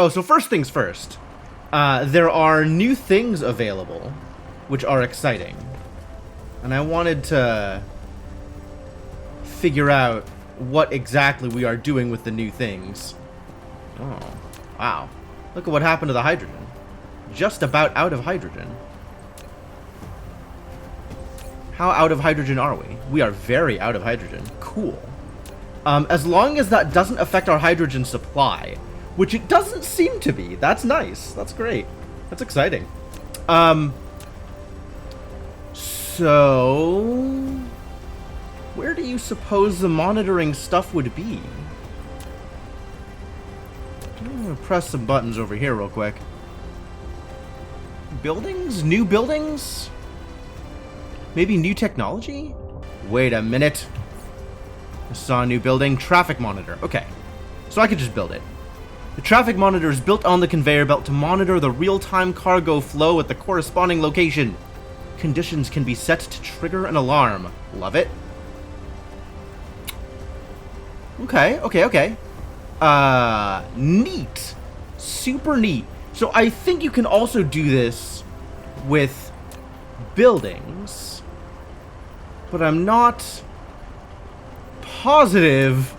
Oh, so first things first. There are new things available, which are exciting. And I wanted to figure out what exactly we are doing with the new things. Oh, wow. Look at what happened to the hydrogen. Just about out of hydrogen. How out of hydrogen are we? We are very out of hydrogen. Cool. As long as that doesn't affect our hydrogen supply, which it doesn't seem to be. That's nice. That's great. That's exciting. So where do you suppose the monitoring stuff would be? I'm gonna press some buttons over here real quick. Buildings? New buildings? Maybe new technology? Wait a minute. I saw a new building. Traffic monitor. Okay. So I could just build it. The traffic monitor is built on the conveyor belt to monitor the real-time cargo flow at the corresponding location. Conditions can be set to trigger an alarm. Love it. Okay. Neat. Super neat. So I think you can also do this with buildings, but I'm not positive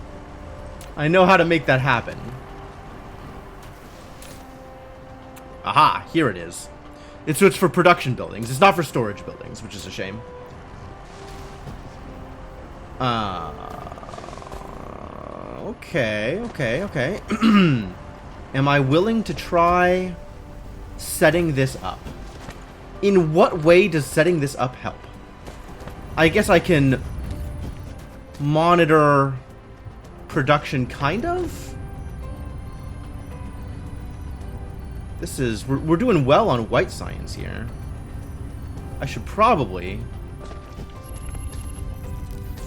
I know how to make that happen. Aha, here it is. So it's for production buildings. It's not for storage buildings, which is a shame. Okay. Am I willing to try setting this up? In what way does setting this up help? I guess I can monitor production, kind of? This is... We're doing well on white science here. I should probably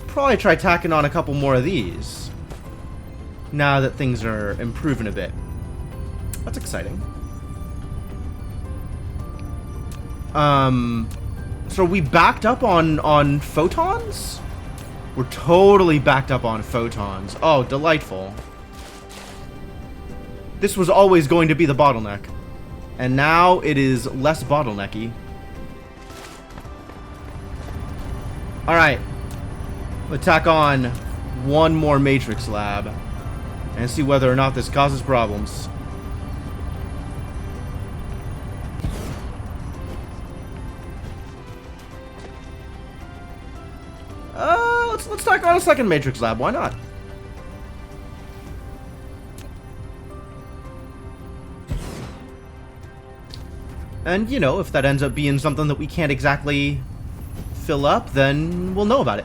try tacking on a couple more of these. Now that things are improving a bit. That's exciting. So are we backed up on photons? We're totally backed up on photons. Oh, delightful. This was always going to be the bottleneck. And now it is less bottlenecky. Alright. Let's tack on one more matrix lab. And see whether or not this causes problems. Let's tack on a second matrix lab. Why not? And, you know, if that ends up being something that we can't exactly fill up, then we'll know about it.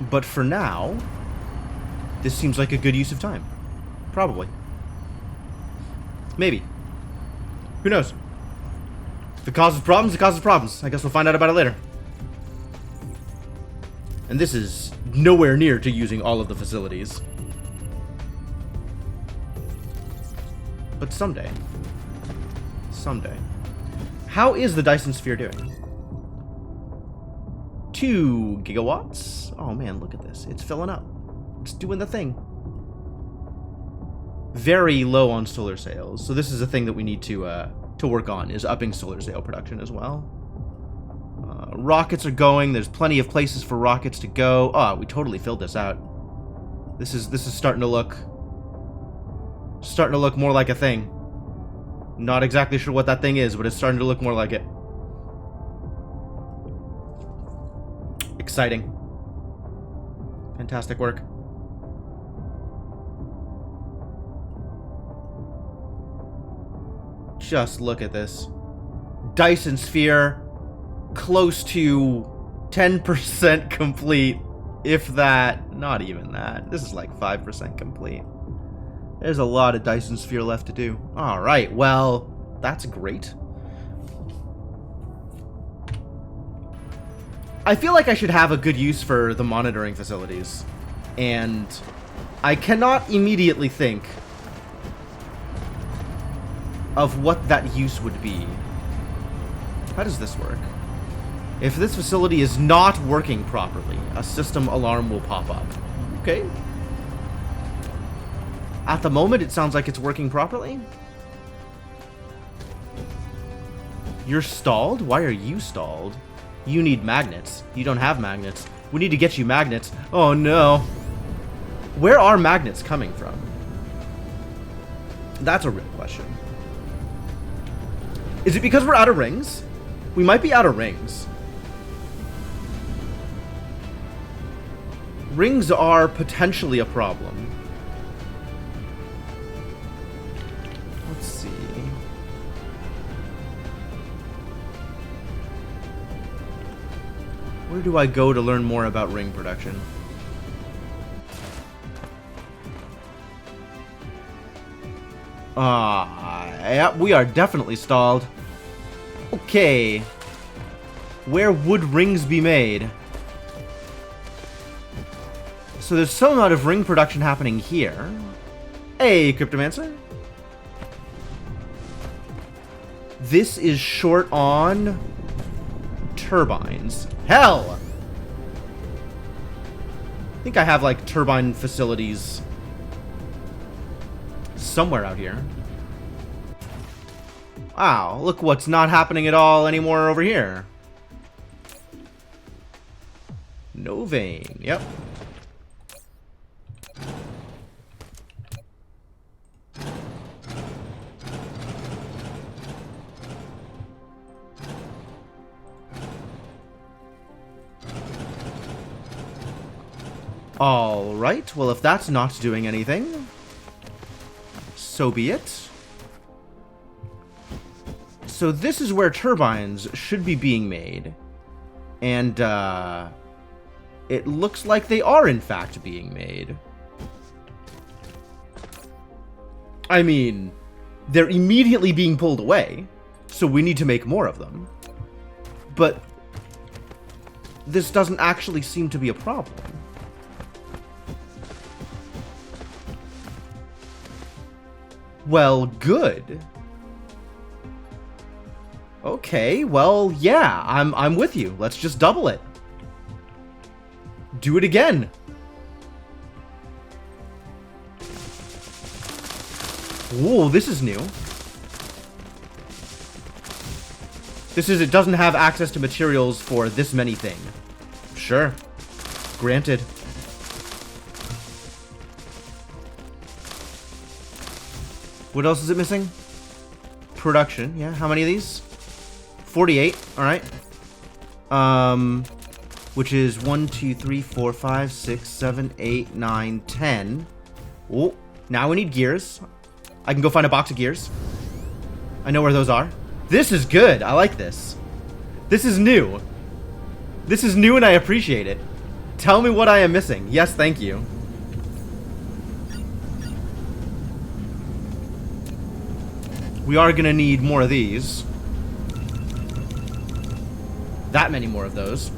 But for now, this seems like a good use of time. Probably. Maybe. Who knows? If it causes problems, it causes problems. I guess we'll find out about it later. And this is nowhere near to using all of the facilities. But someday. Someday. How is the Dyson Sphere doing? 2 gigawatts? Oh man, look at this. It's filling up. It's doing the thing. Very low on solar sales. So this is a thing that we need to work on, is upping solar sail production as well. Rockets are going. There's plenty of places for rockets to go. Oh, we totally filled this out. This is starting to look more like a thing. Not exactly sure what that thing is, but it's starting to look more like it. Exciting. Fantastic work. Just look at this. Dyson Sphere, close to 10% complete, if that. Not even that. This is like 5% complete. There's a lot of Dyson Sphere left to do. Alright, well, that's great. I feel like I should have a good use for the monitoring facilities. And I cannot immediately think of what that use would be. How does this work? If this facility is not working properly, a system alarm will pop up. Okay. At the moment, it sounds like it's working properly. You're stalled? Why are you stalled? You need magnets. You don't have magnets. We need to get you magnets. Oh no. Where are magnets coming from? That's a real question. Is it because we're out of rings? We might be out of rings. Rings are potentially a problem. Let's see. Where do I go to learn more about ring production? Yeah, we are definitely stalled. Okay. Where would rings be made? So there's some amount of ring production happening here. Hey, Cryptomancer. This is short on turbines. Hell! I think I have, like, turbine facilities somewhere out here. Wow, look what's not happening at all anymore over here. No vein, yep. Alright, well if that's not doing anything, so be it. So this is where turbines should be being made. And, it looks like they are in fact being made. I mean, they're immediately being pulled away, so we need to make more of them. But this doesn't actually seem to be a problem. Well, good. Okay, well, yeah, I'm with you. Let's just double it. Do it again. Whoa, this is new. It doesn't have access to materials for this many thing. Sure. Granted. What else is it missing? Production, yeah. How many of these? 48, alright. Which is 1, 2, 3, 4, 5, 6, 7, 8, 9, 10. Oh, now we need gears. I can go find a box of gears. I know where those are. This is good. I like this. This is new. This is new and I appreciate it. Tell me what I am missing. Yes, thank you. We are gonna need more of these. That many more of those.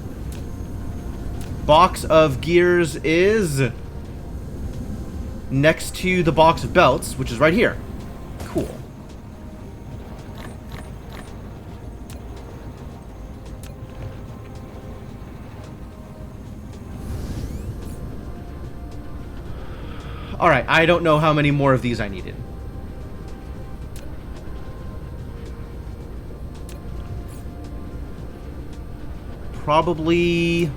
Box of gears is next to the box of belts, which is right here. Cool. Alright, I don't know how many more of these I needed. Probably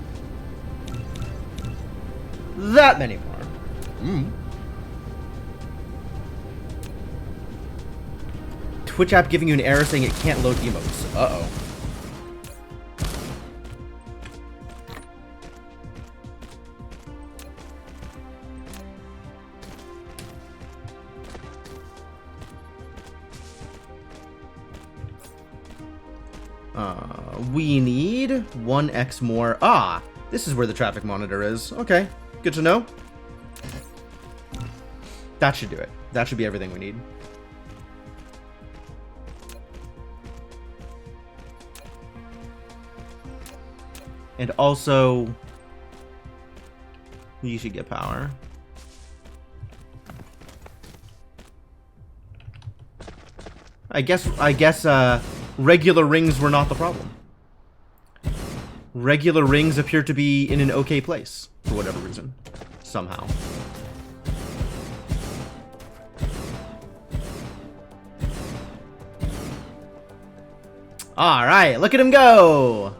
that many more. Twitch app giving you an error saying it can't load emotes. Uh-oh. We need 1x more. Ah, this is where the traffic monitor is. Okay, good to know. That should do it. That should be everything we need. And also, you should get power. I guess, regular rings were not the problem. Regular rings appear to be in an okay place, for whatever reason. Somehow. Alright, look at him go!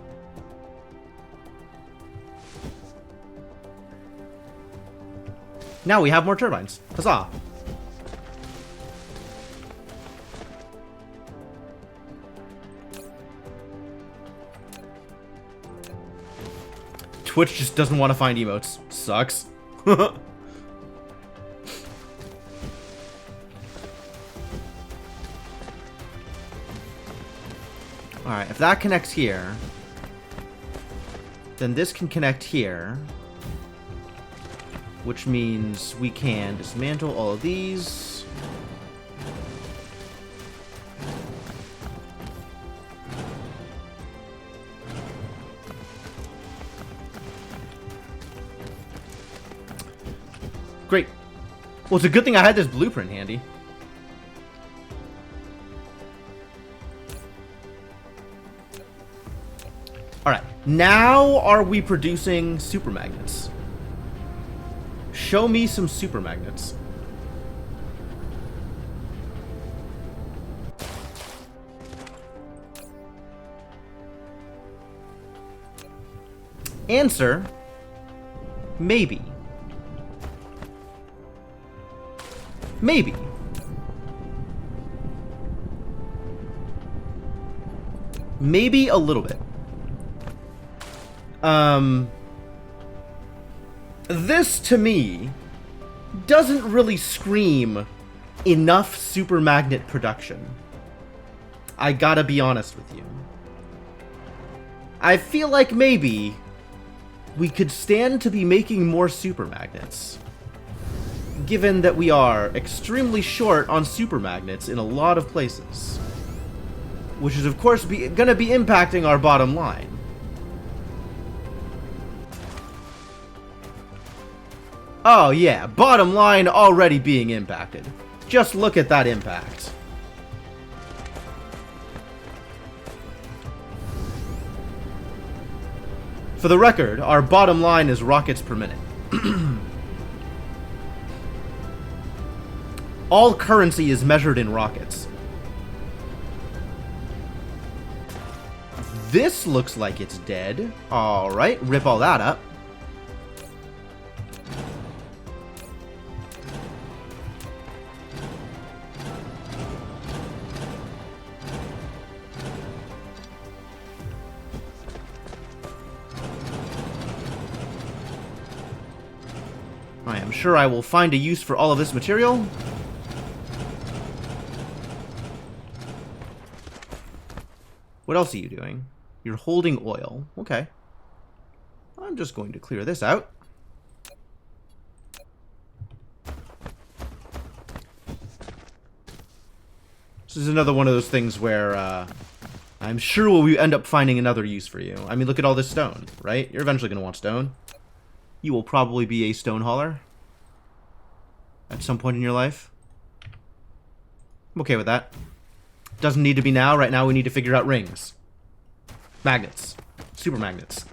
Now we have more turbines. Huzzah! Twitch just doesn't want to find emotes. Sucks. Alright, if that connects here, then this can connect here, which means we can dismantle all of these. Great. Well, it's a good thing I had this blueprint handy. Alright, now are we producing super magnets? Show me some super magnets. Answer, maybe. Maybe. Maybe a little bit. This, to me, doesn't really scream enough super magnet production. I gotta be honest with you. I feel like maybe we could stand to be making more super magnets, given that we are extremely short on super magnets in a lot of places, which is of course gonna be impacting our bottom line. Oh yeah, bottom line already being impacted. Just look at that impact. For the record, our bottom line is rockets per minute. All currency is measured in rockets. This looks like it's dead. Alright, rip all that up. I am sure I will find a use for all of this material. What else are you doing? You're holding oil. Okay. I'm just going to clear this out. This is another one of those things where I'm sure we'll end up finding another use for you. I mean, look at all this stone, right? You're eventually going to want stone. You will probably be a stone hauler at some point in your life. I'm okay with that. Doesn't need to be now. Right now we need to figure out rings. Magnets. Super magnets.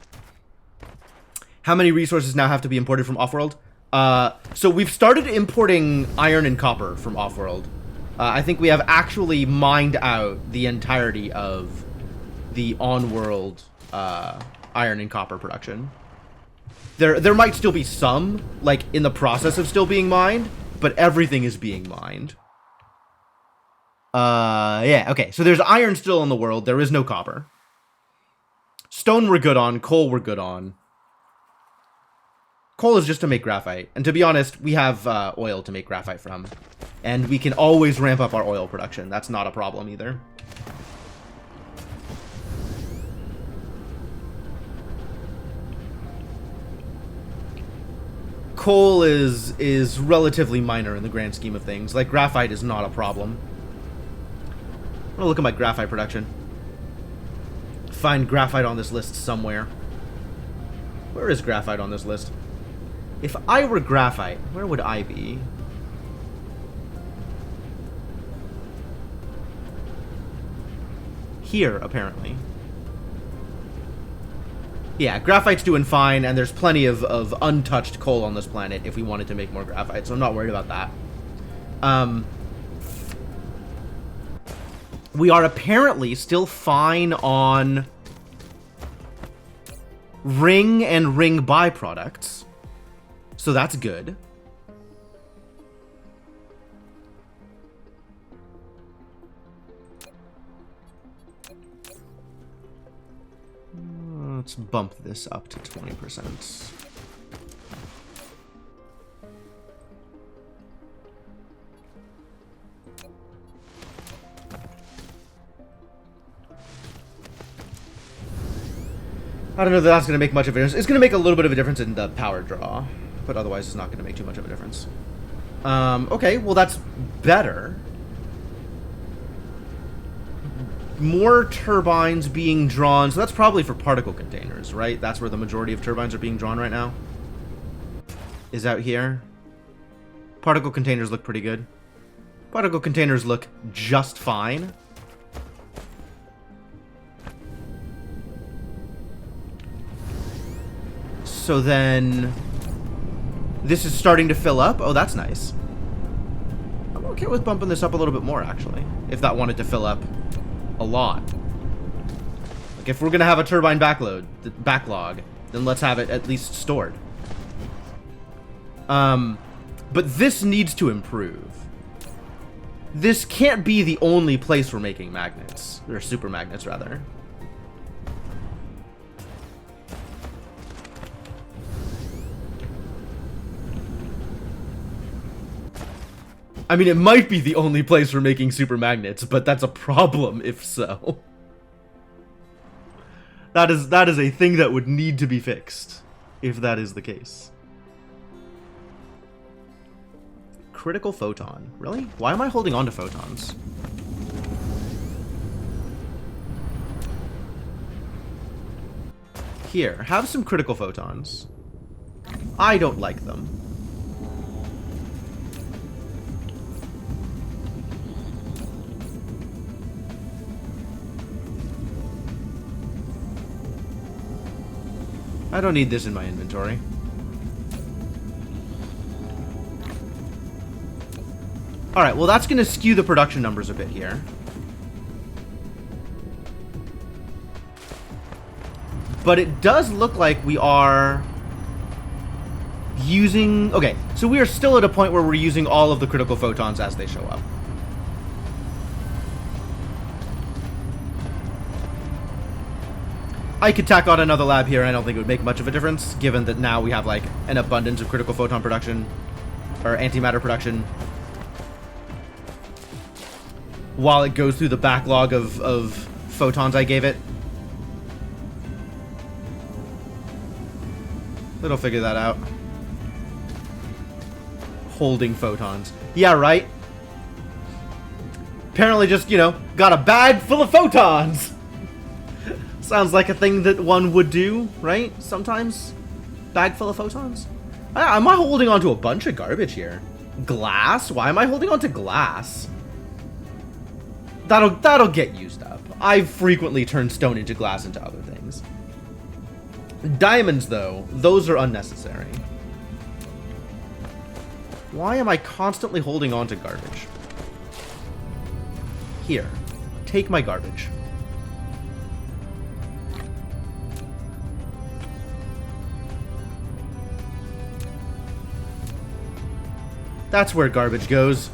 How many resources now have to be imported from Offworld? So we've started importing iron and copper from Offworld. I think we have actually mined out the entirety of the on-world iron and copper production. There might still be some, like, in the process of still being mined, but everything is being mined. Yeah, okay. So there's iron still in the world. There is no copper. Stone we're good on. Coal we're good on. Coal is just to make graphite. And to be honest, we have oil to make graphite from. And we can always ramp up our oil production. That's not a problem either. Coal is relatively minor in the grand scheme of things. Like, graphite is not a problem. I'm gonna look at my graphite production. Find graphite on this list somewhere. Where is graphite on this list? If I were graphite, where would I be? Here, apparently. Yeah, graphite's doing fine, and there's plenty of untouched coal on this planet if we wanted to make more graphite, so I'm not worried about that. We are apparently still fine on ring and ring byproducts. So that's good. Let's bump this up to 20%. I don't know that that's going to make much of a difference. It's going to make a little bit of a difference in the power draw, but otherwise it's not going to make too much of a difference. Okay, well that's better. More turbines being drawn, so that's probably for particle containers, right? That's where the majority of turbines are being drawn right now. Is out here. Particle containers look pretty good. Particle containers look just fine. So then, this is starting to fill up. Oh, that's nice. I'm okay with bumping this up a little bit more, actually, if that wanted to fill up a lot. Like, if we're going to have a turbine backlog, then let's have it at least stored. But this needs to improve. This can't be the only place we're making magnets, or super magnets, rather. I mean, it might be the only place we're making super magnets, but that's a problem if so. That is a thing that would need to be fixed, if that is the case. Critical photon. Really? Why am I holding on to photons? Here, have some critical photons. I don't like them. I don't need this in my inventory. Alright, well that's going to skew the production numbers a bit here. But it does look like we are using... Okay, so we are still at a point where we're using all of the critical photons as they show up. I could tack on another lab here, and I don't think it would make much of a difference, given that now we have, like, an abundance of critical photon production, or antimatter production, while it goes through the backlog of photons I gave it. It'll figure that out. Holding photons. Yeah, right? Apparently just, you know, got a bag full of photons! Sounds like a thing that one would do, right? Sometimes? Bag full of photons? Am I holding on to a bunch of garbage here? Glass? Why am I holding on to glass? That'll get used up. I've frequently turned stone into glass into other things. Diamonds, though, those are unnecessary. Why am I constantly holding on to garbage? Here, take my garbage. That's where garbage goes.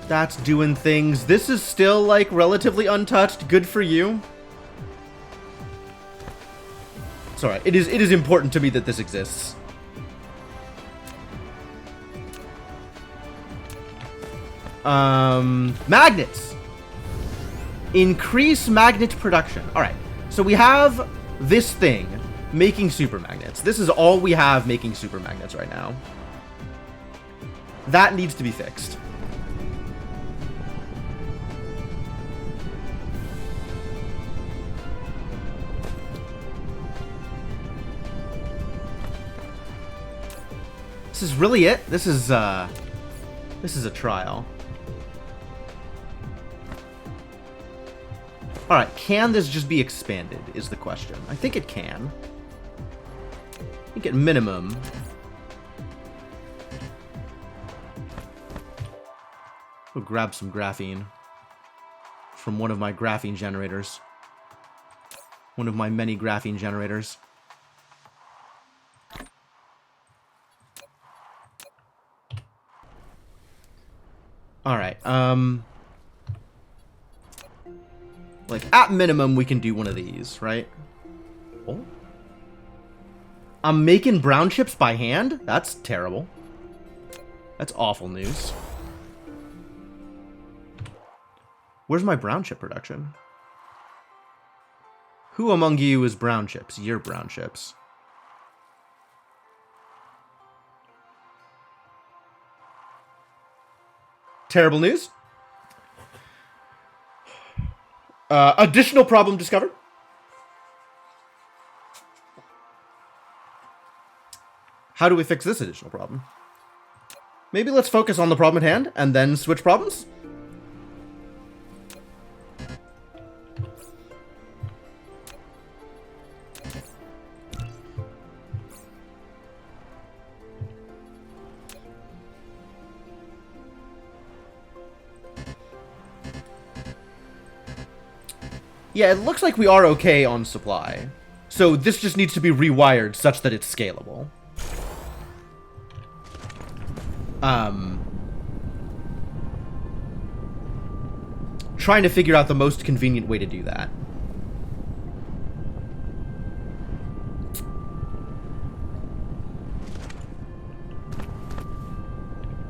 That's doing things. This is still, like, relatively untouched. Good for you. It's alright. It is important to me that this exists. Magnets. Increase magnet production. Alright. So we have this thing making super magnets. This is all we have making super magnets right now. That needs to be fixed. This is really it? This is a trial. Alright, can this just be expanded, is the question. I think it can. I think at minimum, Go grab some graphene from one of my graphene generators. One of my many graphene generators. Alright, like, at minimum, we can do one of these, right? Oh. I'm making brown chips by hand? That's terrible. That's awful news. Where's my brown chip production? Who among you is brown chips? You're brown chips. Terrible news. Additional problem discovered. How do we fix this additional problem? Maybe let's focus on the problem at hand and then switch problems? Yeah, it looks like we are okay on supply. So this just needs to be rewired such that it's scalable. Trying to figure out the most convenient way to do that.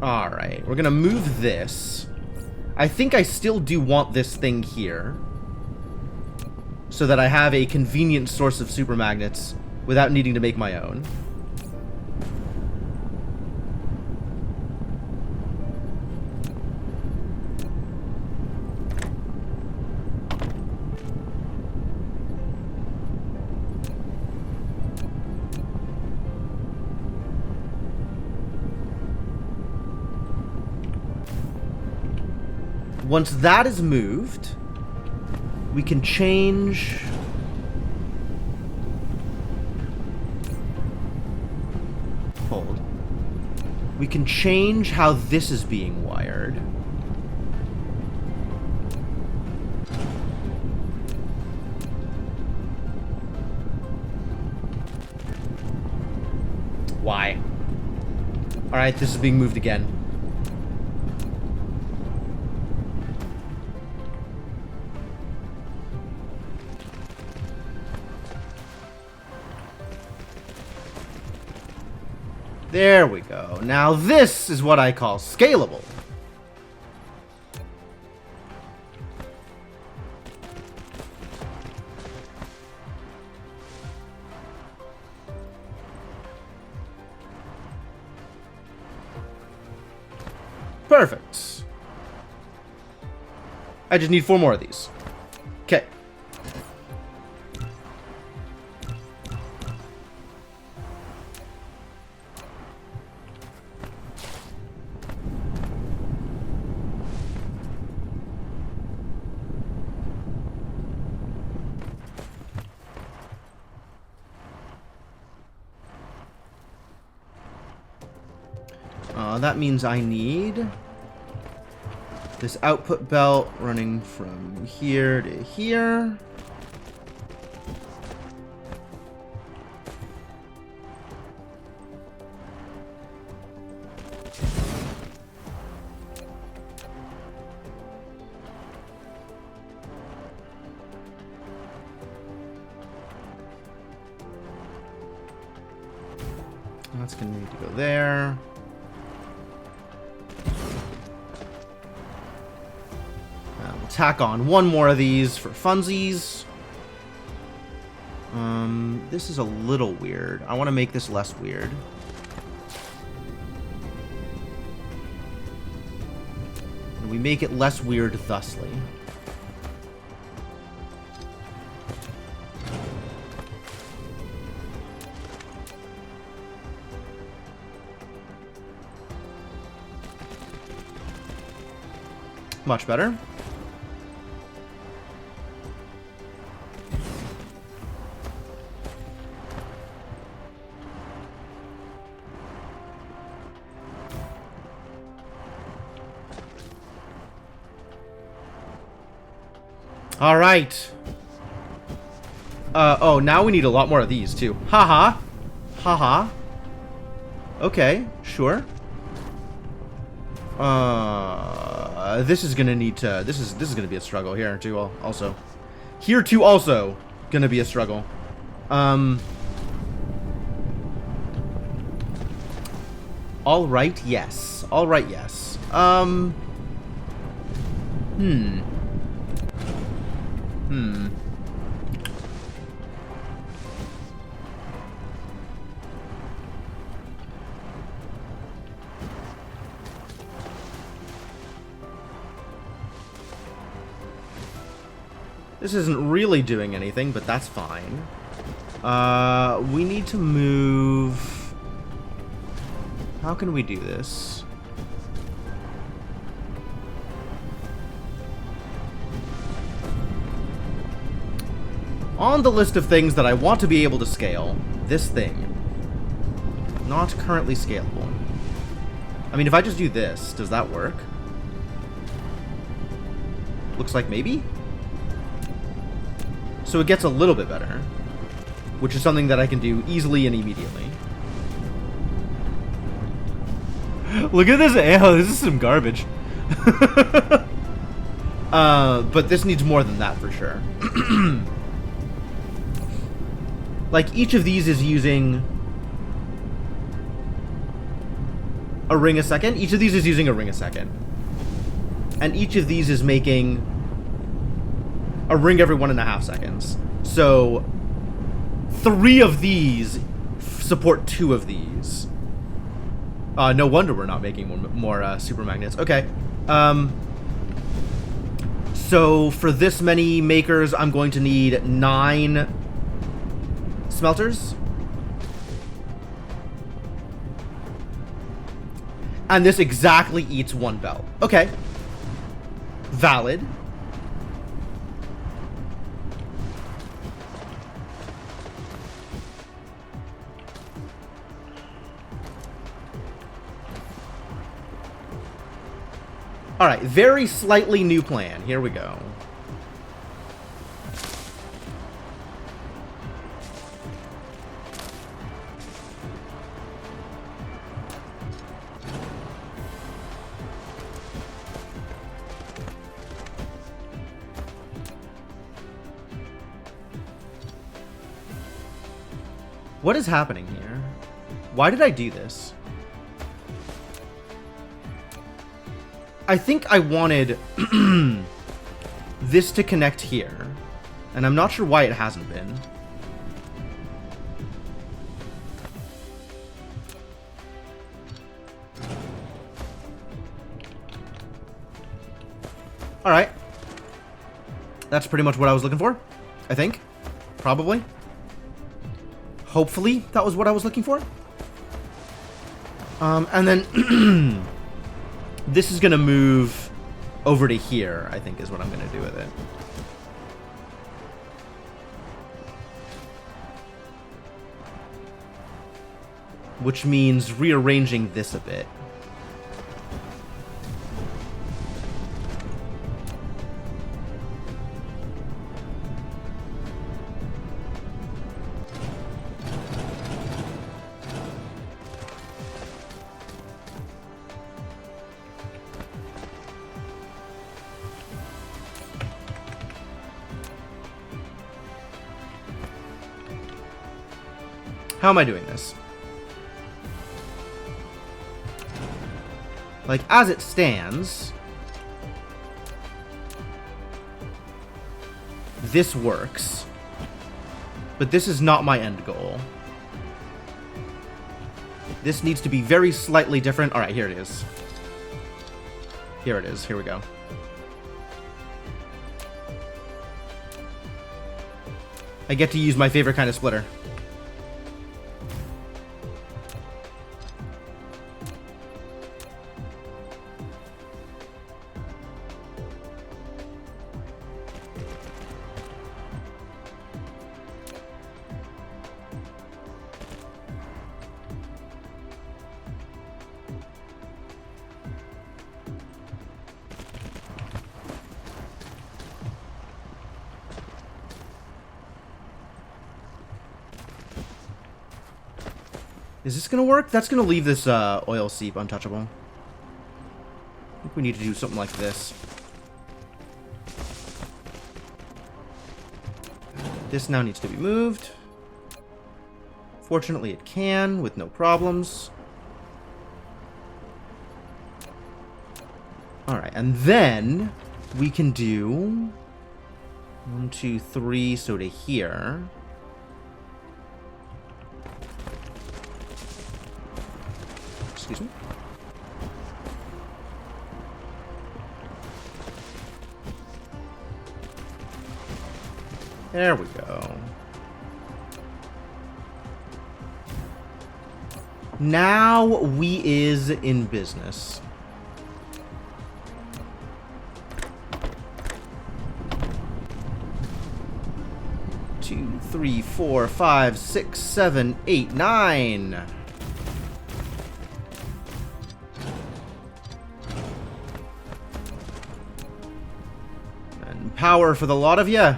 Alright, we're gonna move this. I think I still do want this thing here, so that I have a convenient source of super magnets without needing to make my own. Once that is moved, we can change... Hold. We can change how this is being wired. Why? Alright, this is being moved again. There we go. Now this is what I call scalable. Perfect. I just need 4 more of these. Okay. That means I need this output belt running from here to here. That's going to need to go there. We'll tack on 1 more of these for funsies. This is a little weird. I want to make this less weird. And we make it less weird thusly. Much better. All right. Oh, now we need a lot more of these too. Haha. Haha. Okay, sure. This is gonna need to. This is gonna be a struggle here too. Also, here too. Also, gonna be a struggle. All right. Yes. All right. Yes. This isn't really doing anything, but that's fine. We need to move... How can we do this? On the list of things that I want to be able to scale, this thing. Not currently scalable. I mean, if I just do this, does that work? Looks like maybe? So it gets a little bit better, which is something that I can do easily and immediately. Look at this ale. This is some garbage. But this needs more than that for sure. Like, each of these is using a ring a second. Each of these is using a ring a second. And each of these is making a ring every 1.5 seconds. So 3 of these support 2 of these. No wonder we're not making more super magnets. Okay. So for this many makers, I'm going to need 9 smelters. And this exactly eats 1 belt. Okay. Valid. Alright, very slightly new plan. Here we go. What is happening here? Why did I do this? I think I wanted this to connect here, and I'm not sure why it hasn't been. Alright. That's pretty much what I was looking for, I think. Probably. Hopefully, that was what I was looking for. And then this is going to move over to here, I think is what I'm going to do with it. Which means rearranging this a bit. How am I doing this? Like, as it stands, this works, but this is not my end goal. This needs to be very slightly different. All right, here it is. Here it is. Here we go. I get to use my favorite kind of splitter. Is this gonna work? That's gonna leave this oil seep untouchable. I think we need to do something like this. This now needs to be moved. Fortunately, it can with no problems. Alright, and then we can do 1, 2, 3, so to here. Excuse me. There we go. Now we is in business. Two, 3, 4, 5, 6, 7, 8, 9. And power for the lot of ya.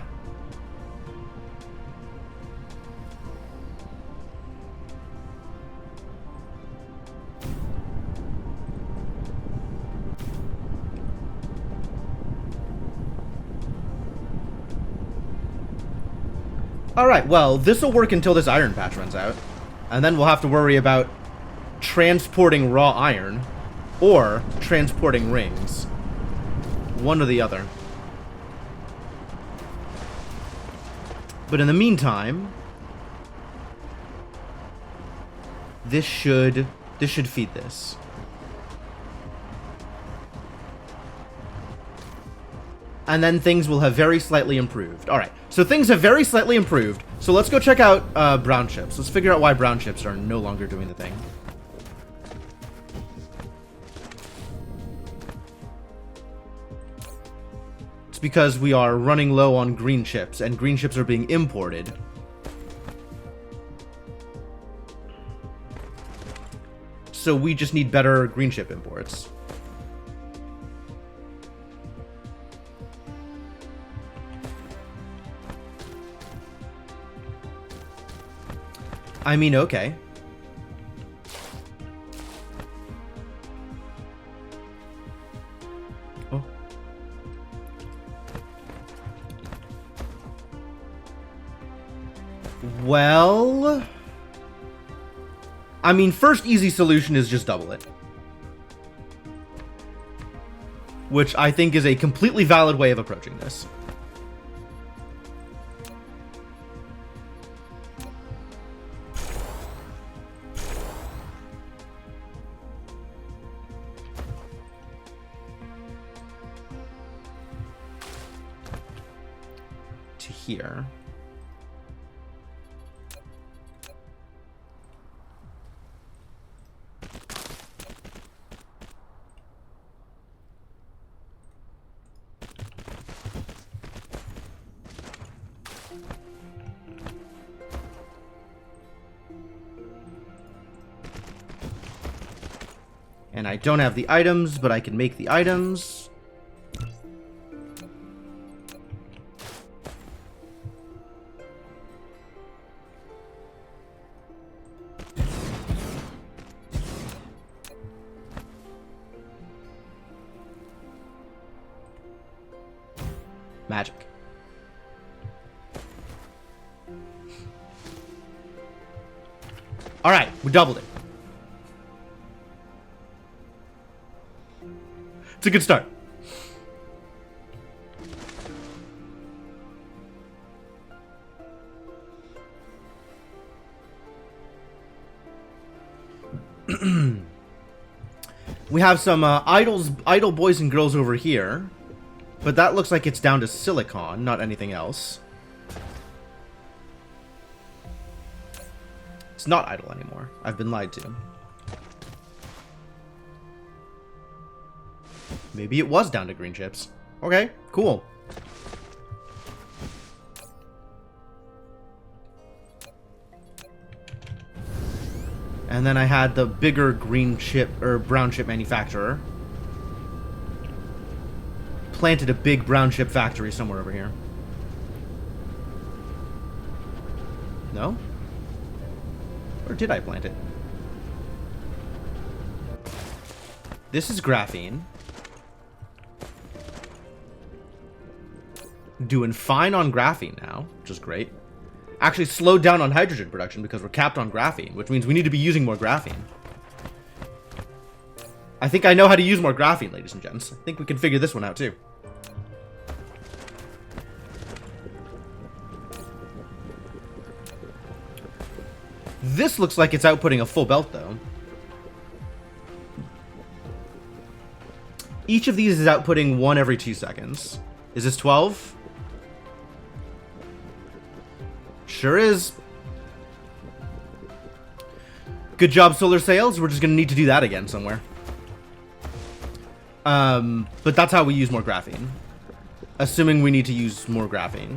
Alright, well, this will work until this iron patch runs out. And then we'll have to worry about transporting raw iron or transporting rings. One or the other. But in the meantime, this should feed this. And then things will have very slightly improved. Alright, so things have very slightly improved. So let's go check out brown chips. Let's figure out why brown chips are no longer doing the thing. It's because we are running low on green chips, and green chips are being imported. So we just need better green chip imports. I mean, okay. Oh. Well, I mean, first easy solution is just double it. Which I think is a completely valid way of approaching this. To here. And I don't have the items, but I can make the items. Magic. All right, we doubled it. It's a good start. We have some idle boys and girls over here, but that looks like it's down to silicon, not anything else. It's not idle anymore. I've been lied to. Maybe it was down to green chips. Okay, cool. And then I had the bigger green chip or brown chip manufacturer. Planted a big brown chip factory somewhere over here. No? Or did I plant it? This is graphene. Doing fine on graphene now, which is great. Actually slowed down on hydrogen production because we're capped on graphene, which means we need to be using more graphene. I think I know how to use more graphene, ladies and gents. I think we can figure this one out too. This looks like it's outputting a full belt, though. Each of these is outputting 1 every 2 seconds. Is this 12? Sure is. Good job, solar sails. We're just going to need to do that again somewhere. But that's how we use more graphene. Assuming we need to use more graphene.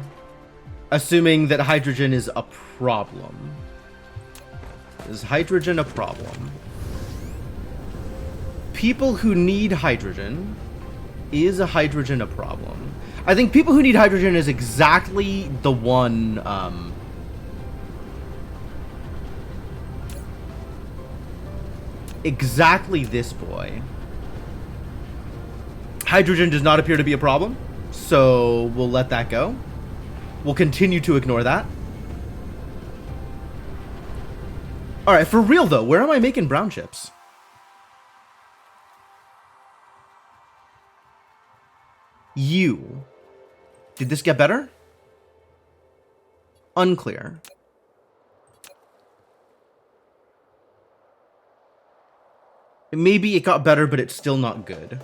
Assuming that hydrogen is a problem. Is hydrogen a problem? People who need hydrogen. Is a hydrogen a problem? I think people who need hydrogen is exactly the one, exactly this boy. Hydrogen does not appear to be a problem, so we'll let that go. We'll continue to ignore that. Alright, for real though, where am I making brown chips? You. Did this get better? Unclear. Maybe it got better, but it's still not good.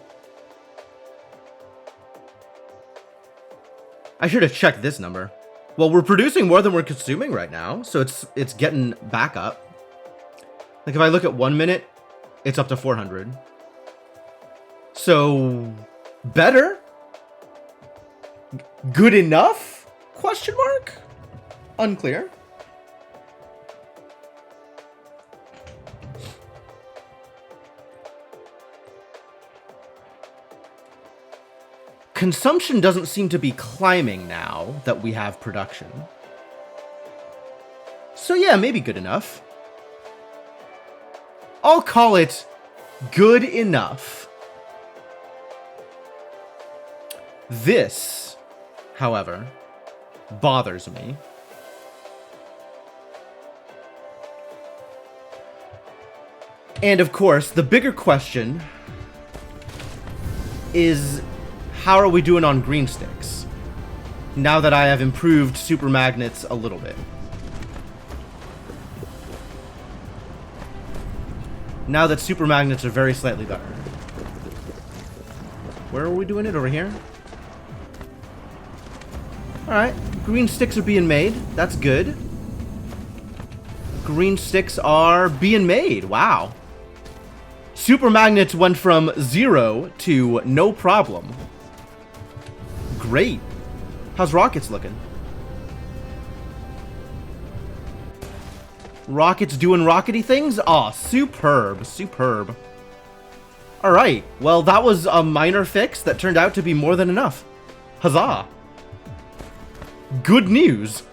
I should have checked this number. Well, we're producing more than we're consuming right now, so it's getting back up. Like if I look at 1 minute, it's up to 400. So better? Good enough? Question mark? Unclear. Consumption doesn't seem to be climbing now that we have production. So yeah, maybe good enough. I'll call it good enough. This, however, bothers me. And of course, the bigger question is, how are we doing on green sticks? Now that I have improved super magnets a little bit. Now that super magnets are very slightly better. Where are we doing it? Over here? Alright, green sticks are being made. That's good. Green sticks are being made. Wow. Super magnets went from 0 to no problem. Great. How's rockets looking? Rockets doing rockety things? Aw, superb. Superb. Alright, well that was a minor fix that turned out to be more than enough. Huzzah. Good news.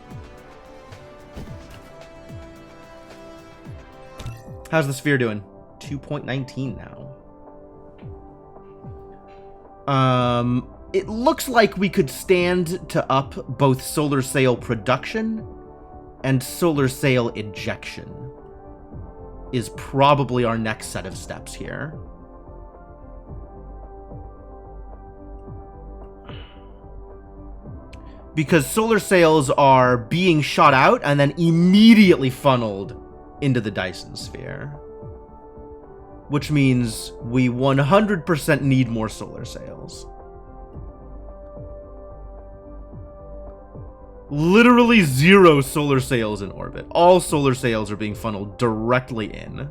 How's the sphere doing? 2.19 now. It looks like we could stand to up both solar sail production and solar sail ejection is probably our next set of steps here. Because solar sails are being shot out and then immediately funneled into the Dyson sphere. Which means we 100% need more solar sails. Literally 0 solar sails in orbit. All solar sails are being funneled directly in.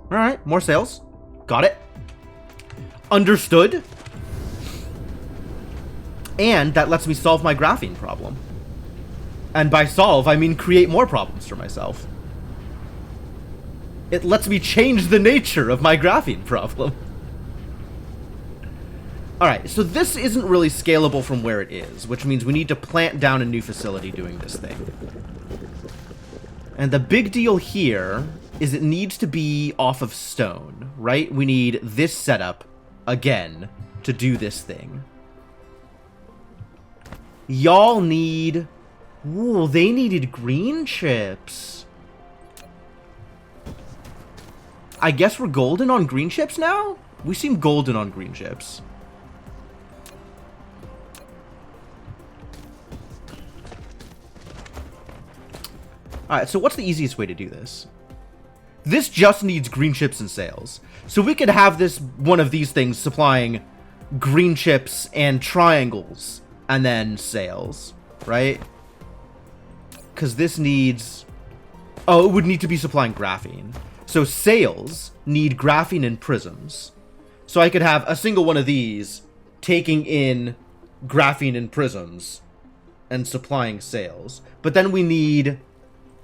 Alright, more sails. Got it. Understood. And that lets me solve my graphene problem. And by solve, I mean create more problems for myself. It lets me change the nature of my graphene problem. Alright, so this isn't really scalable from where it is, which means we need to plant down a new facility doing this thing. And the big deal here is it needs to be off of stone, right? We need this setup, again, to do this thing. Y'all need... Ooh, they needed green chips. I guess we're golden on green chips now? We seem golden on green chips. Alright, so what's the easiest way to do this? This just needs green chips and sales. So we could have this one of these things supplying green chips and triangles and then sales, right? Because this needs... Oh, it would need to be supplying graphene. So sales need graphene and prisms. So I could have a single one of these taking in graphene and prisms and supplying sales. But then we need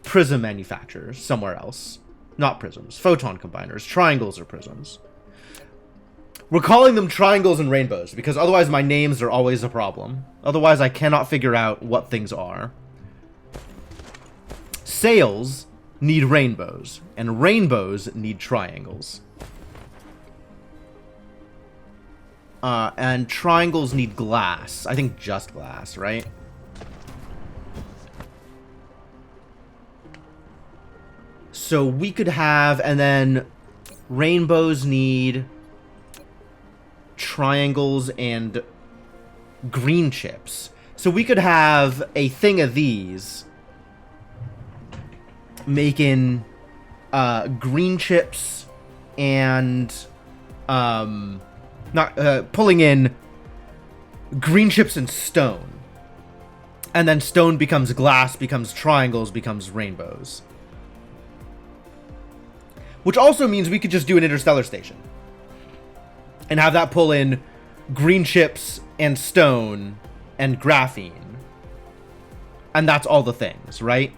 prism manufacturers somewhere else. Not prisms. Photon combiners. Triangles or prisms. We're calling them triangles and rainbows because otherwise my names are always a problem. Otherwise I cannot figure out what things are. Sails need rainbows, and rainbows need triangles. And triangles need glass. I think just glass, right? So we could have, and then rainbows need triangles and green chips. So we could have a thing of these making green chips and pulling in green chips and stone. And then stone becomes glass, becomes triangles, becomes rainbows. Which also means we could just do an interstellar station. And have that pull in green chips and stone and graphene. And that's all the things, right?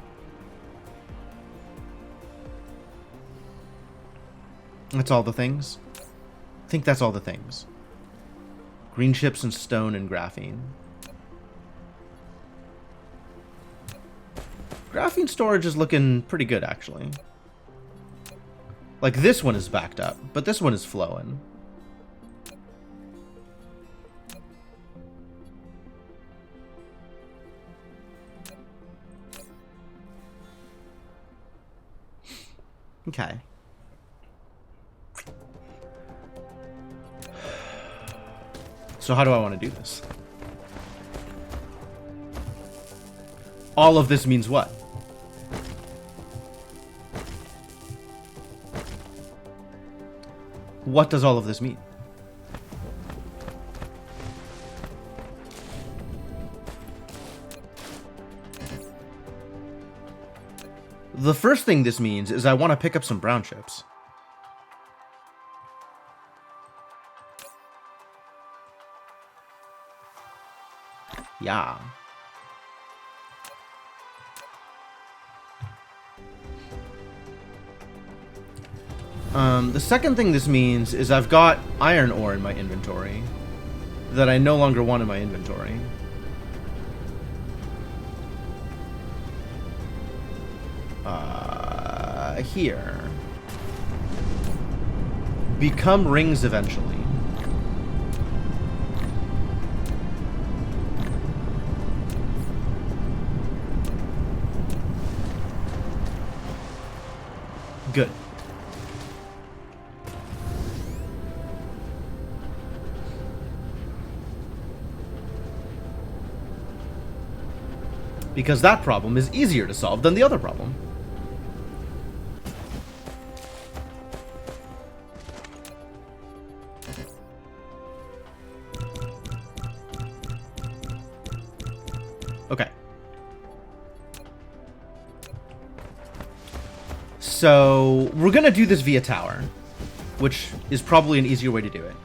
That's all the things? I think that's all the things. Green chips and stone and graphene. Graphene storage is looking pretty good, actually. Like, this one is backed up, but this one is flowing. Okay. So how do I want to do this? All of this means what? What does all of this mean? The first thing this means is I want to pick up some brown chips. Yeah. The second thing this means is I've got iron ore in my inventory that I no longer want in my inventory. Here. Become rings eventually. Good. Because that problem is easier to solve than the other problem. Okay. So, we're gonna do this via tower, which is probably an easier way to do it.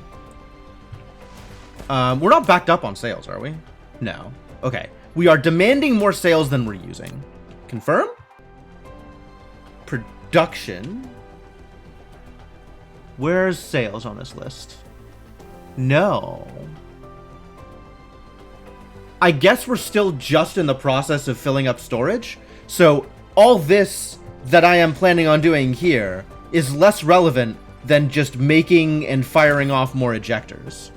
We're not backed up on sales, are we? No. Okay. We are demanding more sales than we're using. Confirm? Production. Where's sales on this list? No. I guess we're still just in the process of filling up storage. So all this that I am planning on doing here is less relevant than just making and firing off more ejectors.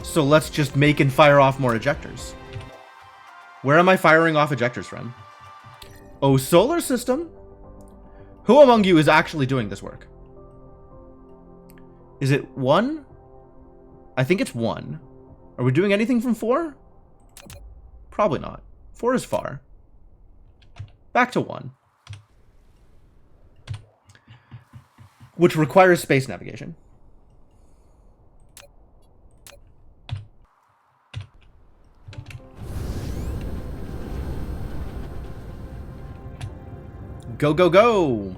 So let's just make and fire off more ejectors. Where am I firing off ejectors from? Oh, solar system? Who among you is actually doing this work? Is it 1? I think it's 1. Are we doing anything from 4? Probably not. 4 is far. Back to 1. Which requires space navigation. Go, go, go!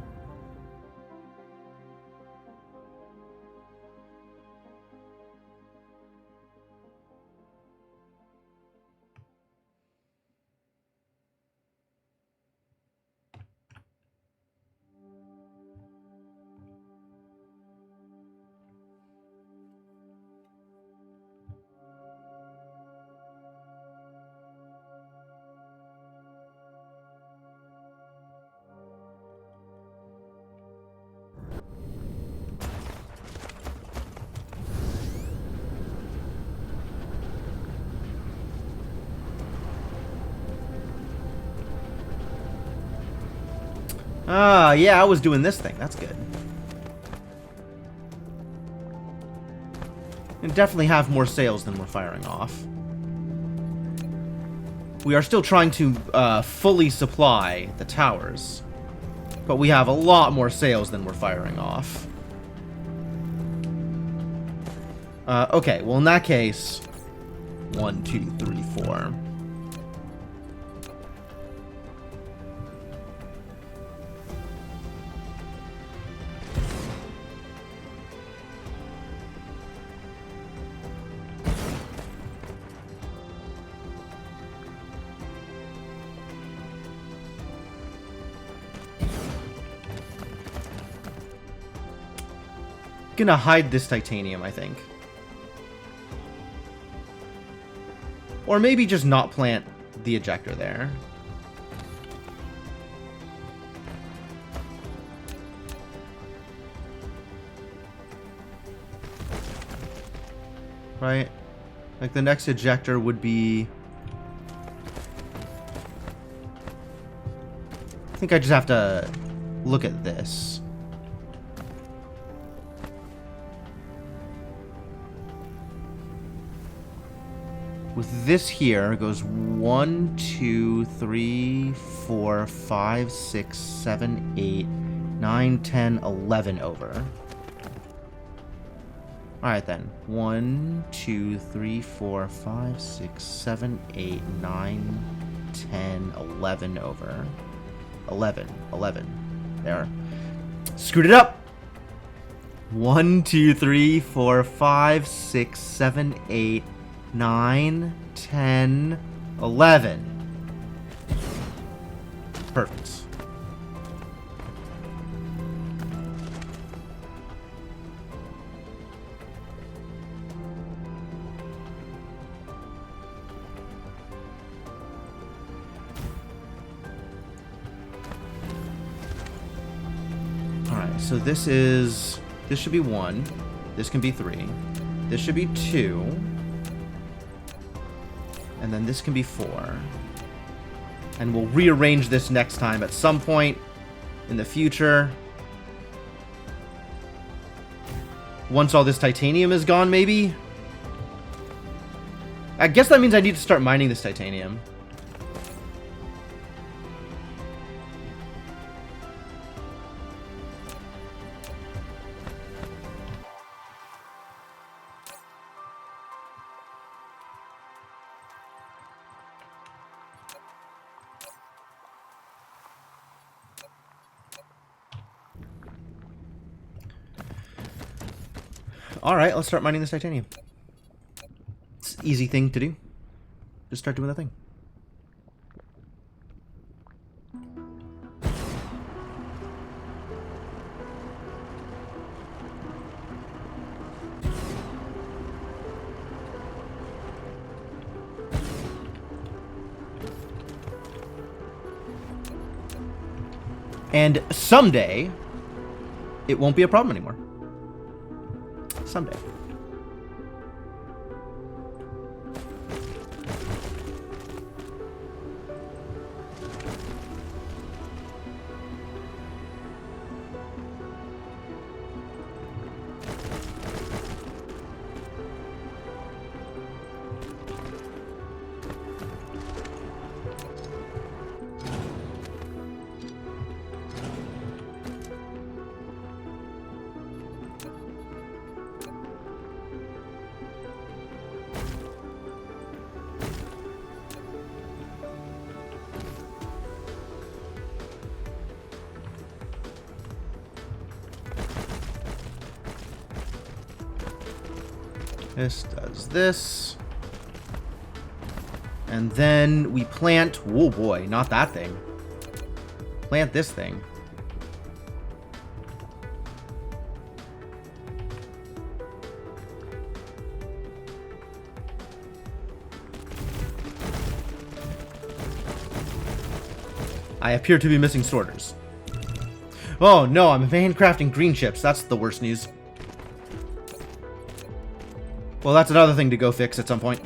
Ah, yeah, I was doing this thing. That's good. And definitely have more sails than we're firing off. We are still trying to fully supply the towers. But we have a lot more sails than we're firing off. Okay, well in that case... 1, 2, 3, 4... Gonna hide this titanium, I think. Or maybe just not plant the ejector there. Right? Like the next ejector would be... I think I just have to look at this. With this here, it goes 1, 2, 3, 4, 5, 6, 7, 8, 9, 10, 11 over. Alright then. 1, 2, 3, 4, 5, 6, 7, 8, 9, 10, 11 over. 11. There. Screwed it up! 1, 2, 3, 4, 5, 6, 7, 8, 9, 10, 11. Perfect. Alright, so this should be 1. This can be 3. This should be 2. And then this can be 4. And we'll rearrange this next time at some point in the future. Once all this titanium is gone, maybe? I guess that means I need to start mining this titanium. Alright, let's start mining this titanium. It's an easy thing to do. Just start doing the thing. And someday, it won't be a problem anymore. Someday. This does this. And then we plant... Oh boy, not that thing. Plant this thing. I appear to be missing sorters. Oh no, I'm handcrafting green chips. That's the worst news. Well, that's another thing to go fix at some point.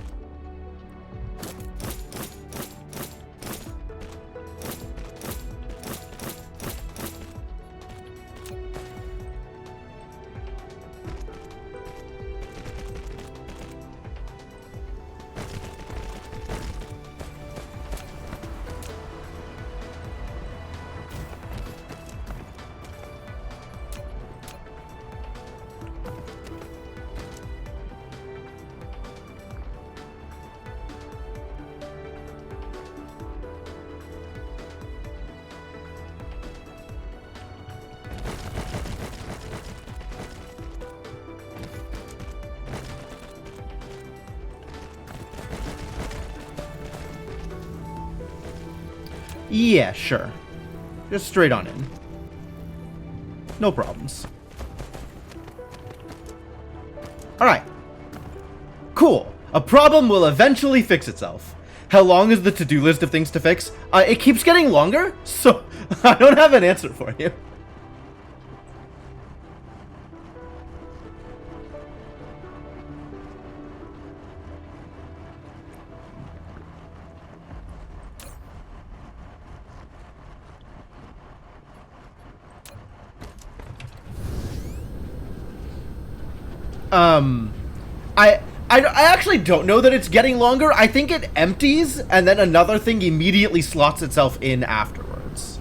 Yeah, sure. Just straight on in. No problems. Alright. Cool. A problem will eventually fix itself. How long is the to-do list of things to fix? It keeps getting longer, so I don't have an answer for you. I actually don't know that it's getting longer. I think it empties, and then another thing immediately slots itself in afterwards.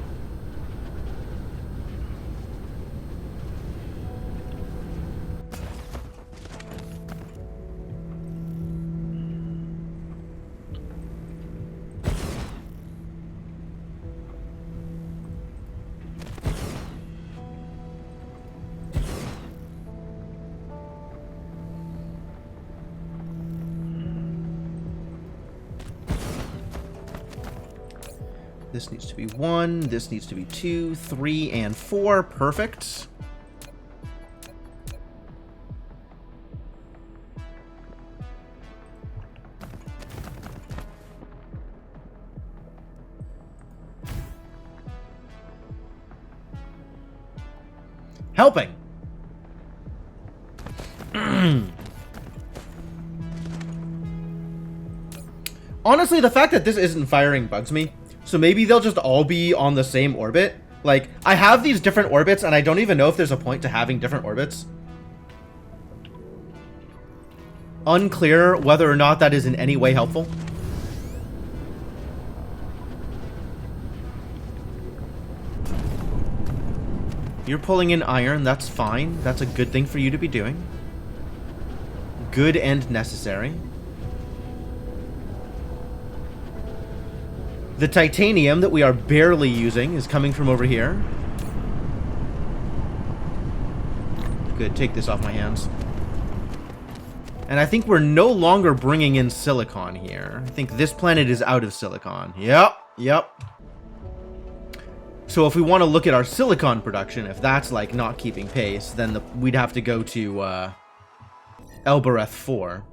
This needs to be 1, this needs to be 2, 3, and 4. Perfect. Helping. Honestly, the fact that this isn't firing bugs me. So maybe they'll just all be on the same orbit. Like, I have these different orbits, and I don't even know if there's a point to having different orbits. Unclear whether or not that is in any way helpful. You're pulling in iron, that's fine. That's a good thing for you to be doing. Good and necessary. The titanium that we are barely using is coming from over here. Good, take this off my hands. And I think we're no longer bringing in silicon here. I think this planet is out of silicon. Yep, yep. So if we want to look at our silicon production, if that's, like, not keeping pace, then we'd have to go to, Elbereth 4.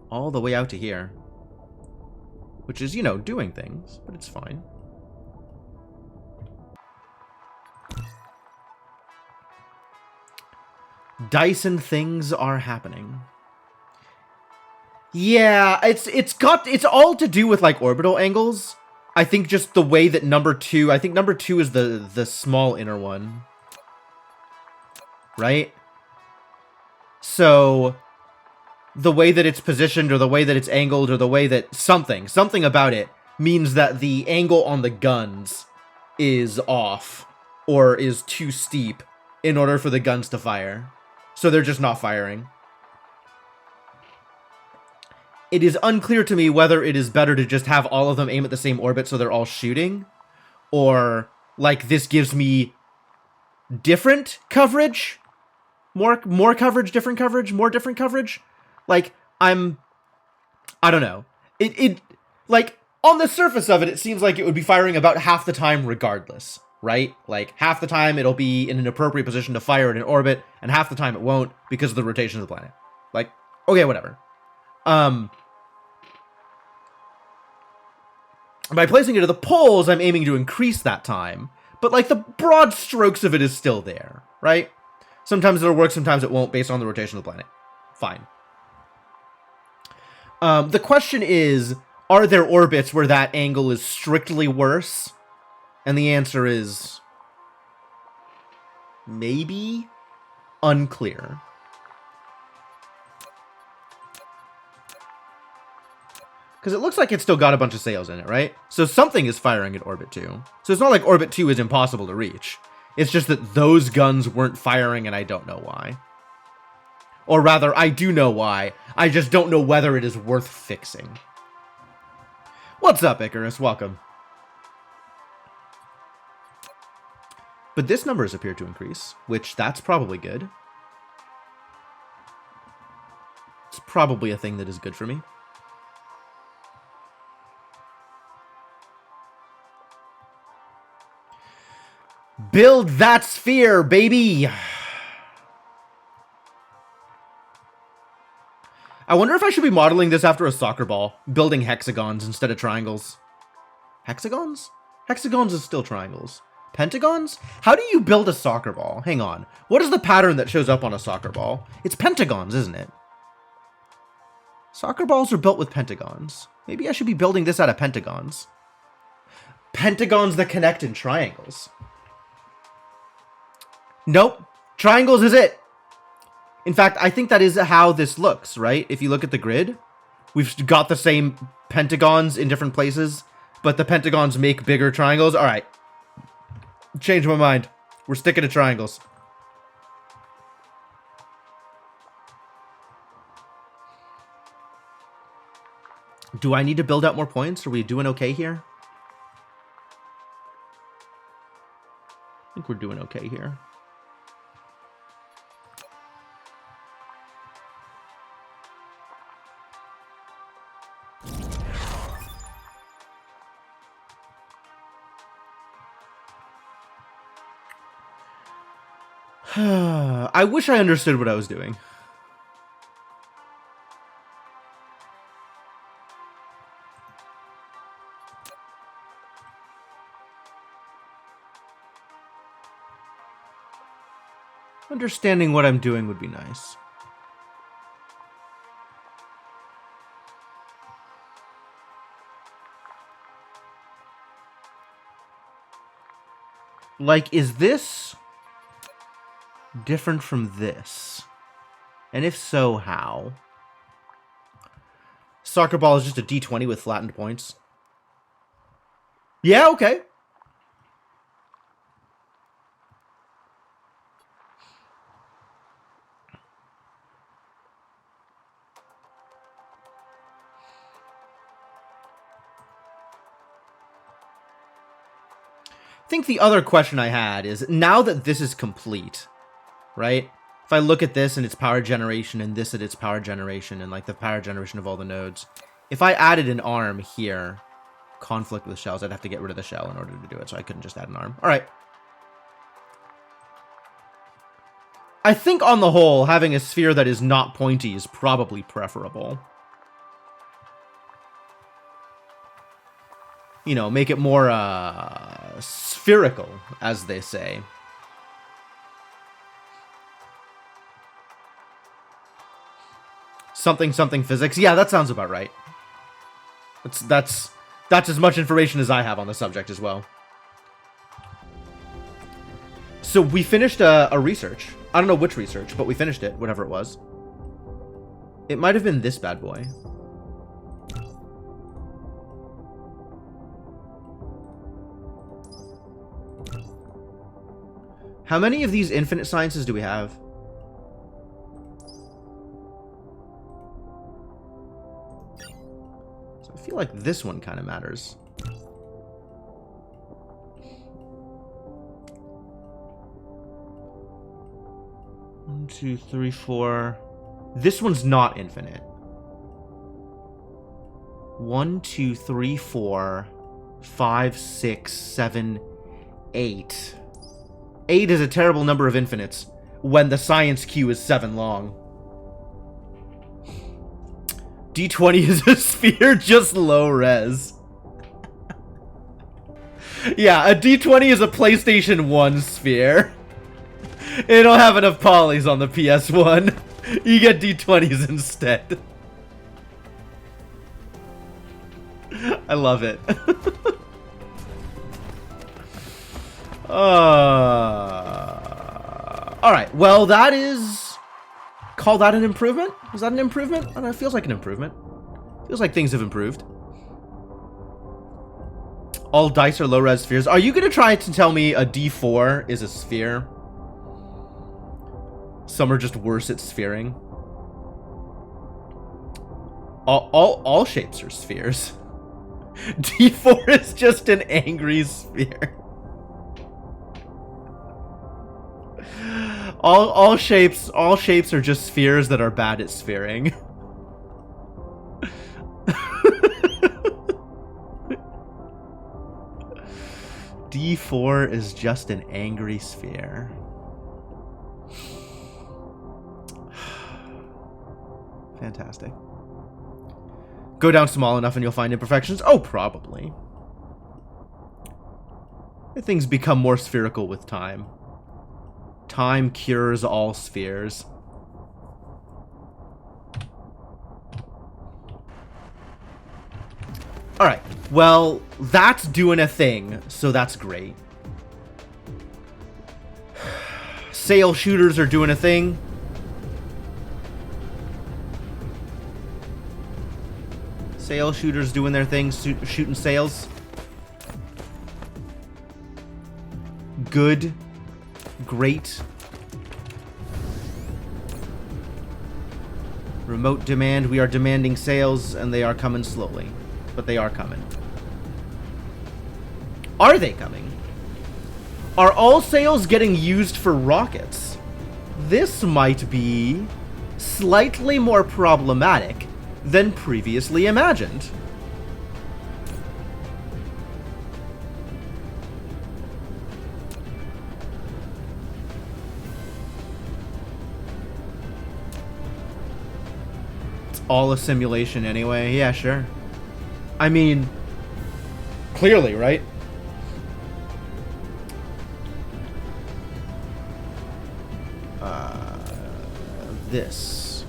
All the way out to here. Which is, you know, doing things, but it's fine. Dyson things are happening. Yeah, it's all to do with, like, orbital angles. I think just the way that number 2, I think number 2 is the small inner one. Right? So the way that it's positioned, or the way that it's angled, or the way that something about it means that the angle on the guns is off, or is too steep in order for the guns to fire. So they're just not firing. It is unclear to me whether it is better to just have all of them aim at the same orbit so they're all shooting, or, like, this gives me different coverage, more coverage, different coverage, more different coverage. Like, I don't know. It like, on the surface of it, it seems like it would be firing about half the time regardless, right? Like, half the time it'll be in an appropriate position to fire in an orbit, and half the time it won't because of the rotation of the planet. Like, okay, whatever. By placing it at the poles, I'm aiming to increase that time. But, like, the broad strokes of it is still there, right? Sometimes it'll work, sometimes it won't, based on the rotation of the planet. Fine. The question is, are there orbits where that angle is strictly worse? And the answer is... maybe? Unclear. Because it looks like it's still got a bunch of sails in it, right? So something is firing at Orbit 2. So it's not like Orbit 2 is impossible to reach. It's just that those guns weren't firing, and I don't know why. Or rather, I do know why. I just don't know whether it is worth fixing. What's up, Icarus? Welcome. But this number has appeared to increase, which that's probably good. It's probably a thing that is good for me. Build that sphere, baby! I wonder if I should be modeling this after a soccer ball, building hexagons instead of triangles. Hexagons? Hexagons is still triangles. Pentagons? How do you build a soccer ball? Hang on. What is the pattern that shows up on a soccer ball? It's pentagons, isn't it? Soccer balls are built with pentagons. Maybe I should be building this out of pentagons. Pentagons that connect in triangles. Nope. Triangles is it. In fact, I think that is how this looks, right? If you look at the grid, we've got the same pentagons in different places, but the pentagons make bigger triangles. All right. Change my mind. We're sticking to triangles. Do I need to build out more points? Are we doing okay here? I think we're doing okay here. I wish I understood what I was doing. Understanding what I'm doing would be nice. Like, is this different from this? And if so, how? Soccer ball is just a D20 with flattened points. Yeah, okay. I think the other question I had is, now that this is complete, right? If I look at this and its power generation and this at its power generation and like the power generation of all the nodes, if I added an arm here, conflict with shells, I'd have to get rid of the shell in order to do it, so I couldn't just add an arm. All right. I think on the whole, having a sphere that is not pointy is probably preferable. You know, make it more spherical, as they say. Something physics. Yeah, that sounds about right. That's as much information as I have on the subject as well. So we finished a research. I don't know which research, but we finished it, whatever it was. It might have been this bad boy. How many of these infinite sciences do we have? So I feel like this one kind of matters. One, two, three, four. This one's not infinite. 1, 2, 3, 4, 5, 6, 7, 8. 8 is a terrible number of infinites when the science queue is 7 long. D20 is a sphere, just low res. Yeah, a D20 is a PlayStation 1 sphere. It don't have enough polys on the PS1. You get D20s instead. I love it. Alright, well that is... Call that an improvement? Is that an improvement? I don't know, it feels like an improvement. Feels like things have improved. All dice are low-res spheres. Are you going to try to tell me a D4 is a sphere? Some are just worse at sphering. All shapes are spheres. D4 is just an angry sphere. All shapes are just spheres that are bad at sphering. D4 is just an angry sphere. Fantastic. Go down small enough and you'll find imperfections? Oh, probably. Things become more spherical with time. Time cures all spheres. Alright, well, that's doing a thing, so that's great. Sail shooters are doing a thing. Sail shooters doing their thing, shooting sails. Good. Great. Remote demand. We are demanding sails, and they are coming slowly. But they are coming. Are they coming? Are all sails getting used for rockets? This might be slightly more problematic than previously imagined. It's all a simulation anyway. Yeah, sure. I mean, clearly, right? This.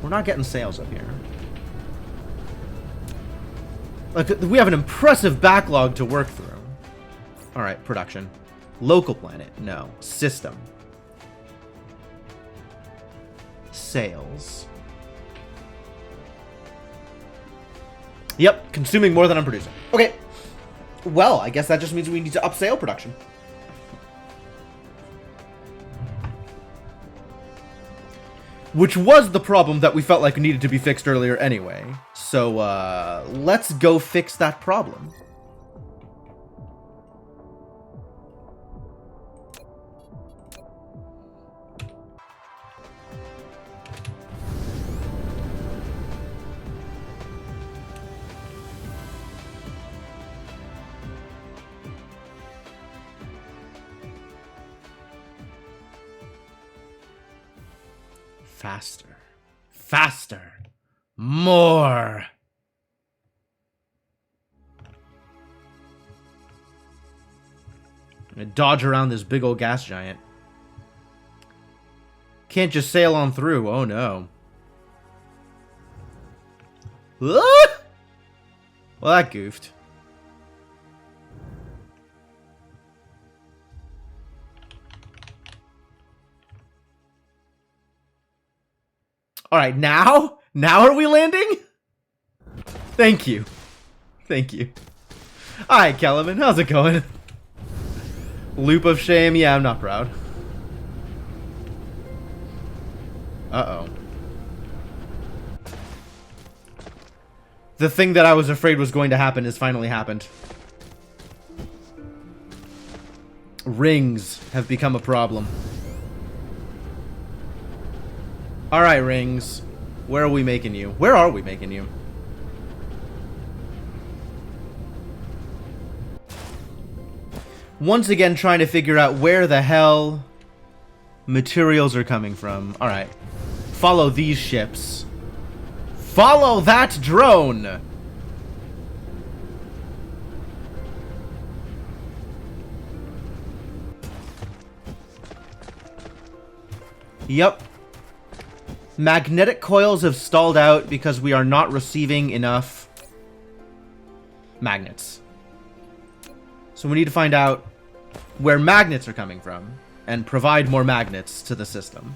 We're not getting sales up here. Like, we have an impressive backlog to work through. Alright, production. Local planet. No. System. Sales. Yep, consuming more than I'm producing. Okay. Well, I guess that just means we need to up sale production. Which was the problem that we felt like needed to be fixed earlier anyway. So, let's go fix that problem. Faster. Faster. More. I'm gonna dodge around this big old gas giant. Can't just sail on through. Oh no. Ah! Well, that goofed. Alright, now? Now are we landing? Thank you. Thank you. Alright, Kellerman, how's it going? Loop of shame? Yeah, I'm not proud. Uh-oh. The thing that I was afraid was going to happen has finally happened. Rings have become a problem. Alright, Rings. Where are we making you? Where are we making you? Once again, trying to figure out where the hell materials are coming from. Alright. Follow these ships. Follow that drone! Yep. Magnetic coils have stalled out because we are not receiving enough magnets. So we need to find out where magnets are coming from and provide more magnets to the system.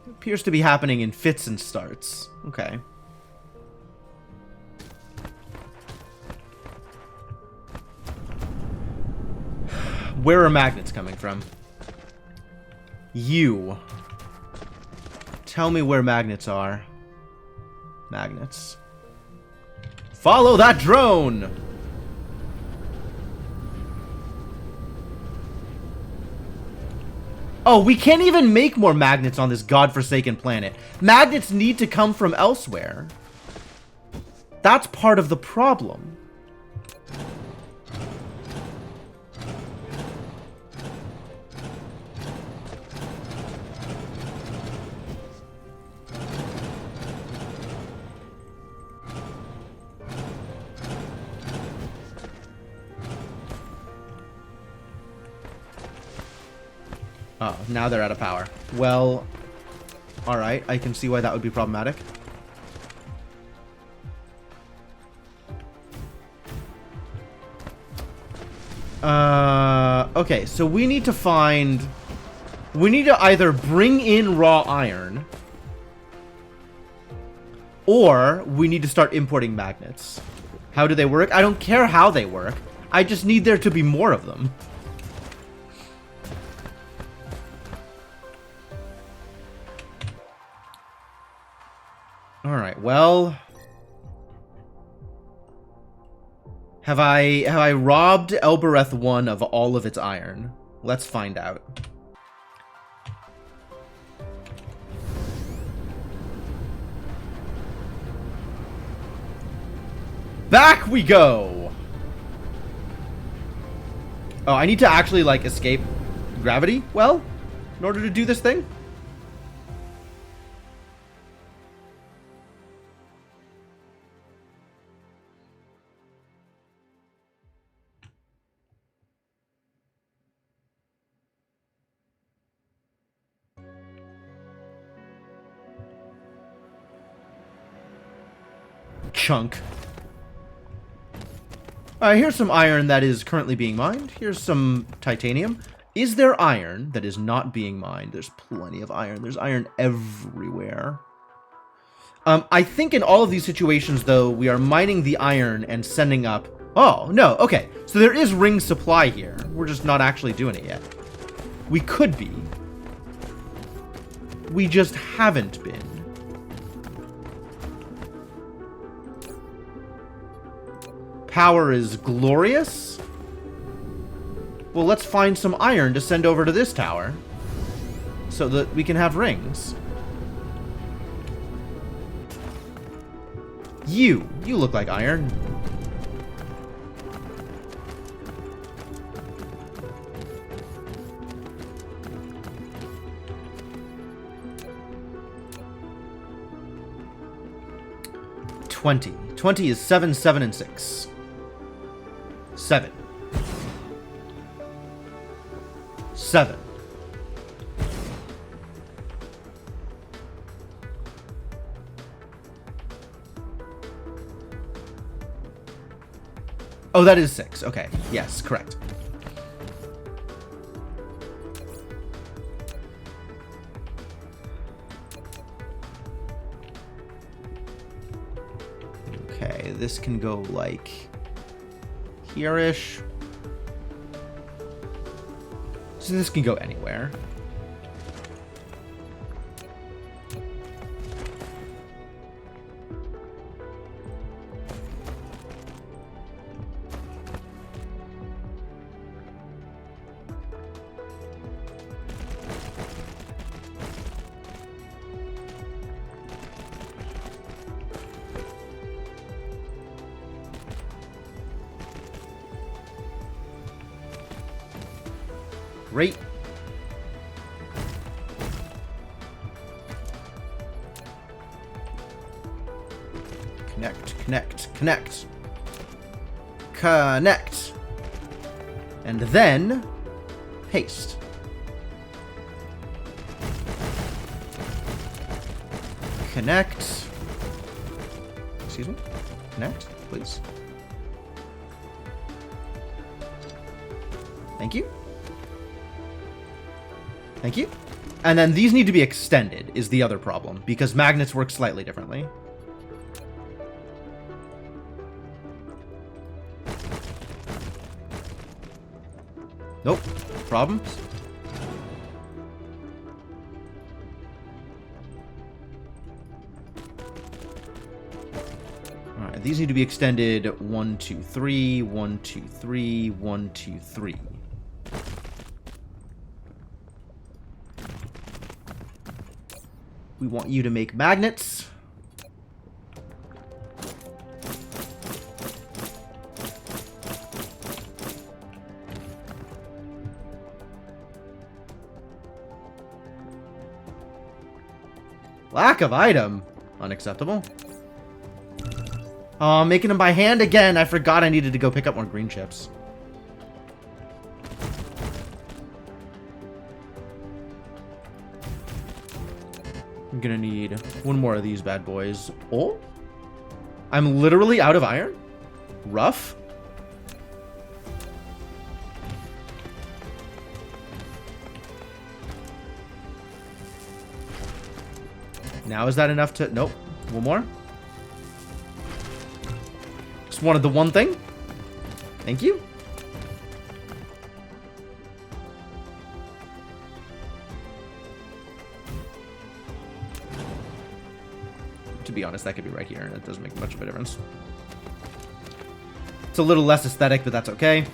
It appears to be happening in fits and starts. Okay. Where are magnets coming from? You. Tell me where magnets are. Magnets. Follow that drone! Oh, we can't even make more magnets on this godforsaken planet. Magnets need to come from elsewhere. That's part of the problem. Oh, now they're out of power. Well, alright, I can see why that would be problematic. Okay, so we need to find... We need to either bring in raw iron, or we need to start importing magnets. How do they work? I don't care how they work. I just need there to be more of them. Alright, well... Have I robbed Elbereth 1 of all of its iron? Let's find out. Back we go! Oh, I need to actually, like, escape gravity? Well, in order to do this thing? Chunk. Here's some iron that is currently being mined. Here's some titanium. Is there iron that is not being mined? There's plenty of iron. There's iron everywhere. I think in all of these situations, though, we are mining the iron and sending up... Oh, no. Okay. So there is ring supply here. We're just not actually doing it yet. We could be. We just haven't been. Power is glorious. Well, let's find some iron to send over to this tower so that we can have rings. You look like iron. 20. 20 is 7, 7, and 6. 7. 7. Oh, that is 6. Okay. Yes, correct. Okay, this can go like here-ish. So this can go anywhere. Great. Connect, connect, connect. Connect. And then paste. Connect. Excuse me? Connect, please. Thank you. Thank you. And then these need to be extended is the other problem, because magnets work slightly differently. Nope. Problems? Alright, these need to be extended 1, 2, 3, 1, 2, 3, 1, 2, 3. We want you to make magnets. Lack of item. Unacceptable. Oh, I'm making them by hand again. I forgot I needed to go pick up more green chips. I'm gonna need one more of these bad boys. Oh? I'm literally out of iron? Rough? Now is that enough to... Nope. One more. Just wanted the one thing. Thank you. To be honest, that could be right here. That doesn't make much of a difference. It's a little less aesthetic, but that's okay.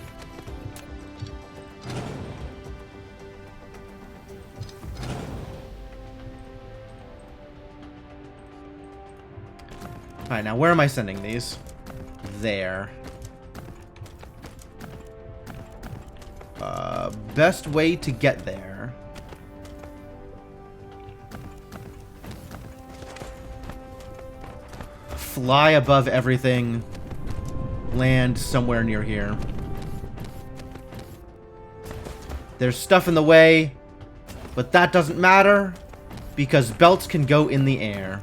Alright, now where am I sending these? There. Best way to get there. Fly above everything. Land somewhere near here. There's stuff in the way, but that doesn't matter because belts can go in the air.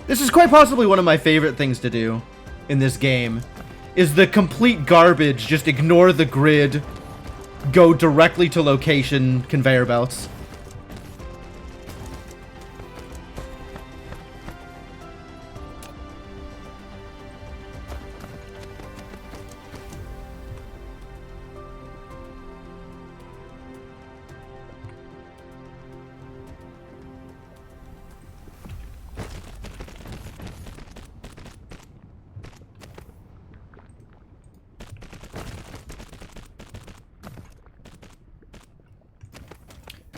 This is quite possibly one of my favorite things to do in this game, is the complete garbage, just ignore the grid, go directly to location conveyor belts.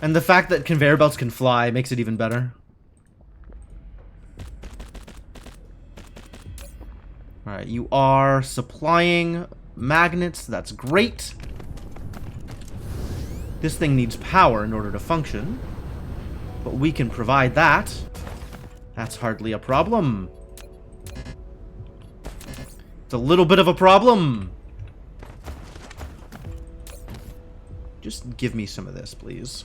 And the fact that conveyor belts can fly makes it even better. Alright, you are supplying magnets. That's great. This thing needs power in order to function. But we can provide that. That's hardly a problem. It's a little bit of a problem. Just give me some of this, please.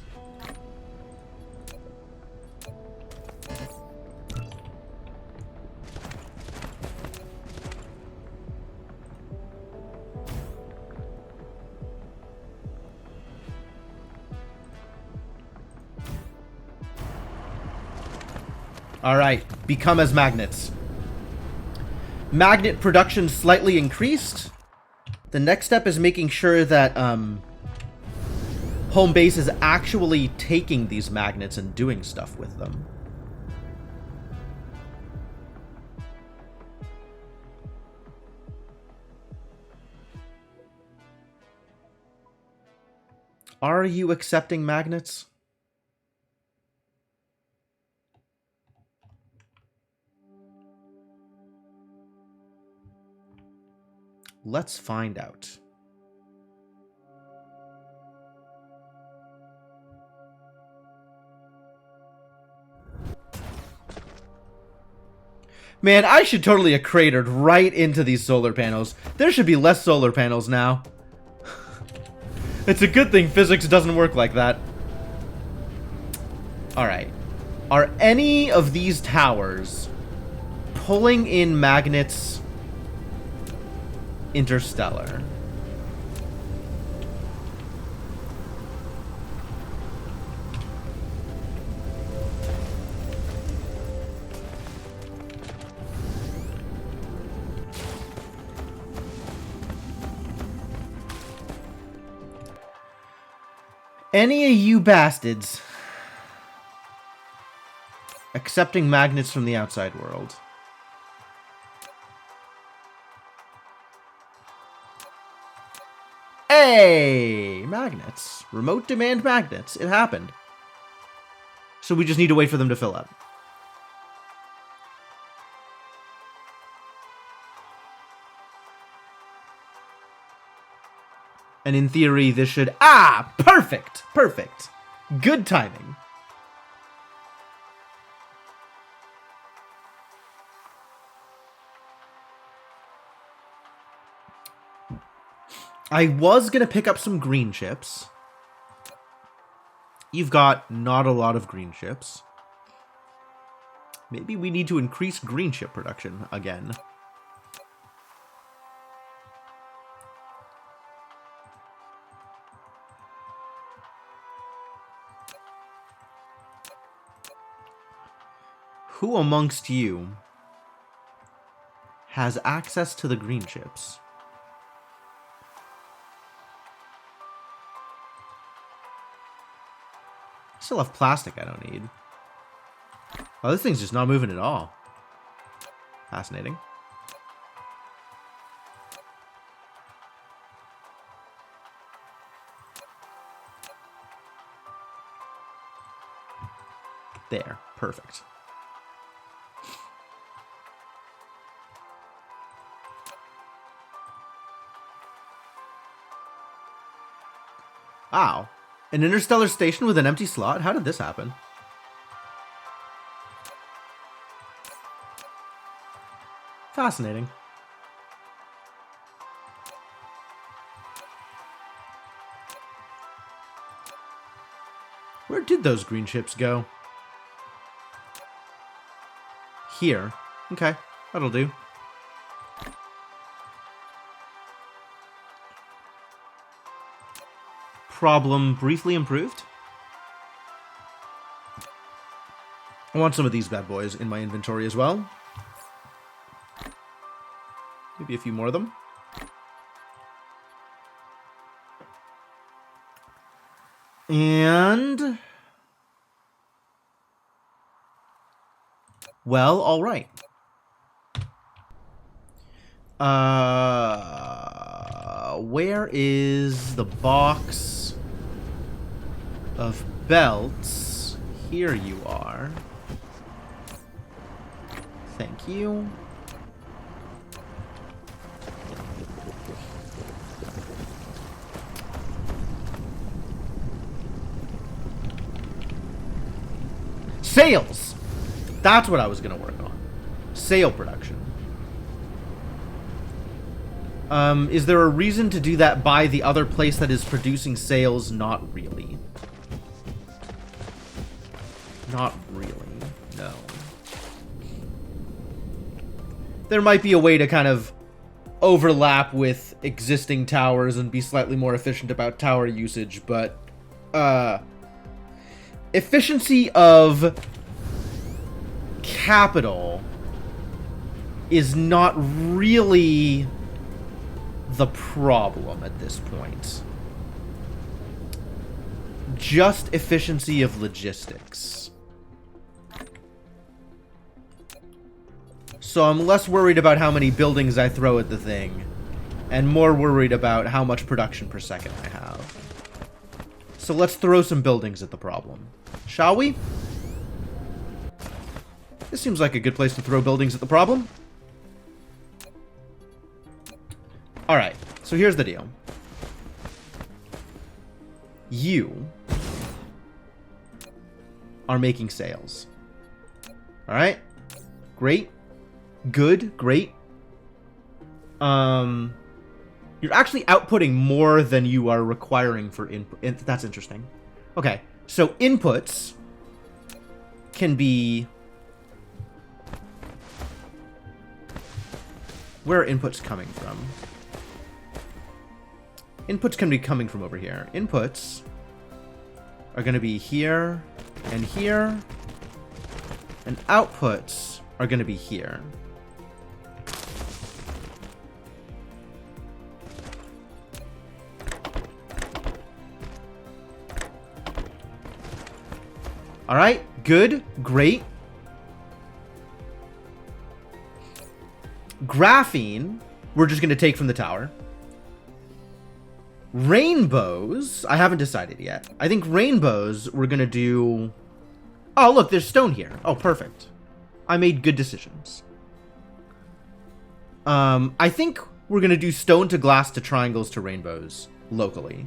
Alright, become as magnets. Magnet production slightly increased. The next step is making sure that home base is actually taking these magnets and doing stuff with them. Are you accepting magnets? Let's find out. Man, I should totally have cratered right into these solar panels. There should be less solar panels now. It's a good thing physics doesn't work like that. Alright. Are any of these towers pulling in magnets interstellar? Any of you bastards accepting magnets from the outside world? Hey! Magnets. Remote demand magnets. It happened. So we just need to wait for them to fill up. And in theory, this should... Ah! Perfect! Perfect. Good timing. I was going to pick up some green chips. You've got not a lot of green chips. Maybe we need to increase green chip production again. Who amongst you has access to the green chips? Still have plastic I don't need. Oh, this thing's just not moving at all. Fascinating. There. Perfect. Wow. An interstellar station with an empty slot? How did this happen? Fascinating. Where did those green chips go? Here. Okay, that'll do. Problem briefly improved. I want some of these bad boys in my inventory as well. Maybe a few more of them. And... well, alright. Where is the box of belts. Here you are. Thank you. Sales! That's what I was going to work on. Sale production. Is there a reason to do that by the other place that is producing sales? Not really. Not really, no. There might be a way to kind of overlap with existing towers and be slightly more efficient about tower usage, but efficiency of capital is not really the problem at this point. Just efficiency of logistics. So I'm less worried about how many buildings I throw at the thing, and more worried about how much production per second I have. So let's throw some buildings at the problem. Shall we? This seems like a good place to throw buildings at the problem. Alright, so here's the deal. You are making sales. Alright? Great. Good. Great. You're actually outputting more than you are requiring for input. That's interesting. Okay, so inputs can be... Where are inputs coming from? Inputs can be coming from over here. Inputs are going to be here and here. And outputs are going to be here. Alright, good, great. Graphene, we're just going to take from the tower. Rainbows, I haven't decided yet. I think rainbows, we're going to do... Oh, look, there's stone here. Oh, perfect. I made good decisions. I think we're going to do stone to glass to triangles to rainbows locally.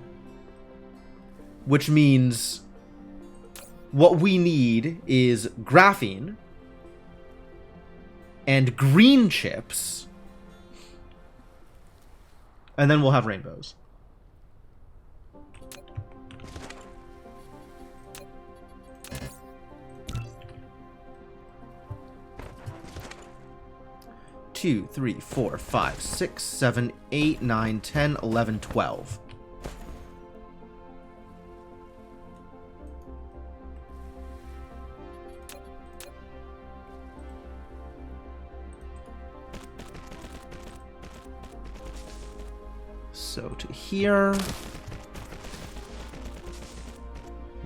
Which means what we need is graphene and green chips. And then we'll have rainbows. Two, 3, 4, 5, 6, 7, 8, 9, 10, 11, 12. So to here.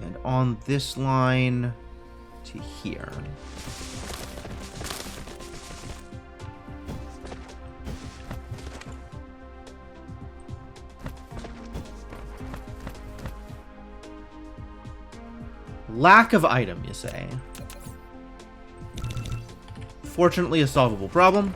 And on this line to here. Lack of item, you say? Fortunately, a solvable problem.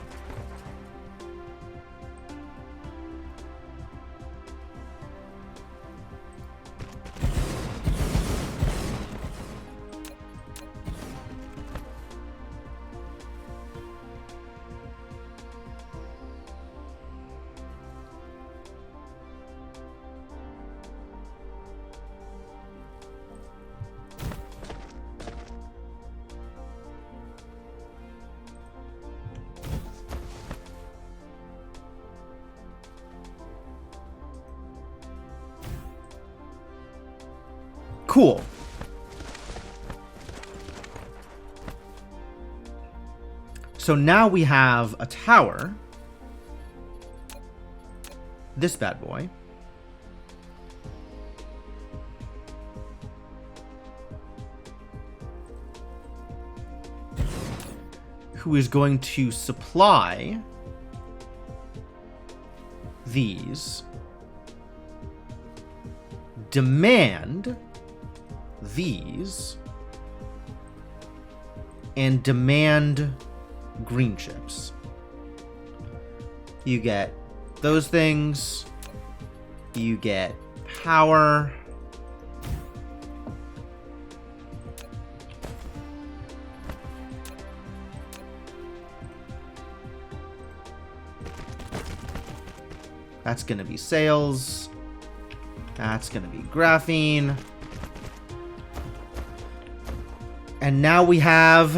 Cool. So now we have a tower. This bad boy. Who is going to supply these, demand these and demand green chips. You get those things. You get power. That's going to be sales. That's going to be graphene. And now we have...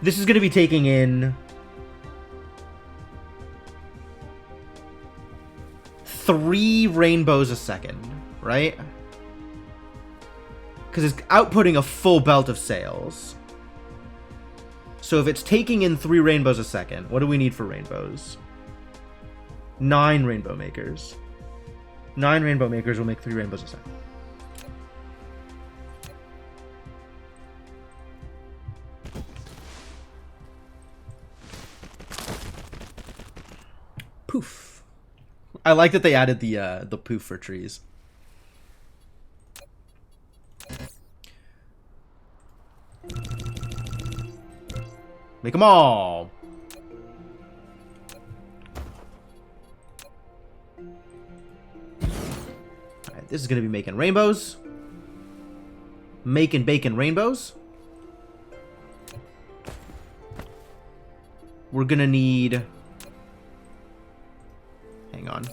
This is going to be taking in 3 rainbows a second, right? Because it's outputting a full belt of sales. So if it's taking in 3 rainbows a second, what do we need for rainbows? 9 rainbow makers. 9 rainbow makers will make 3 rainbows a second. Poof. I like that they added the poof for trees. Make them all. Alright, this is going to be making rainbows. Making bacon rainbows. We're going to need... Hang on.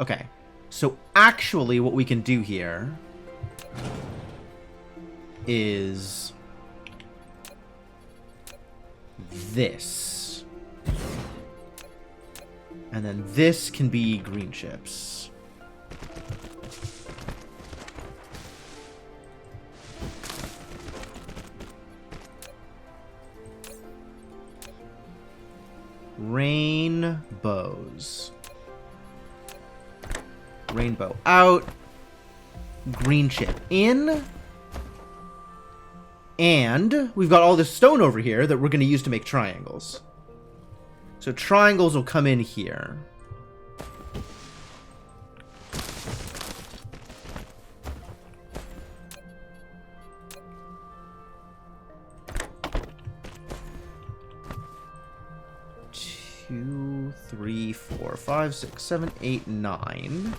Okay. So actually what we can do here is this. And then this can be green chips. Rainbows. Rainbow out. Green chip in. And we've got all this stone over here that we're going to use to make triangles. So triangles will come in here. Two, 3, 4, 5, 6, 7, 8, 9.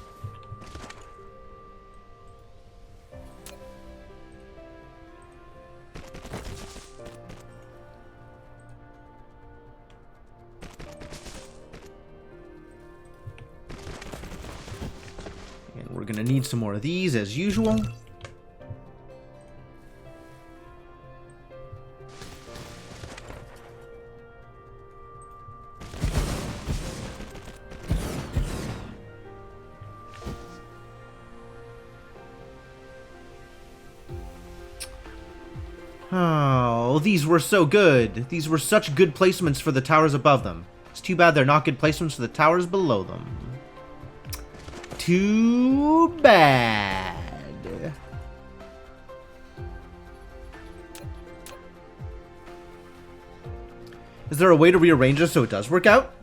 And we're gonna need some more of these as usual. Oh, these were so good. These were such good placements for the towers above them. It's too bad they're not good placements for the towers below them. Too bad. Is there a way to rearrange this so it does work out?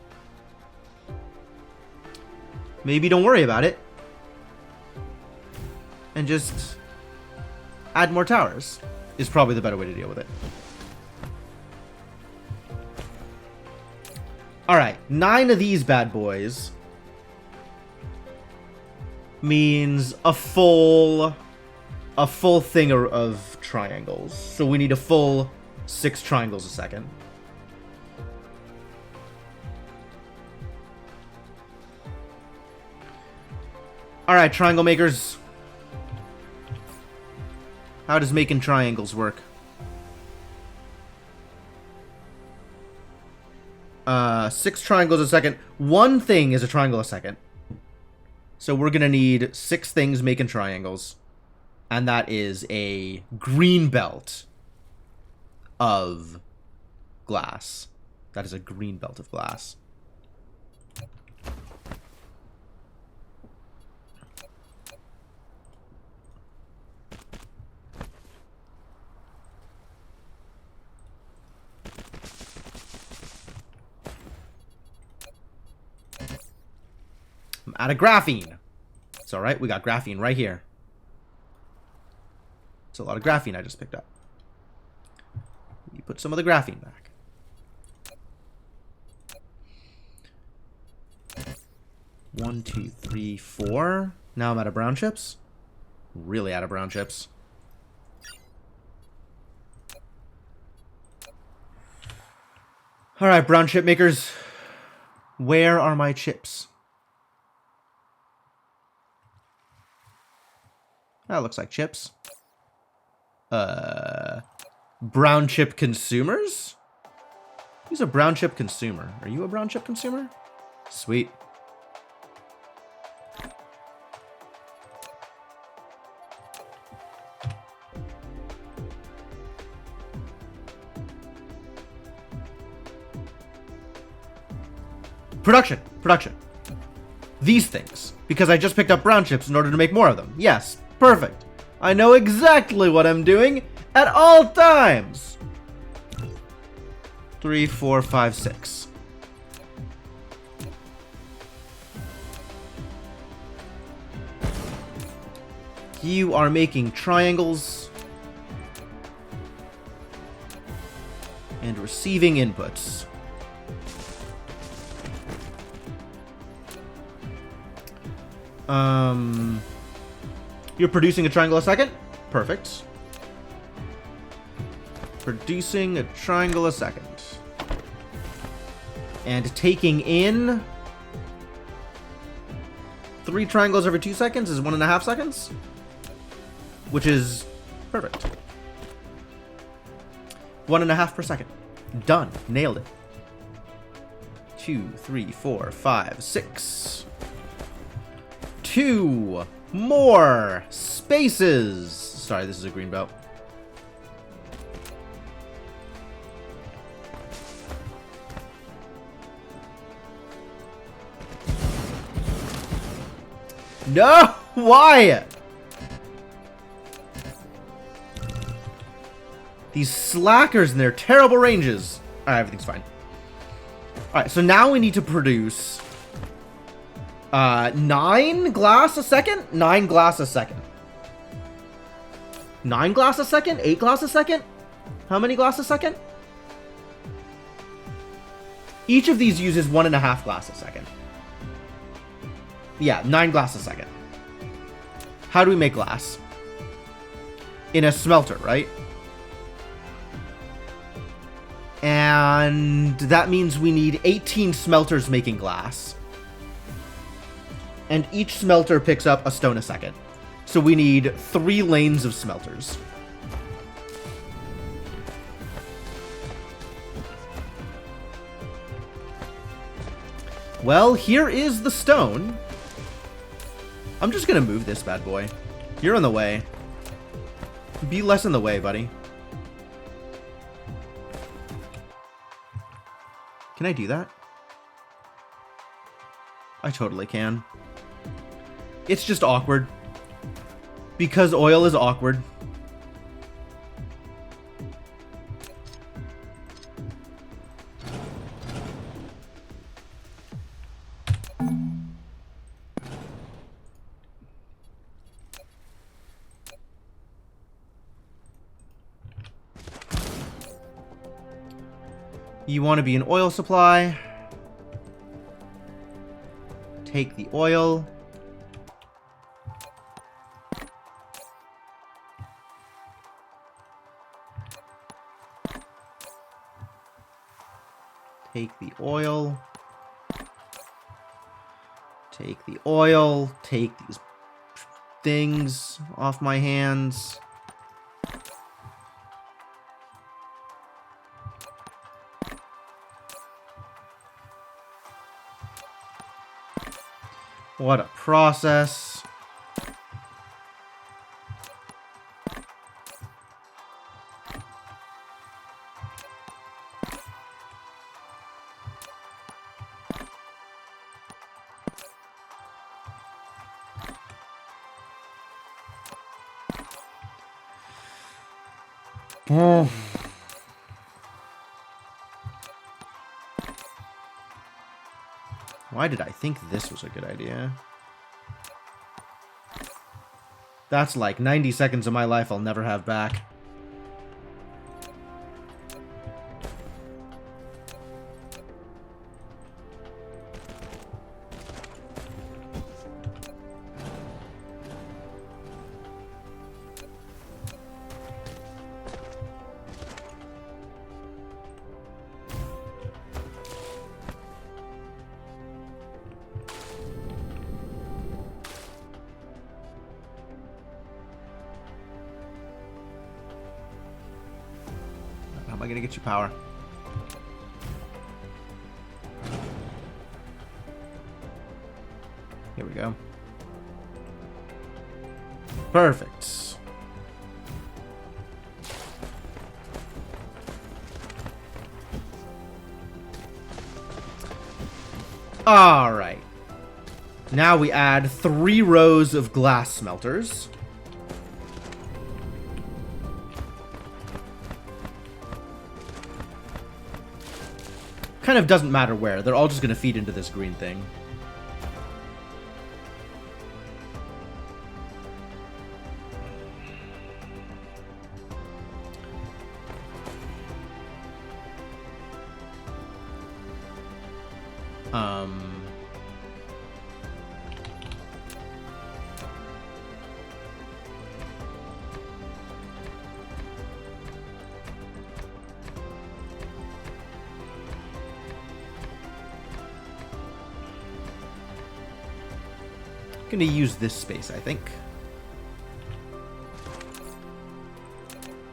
Maybe don't worry about it. And just add more towers. Is probably the better way to deal with it. Alright, 9 of these bad boys means a full thing of triangles. So we need a full 6 triangles a second. Alright, triangle makers. How does making triangles work? 6 triangles a second. 1 thing is a triangle a second. So we're gonna need 6 things making triangles. And that is a green belt of glass. That is a green belt of glass. out of graphene. It's alright, we got graphene right here. It's a lot of graphene I just picked up. You put some of the graphene back. One, two, three, four. Now I'm out of brown chips. Really out of brown chips. Alright, brown chip makers. Where are my chips? That looks like chips. Brown chip consumers? Who's a brown chip consumer? Are you a brown chip consumer? Sweet. Production. Production. These things. Because I just picked up brown chips in order to make more of them. Yes. Perfect. I know exactly what I'm doing at all times. 3, 4, 5, 6. You are making triangles and receiving inputs. You're producing a triangle a second? Perfect. Producing a triangle a second. And taking in 3 triangles every 2 seconds is 1.5 seconds. Which is perfect. 1.5 per second. Done. Nailed it. 2, 3, 4, 5, 6. 2 more spaces. Sorry, this is a green belt. No! Why? These slackers and their terrible ranges. Alright, everything's fine. Alright, so now we need to produce 9 glass a second? 9 glass a second. 9 glass a second? 8 glass a second? How many glass a second? Each of these uses 1.5 glass a second. Yeah, 9 glass a second. How do we make glass? In a smelter, right? And that means we need 18 smelters making glass. And each smelter picks up a stone a second. So we need 3 lanes of smelters. Well, here is the stone. I'm just gonna move this bad boy. You're in the way. Be less in the way, buddy. Can I do that? I totally can. It's just awkward. Because oil is awkward. You want to be an oil supply. Take the oil. Take the oil. Take the oil. Take these things off my hands. What a process. Oh. Why did I think this was a good idea? That's like 90 seconds of my life I'll never have back. How am I gonna get you power? Here we go. Perfect. All right. Now we add 3 rows of glass smelters. Kind of doesn't matter where. They're all just going to feed into this green thing. Gonna use this space, I think.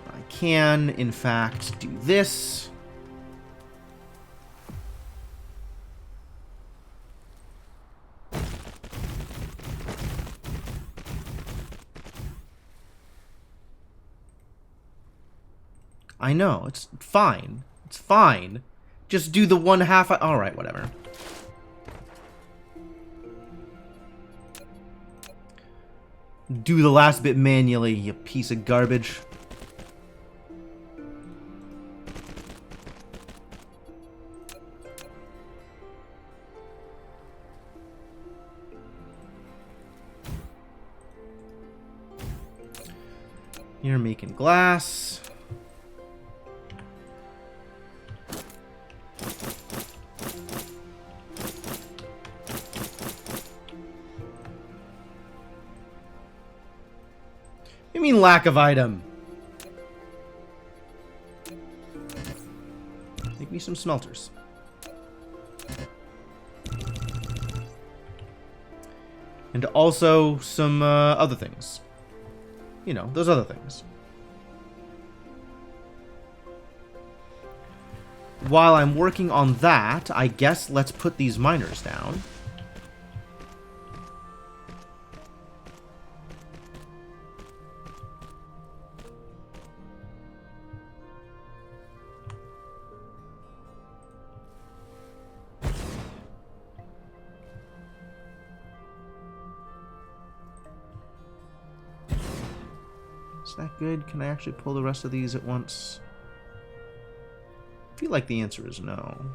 I can, in fact, do this. I know, it's fine. It's fine. Just do the 1/2. Alright, whatever. Do the last bit manually, you piece of garbage. You're making glass. I mean lack of item. Make me some smelters. And also some other things. You know, those other things. While I'm working on that, I guess let's put these miners down. Is that good? Can I actually pull the rest of these at once? I feel like the answer is no.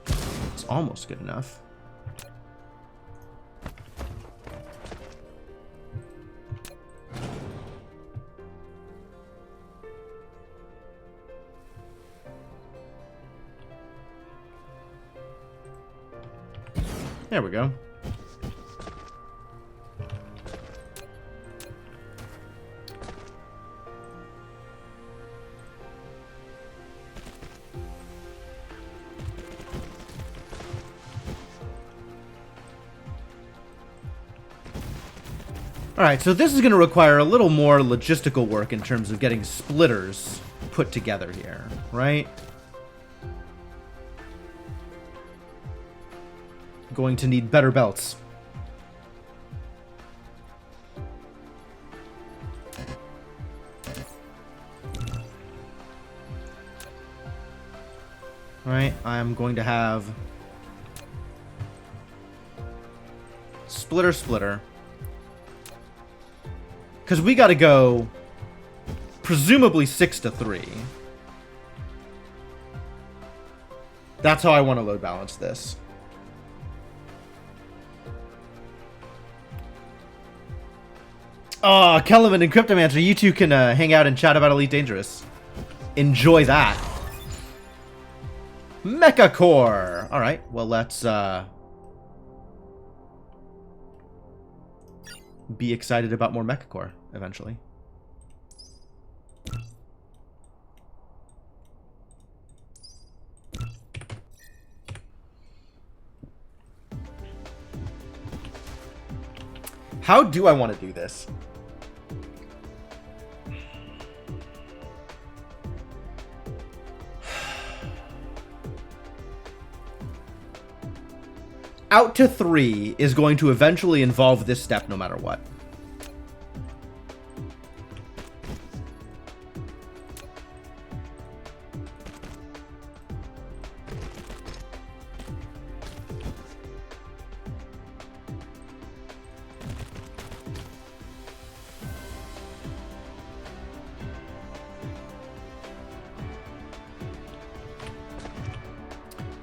It's almost good enough. There we go. Alright, so this is going to require a little more logistical work in terms of getting splitters put together here, right? Going to need better belts. Alright, I'm going to have splitter. Because we got to go presumably 6 to 3. That's how I want to load balance this. Oh, Kelvin and Cryptomancer, you two can hang out and chat about Elite Dangerous. Enjoy that. Mecha Core. All right. Well, let's be excited about more Mecha Core eventually. How do I want to do this? Out to 3 is going to eventually involve this step no matter what.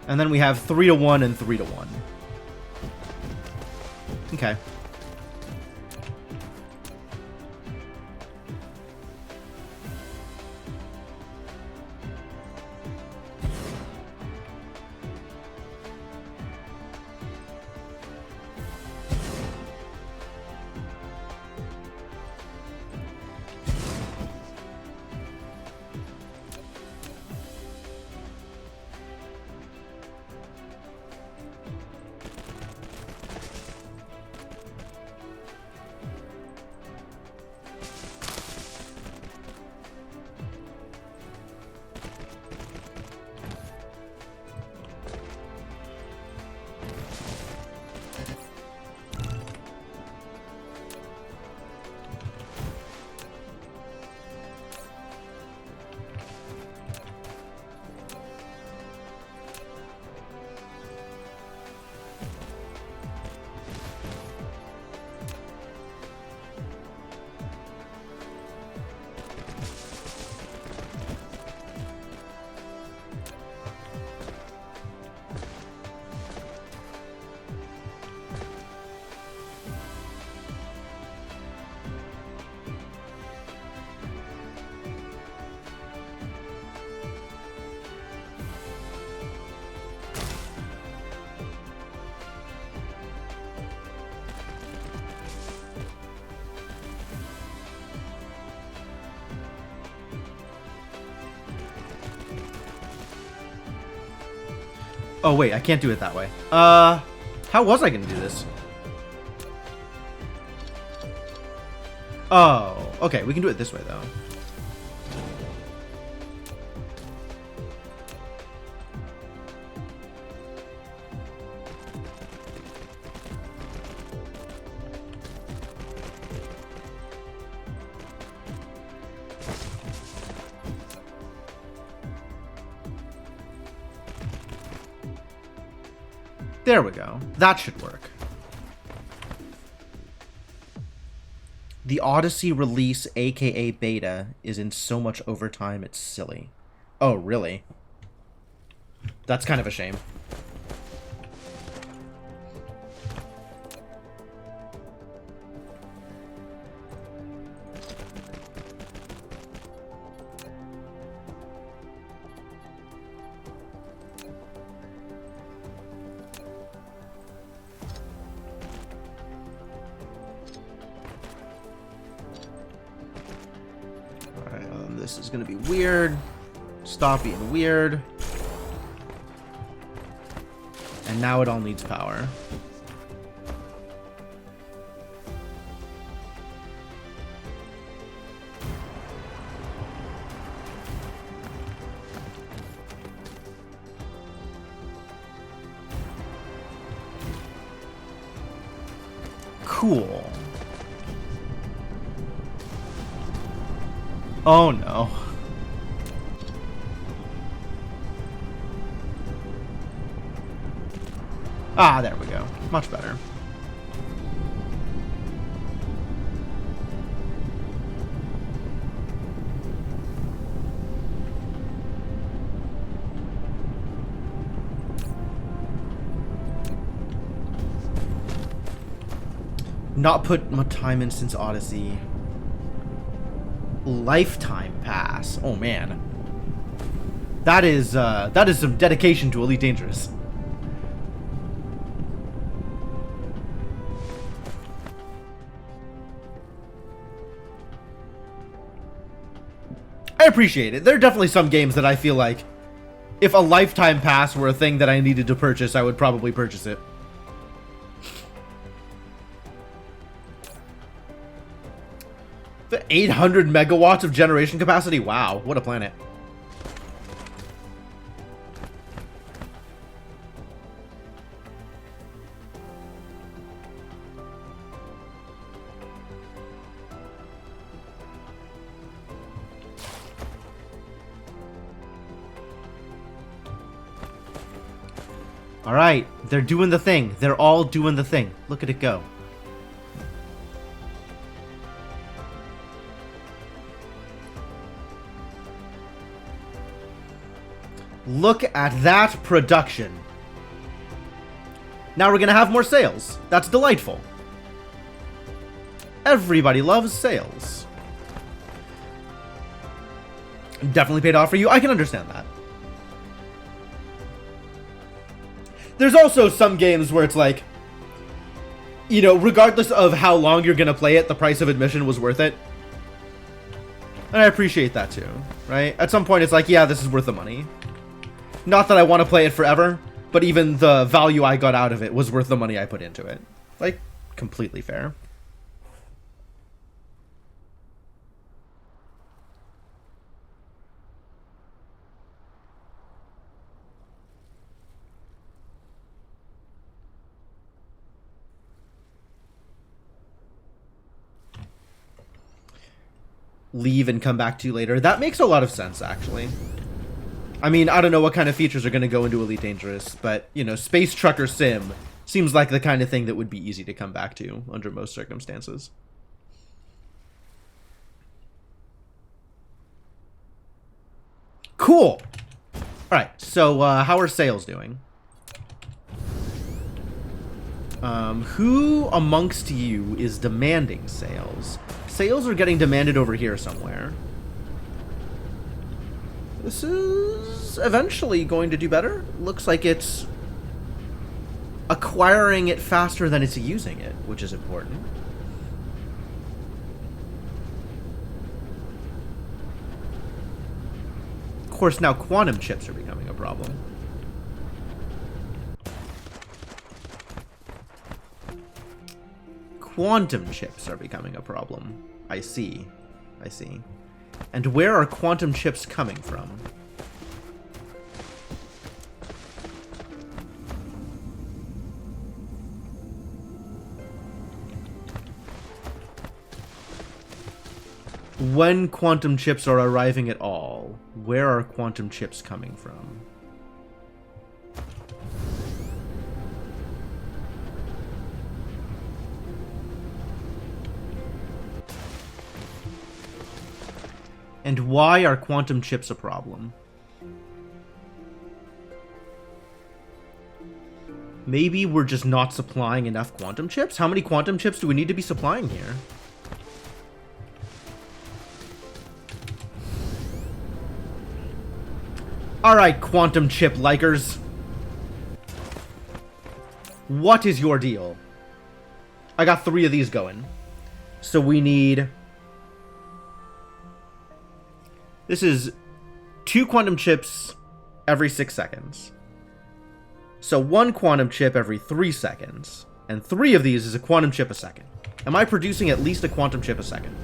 And then we have 3 to 1 and 3 to 1. Okay. Oh, wait, I can't do it that way. How was I gonna do this? Oh, okay, we can do it this way, though. There we go. That should work. The Odyssey release, aka beta, is in so much overtime it's silly. Oh, really? That's kind of a shame. This is going to be weird. Stop being weird. And now it all needs power. Cool. Oh no. Ah, there we go. Much better. Not put my time in since Odyssey. Lifetime pass. Oh man. That is some dedication to Elite Dangerous. I appreciate it. There are definitely some games that I feel like if a lifetime pass were a thing that I needed to purchase, I would probably purchase it. The 800 megawatts of generation capacity? Wow, what a planet. All right, they're doing the thing. They're all doing the thing. Look at it go. Look at that production. Now we're going to have more sales. That's delightful. Everybody loves sales. Definitely paid off for you. I can understand that. There's also some games where it's like, you know, regardless of how long you're going to play it, the price of admission was worth it. And I appreciate that too, right? At some point it's like, yeah, this is worth the money. Not that I want to play it forever, but even the value I got out of it was worth the money I put into it. Like, completely fair. Leave and come back to later. That makes a lot of sense, actually. I mean, I don't know what kind of features are going to go into Elite Dangerous, but, you know, Space Trucker Sim seems like the kind of thing that would be easy to come back to under most circumstances. Cool! Alright, so, how are sales doing? Who amongst you is demanding sales? Sales are getting demanded over here somewhere. This is eventually going to do better. Looks like it's acquiring it faster than it's using it, which is important. Of course, now quantum chips are becoming a problem. Quantum chips are becoming a problem. I see. I see. And where are quantum chips coming from? When quantum chips are arriving at all, where are quantum chips coming from? And why are quantum chips a problem? Maybe we're just not supplying enough quantum chips? How many quantum chips do we need to be supplying here? Alright, quantum chip likers. What is your deal? I got 3 of these going. So we need... This is 2 quantum chips every 6 seconds. So 1 quantum chip every 3 seconds. And 3 of these is a quantum chip a second. Am I producing at least a quantum chip a second?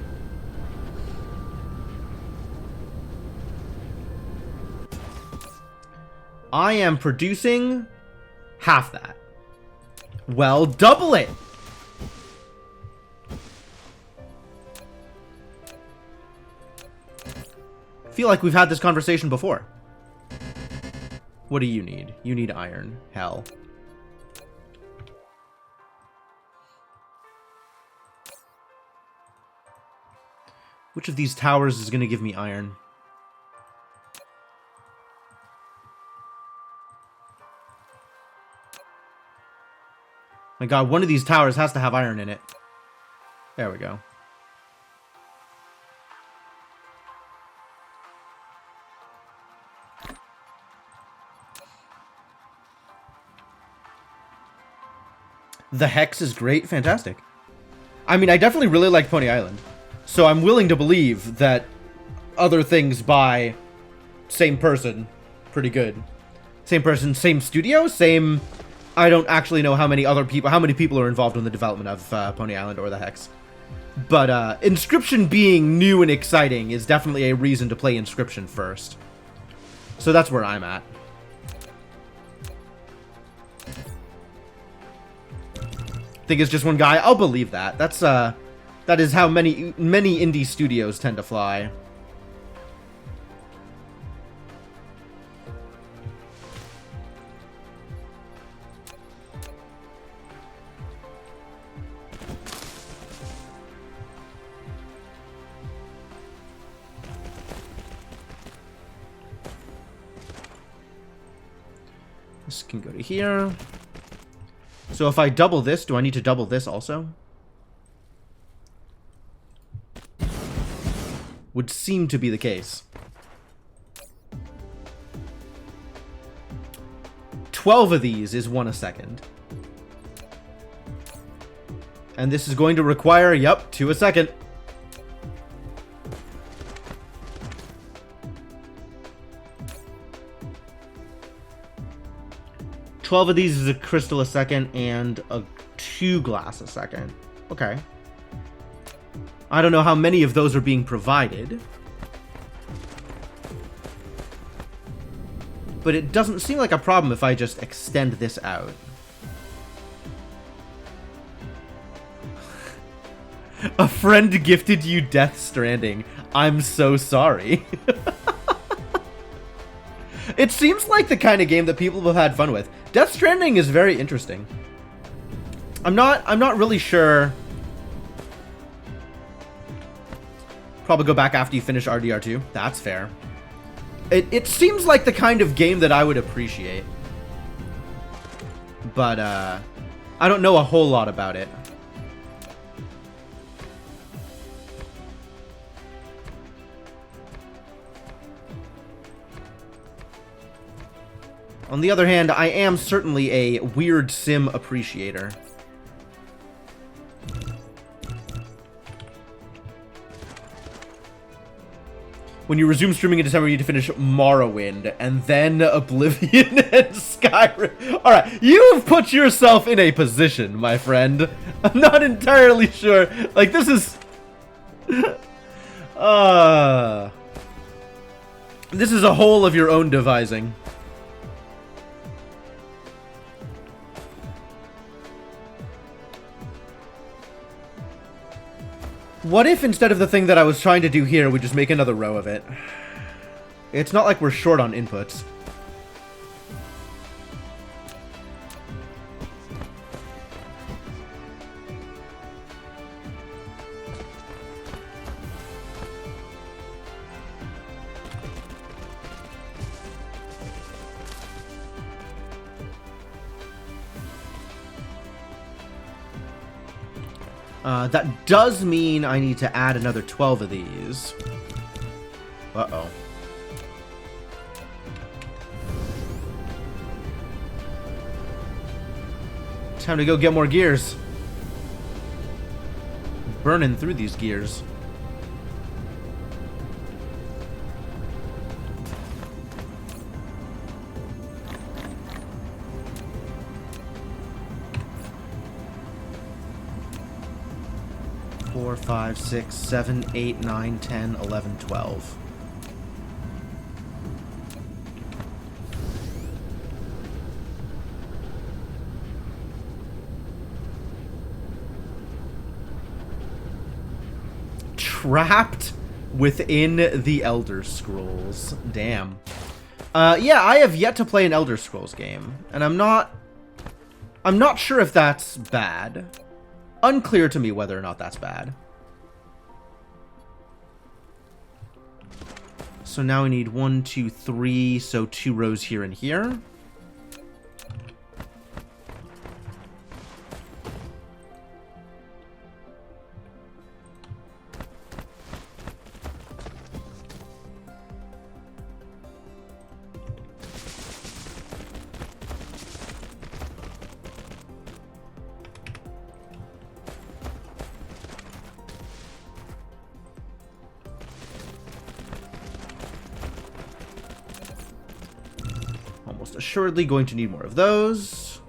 I am producing half that. Well, double it! Feel like we've had this conversation before. What do you need? You need iron. Hell. Which of these towers is going to give me iron? My god, one of these towers has to have iron in it. There we go. The Hex is great. Fantastic. I mean, I definitely really like Pony Island. So I'm willing to believe that other things by same person, pretty good. Same person, same studio, same... I don't actually know how many people are involved in the development of Pony Island or the Hex. But Inscription being new and exciting is definitely a reason to play Inscription first. So that's where I'm at. Think it's just one guy? I'll believe that. That is how many indie studios tend to fly. This can go to here. So if I double this, do I need to double this also? Would seem to be the case. 12 of these is 1 a second. And this is going to require, yep, 2 a second. $12 of these is a crystal a second and 2 glass a second. Okay. I don't know how many of those are being provided. But it doesn't seem like a problem if I just extend this out. A friend gifted you Death Stranding. I'm so sorry. It seems like the kind of game that people have had fun with. Death Stranding is very interesting. I'm not really sure. Probably go back after you finish RDR2. That's fair. It seems like the kind of game that I would appreciate. But I don't know a whole lot about it. On the other hand, I am certainly a weird sim appreciator. When you resume streaming in December, you need to finish Morrowind, and then Oblivion and Skyrim. Alright, you've put yourself in a position, my friend. I'm not entirely sure. Like, this is... This is a whole of your own devising. What if instead of the thing that I was trying to do here, we just make another row of it? It's not like we're short on inputs. That does mean I need to add another 12 of these. Uh-oh. Time to go get more gears. Burning through these gears. Four, 5, 6, 7, 8, 9, 10, 11, 12. Trapped within the Elder Scrolls. Damn. Yeah, I have yet to play an Elder Scrolls game, and I'm not sure if that's bad. Unclear to me whether or not that's bad. So now we need 1, 2, 3, so 2 rows here and here. assuredly going to need more of those.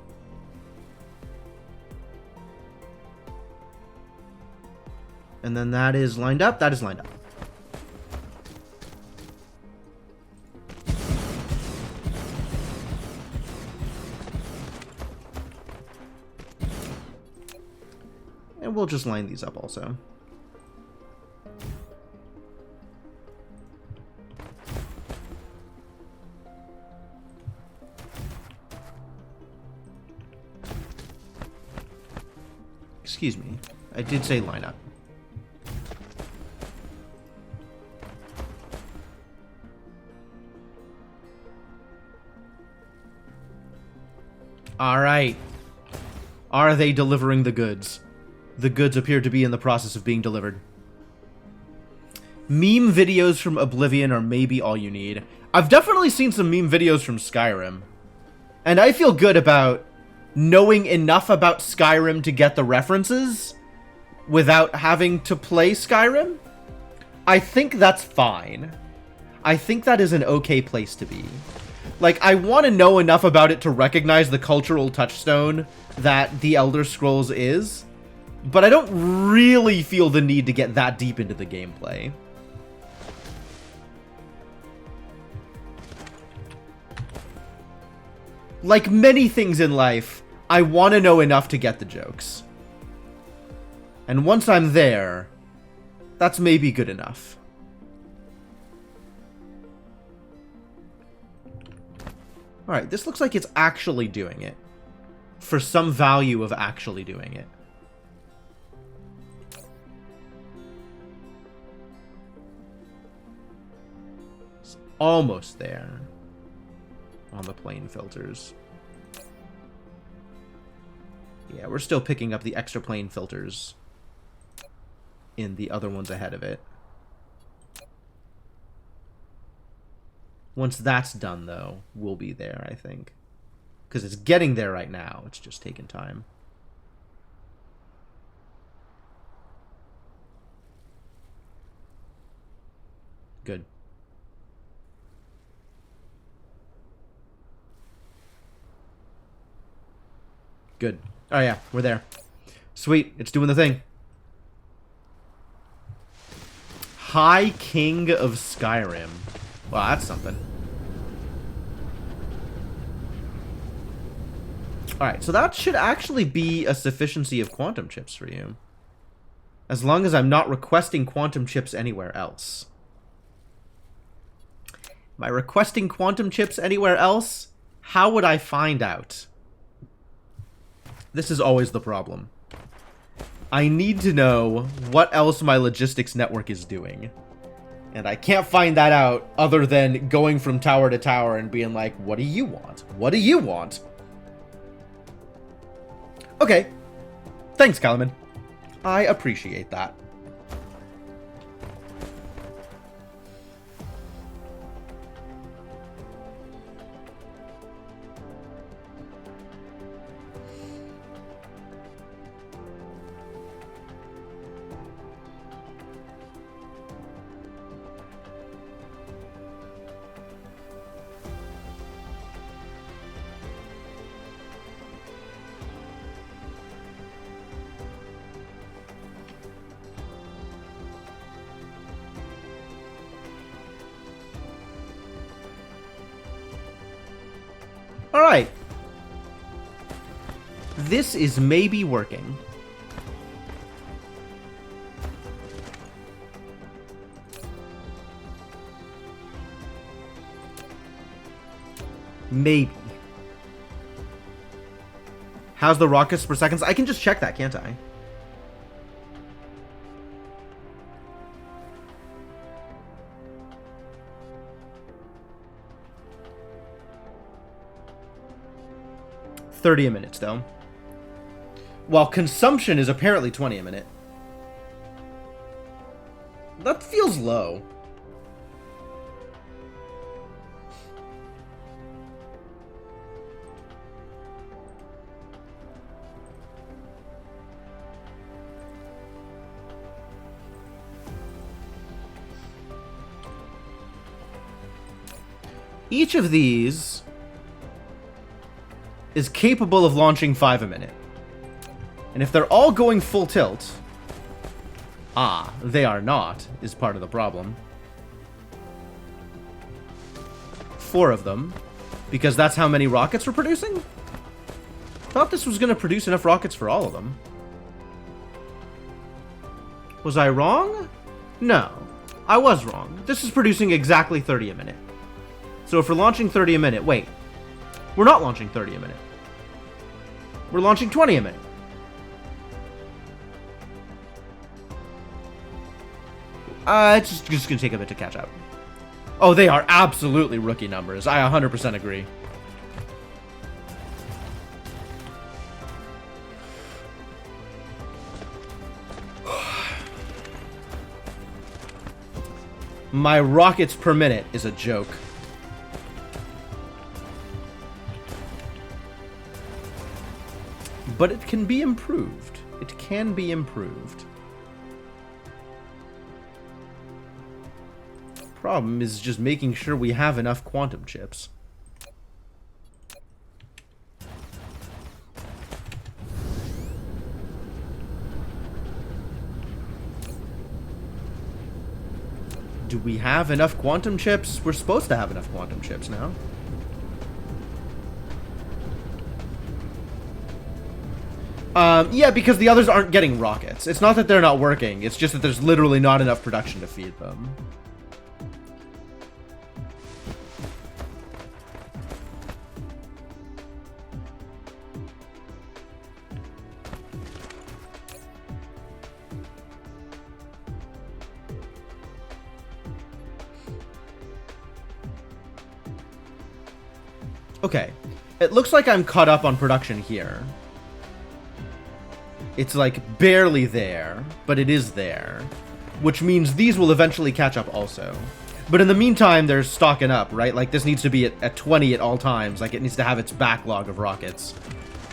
And then that is lined up. That is lined up. And we'll just line these up also. Excuse me. I did say line up. All right. Are they delivering the goods? The goods appear to be in the process of being delivered. Meme videos from Oblivion are maybe all you need. I've definitely seen some meme videos from Skyrim. And I feel good about knowing enough about Skyrim to get the references without having to play Skyrim. I think that's fine. I think that is an okay place to be. Like, I want to know enough about it to recognize the cultural touchstone that The Elder Scrolls is, but I don't really feel the need to get that deep into the gameplay. Like many things in life, I want to know enough to get the jokes. And once I'm there, that's maybe good enough. Alright, this looks like it's actually doing it. For some value of actually doing it. It's almost there. On the plane filters. Yeah, we're still picking up the extra plane filters in the other ones ahead of it. Once that's done, though, we'll be there, I think. Because it's getting there right now. It's just taking time. Good. Good. Oh, yeah, we're there. Sweet, it's doing the thing. High King of Skyrim. Wow, that's something. Alright, so that should actually be a sufficiency of quantum chips for you. As long as I'm not requesting quantum chips anywhere else. Am I requesting quantum chips anywhere else? How would I find out? This is always the problem. I need to know what else my logistics network is doing. And I can't find that out other than going from tower to tower and being like, what do you want? What do you want? Okay. Thanks, Kalaman. I appreciate that. Alright. This is maybe working. Maybe. How's the rockets per seconds? I can just check that, can't I? $30 a minute still. While consumption is apparently 20 a minute. That feels low. Each of these is capable of launching 5 a minute. And if they're all going full tilt... Ah, they are not, is part of the problem. 4 of them, because that's how many rockets we're producing? Thought this was going to produce enough rockets for all of them. Was I wrong? No, I was wrong. This is producing exactly 30 a minute. So if we're launching 30 a minute, wait. We're not launching 30 a minute. We're launching 20 a minute. It's just going to take a bit to catch up. Oh, they are absolutely rookie numbers. I 100% agree. My rockets per minute is a joke. But it can be improved. It can be improved. Problem is just making sure we have enough quantum chips. Do we have enough quantum chips? We're supposed to have enough quantum chips now. Yeah, because the others aren't getting rockets. It's not that they're not working. It's just that there's literally not enough production to feed them. Okay, it looks like I'm caught up on production here. It's like barely there, but it is there, which means these will eventually catch up also. But in the meantime, they're stocking up, right? Like this needs to be at 20 at all times. Like it needs to have its backlog of rockets.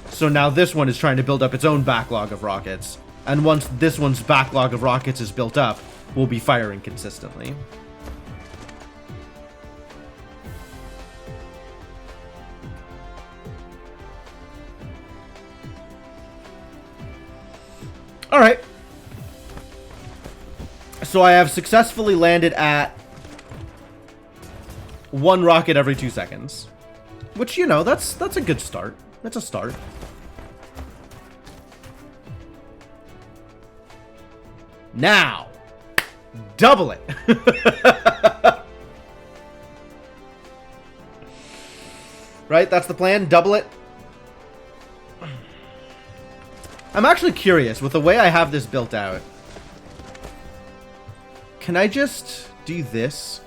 So now this one is trying to build up its own backlog of rockets. And once this one's backlog of rockets is built up, we'll be firing consistently. Alright. So I have successfully landed at 1 rocket every 2 seconds. Which, you know, that's a good start. That's a start. Now, double it. Right? That's the plan. Double it. I'm actually curious, with the way I have this built out, can I just do this?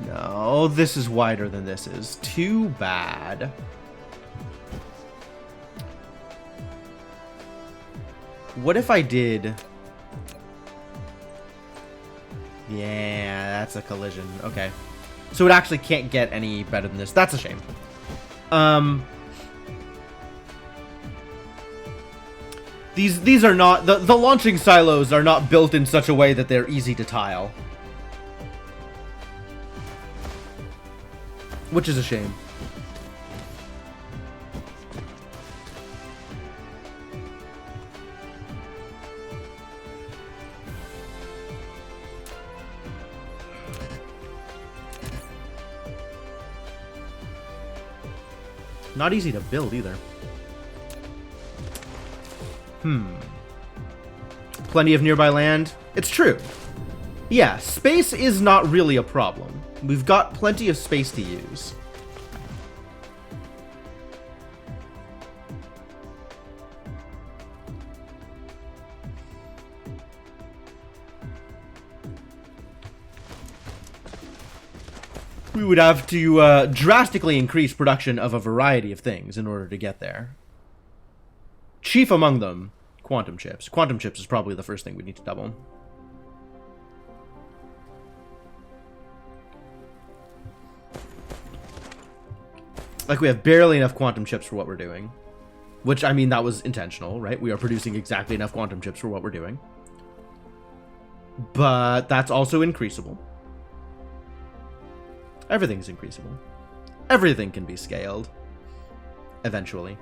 No, this is wider than this is. Too bad. What if I did... Yeah, that's a collision. Okay. So it actually can't get any better than this. That's a shame. These are not... The launching silos are not built in such a way that they're easy to tile. Which is a shame. Not easy to build either. Plenty of nearby land. It's true. Yeah, space is not really a problem. We've got plenty of space to use. We would have to drastically increase production of a variety of things in order to get there. Chief among them, quantum chips. Quantum chips is probably the first thing we need to double. Like, we have barely enough quantum chips for what we're doing. Which, I mean, that was intentional, right? We are producing exactly enough quantum chips for what we're doing. But that's also increasable. Everything's increasable. Everything can be scaled. Eventually.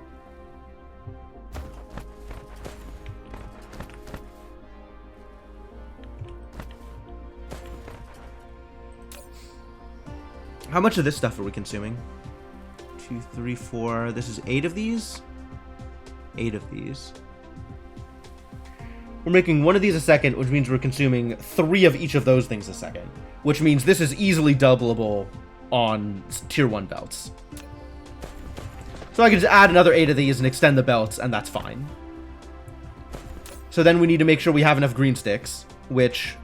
How much of this stuff are we consuming? 2, 3, 4. This is 8 of these? 8 of these. We're making 1 of these a second, which means we're consuming 3 of each of those things a second. Which means this is easily doubleable on tier 1 belts. So I can just add another 8 of these and extend the belts, and that's fine. So then we need to make sure we have enough green sticks, which...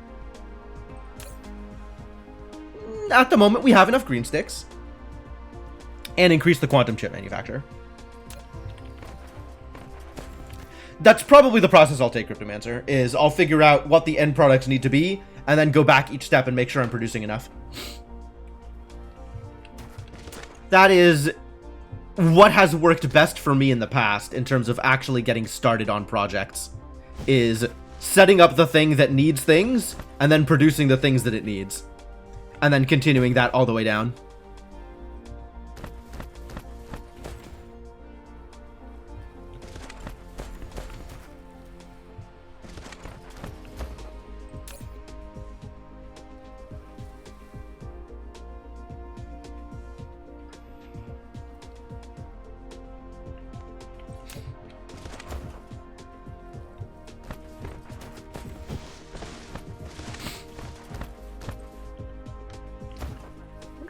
at the moment, we have enough green sticks. And increase the quantum chip manufacture. That's probably the process I'll take, Cryptomancer, is I'll figure out what the end products need to be, and then go back each step and make sure I'm producing enough. That is what has worked best for me in the past in terms of actually getting started on projects, is setting up the thing that needs things, and then producing the things that it needs. And then continuing that all the way down.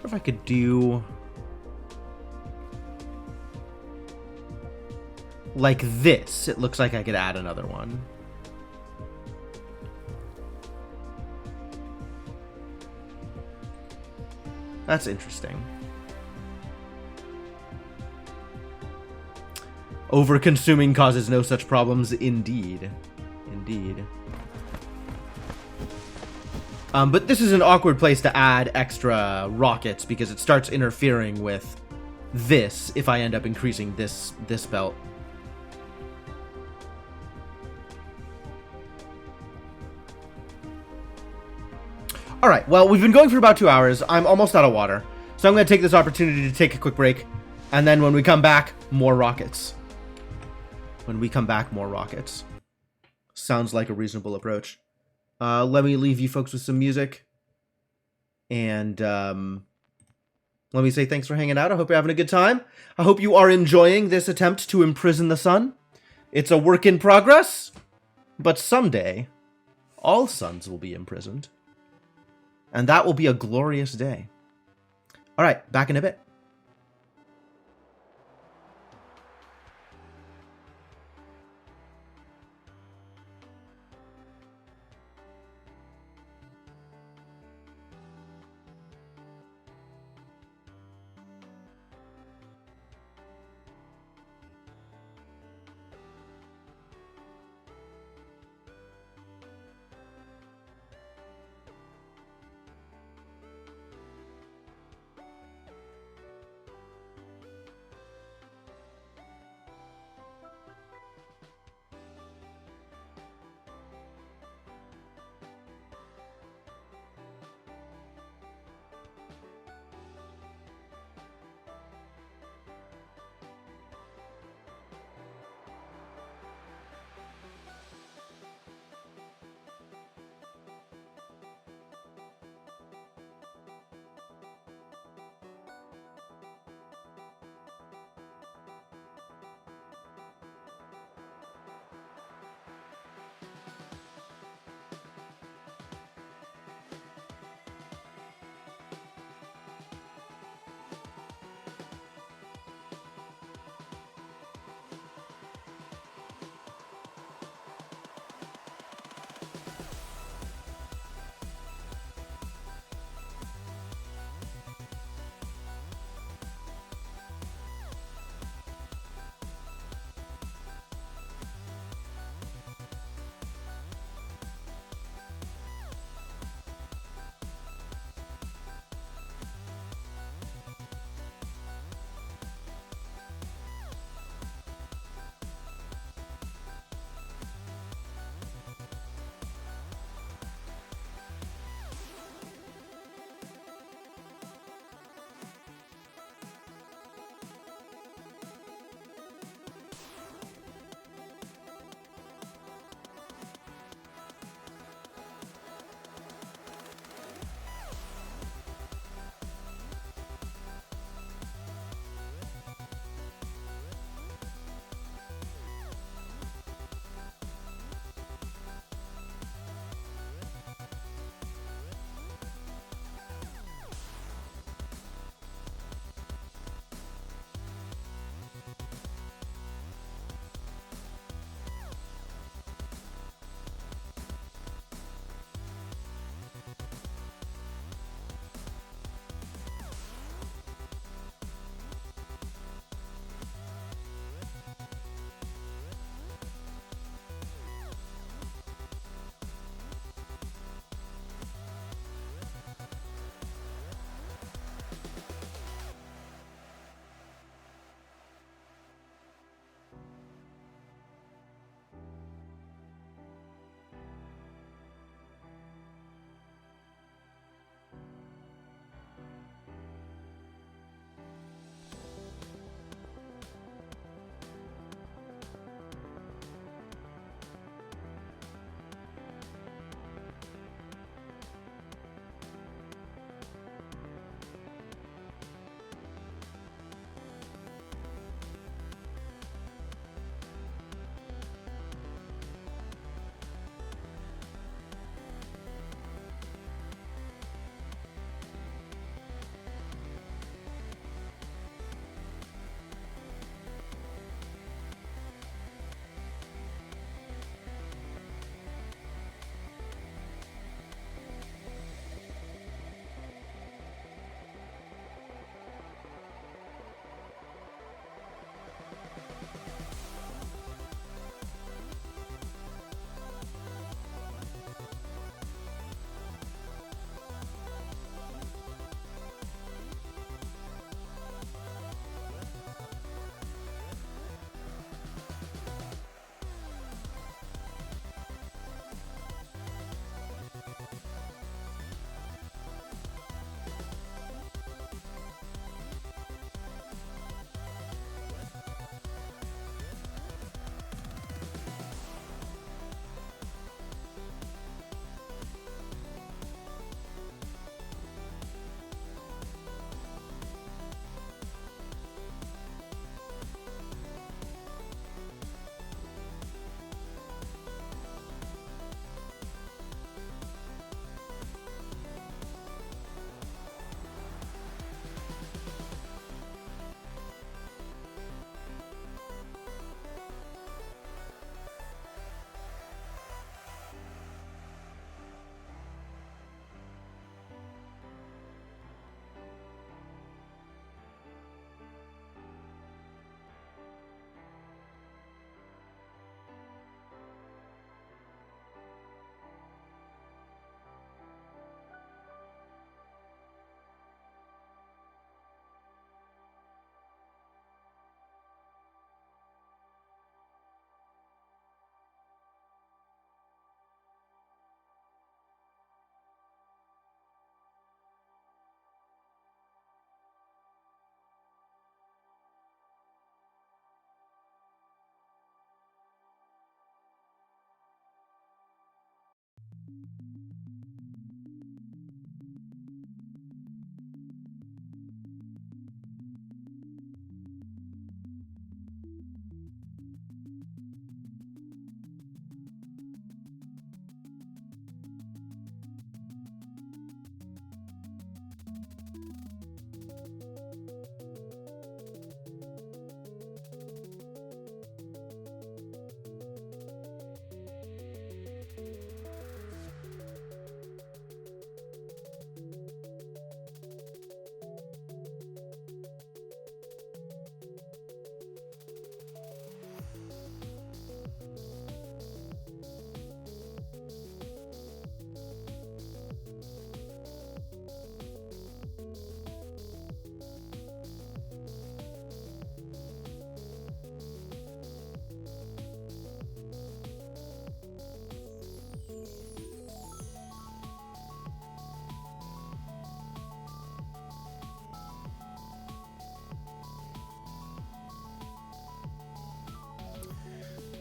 If I could do like this, it looks like I could add another one. That's interesting. Over-consuming causes no such problems, indeed. Indeed. But this is an awkward place to add extra rockets because it starts interfering with this if I end up increasing this belt. Alright, well, we've been going for about 2 hours. I'm almost out of water. So I'm going to take this opportunity to take a quick break. And then when we come back, more rockets. When we come back, more rockets. Sounds like a reasonable approach. Let me leave you folks with some music. And let me say thanks for hanging out. I hope you're having a good time. I hope you are enjoying this attempt to imprison the sun. It's a work in progress. But someday, all suns will be imprisoned. And that will be a glorious day. Alright, back in a bit.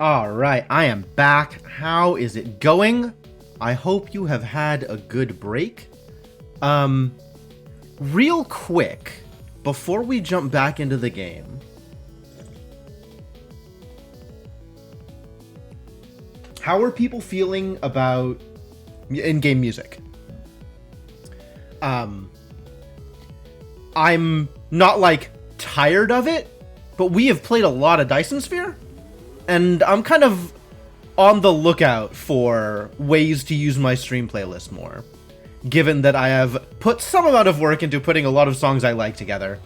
All right, I am back. How is it going? I hope you have had a good break. Real quick, before we jump back into the game, how are people feeling about in-game music? I'm not, like, tired of it, but we have played a lot of Dyson Sphere, and I'm kind of on the lookout for ways to use my stream playlist more, given that I have put some amount of work into putting a lot of songs I like together.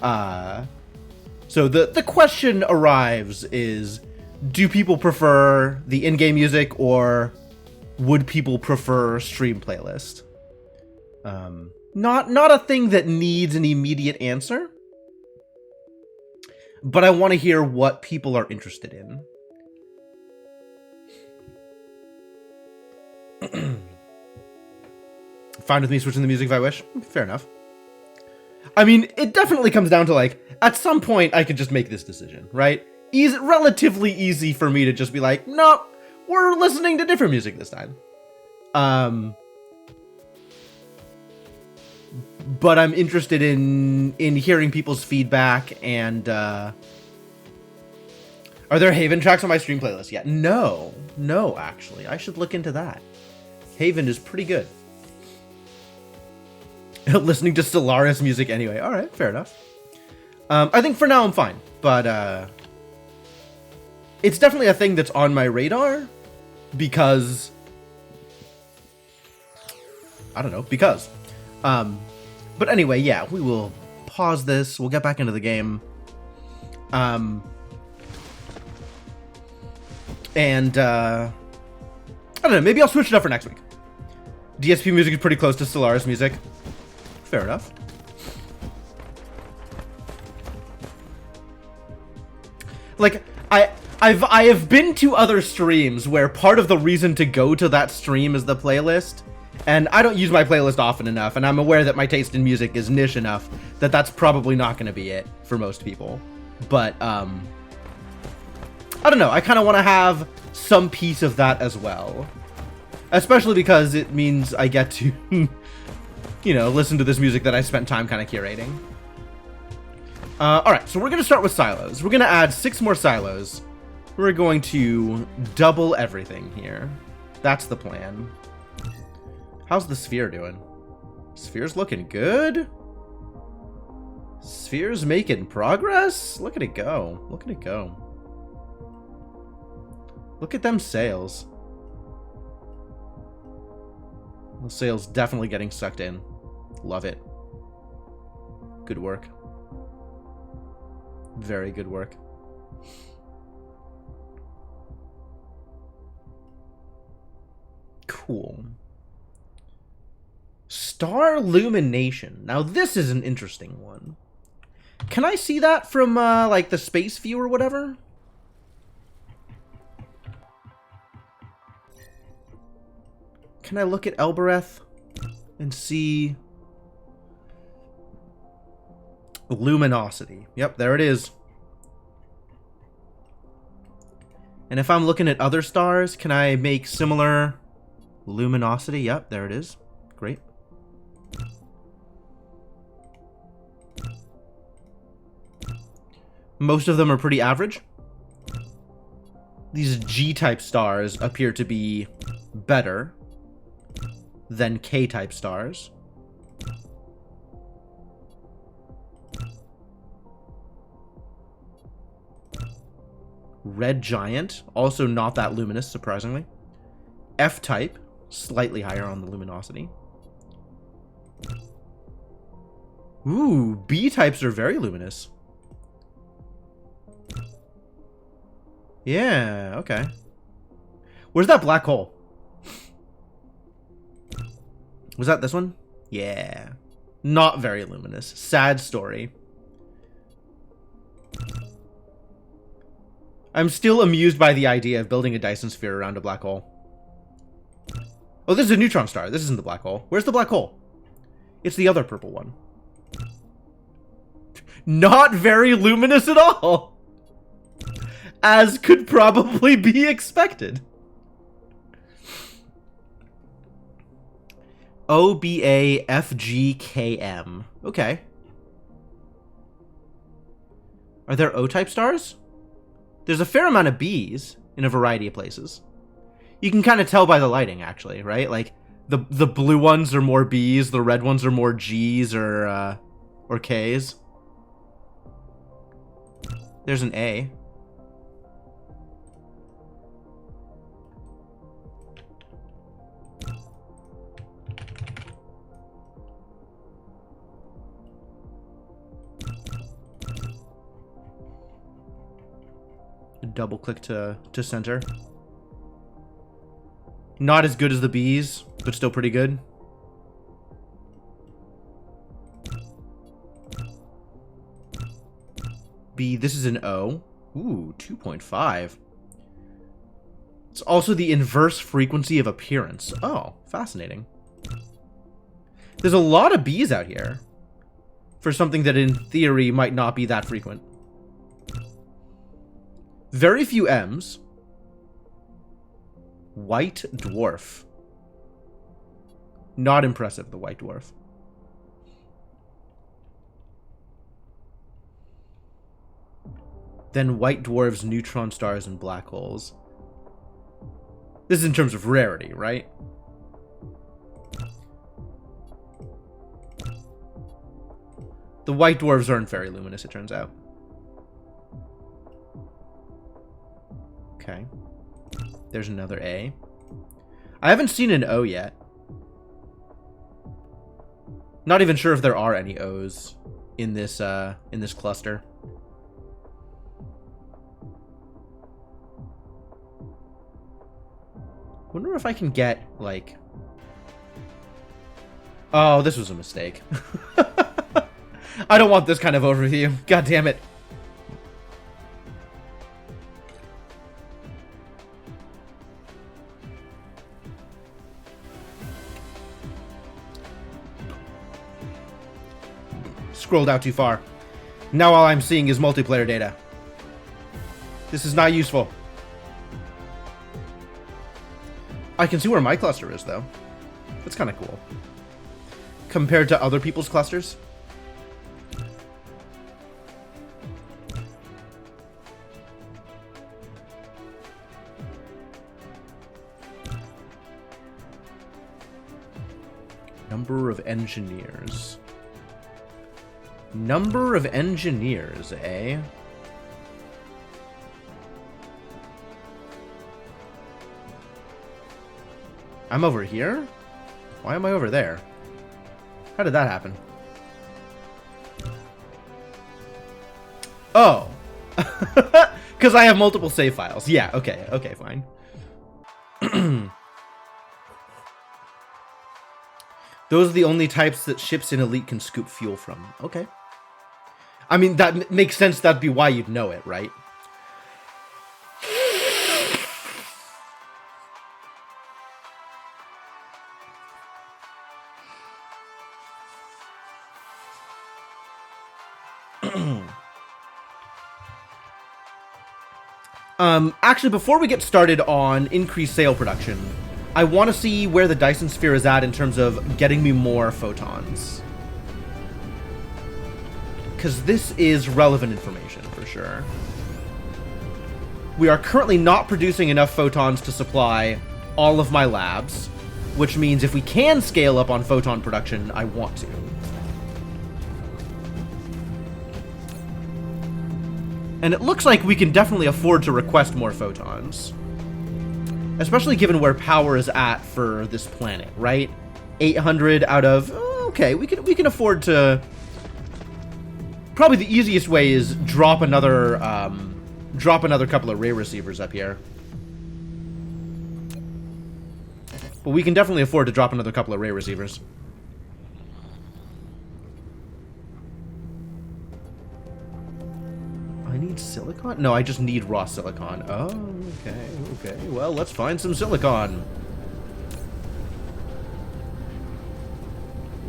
So the question arrives is, do people prefer the in-game music, or would people prefer stream playlist? Not a thing that needs an immediate answer, but I want to hear what people are interested in. Fine with me switching the music if I wish. Fair enough. I mean, it definitely comes down to, like, at some point I could just make this decision, right? Relatively easy for me to just be like, no, we're listening to different music this time. But I'm interested in hearing people's feedback, and are there Haven tracks on my stream playlist yet? No, actually. I should look into that. Haven is pretty good. Listening to Stellaris music anyway. All right, fair enough. I think for now I'm fine, but it's definitely a thing that's on my radar because I don't know, because. But anyway, yeah, we will pause this. We'll get back into the game. And I don't know, maybe I'll switch it up for next week. DSP music is pretty close to Stellaris music. Fair enough. Like, I have been to other streams where part of the reason to go to that stream is the playlist, and I don't use my playlist often enough, and I'm aware that my taste in music is niche enough that that's probably not going to be it for most people. But, I don't know, I kind of want to have some piece of that as well. Especially because it means I get to, you know, listen to this music that I spent time kind of curating. Alright, so we're going to start with silos. We're going to add 6 more silos. We're going to double everything here. That's the plan. How's the sphere doing? Sphere's looking good. Sphere's making progress. Look at it go. Look at it go. Look at them sails. The sails definitely getting sucked in. Love it. Good work. Very good work. Cool. Star illumination. Now this is an interesting one. Can I see that from like the space view or whatever? Can I look at Elbereth and see luminosity? Yep, there it is. And if I'm looking at other stars, can I make similar luminosity? Yep, there it is. Great. Most of them are pretty average. These G-type stars appear to be better than K-type stars. Red Giant, also not that luminous, surprisingly. F-type, slightly higher on the luminosity. Ooh, B-types are very luminous. Yeah, okay. Where's that black hole? Was that this one? Yeah. Not very luminous. Sad story. I'm still amused by the idea of building a Dyson sphere around a black hole. Oh, this is a neutron star. This isn't the black hole. Where's the black hole? It's the other purple one. Not very luminous at all. As could probably be expected. OBAFGKM. Okay. Are there O-type stars? There's a fair amount of Bs in a variety of places. You can kind of tell by the lighting, actually, right? Like, the blue ones are more Bs, the red ones are more Gs or Ks. There's an A. Double click to center. Not as good as the Bs, but still pretty good. B, this is an O. Ooh, 2.5. It's also the inverse frequency of appearance. Oh, fascinating. There's a lot of Bs out here for something that in theory might not be that frequent. Very few Ms. White dwarf. Not impressive, the white dwarf. Then white dwarfs, neutron stars, and black holes. This is in terms of rarity, right? The white dwarves aren't very luminous, it turns out. Okay. There's another A. I haven't seen an O yet. Not even sure if there are any O's in this cluster. Wonder if I can get, like... Oh, this was a mistake. I don't want this kind of overview. God damn it. Scrolled out too far. Now all I'm seeing is multiplayer data. This is not useful. I can see where my cluster is, though. That's kind of cool. Compared to other people's clusters. Number of engineers. Number of engineers, eh? I'm over here? Why am I over there? How did that happen? Oh. Because I have multiple save files. Yeah, okay. Okay, fine. Those are the only types that ships in Elite can scoop fuel from. Okay. I mean, that makes sense. That'd be why you'd know it, right? Actually, before we get started on increased sail production, I want to see where the Dyson sphere is at in terms of getting me more photons. Because this is relevant information, for sure. We are currently not producing enough photons to supply all of my labs, which means if we can scale up on photon production, I want to. And it looks like we can definitely afford to request more photons. Especially given where power is at for this planet, right? 800 out of... okay, we can afford to... Probably the easiest way is drop another couple of ray receivers up here. But we can definitely afford to drop another couple of ray receivers. I need silicon? No, I just need raw silicon. Oh, okay. Well, let's find some silicon.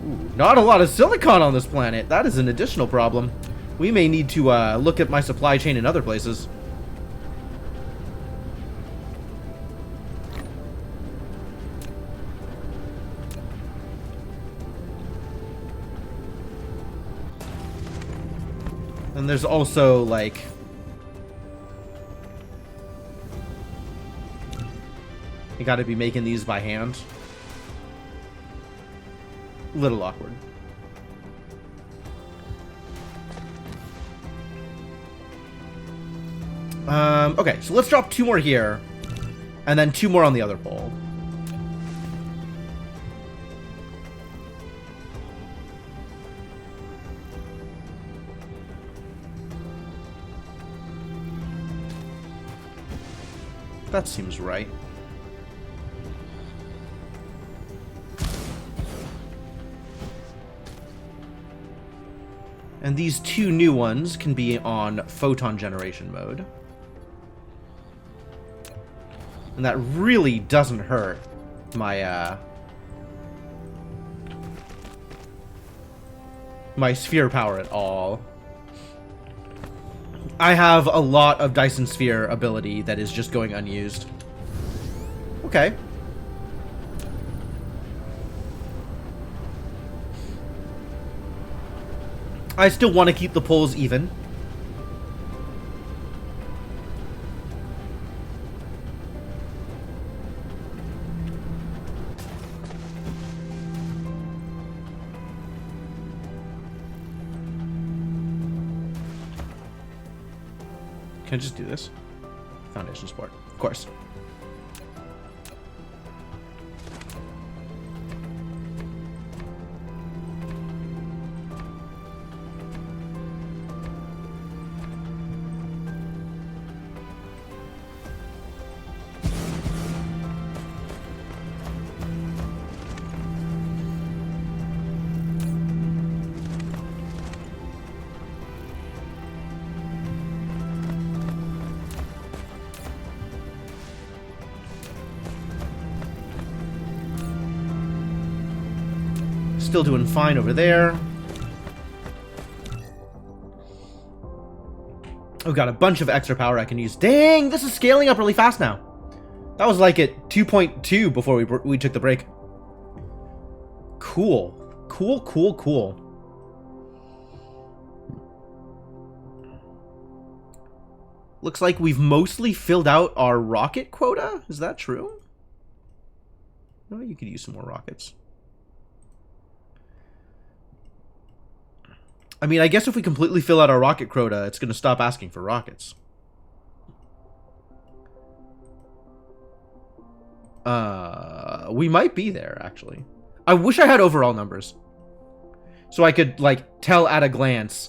Ooh, not a lot of silicon on this planet. That is an additional problem. We may need to look at my supply chain in other places. And there's also, like... You gotta be making these by hand. Little awkward. Okay, so let's drop 2 more here. And then 2 more on the other pole. That seems right. And these 2 new ones can be on photon generation mode. And that really doesn't hurt my, my sphere power at all. I have a lot of Dyson sphere ability that is just going unused. Okay. I still want to keep the poles even. Can I just do this? Foundation support. Of course. Still doing fine over there. Oh, got a bunch of extra power I can use. Dang, this is scaling up really fast now. That was like at 2.2 before we took the break. Cool. Cool, cool, cool. Looks like we've mostly filled out our rocket quota. Is that true? No, you could use some more rockets. I mean, I guess if we completely fill out our rocket quota, it's going to stop asking for rockets. We might be there, actually. I wish I had overall numbers. So I could, like, tell at a glance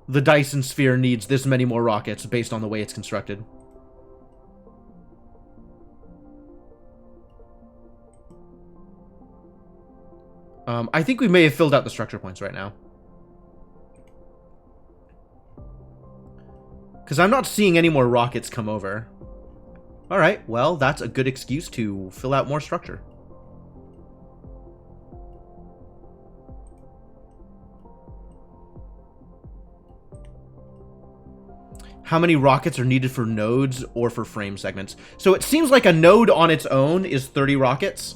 the Dyson sphere needs this many more rockets based on the way it's constructed. I think we may have filled out the structure points right now. Because I'm not seeing any more rockets come over. Alright, well, that's a good excuse to fill out more structure. How many rockets are needed for nodes or for frame segments? So it seems like a node on its own is 30 rockets.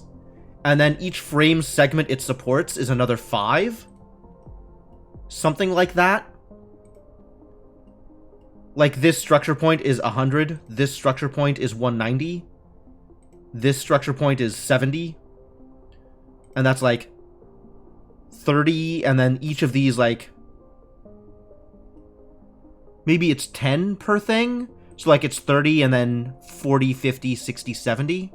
And then each frame segment it supports is another 5. Something like that. Like this structure point is 100. This structure point is 190. This structure point is 70. And that's like 30. And then each of these, like, maybe it's 10 per thing. So like it's 30 and then 40, 50, 60, 70.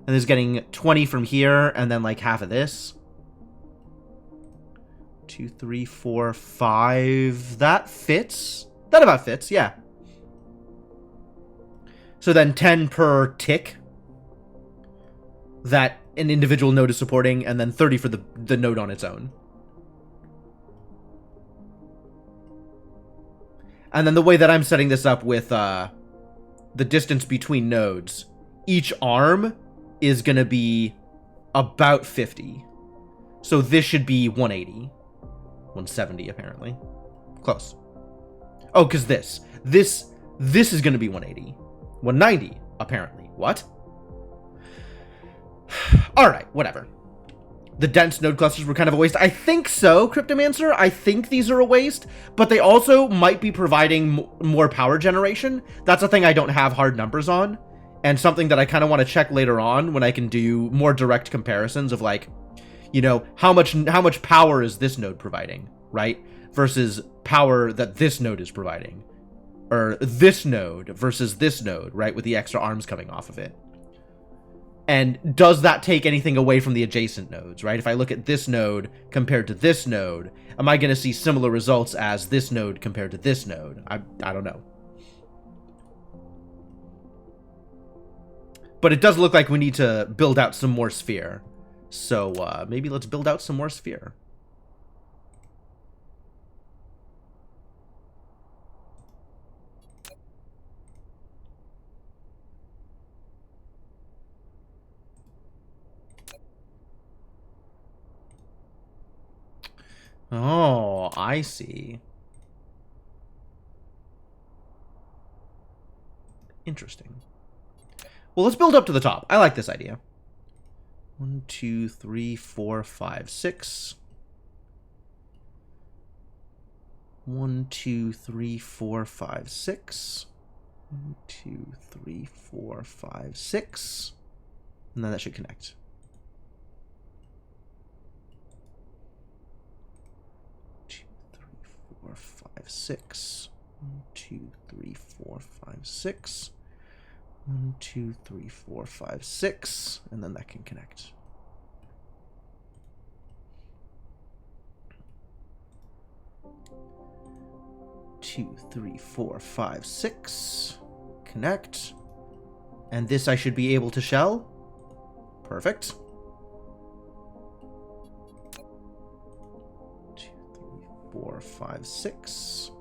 And there's getting 20 from here, and then like half of this. 2, 3, 4, 5. That fits. That about fits, yeah. So then 10 per tick that an individual node is supporting, and then 30 for the node on its own. And then the way that I'm setting this up with the distance between nodes, each arm is going to be about 50. So this should be 180. 170, apparently. Close. Oh, because this is going to be 180. 190, apparently. What? Alright, whatever. the dense node clusters were kind of a waste. I think so, Cryptomancer. I think these are a waste, but they also might be providing more power generation. That's a thing I don't have hard numbers on, and something that I kind of want to check later on when I can do more direct comparisons of, like, you know, how much power is this node providing, right? Versus power that this node is providing. Or this node versus this node, right? With the extra arms coming off of it. And does that take anything away from the adjacent nodes, right? If I look at this node compared to this node, am I going to see similar results as this node compared to this node? I don't know. But it does look like we need to build out some more sphere. So maybe let's build out some more sphere. Oh, I see. Interesting. Well, let's build up to the top. I like this idea. 1, 2, 3, 4, 5, 6. 1, 2, 3, 4, 5, 6. 1, 2, 3, 4, 5, 6. And then that should connect. 2, 3, 4, 5, 6. 1, 2, 3, 4, 5, 6. 1, 2, 3, 4, 5, 6, and then that can connect. Two, 3, 4, 5, 6, connect, and this I should be able to shell. Perfect. 2, 3, 4, 5, 6.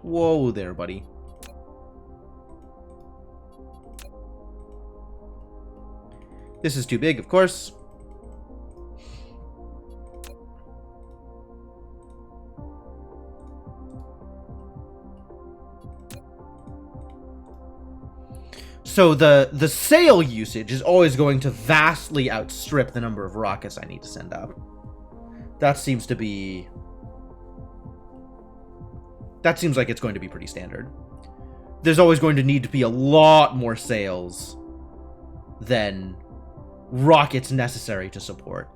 Whoa there, buddy. This is too big, of course. So the sail usage is always going to vastly outstrip the number of rockets I need to send up. That seems to be... That seems like it's going to be pretty standard. There's always going to need to be a lot more sails than rockets necessary to support.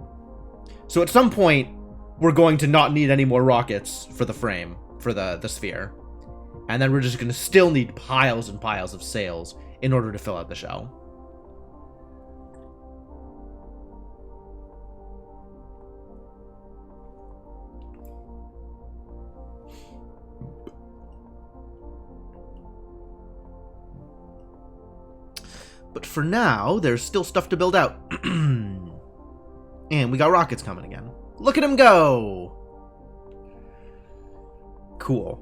So at some point, we're going to not need any more rockets for the frame, for the sphere. And then we're just going to still need piles and piles of sails in order to fill out the shell. But for now, there's still stuff to build out. And we got rockets coming again. Look at him go! Cool.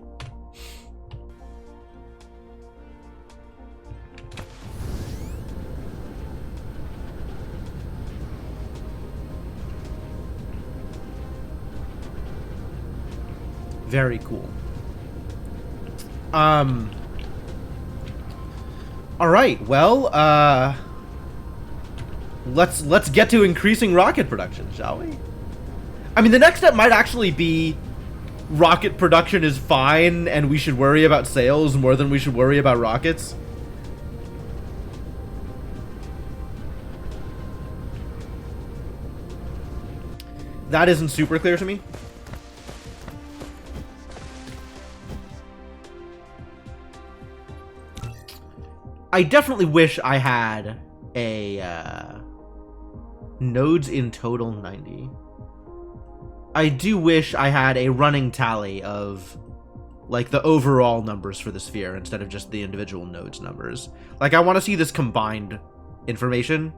Very cool. All right, well, let's get to increasing rocket production, shall we? I mean, the next step might actually be rocket production is fine, and we should worry about sails more than we should worry about rockets. That isn't super clear to me. I definitely wish I had a nodes in total 90. I do wish I had a running tally of like the overall numbers for the sphere instead of just the individual nodes numbers. Like, I want to see this combined information.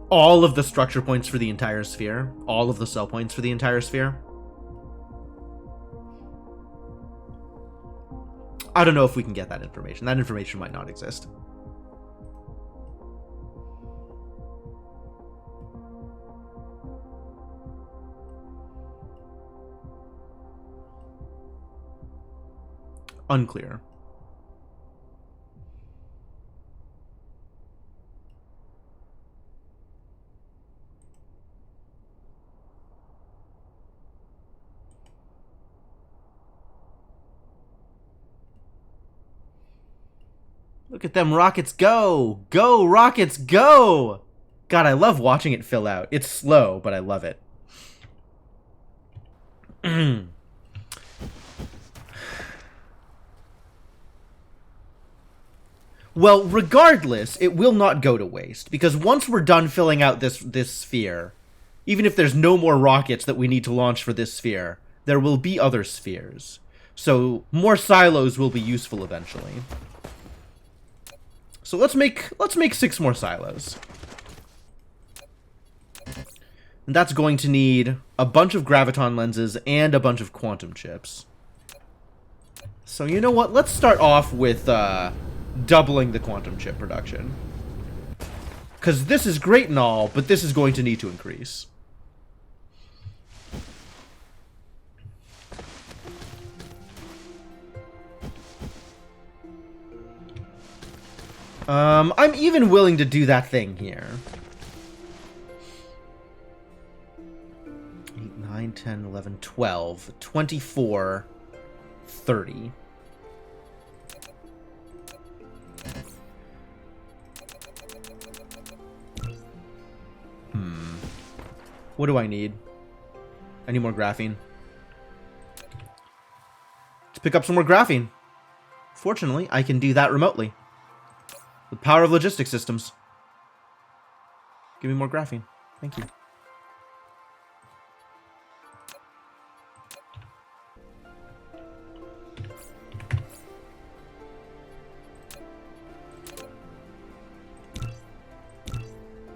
All of the structure points for the entire sphere, all of the cell points for the entire sphere. I don't know if we can get that information. That information might not exist. Unclear. Look at them rockets go! Go, rockets, go! God, I love watching it fill out. It's slow, but I love it. Well, regardless, it will not go to waste, because once we're done filling out this sphere, even if there's no more rockets that we need to launch for this sphere, there will be other spheres. So more silos will be useful eventually. So let's make 6 more silos. And that's going to need a bunch of graviton lenses and a bunch of quantum chips. So you know what? Let's start off with doubling the quantum chip production. Because this is great and all, but this is going to need to increase. I'm even willing to do that thing here. 8, 9, 10, 11, 12, 24, 30. What do I need? I need more graphene. Let's pick up some more graphene. Fortunately, I can do that remotely. The power of logistics systems. Give me more graphene. Thank you.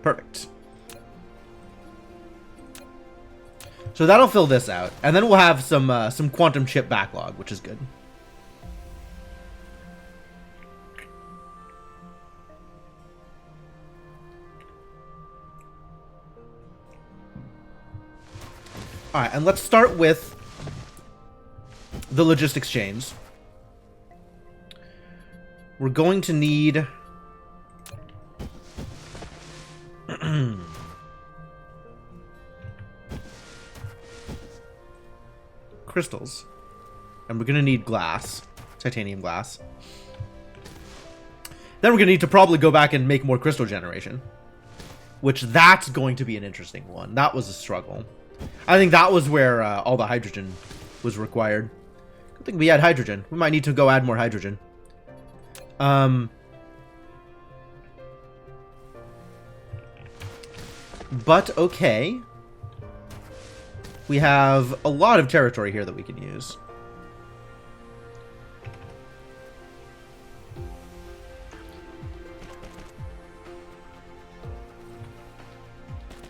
Perfect. So that'll fill this out, and then we'll have some quantum chip backlog, which is good. All right, and let's start with the logistics chains. We're going to need crystals, and we're gonna need glass, titanium glass. Then we're gonna need to probably go back and make more crystal generation, which that's going to be an interesting one. That was a struggle. I think that was where all the hydrogen was required. Good thing we had hydrogen. We might need to go add more hydrogen. But okay. We have a lot of territory here that we can use.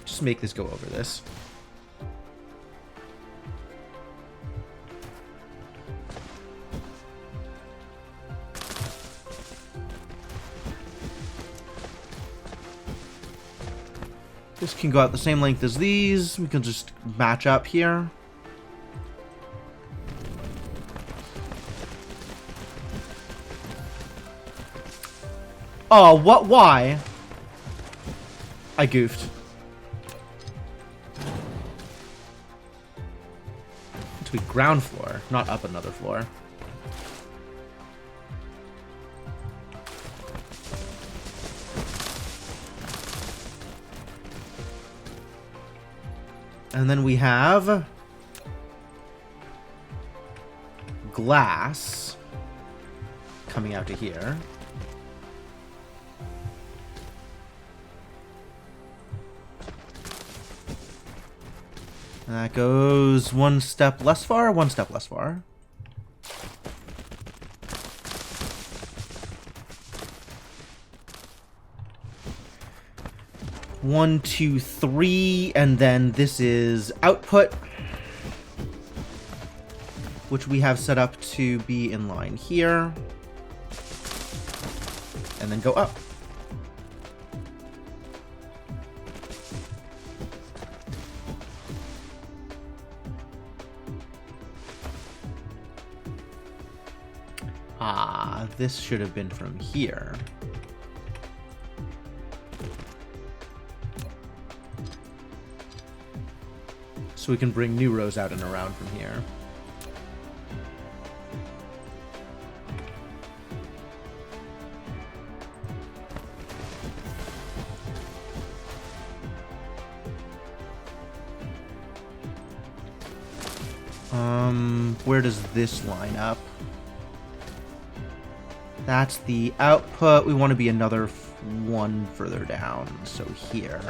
Just make this go over this. This can go out the same length as these. We can just match up here. Oh, what? Why? I goofed. To be ground floor, not up another floor. And then we have glass coming out to here. And that goes one step less far, one step less far. One, two, three, and then this is output, which we have set up to be in line here, and then go up. Ah, this should have been from here. So we can bring new rows out and around from here. Where does this line up? That's the output. We want to be another one further down. So here.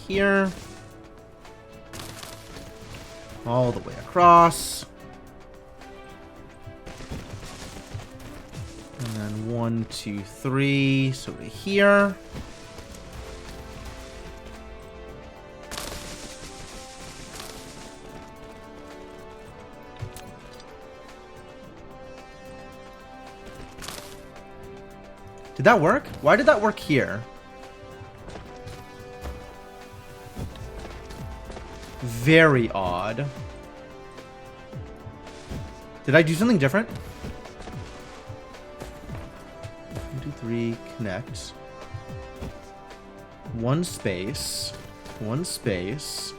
Here. All the way across. And then 1, 2, 3. So to here. Did that work? Why did that work here? Very odd. Did I do something different? 1, 2, 3, connect. One space. One space.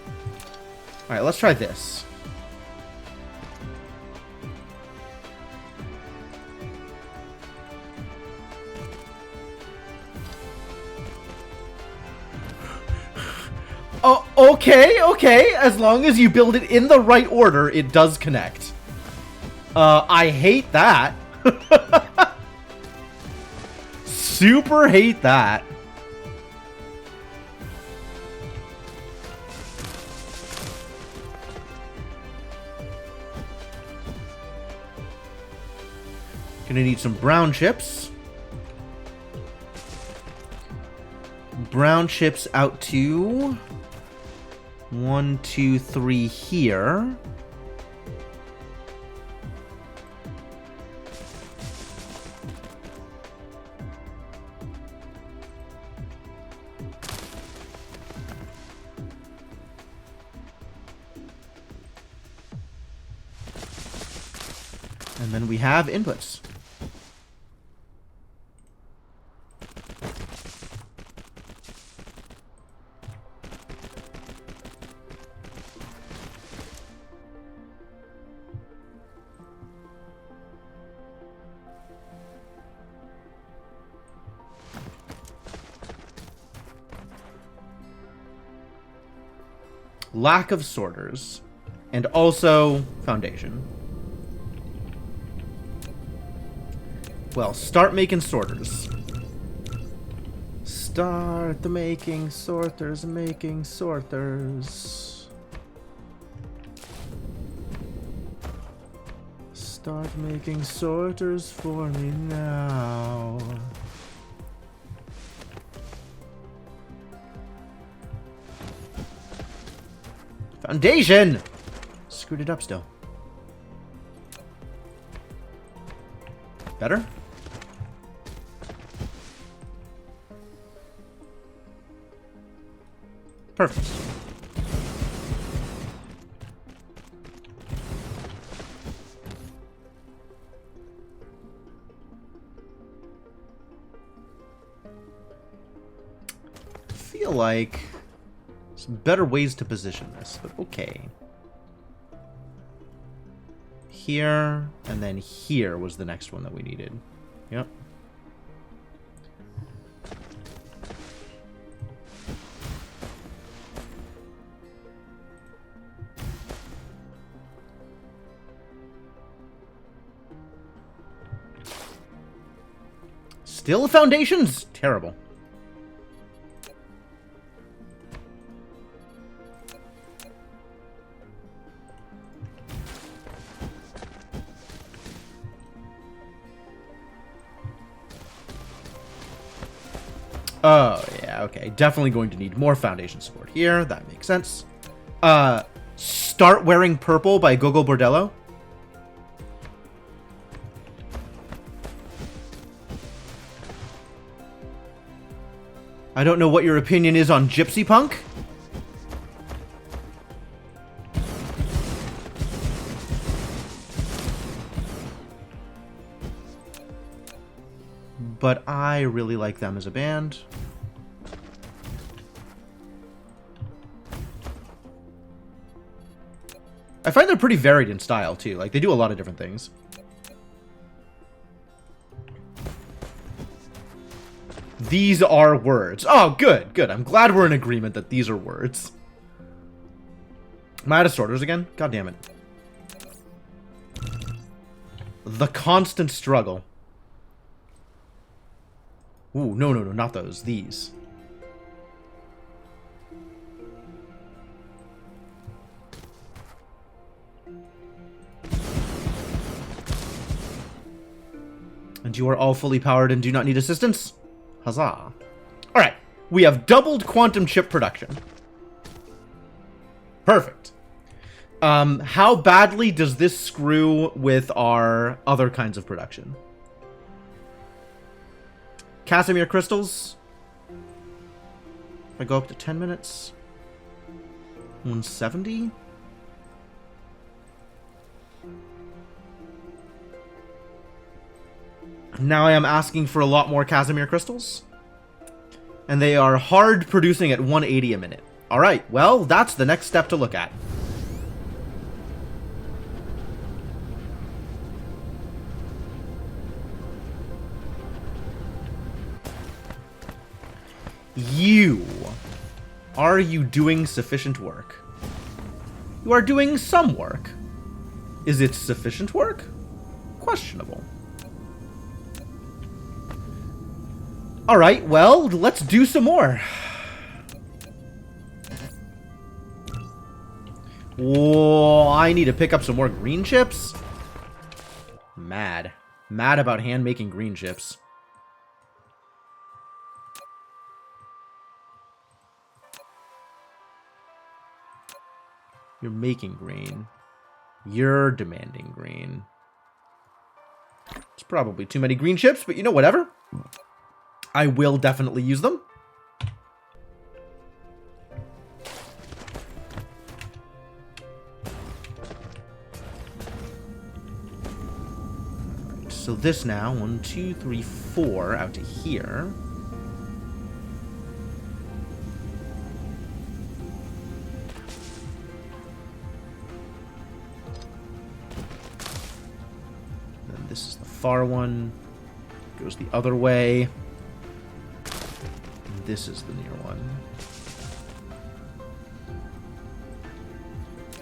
Alright, let's try this. Oh, okay. As long as you build it in the right order, it does connect. I hate that. Super hate that. Gonna need some brown chips. Brown chips out to 1, 2, 3 here. And then we have inputs. Lack of sorters, and also foundation. Well, start making sorters. Start the making sorters, making sorters. Start making sorters for me now. Foundation! Screwed it up still. Better? Perfect. I feel like some better ways to position this, but okay. Here, and then here was the next one that we needed. Yep. Still the foundation's terrible. Oh, yeah, okay. Definitely going to need more foundation support here. That makes sense. Start Wearing Purple by Gogo Bordello. I don't know what your opinion is on Gypsy Punk. But I really like them as a band. I find they're pretty varied in style, too. Like, they do a lot of different things. These are words. Oh, good, good. I'm glad we're in agreement that these are words. Am I out of sorters again? God damn it. The constant struggle. Ooh, no, no, no, not those. These. And you are all fully powered and do not need assistance? Huzzah. Alright, we have doubled quantum chip production. Perfect. How badly does this screw with our other kinds of production? Casimir crystals. If I go up to 10 minutes. 170? Now I am asking for a lot more Casimir crystals. And they are hard producing at 180 a minute. Alright, well, that's the next step to look at. You. Are you doing sufficient work? You are doing some work. Is it sufficient work? Questionable. Alright, well, let's do some more. Whoa, I need to pick up some more green chips? Mad. Mad about hand-making green chips. You're making green. You're demanding green. It's probably too many green chips, but you know, whatever. I will definitely use them. Alright, so this now, 1, 2, 3, 4 out to here. Then this is the far one. Goes the other way. This is the near one.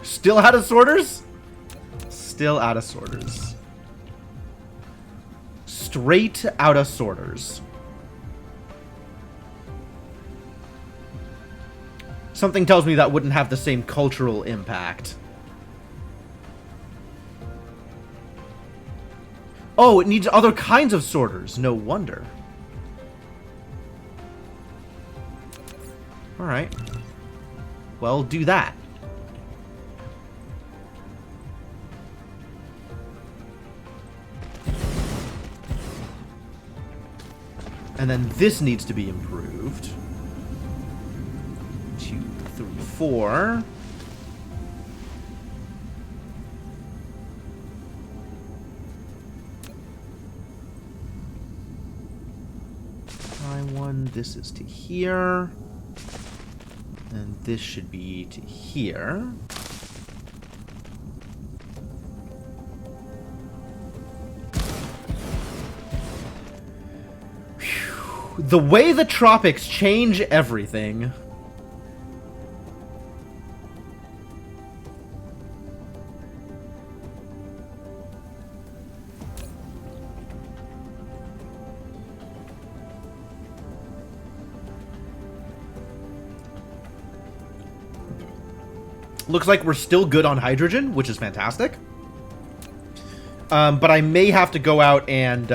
Still out of sorters? Still out of sorters. Straight out of sorters. Something tells me that wouldn't have the same cultural impact. Oh, it needs other kinds of sorters. No wonder. Alright. Well, do that. And then this needs to be improved. 2, 3, 4. One. This is to here. And this should be to here. Whew. The way the tropics change everything. Looks like we're still good on hydrogen, which is fantastic. But I may have to go out and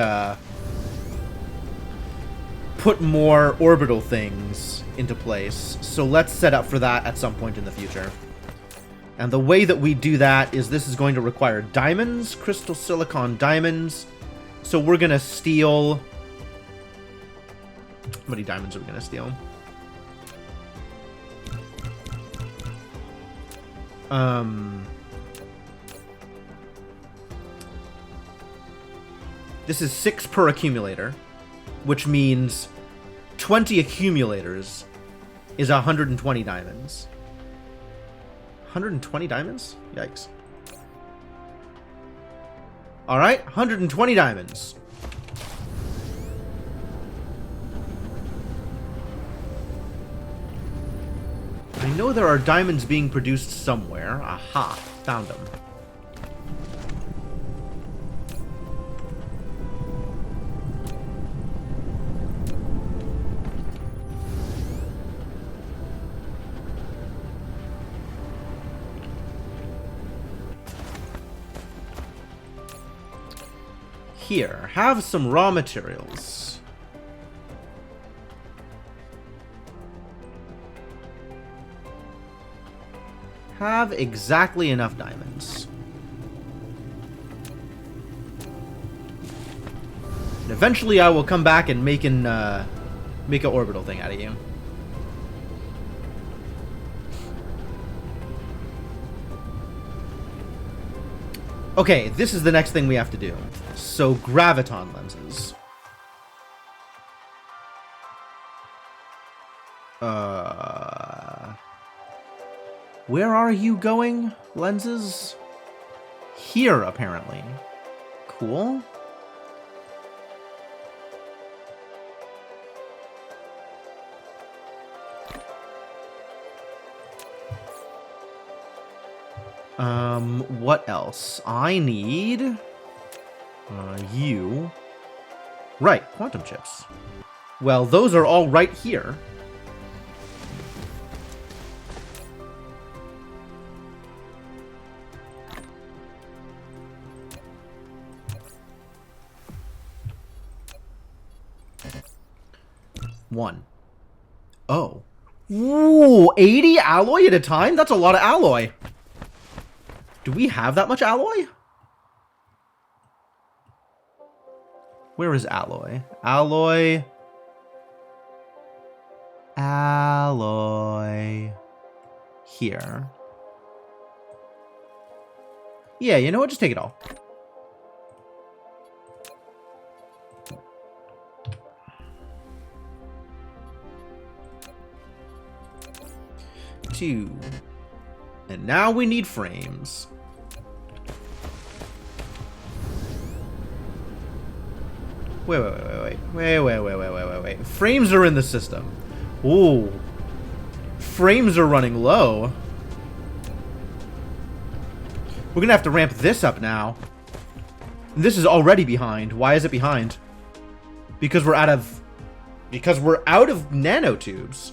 put more orbital things into place. So let's set up for that at some point in the future. And the way that we do that is this is going to require diamonds, crystal silicon diamonds. So we're going to steal... How many diamonds are we going to steal? This is 6 per accumulator, which means 20 accumulators is 120 diamonds. 120 diamonds? Yikes. Alright, 120 diamonds. know there are diamonds being produced somewhere. Aha, found them. Here, have some raw materials. Have exactly enough diamonds. And eventually I will come back and make an orbital thing out of you. Okay, this is the next thing we have to do. So, graviton lenses. Where are you going, lenses? Here, apparently. Cool. What else? I need... you... Right, quantum chips. Well, those are all right here. One. Oh. Ooh, 80 alloy at a time? That's a lot of alloy. Do we have that much alloy? Where is alloy? Alloy. Alloy. Here. Yeah, you know what? Just take it all. Two. And now we need frames. Wait. Frames are in the system. Ooh. Frames are running low. We're gonna have to ramp this up now. This is already behind. Why is it behind? Because we're out of nanotubes.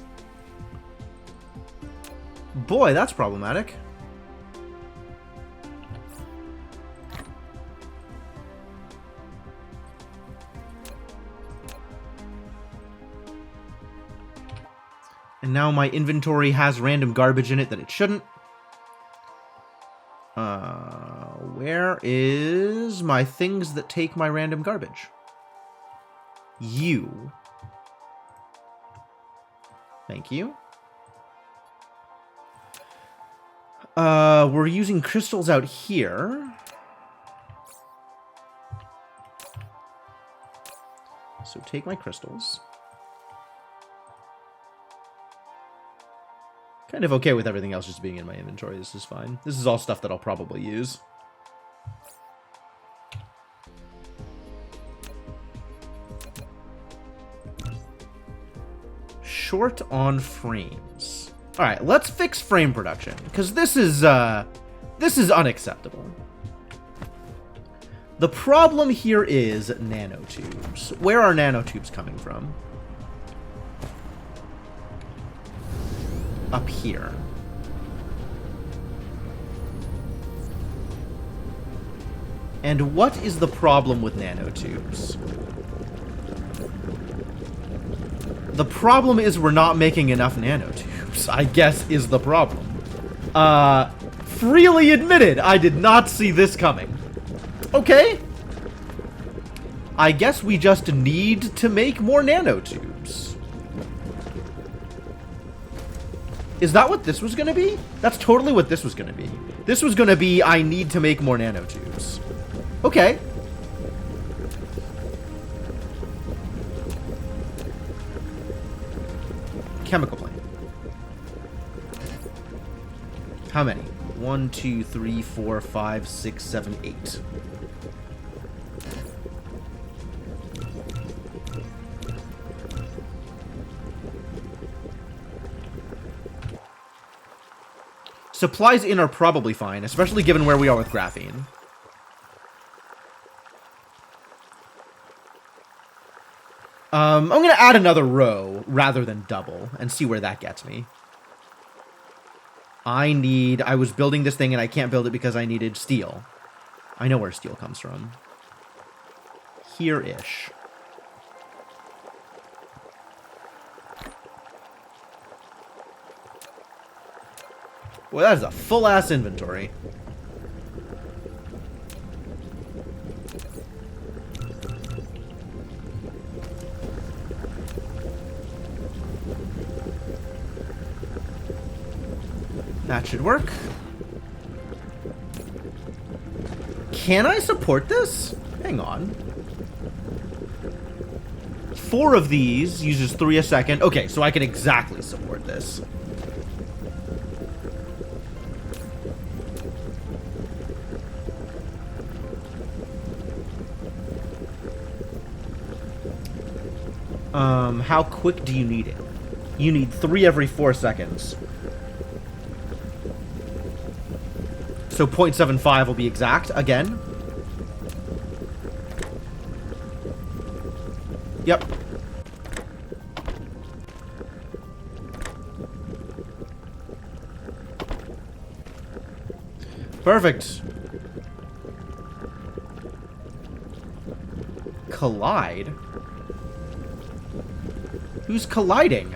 Boy, that's problematic. And now my inventory has random garbage in it that it shouldn't. Where is my things that take my random garbage? You. Thank you. We're using crystals out here. So take my crystals. Kind of okay with everything else just being in my inventory. This is fine. This is all stuff that I'll probably use. Short on frames. All right, let's fix frame production because this is unacceptable. The problem here is nanotubes. Where are nanotubes coming from? Up here. And what is the problem with nanotubes? The problem is we're not making enough nanotubes, I guess is the problem. Freely admitted, I did not see this coming. Okay. I guess we just need to make more nanotubes. Is that what this was going to be? That's totally what this was going to be. This was going to be, I need to make more nanotubes. Okay. Chemical plant. How many? 1, 2, 3, 4, 5, 6, 7, 8. Supplies in are probably fine, especially given where we are with graphene. I'm going to add another row rather than double and see where that gets me. I was building this thing and I can't build it because I needed steel. I know where steel comes from. Here-ish. Well, that is a full-ass inventory. That should work. Can I support this? Hang on. 4 of these uses 3 a second. Okay, so I can exactly support this. How quick do you need it? You need 3 every 4 seconds. So 0.75 will be exact again. Yep. Perfect. Collide? Who's colliding?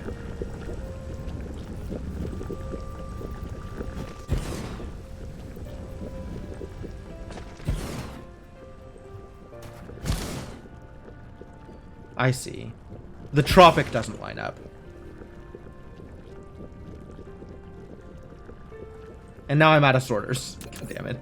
I see. The tropic doesn't line up. And now I'm out of sorters. God damn it.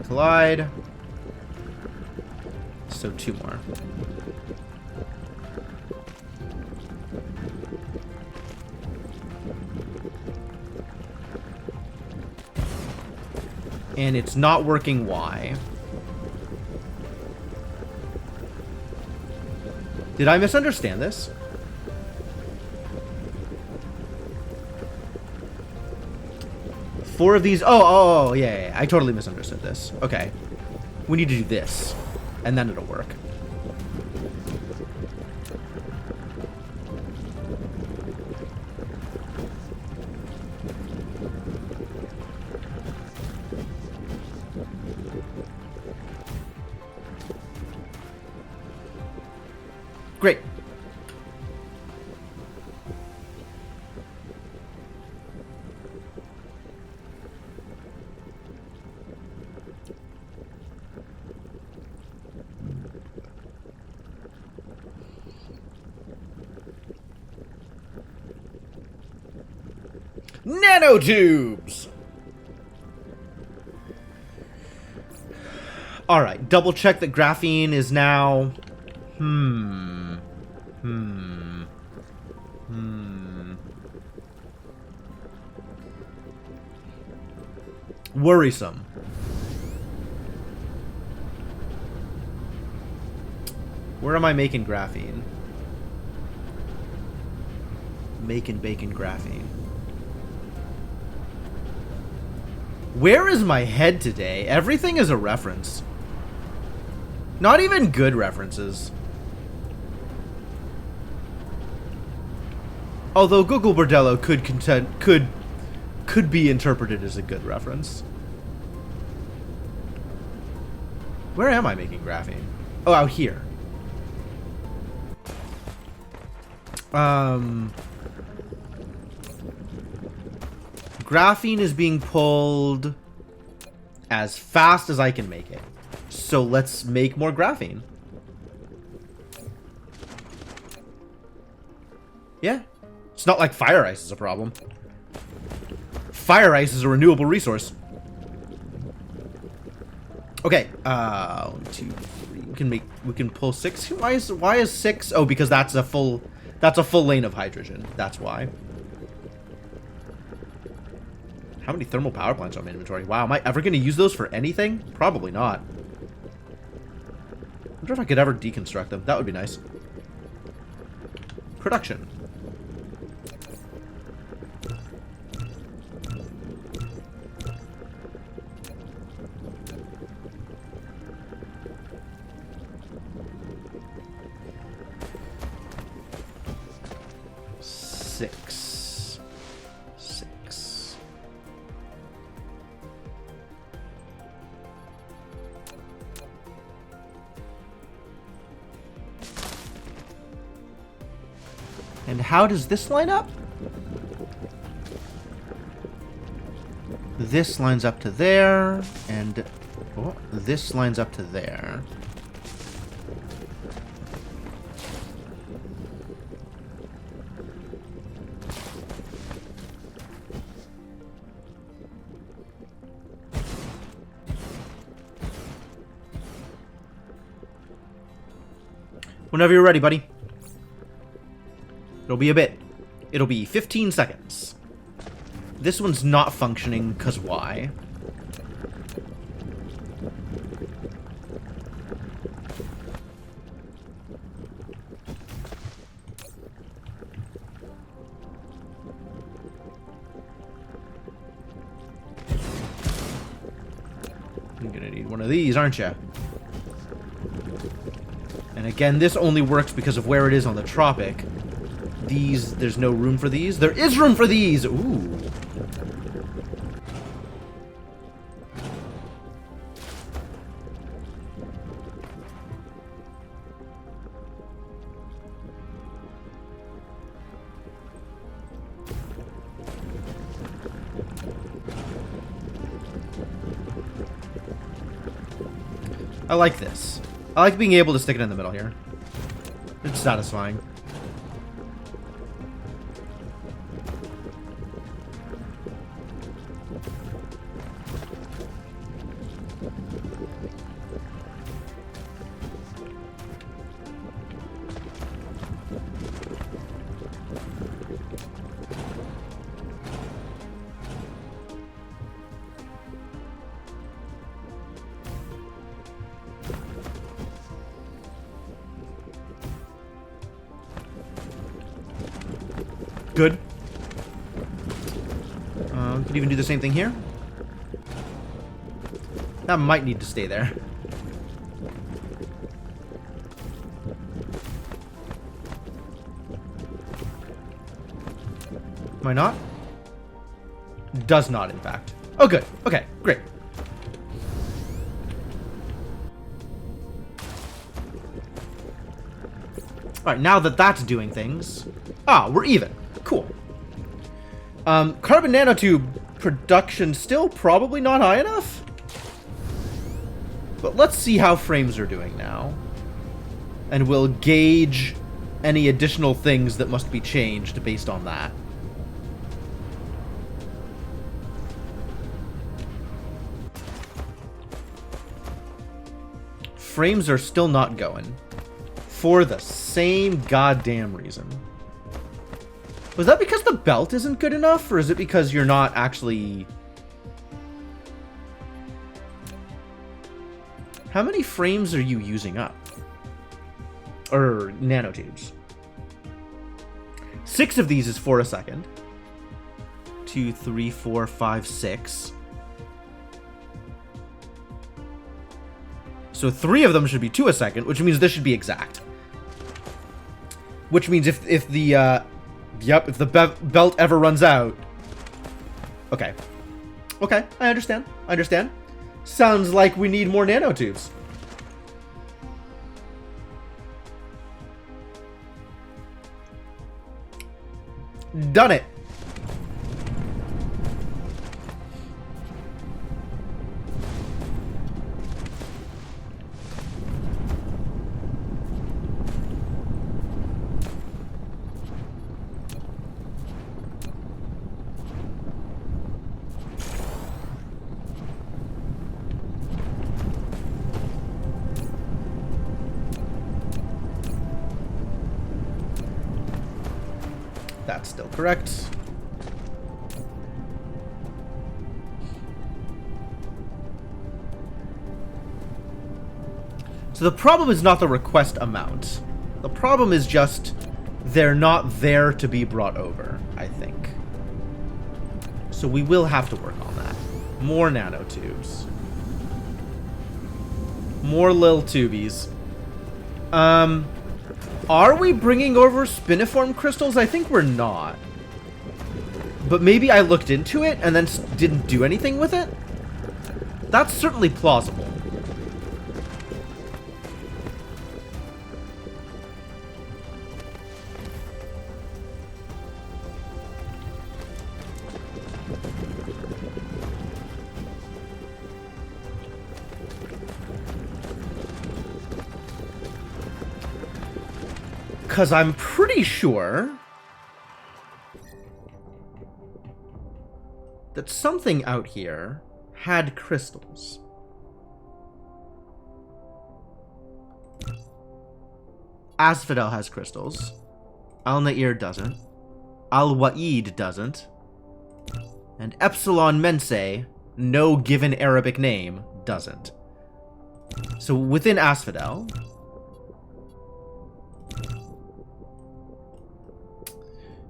Collide. So 2 more. And it's not working. Why? Did I misunderstand this? Four of these. Oh, yeah. I totally misunderstood this. Okay. We need to do this, and then it'll work. Great. Nanotubes! Alright, double check that graphene is now... Worrisome. Where am I making graphene? Making bacon graphene. Where is my head today? Everything is a reference. Not even good references. Although Google Bordello could be interpreted as a good reference. Where am I making graphene? Oh, out here. Graphene is being pulled as fast as I can make it. So let's make more graphene. Yeah. It's not like fire ice is a problem. Fire ice is a renewable resource. Okay. 1, 2, 3, we can pull 6. Why is 6? Oh, because that's a full lane of hydrogen. That's why. How many thermal power plants on my inventory? Wow, am I ever going to use those for anything? Probably not. I wonder if I could ever deconstruct them. That would be nice. Production. Six. And how does this line up? This lines up to there, and oh, this lines up to there. Whenever you're ready, buddy. It'll be a bit. It'll be 15 seconds. This one's not functioning, because why? You're gonna need one of these, aren't you? And again, this only works because of where it is on the tropic. These, there's no room for these. There is room for these! Ooh. I like this. I like being able to stick it in the middle here. It's satisfying. Good. We could even do the same thing here. That might need to stay there. Might not? Does not, in fact. Oh, good. Okay, great. Alright, now that that's doing things... Ah, we're even. Cool. Carbon nanotube production still probably not high enough? But let's see how frames are doing now. And we'll gauge any additional things that must be changed based on that. Frames are still not going. For the same goddamn reason. Was that because the belt isn't good enough, or is it because you're not actually... How many frames are you using up? Or nanotubes? 6 of these is 4 a second. 2, 3, 4, 5, 6. So 3 of them should be 2 a second, which means this should be exact. Which means if the if the belt ever runs out... Okay. Okay, I understand. I understand. Sounds like we need more nanotubes. Done it. That's still correct. So the problem is not the request amount. The problem is just they're not there to be brought over, I think. So we will have to work on that. More nanotubes. More lil tubies. Are we bringing over spiniform crystals? I think we're not. But maybe I looked into it and then didn't do anything with it? That's certainly plausible. Because I'm pretty sure that something out here had crystals. Asphodel has crystals. Al-Nair doesn't. Al-Wa'id doesn't. And Epsilon Mensae, no given Arabic name, doesn't. So within Asphodel,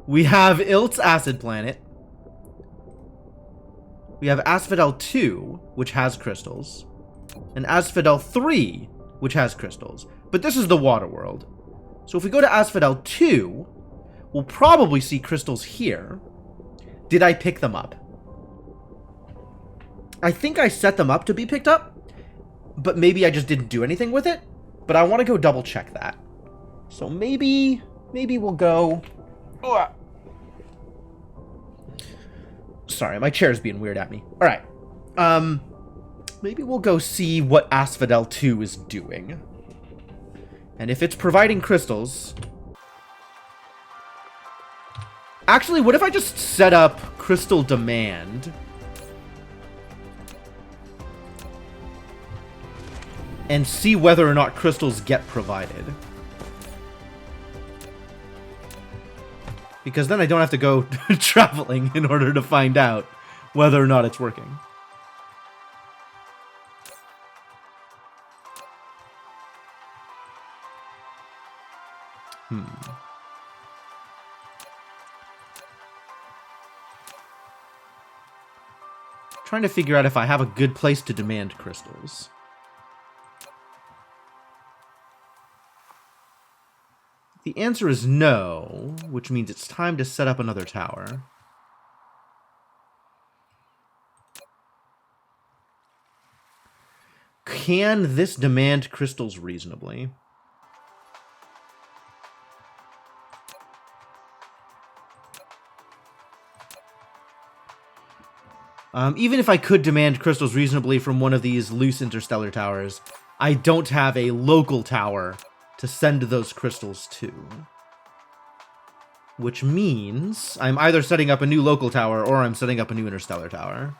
we have Ilt's acid planet. We have Asphodel 2, which has crystals. And Asphodel 3, which has crystals. But this is the water world. So if we go to Asphodel 2, we'll probably see crystals here. Did I pick them up? I think I set them up to be picked up, but maybe I just didn't do anything with it. But I want to go double check that. So maybe we'll go... Sorry, my chair's being weird at me. Alright. Maybe we'll go see what Asphodel 2 is doing. And if it's providing crystals... Actually, what if I just set up crystal demand? And see whether or not crystals get provided. Because then I don't have to go traveling in order to find out whether or not it's working. Trying to figure out if I have a good place to demand crystals. The answer is no, which means it's time to set up another tower. Can this demand crystals reasonably? Even if I could demand crystals reasonably from one of these loose interstellar towers, I don't have a local tower to send those crystals to. Which means I'm either setting up a new local tower or I'm setting up a new interstellar tower.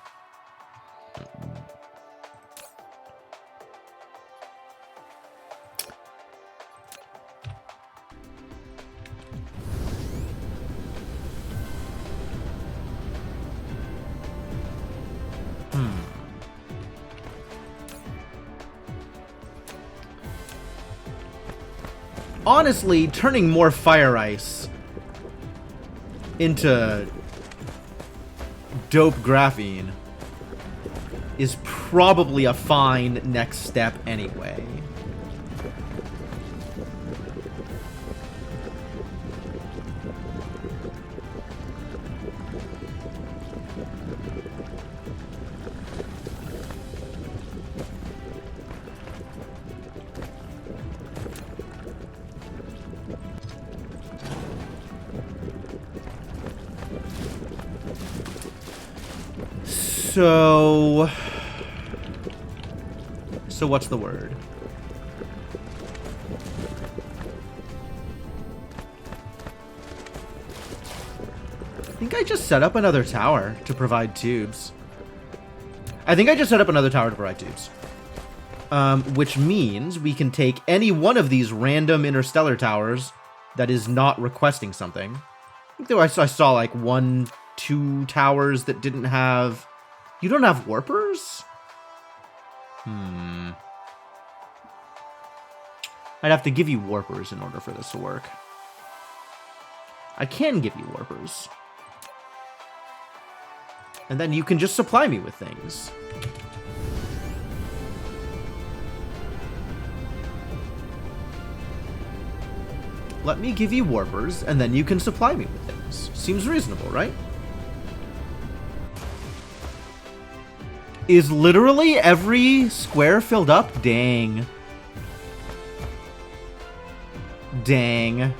Honestly, turning more fire ice into dope graphene is probably a fine next step anyway. So what's the word? I think I just set up another tower to provide tubes. Which means we can take any one of these random interstellar towers that is not requesting something. Though I saw like 1, 2 towers that didn't have... You don't have warpers? I'd have to give you warpers in order for this to work. I can give you warpers. And then you can just supply me with things. Let me give you warpers, and then you can supply me with things. Seems reasonable, right? Is literally every square filled up? Dang. Dang.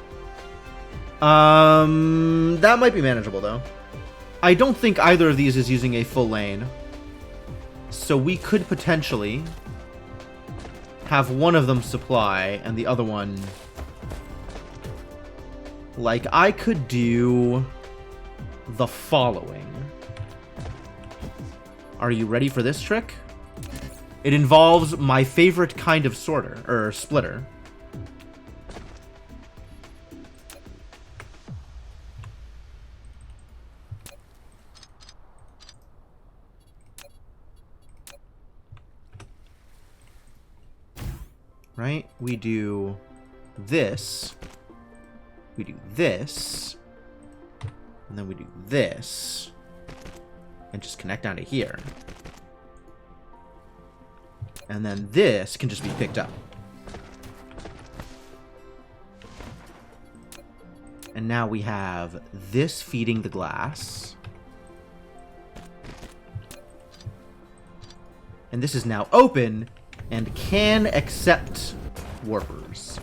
That might be manageable, though. I don't think either of these is using a full lane. So we could potentially have one of them supply, and the other one... Like, I could do the following. Are you ready for this trick? It involves my favorite kind of sorter, or splitter. Right? We do this. We do this. And then we do this. And just connect down to here. And then this can just be picked up. And now we have this feeding the glass. And this is now open and can accept warpers.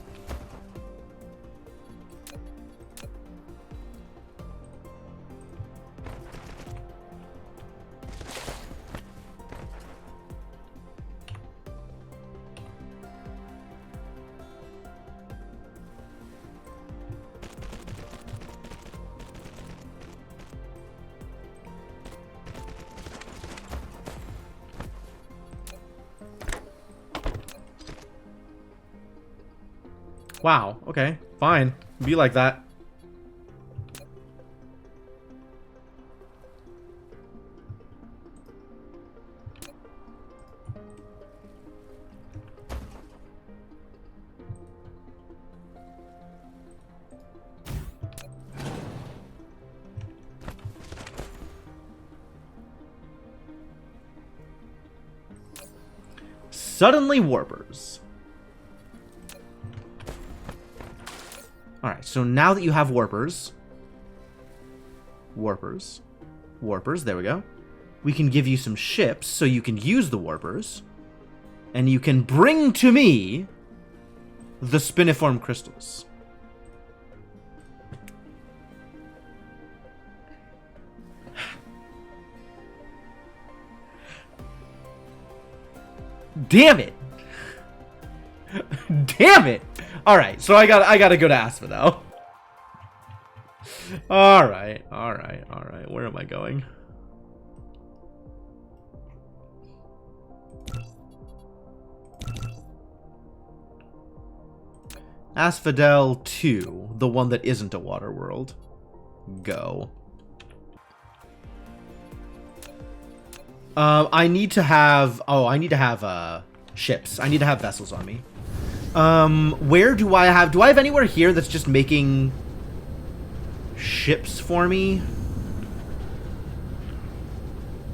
Wow, okay, fine. Be like that. Suddenly warpers. Alright, so now that you have warpers, there we go. We can give you some ships so you can use the warpers. And you can bring to me the spiniform crystals. Damn it! Damn it! Alright, so I gotta go to Asphodel. Alright. Where am I going? Asphodel 2, the one that isn't a water world. Go. I need to have... Oh, I need to have, ships. I need to have vessels on me. Where do I have... Do I have anywhere here that's just making ships for me?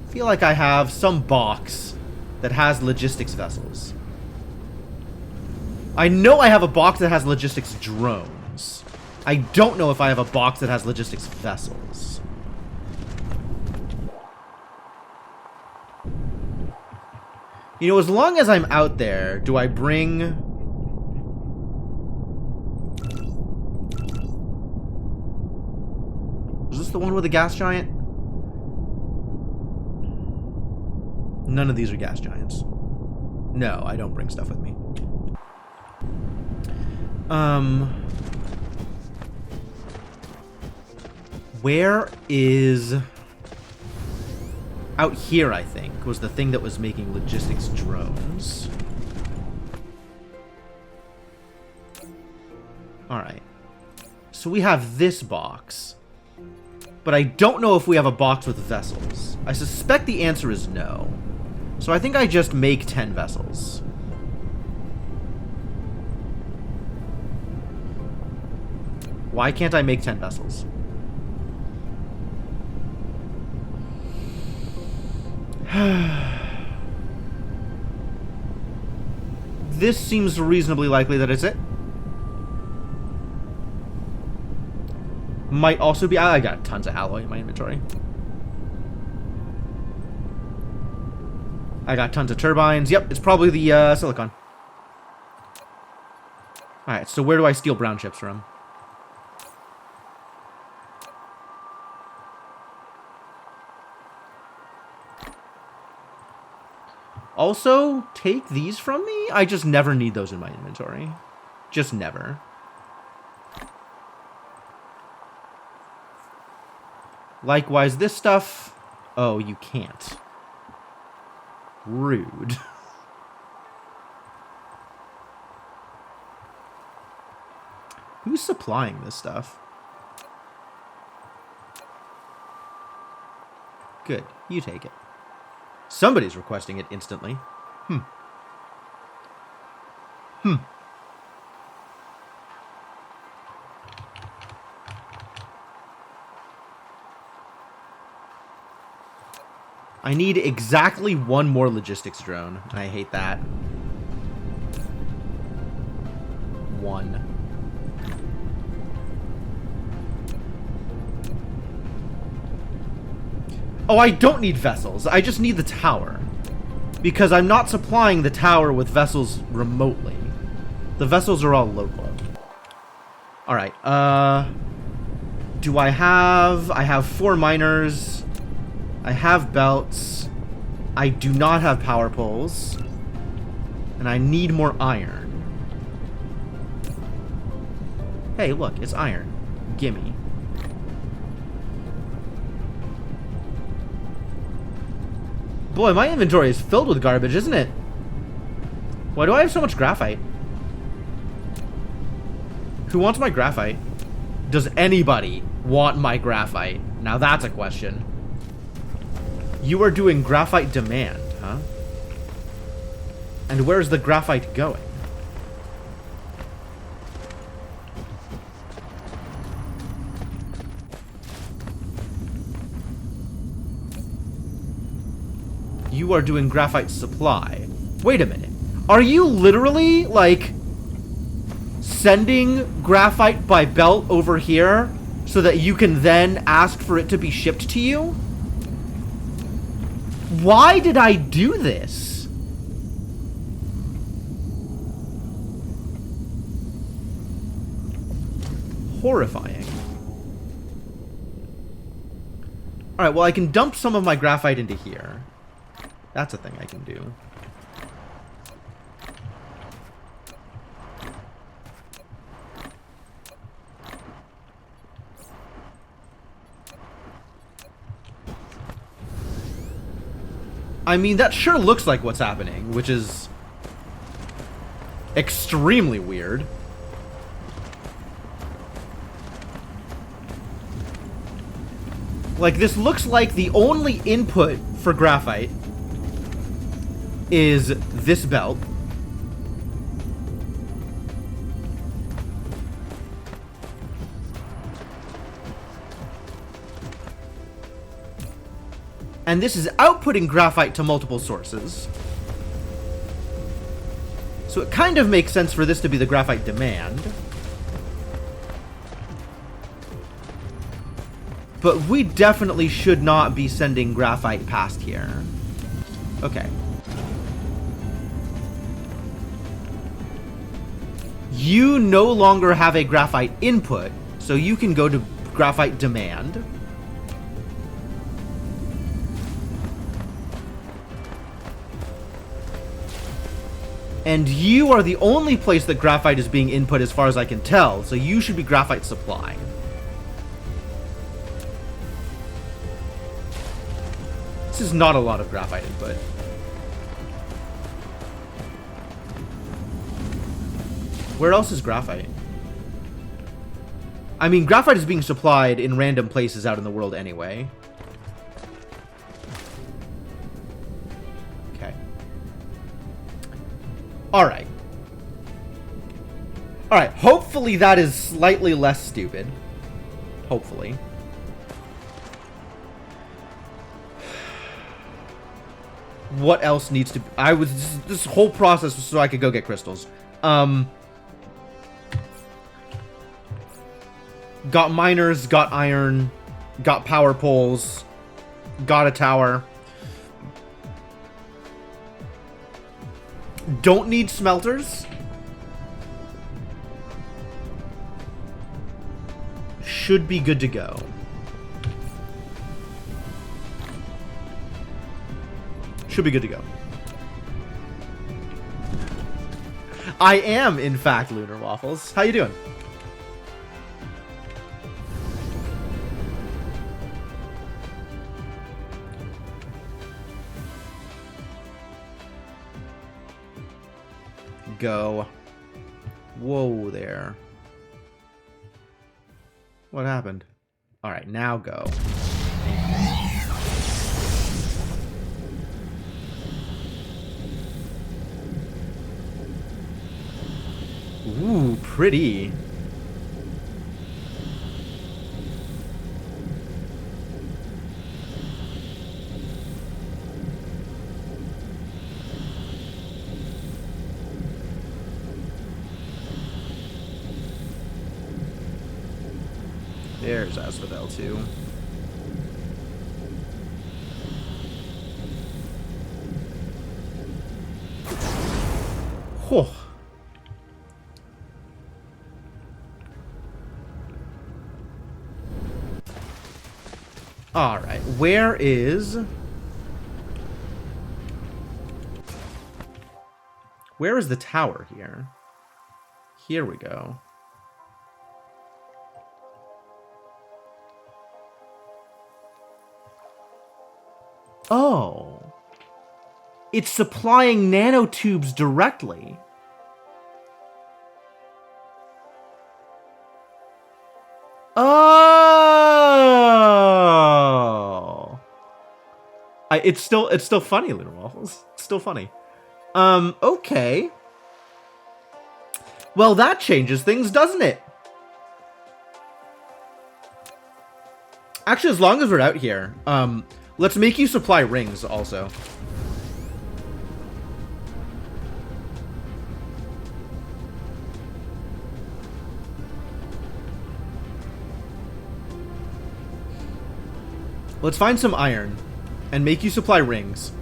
I feel like I have some box that has logistics vessels. I know I have a box that has logistics drones. I don't know if I have a box that has logistics vessels. You know, as long as I'm out there, do I bring... Is this the one with the gas giant? None of these are gas giants. No, I don't bring stuff with me. Where is... Out here, I think, was the thing that was making logistics drones. Alright. So we have this box. But I don't know if we have a box with vessels. I suspect the answer is no. So I think I just make 10 vessels. Why can't I make 10 vessels? This seems reasonably likely that it's it. Might also be... I got tons of alloy in my inventory. I got tons of turbines. Yep, it's probably the silicon. Alright, so where do I steal brown chips from? Also, take these from me? I just never need those in my inventory. Just never. Likewise, this stuff... Oh, you can't. Rude. Who's supplying this stuff? Good. You take it. Somebody's requesting it instantly. I need exactly one more logistics drone, and I hate that. One. Oh, I don't need vessels. I just need the tower. Because I'm not supplying the tower with vessels remotely. The vessels are all local. Alright, do I have 4 miners. I have belts. I do not have power poles. And I need more iron. Hey, look, it's iron. Gimme. Boy, my inventory is filled with garbage, isn't it? Why do I have so much graphite? Who wants my graphite? Does anybody want my graphite? Now that's a question. You are doing graphite demand, huh? And where's the graphite going? You are doing graphite supply. Wait a minute. Are you literally, like, sending graphite by belt over here so that you can then ask for it to be shipped to you? Why did I do this? Horrifying. Alright, well, I can dump some of my graphite into here. That's a thing I can do. I mean, that sure looks like what's happening, which is extremely weird. Like, this looks like the only input for graphite is this belt. And this is outputting graphite to multiple sources. So it kind of makes sense for this to be the graphite demand. But we definitely should not be sending graphite past here. Okay. You no longer have a graphite input, so you can go to graphite demand. And you are the only place that graphite is being input as far as I can tell, so you should be graphite supply. This is not a lot of graphite input. Where else is graphite? I mean, graphite is being supplied in random places out in the world anyway. Okay. Alright. Alright, hopefully that is slightly less stupid. Hopefully. What else needs to be... This whole process was so I could go get crystals. Got miners, got iron, got power poles, got a tower. Don't need smelters. Should be good to go. Should be good to go. I am, in fact, Lunar Waffles. How you doing? Go. Whoa there. What happened? Alright, now go. Ooh, pretty. There's Asphodel too. Whew. All right, where is the tower here? Here we go. Oh. It's supplying nanotubes directly. Oh. It's still funny, Lunar Waffles. It's still funny. Okay. Well, that changes things, doesn't it? Actually, as long as we're out here, let's make you supply rings also. Let's find some iron and make you supply rings.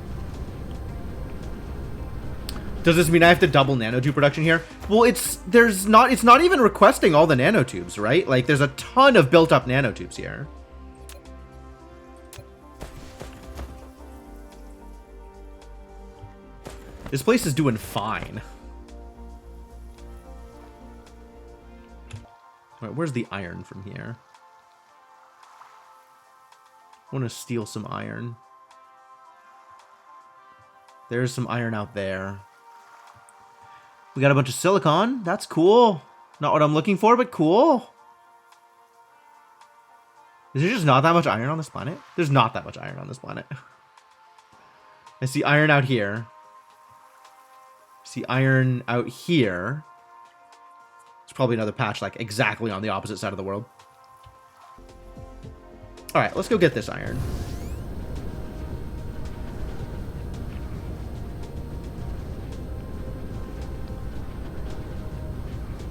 Does this mean I have to double nanotube production here? Well, it's not even requesting all the nanotubes, right? Like, there's a ton of built up nanotubes here. This place is doing fine. All right, where's the iron from here? I want to steal some iron. There's some iron out there. We got a bunch of silicon. That's cool. Not what I'm looking for, but cool. Is there just not that much iron on this planet? There's not that much iron on this planet. I see iron out here. I see iron out here. It's probably another patch like exactly on the opposite side of the world. Alright, let's go get this iron.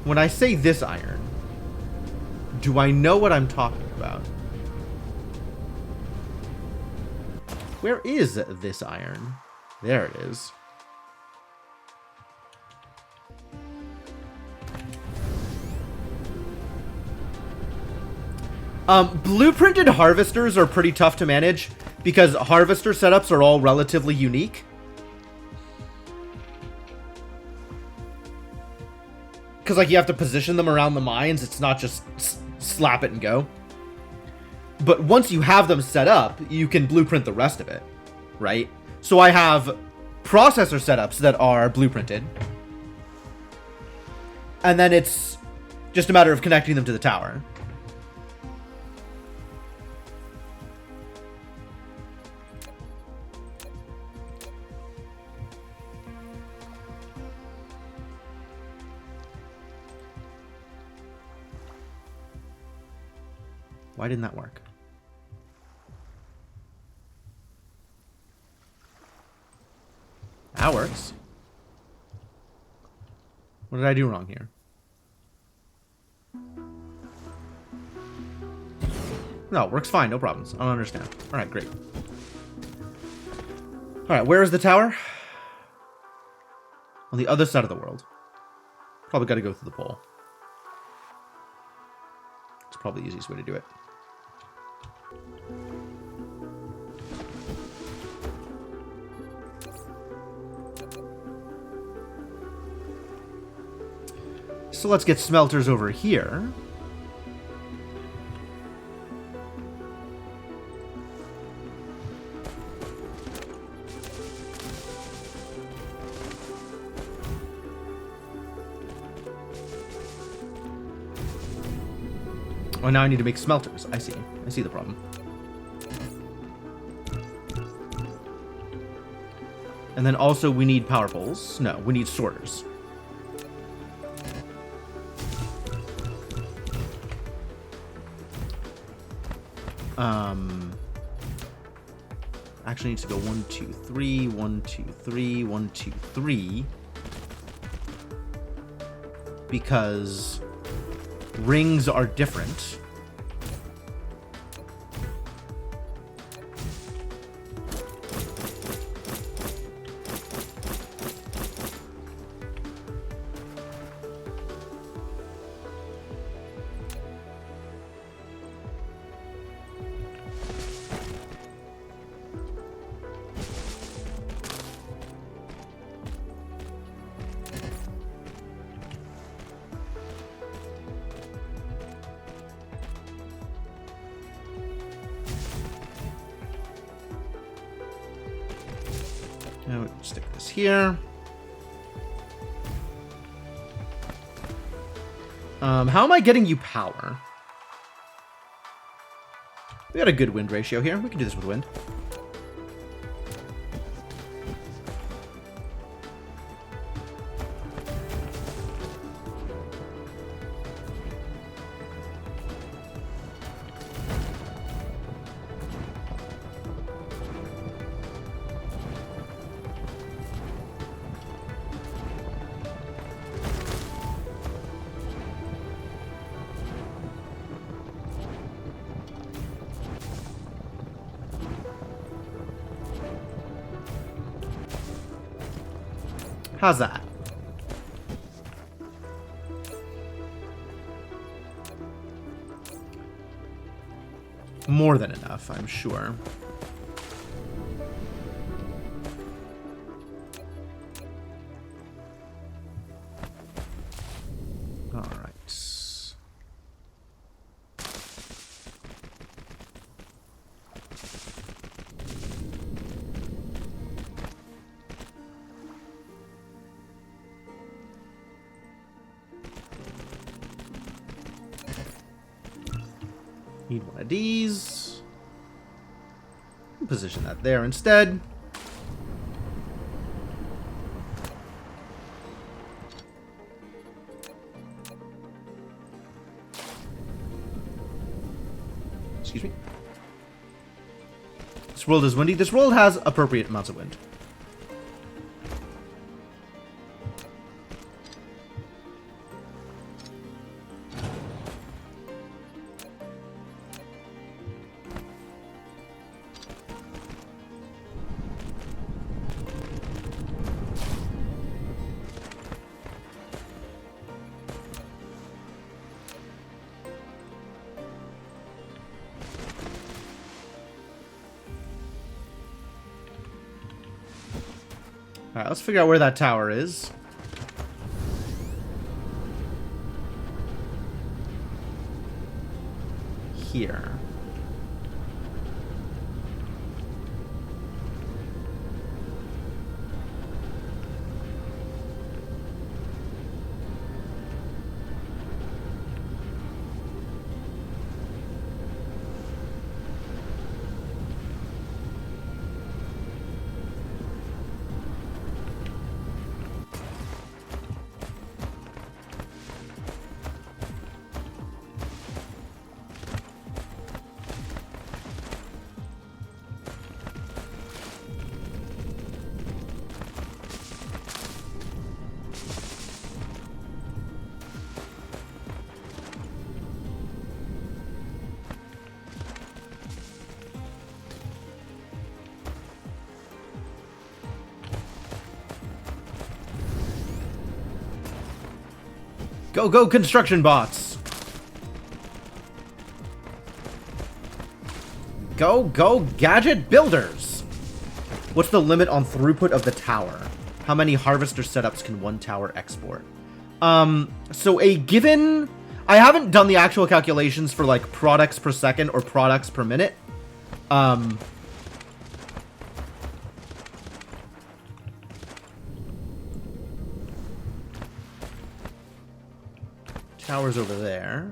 When I say this iron, do I know what I'm talking about? Where is this iron? There it is. Blueprinted harvesters are pretty tough to manage because harvester setups are all relatively unique. Because, like, you have to position them around the mines. It's not just slap it and go. But once you have them set up, you can blueprint the rest of it, right? So I have processor setups that are blueprinted. And then it's just a matter of connecting them to the tower. Why didn't that work? That works. What did I do wrong here? No, it works fine. No problems. I don't understand. All right, great. All right, where is the tower? On the other side of the world. Probably got to go through the pole. It's probably the easiest way to do it. So let's get smelters over here. Oh, now I need to make smelters. I see. I see the problem. And then also we need power poles. No, we need sorters. Actually needs to go 1, 2, 3, 1, 2, 3, 1, 2, 3. Because rings are different. Now we can stick this here. How am I getting you power? We got a good wind ratio here. We can do this with wind. How's that? More than enough, I'm sure. All right. Need one of these. Position that there instead. Excuse me. This world is windy. This world has appropriate amounts of wind. Alright, let's figure out where that tower is. Here. Go, go, construction bots! Go, go, gadget builders! What's the limit on throughput of the tower? How many harvester setups can one tower export? So a given... I haven't done the actual calculations for, like, products per second or products per minute. Tower's over there.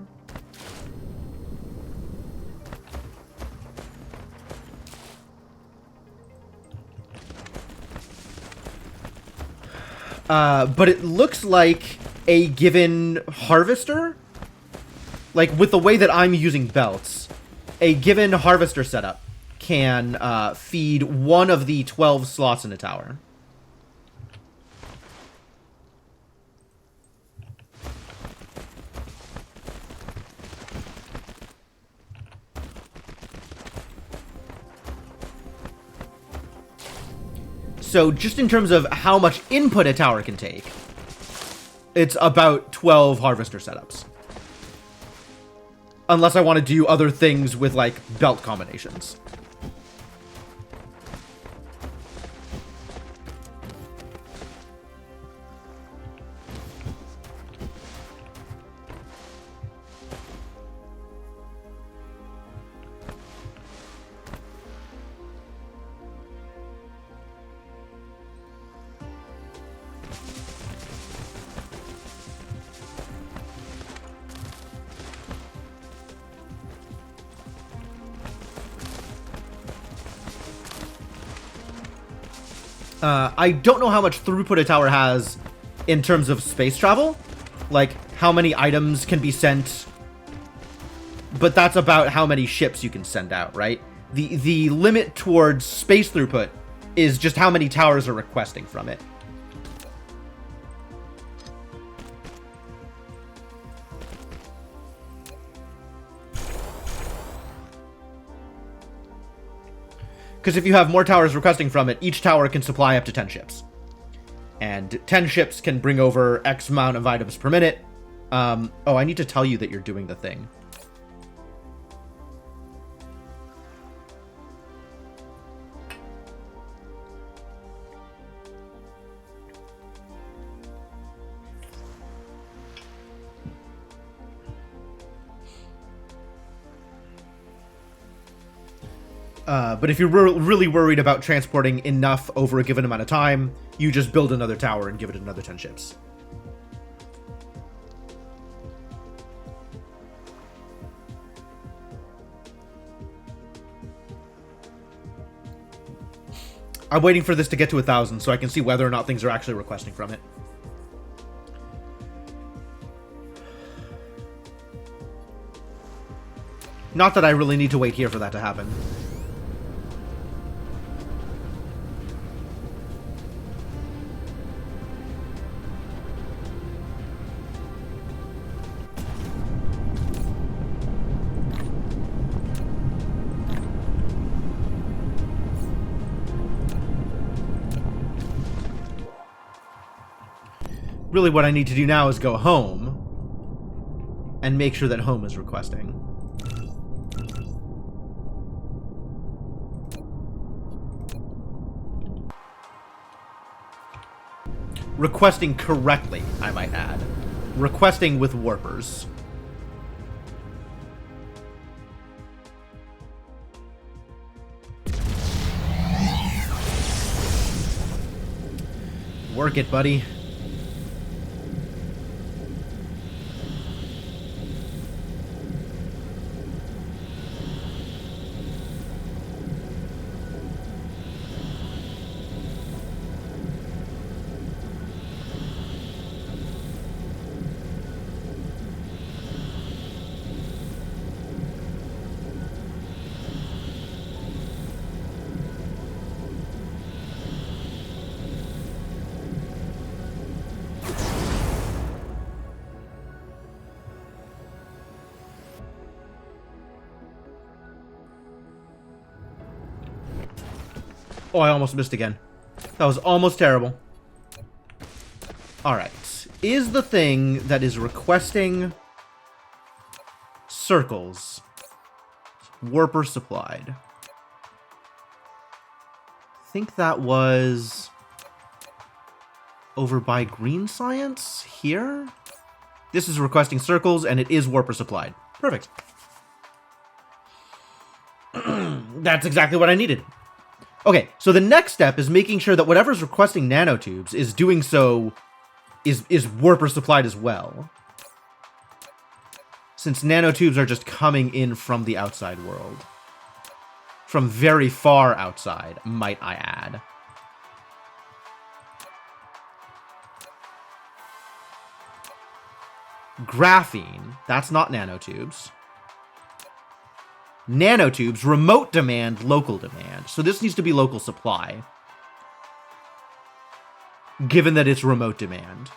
But it looks like a given harvester, like with the way that I'm using belts, a given harvester setup can feed one of the 12 slots in a tower. So just in terms of how much input a tower can take, it's about 12 harvester setups. Unless I want to do other things with, like, belt combinations. I don't know how much throughput a tower has in terms of space travel, like how many items can be sent, but that's about how many ships you can send out, right? The limit towards space throughput is just how many towers are requesting from it. Because if you have more towers requesting from it, each tower can supply up to 10 ships. And 10 ships can bring over X amount of items per minute. Oh, I need to tell you that you're doing the thing. But if you're really worried about transporting enough over a given amount of time, you just build another tower and give it another 10 ships. I'm waiting for this to get to 1,000 so I can see whether or not things are actually requesting from it. Not that I really need to wait here for that to happen. Really what I need to do now is go home and make sure that home is requesting. Requesting correctly, I might add. Requesting with warpers. Work it, buddy. Oh, I almost missed again. That was almost terrible. Alright. is the thing that is requesting circles warper supplied. I think that was over by Green Science here. This is requesting circles, and it is warper supplied. Perfect. That's exactly what I needed. Okay, so the next step is making sure that whatever's requesting nanotubes is doing so is warper supplied as well. Since nanotubes are just coming in from the outside world. From very far outside, might I add. Graphene, that's not nanotubes. Nanotubes, remote demand, local demand. So this needs to be local supply. Given that it's remote demand.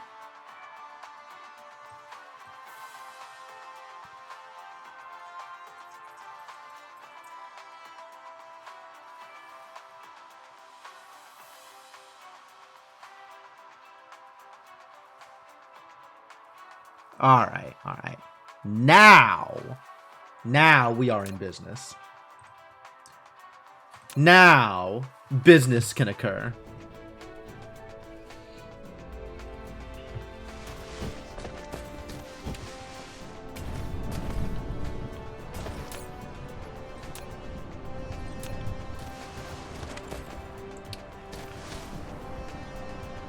Alright, alright. Now we are in business. Now business can occur.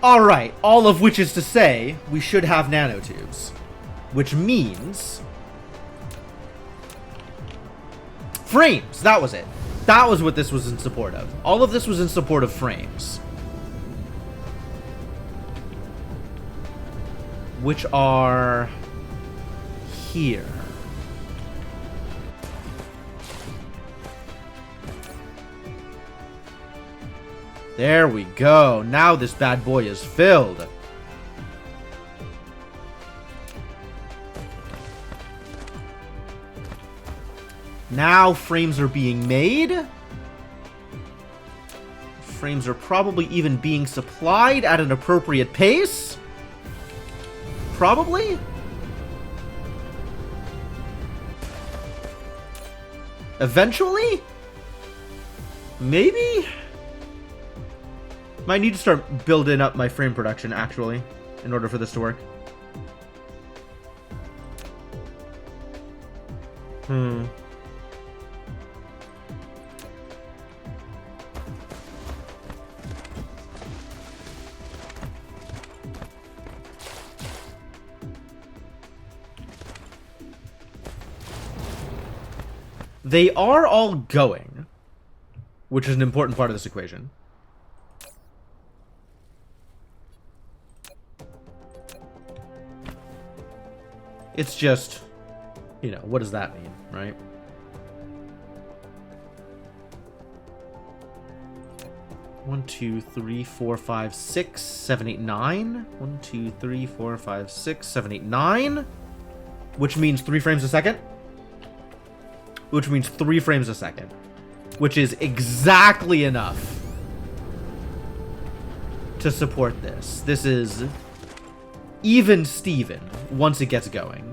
Alright, all of which is to say, we should have nanotubes. Which means... frames! That was it. That was what this was in support of. All of this was in support of frames. Which are... here. There we go. Now this bad boy is filled. Now frames are being made. Frames are probably even being supplied at an appropriate pace. Probably. Eventually? Maybe? Might need to start building up my frame production, actually, in order for this to work. They are all going, which is an important part of this equation. It's just, you know, what does that mean, right? One, two, three, four, five, six, seven, eight, nine. 1, 2, 3, 4, 5, 6, 7, 8, 9. Which means 3 frames a second. Which means 3 frames a second. Which is exactly enough to support this. This is even Steven once it gets going.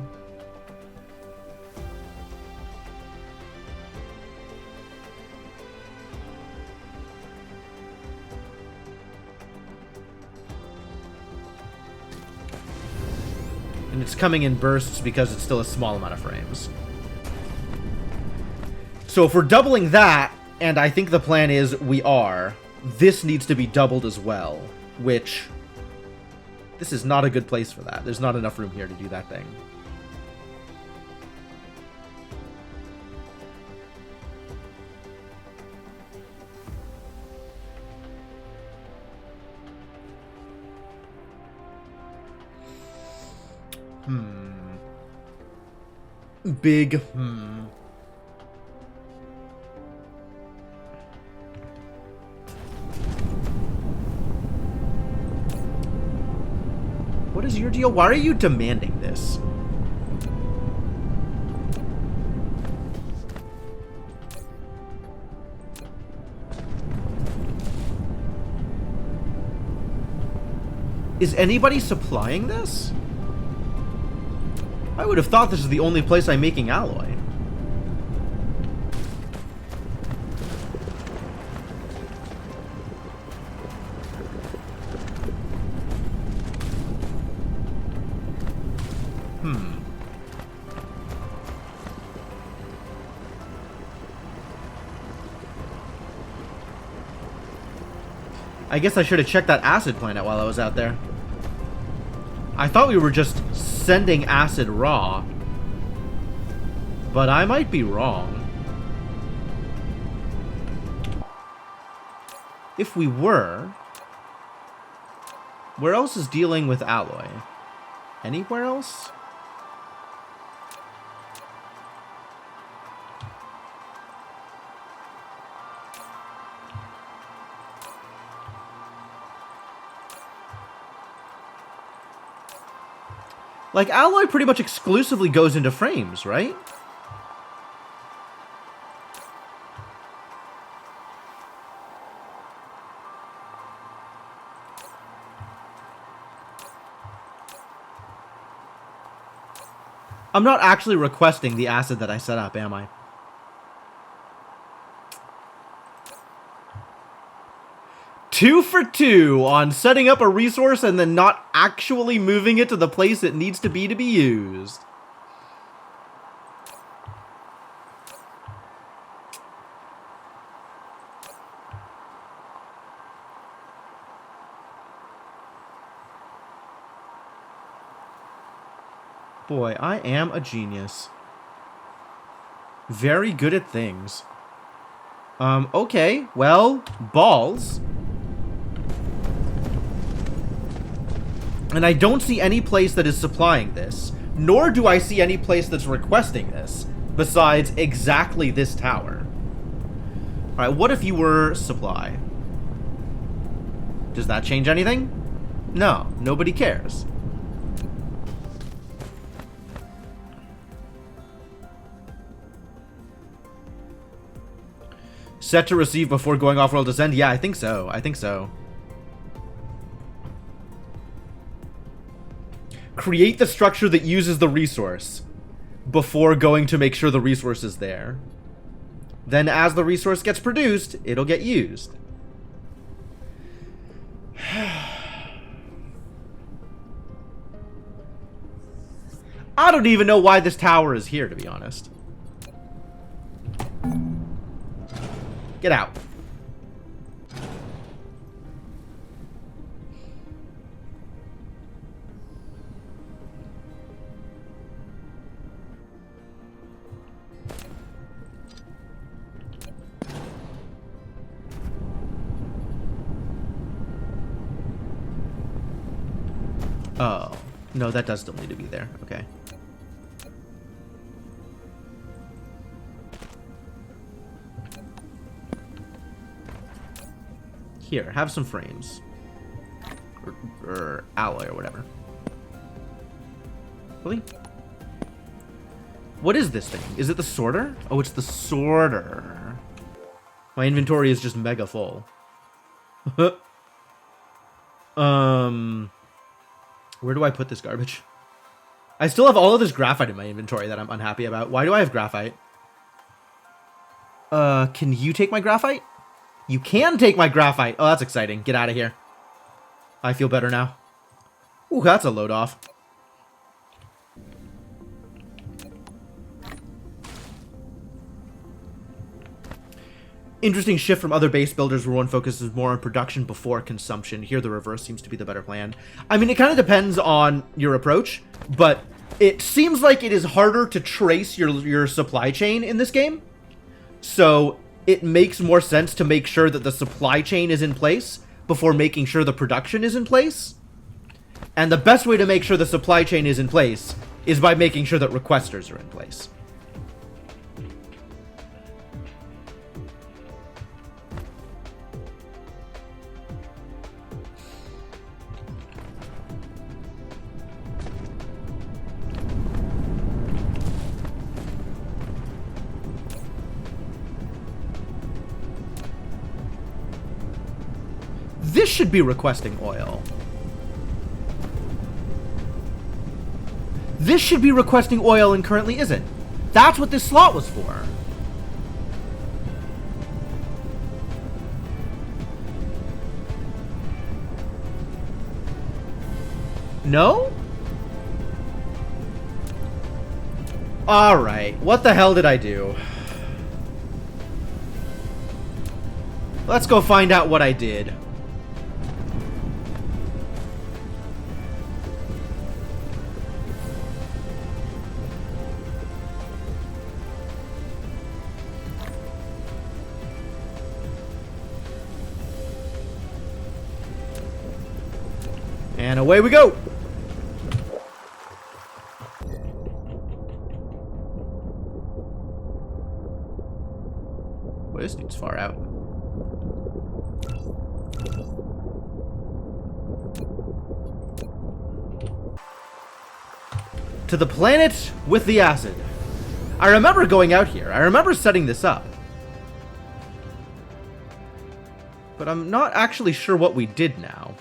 And it's coming in bursts because it's still a small amount of frames. So if we're doubling that, and I think the plan is we are, this needs to be doubled as well, which... this is not a good place for that. There's not enough room here to do that thing. Big What is your deal? Why are you demanding this? Is anybody supplying this? I would have thought this is the only place I'm making alloy. I guess I should have checked that acid planet while I was out there. I thought we were just sending acid raw. But I might be wrong. If we were... Where else is dealing with alloy? Anywhere else? Like, alloy pretty much exclusively goes into frames, right? I'm not actually requesting the acid that I set up, am I? Two for two on setting up a resource and then not actually moving it to the place it needs to be used. Boy, I am a genius. Very good at things. Okay, well, balls. And I don't see any place that is supplying this, nor do I see any place that's requesting this, besides exactly this tower. Alright, what if you were supply? Does that change anything? No, nobody cares. Set to receive before going off-world descent? Yeah, I think so. I think so. Create the structure that uses the resource before going to make sure the resource is there. Then as the resource gets produced, it'll get used. I don't even know why this tower is here, to be honest. Get out. Oh, no, that does still need to be there. Okay. Here, have some frames. Or alloy or whatever. Really? What is this thing? Is it the sorter? Oh, it's the sorter. My inventory is just mega full. Where do I put this garbage? I still have all of this graphite in my inventory that I'm unhappy about. Why do I have graphite? Can you take my graphite? You can take my graphite. Oh, that's exciting. Get out of here. I feel better now. Ooh, that's a load off. Interesting shift from other base builders where one focuses more on production before consumption. Here, the reverse seems to be the better plan. I mean, it kind of depends on your approach, but it seems like it is harder to trace your supply chain in this game. So it makes more sense to make sure that the supply chain is in place before making sure the production is in place. And the best way to make sure the supply chain is in place is by making sure that requesters are in place. This should be requesting oil. This should be requesting oil and currently isn't. That's what this slot was for. No? Alright, what the hell did I do? Let's go find out what I did. And away we go! Well, this dude's far out. To the planet with the acid. I remember going out here. I remember setting this up. But I'm not actually sure what we did now.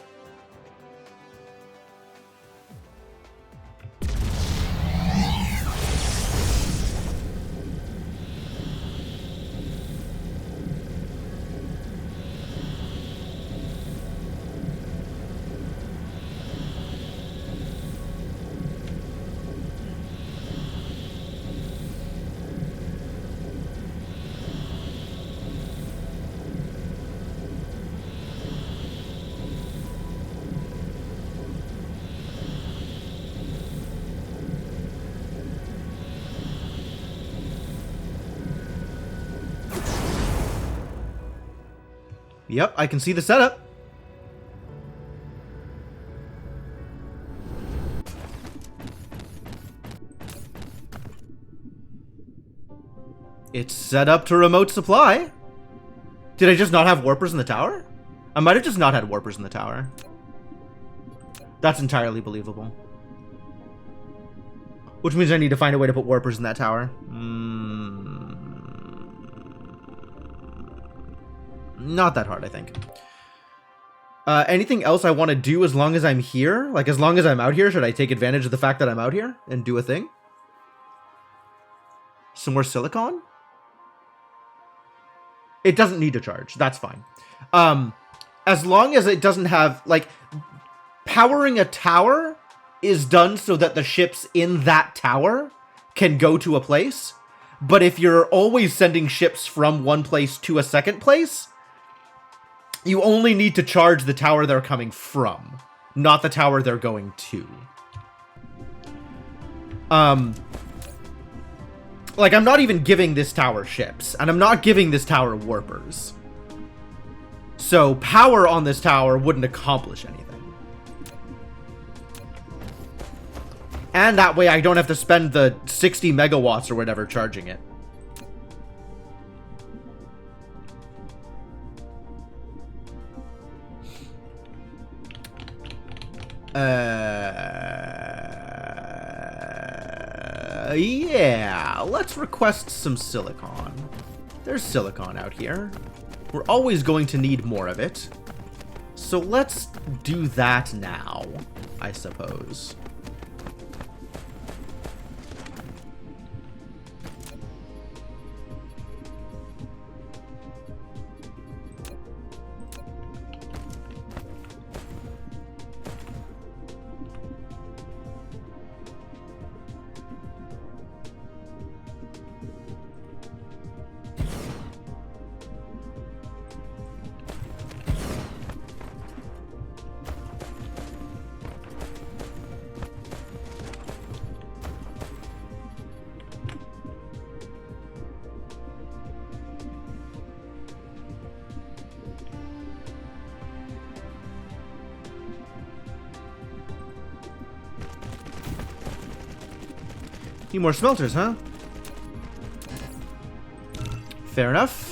Yep, I can see the setup. It's set up to remote supply. Did I just not have warpers in the tower? I might have just not had warpers in the tower. That's entirely believable. Which means I need to find a way to put warpers in that tower. Not that hard, I think. Anything else I want to do as long as I'm here? Like, as long as I'm out here, should I take advantage of the fact that I'm out here and do a thing? Some more silicon? It doesn't need to charge. That's fine. As long as it doesn't have, like, powering a tower is done so that the ships in that tower can go to a place. But if you're always sending ships from one place to a second place, you only need to charge the tower they're coming from, not the tower they're going to. Like, I'm not even giving this tower ships, and I'm not giving this tower warpers. So, power on this tower wouldn't accomplish anything. And that way I don't have to spend the 60 megawatts or whatever charging it. Yeah, let's request some silicon. There's silicon out here. We're always going to need more of it. So let's do that now, I suppose. Need more smelters, huh? Fair enough.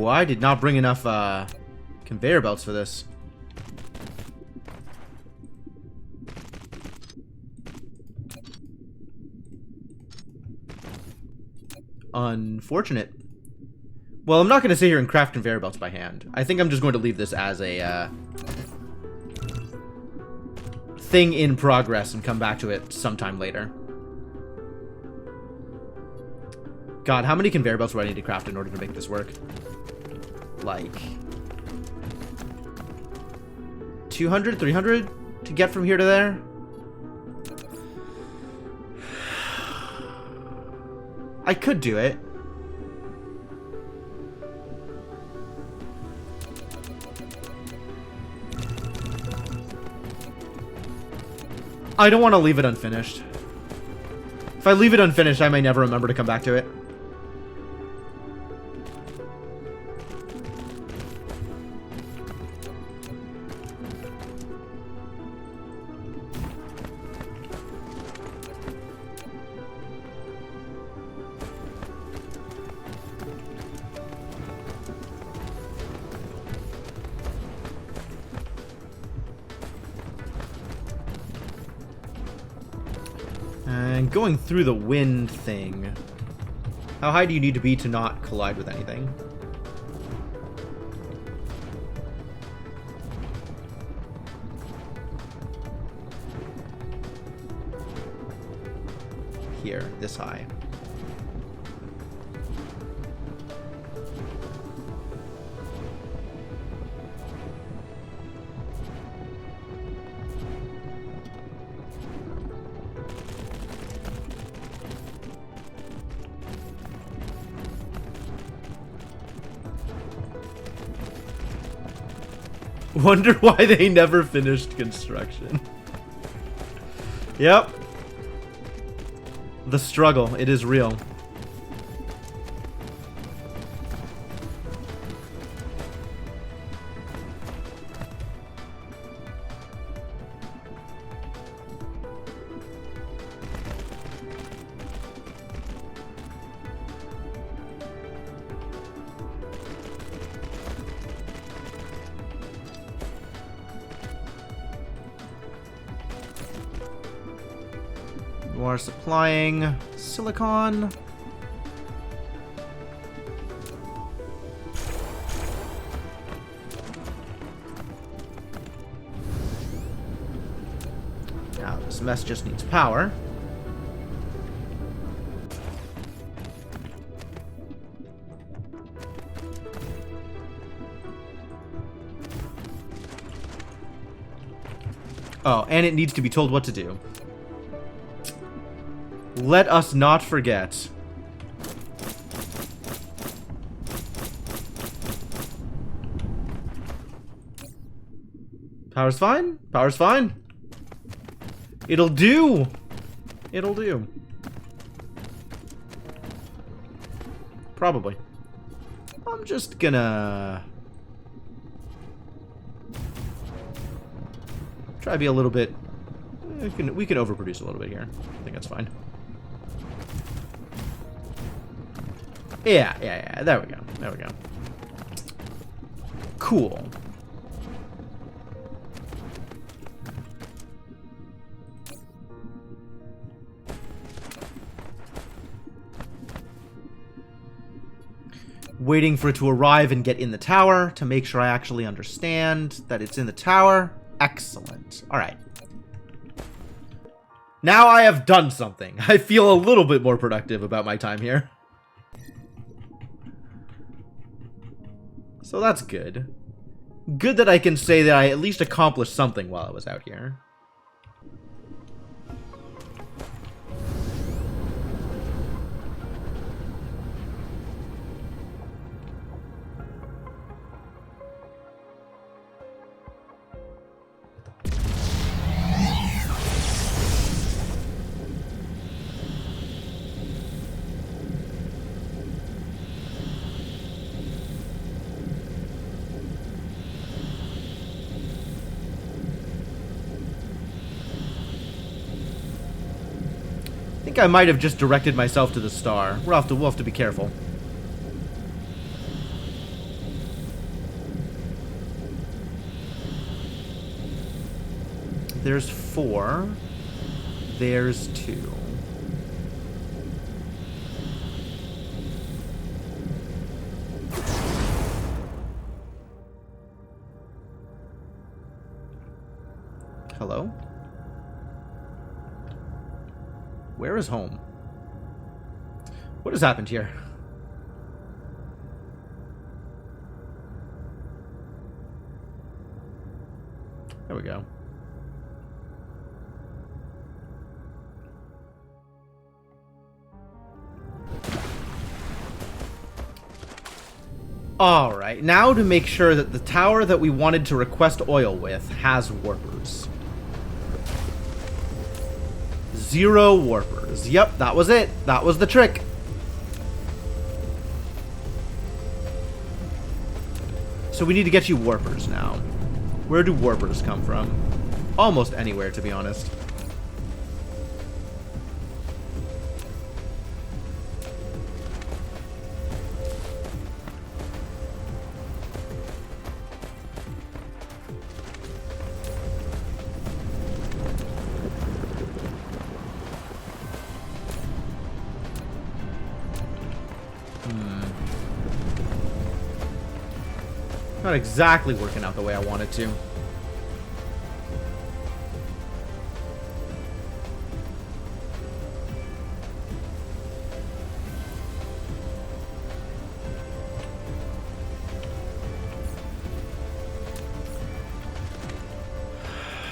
Oh, I did not bring enough conveyor belts for this. Unfortunate. Well, I'm not going to sit here and craft conveyor belts by hand. I think I'm just going to leave this as a thing in progress and come back to it sometime later. God, how many conveyor belts do I need to craft in order to make this work? Like 200, 300 to get from here to there? I could do it. I don't want to leave it unfinished. If I leave it unfinished, I may never remember to come back to it. And going through the wind thing. How high do you need to be to not collide with anything? Here, this high. Wonder why they never finished construction. Yep. The struggle, it is real. You are supplying silicon. Now this mess just needs power. Oh, and it needs to be told what to do. Let us not forget. Power's fine. Power's fine. It'll do. It'll do. Probably. I'm just gonna try to be a little bit. We can overproduce a little bit here. I think that's fine. Yeah. There we go. There we go. Cool. Waiting for it to arrive and get in the tower to make sure I actually understand that it's in the tower. Excellent. All right. Now I have done something. I feel a little bit more productive about my time here. So that's good. Good that I can say that I at least accomplished something while I was out here. I think I might have just directed myself to the star. We'll have to be careful. There's 4. There's 2. Hello? Where is home? What has happened here? There we go. Alright, now to make sure that the tower that we wanted to request oil with has warpers. 0 warpers. Yep, that was it. That was the trick. So we need to get you warpers now. Where do warpers come from? Almost anywhere, to be honest. Not exactly working out the way I wanted to.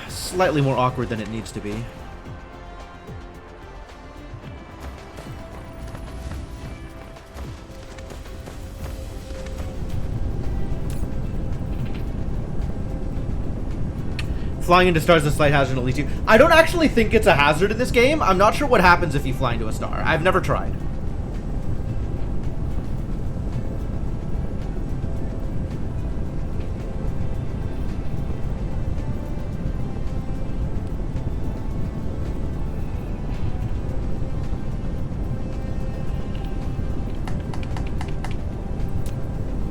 Slightly more awkward than it needs to be. Flying into stars is a slight hazard at least. I don't actually think it's a hazard in this game. I'm not sure what happens if you fly into a star. I've never tried.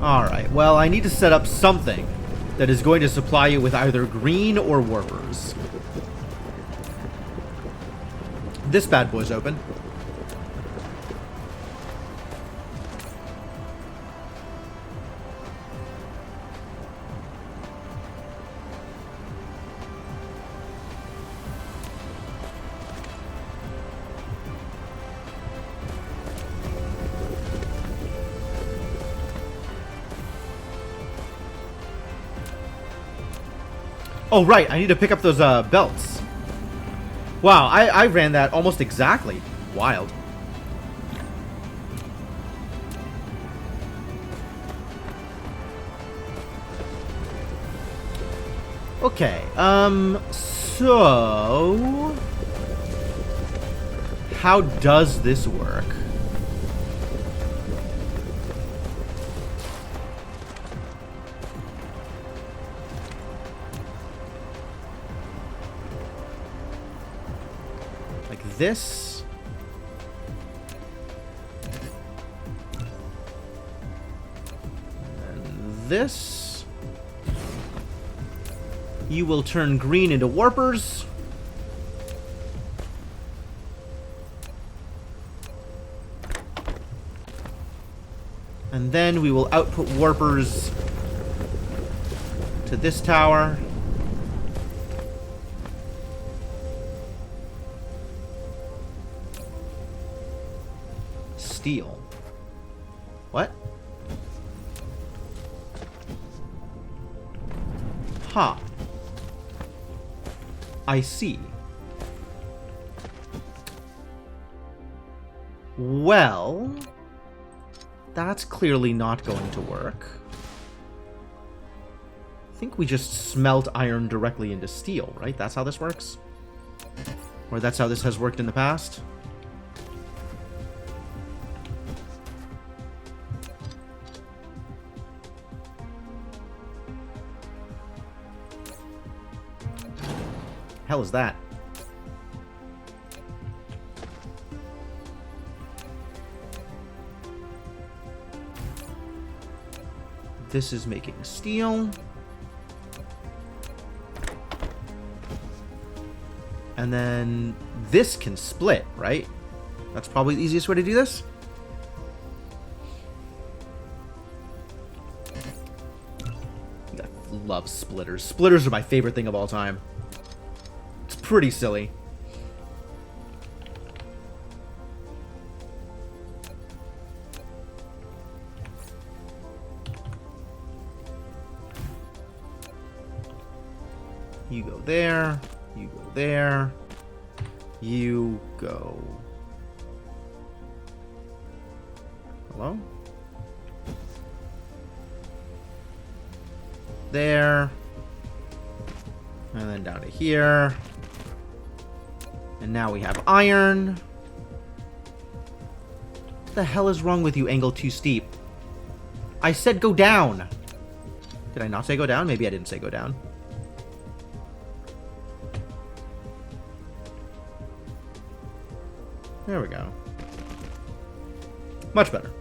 Alright, well, I need to set up something that is going to supply you with either green or warpers. This bad boy's open. Oh, right. I need to pick up those belts. Wow, I ran that almost exactly. Wild. Okay, so... how does this work? This and this. You will turn green into warpers. And then we will output warpers to this tower. Steel. What? Huh. I see. Well, that's clearly not going to work. I think we just smelt iron directly into steel, right? That's how this works? Or that's how this has worked in the past? Hell is that? This is making steel. And then this can split, right? That's probably the easiest way to do this. I love splitters. Splitters are my favorite thing of all time. It's pretty silly. You go there. You go there. You go. Hello? There. And then down to here. And now we have iron. What the hell is wrong with you, angle too steep? I said go down. Did I not say go down? Maybe I didn't say go down. There we go. Much better.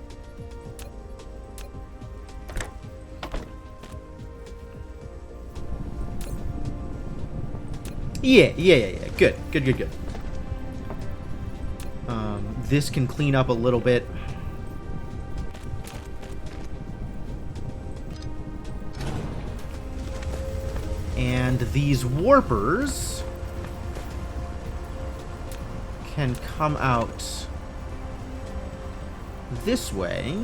Yeah. Good. This can clean up a little bit. And these warpers can come out this way.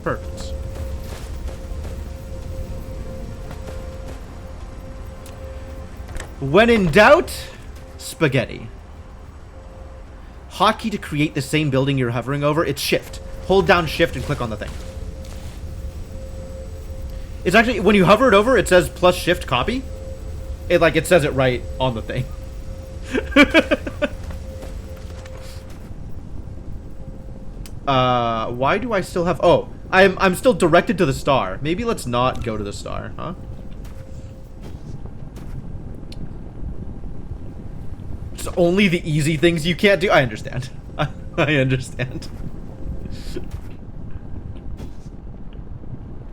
Perfect. When in doubt, spaghetti. Hotkey to create the same building you're hovering over, it's shift. Hold down shift and click on the thing. It's actually, when you hover it over, it says plus shift copy. It says it right on the thing. Why do I still have... Oh, I'm still directed to the star. Maybe let's not go to the star, huh? It's only the easy things you can't do. I understand. I understand.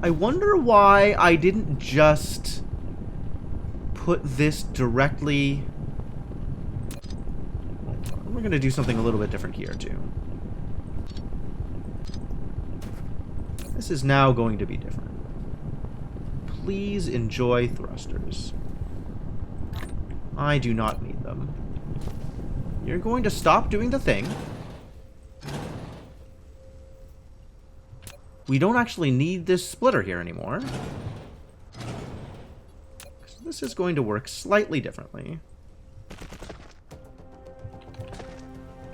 I wonder why I didn't just put this directly... We're gonna do something a little bit different here, too. This is now going to be different. Please enjoy thrusters. I do not need them. You're going to stop doing the thing. We don't actually need this splitter here anymore. So this is going to work slightly differently.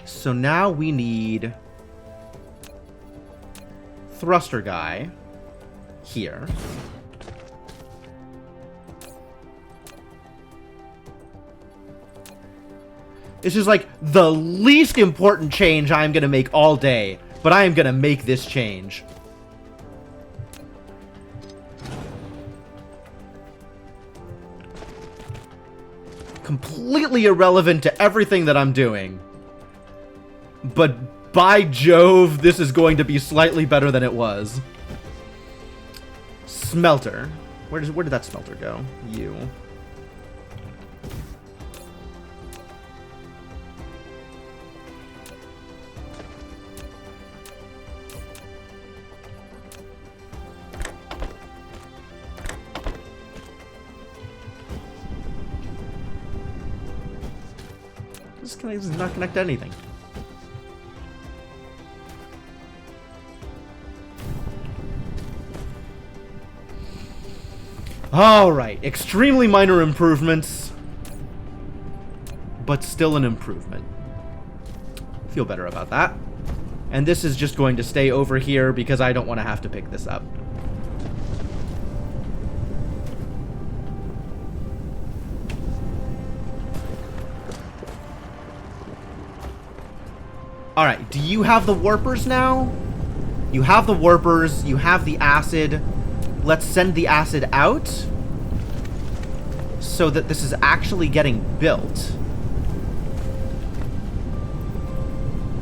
So now we need... thruster guy here. This is like the least important change I'm gonna make all day, but I am gonna make this change. Completely irrelevant to everything that I'm doing. But by Jove, this is going to be slightly better than it was. Smelter. Where did that smelter go? You. This does not connect to anything. Alright, extremely minor improvements, but still an improvement. Feel better about that. And this is just going to stay over here because I don't want to have to pick this up. Alright, do you have the warpers now? You have the warpers, you have the acid. Let's send the acid out. so that this is actually getting built.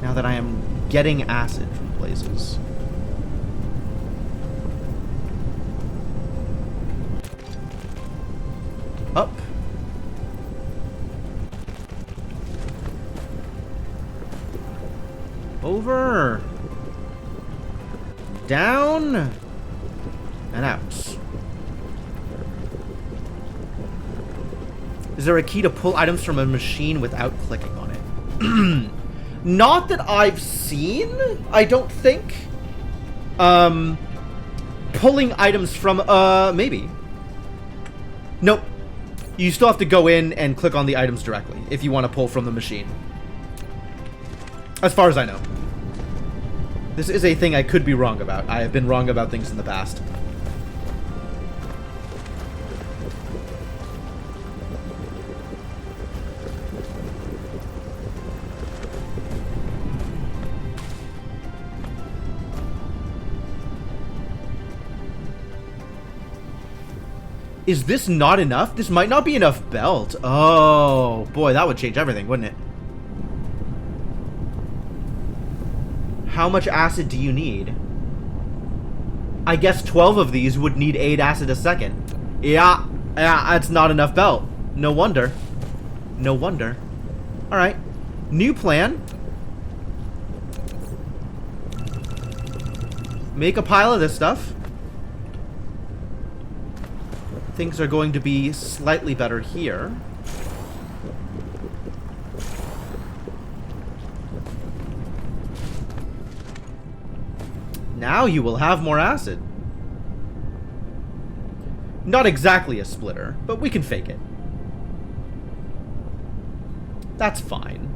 Now that I am getting acid from places. Up. Over. Down. And out. Is there a key to pull items from a machine without clicking on it? Not that I've seen, I don't think. Pulling items from, maybe. Nope. You still have to go in and click on the items directly if you want to pull from the machine. As far as I know. This is a thing I could be wrong about. I have been wrong about things in the past. Is this not enough? This might not be enough belt. Oh, boy, that would change everything, wouldn't it? How much acid do you need? I guess 12 of these would need 8 acid a second. Yeah, that's not enough belt. No wonder. No wonder. Alright. New plan. Make a pile of this stuff. Things are going to be slightly better here. Now you will have more acid. Not exactly a splitter, but we can fake it. That's fine.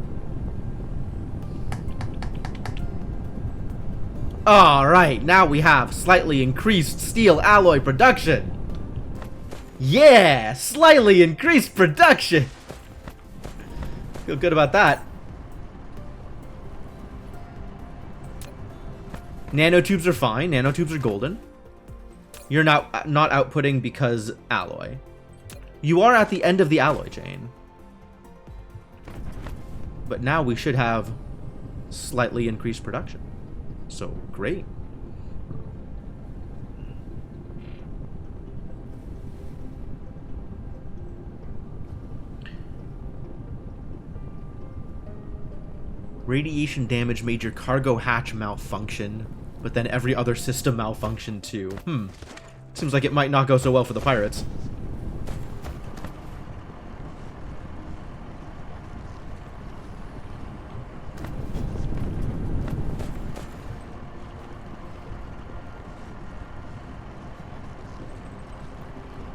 Alright, now we have slightly increased steel alloy production. Yeah, slightly increased production. Feel good about that. Nanotubes are fine. Nanotubes are golden. You're not outputting because alloy. You are at the end of the alloy chain. But now we should have slightly increased production. So, great. Radiation damage made your cargo hatch malfunction, but then every other system malfunctioned too. Seems like it might not go so well for the pirates.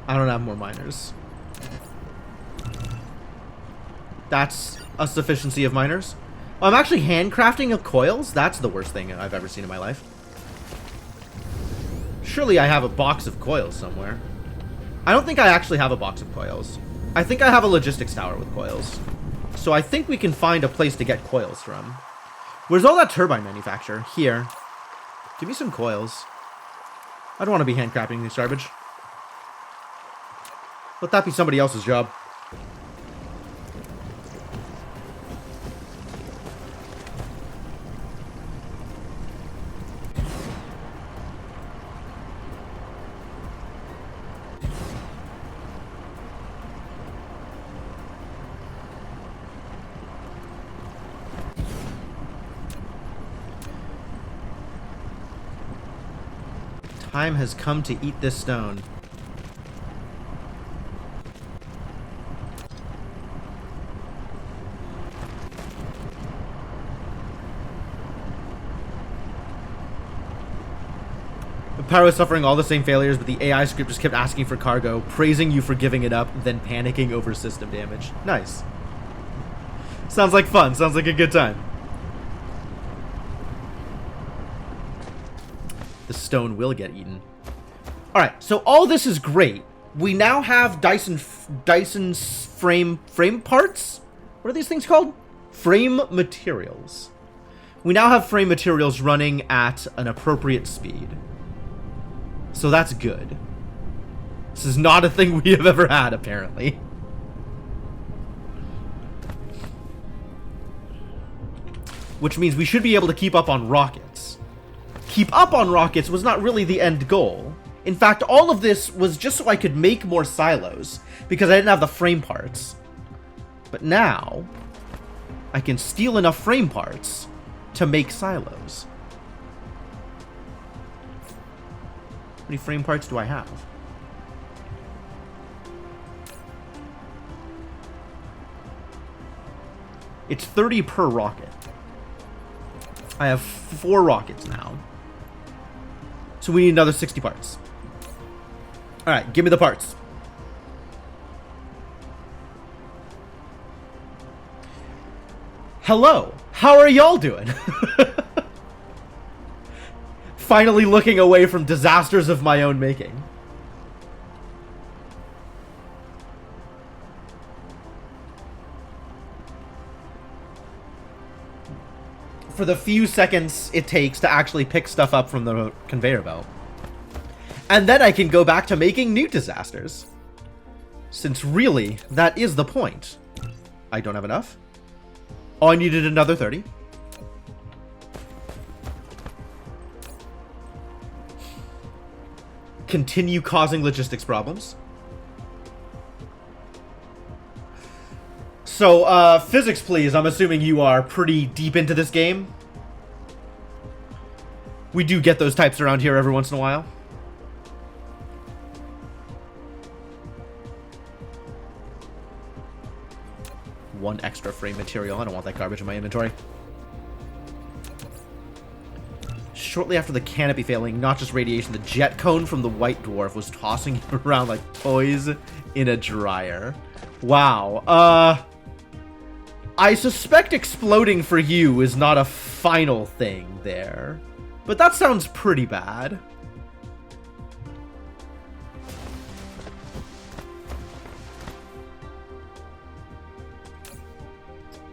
I don't have more miners. That's a sufficiency of miners. Oh, I'm actually handcrafting coils? That's the worst thing I've ever seen in my life. Surely I have a box of coils somewhere. I don't think I actually have a box of coils. I think I have a logistics tower with coils. So I think we can find a place to get coils from. Where's all that turbine manufacture? Here. Give me some coils. I don't want to be handcrafting this garbage. Let that be somebody else's job. Time has come to eat this stone. The power was suffering all the same failures, but the AI script just kept asking for cargo, praising you for giving it up, then panicking over system damage. Nice. Sounds like fun. Sounds like a good time. The stone will get eaten. Alright, so all this is great. We now have Dyson's frame parts? What are these things called? Frame materials. We now have frame materials running at an appropriate speed. So that's good. This is not a thing we have ever had, apparently. Which means we should be able to keep up on rockets. Keep up on rockets was not really the end goal. In fact, all of this was just so I could make more silos, because I didn't have the frame parts. But now, I can steal enough frame parts to make silos. How many frame parts do I have? It's 30 per rocket. I have 4 rockets now. So we need another 60 parts. Alright, give me the parts. Hello, how are y'all doing? Finally looking away from disasters of my own making. For the few seconds it takes to actually pick stuff up from the conveyor belt. And then I can go back to making new disasters. Since really, that is the point. I don't have enough. Oh, I needed another 30. Continue causing logistics problems. So, physics please. I'm assuming you are pretty deep into this game. We do get those types around here every once in a while. One extra frame material. I don't want that garbage in my inventory. Shortly after the canopy failing, not just radiation, the jet cone from the white dwarf was tossing you around like toys in a dryer. Wow. I suspect exploding for you is not a final thing there. But that sounds pretty bad.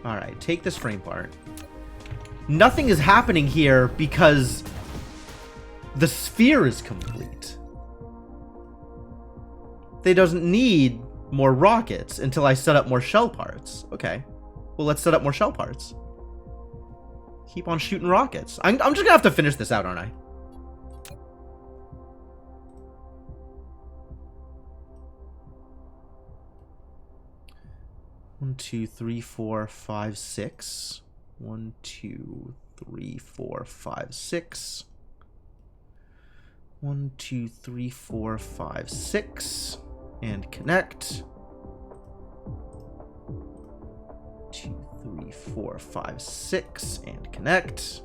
Alright, take this frame part. Nothing is happening here because the sphere is complete. They doesn't need more rockets until I set up more shell parts. Okay. Well, let's set up more shell parts. Keep on shooting rockets. I'm just gonna have to finish this out, aren't I? One, two, three, four, five, six. 1, 2, 3, 4, 5, 6. 1, 2, 3, 4, 5, 6. And connect. 2, 3, 4, 5, 6. And connect.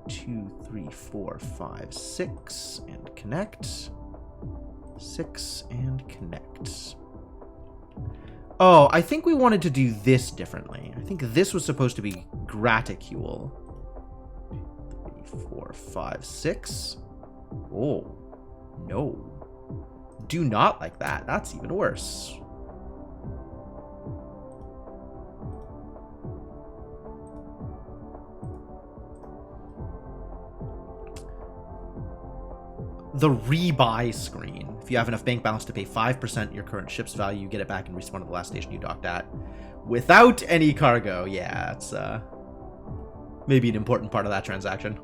2, 3, 4, 5, 6. And connect. 6 and connect. Oh, I think we wanted to do this differently. I think this was supposed to be graticule. 3, 4, 5, 6. Oh, no. Do not like that. That's even worse. The rebuy screen. If you have enough bank balance to pay 5% your current ship's value, you get it back and respawn at the last station you docked at. Without any cargo. Yeah, it's maybe an important part of that transaction.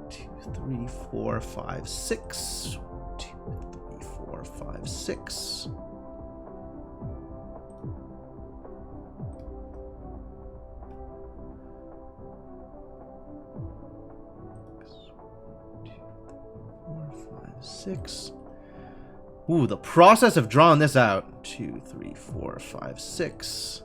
2, 3, 4, 5, 6. 2, 3, 4, 5, 6. Six. Ooh, the process of drawing this out. 2, 3, 4, 5, 6.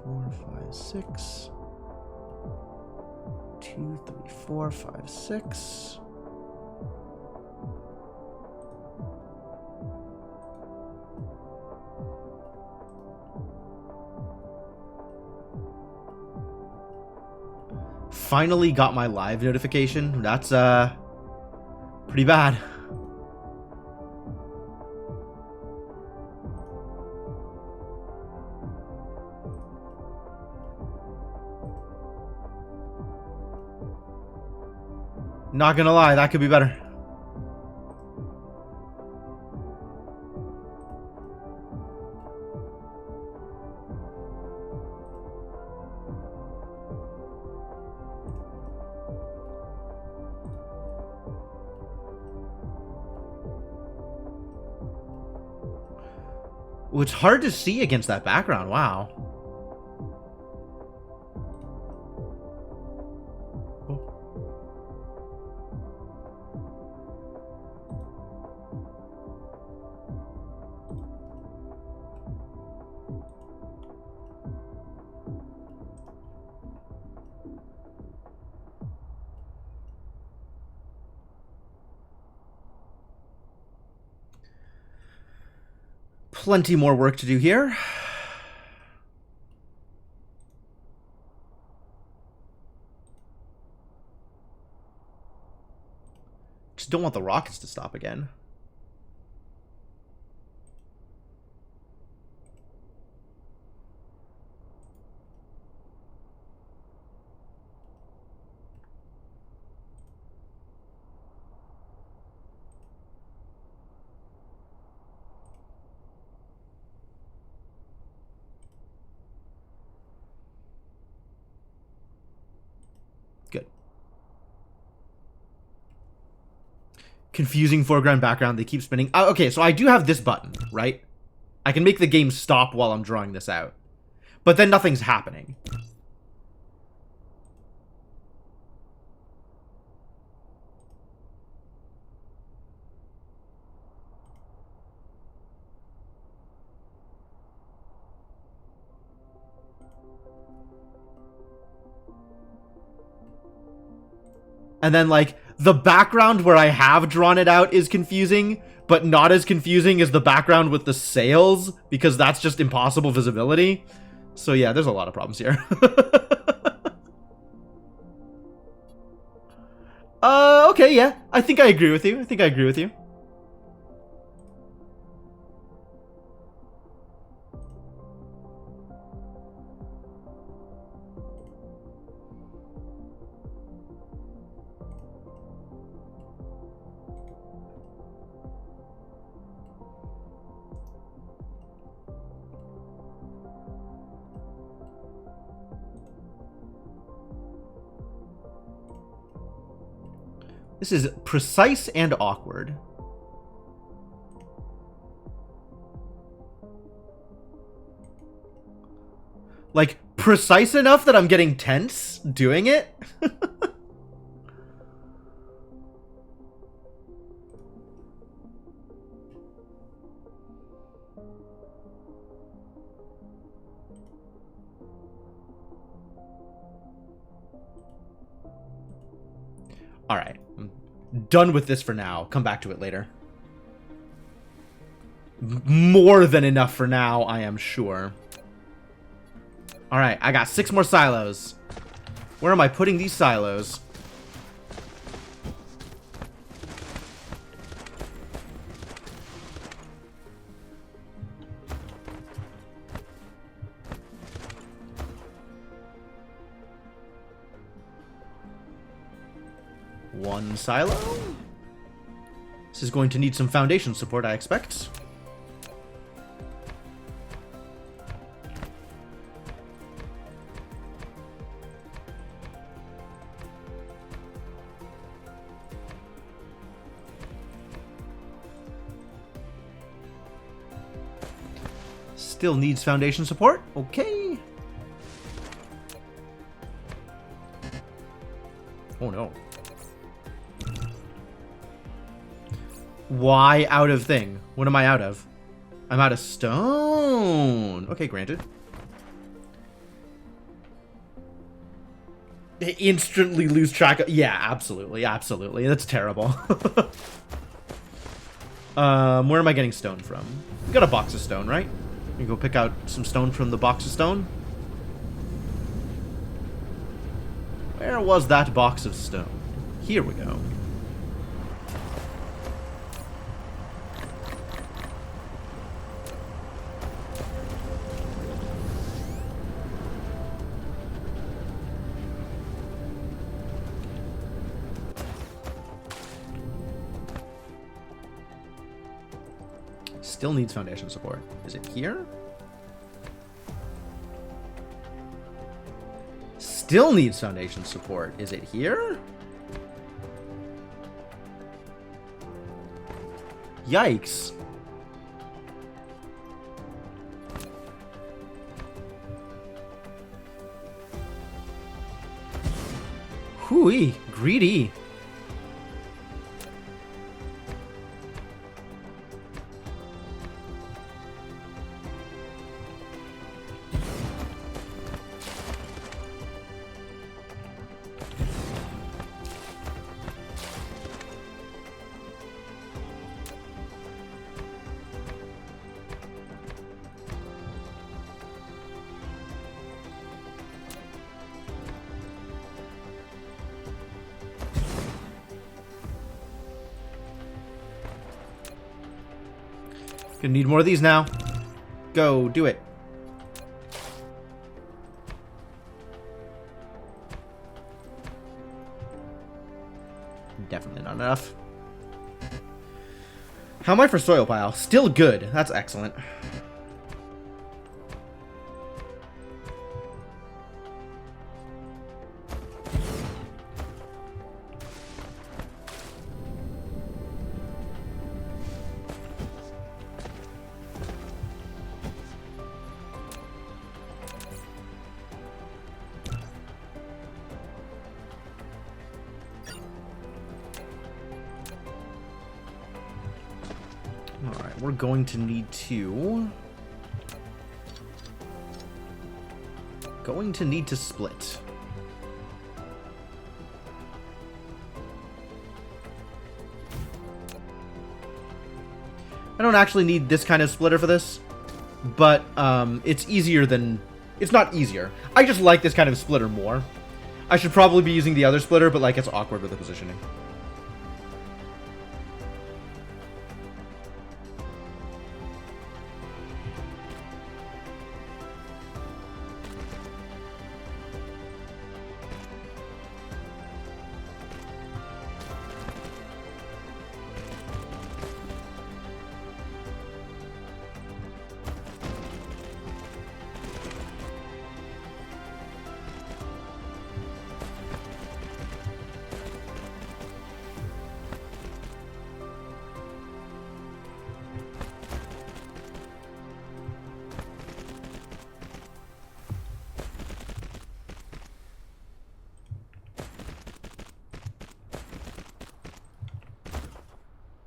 Four, five, 6. 2, 3, 4, 5, 6. finally got my live notification. That's, pretty bad. Not gonna lie, that could be better. Well, it's hard to see against that background. Wow. Plenty more work to do here. Just don't want the rockets to stop again. Good. Confusing foreground, background. They keep spinning. Okay, so I do have this button, right? I can make the game stop while I'm drawing this out. But then nothing's happening. And then, like, the background where I have drawn it out is confusing, but not as confusing as the background with the sails, because that's just impossible visibility. So yeah, there's a lot of problems here. Okay, yeah. I think I agree with you. This is precise and awkward. Like, precise enough that I'm getting tense doing it? Alright. I'm done with this for now. Come back to it later. More than enough for now, I am sure. Alright, I got 6 more silos. Where am I putting these silos? One silo. This is going to need some foundation support, I expect. Still needs foundation support. Okay. Oh no. Why out of thing? What am I out of? I'm out of stone. Okay, granted. They instantly lose track of... Yeah, absolutely. Absolutely. That's terrible. Where am I getting stone from? We got a box of stone, right? You go pick out some stone from the box of stone. Where Where was that box of stone? Here we go. Still needs foundation support. Is it here? Still needs foundation support. Is it here? Yikes. Hooey, greedy. Gonna need more of these now. Go, do it. Definitely not enough. How am I for soil pile? Still good. That's excellent. Alright, we're going to need to split. I don't actually need this kind of splitter for this, but it's easier than... It's not easier. I just like this kind of splitter more. I should probably be using the other splitter, but like it's awkward with the positioning.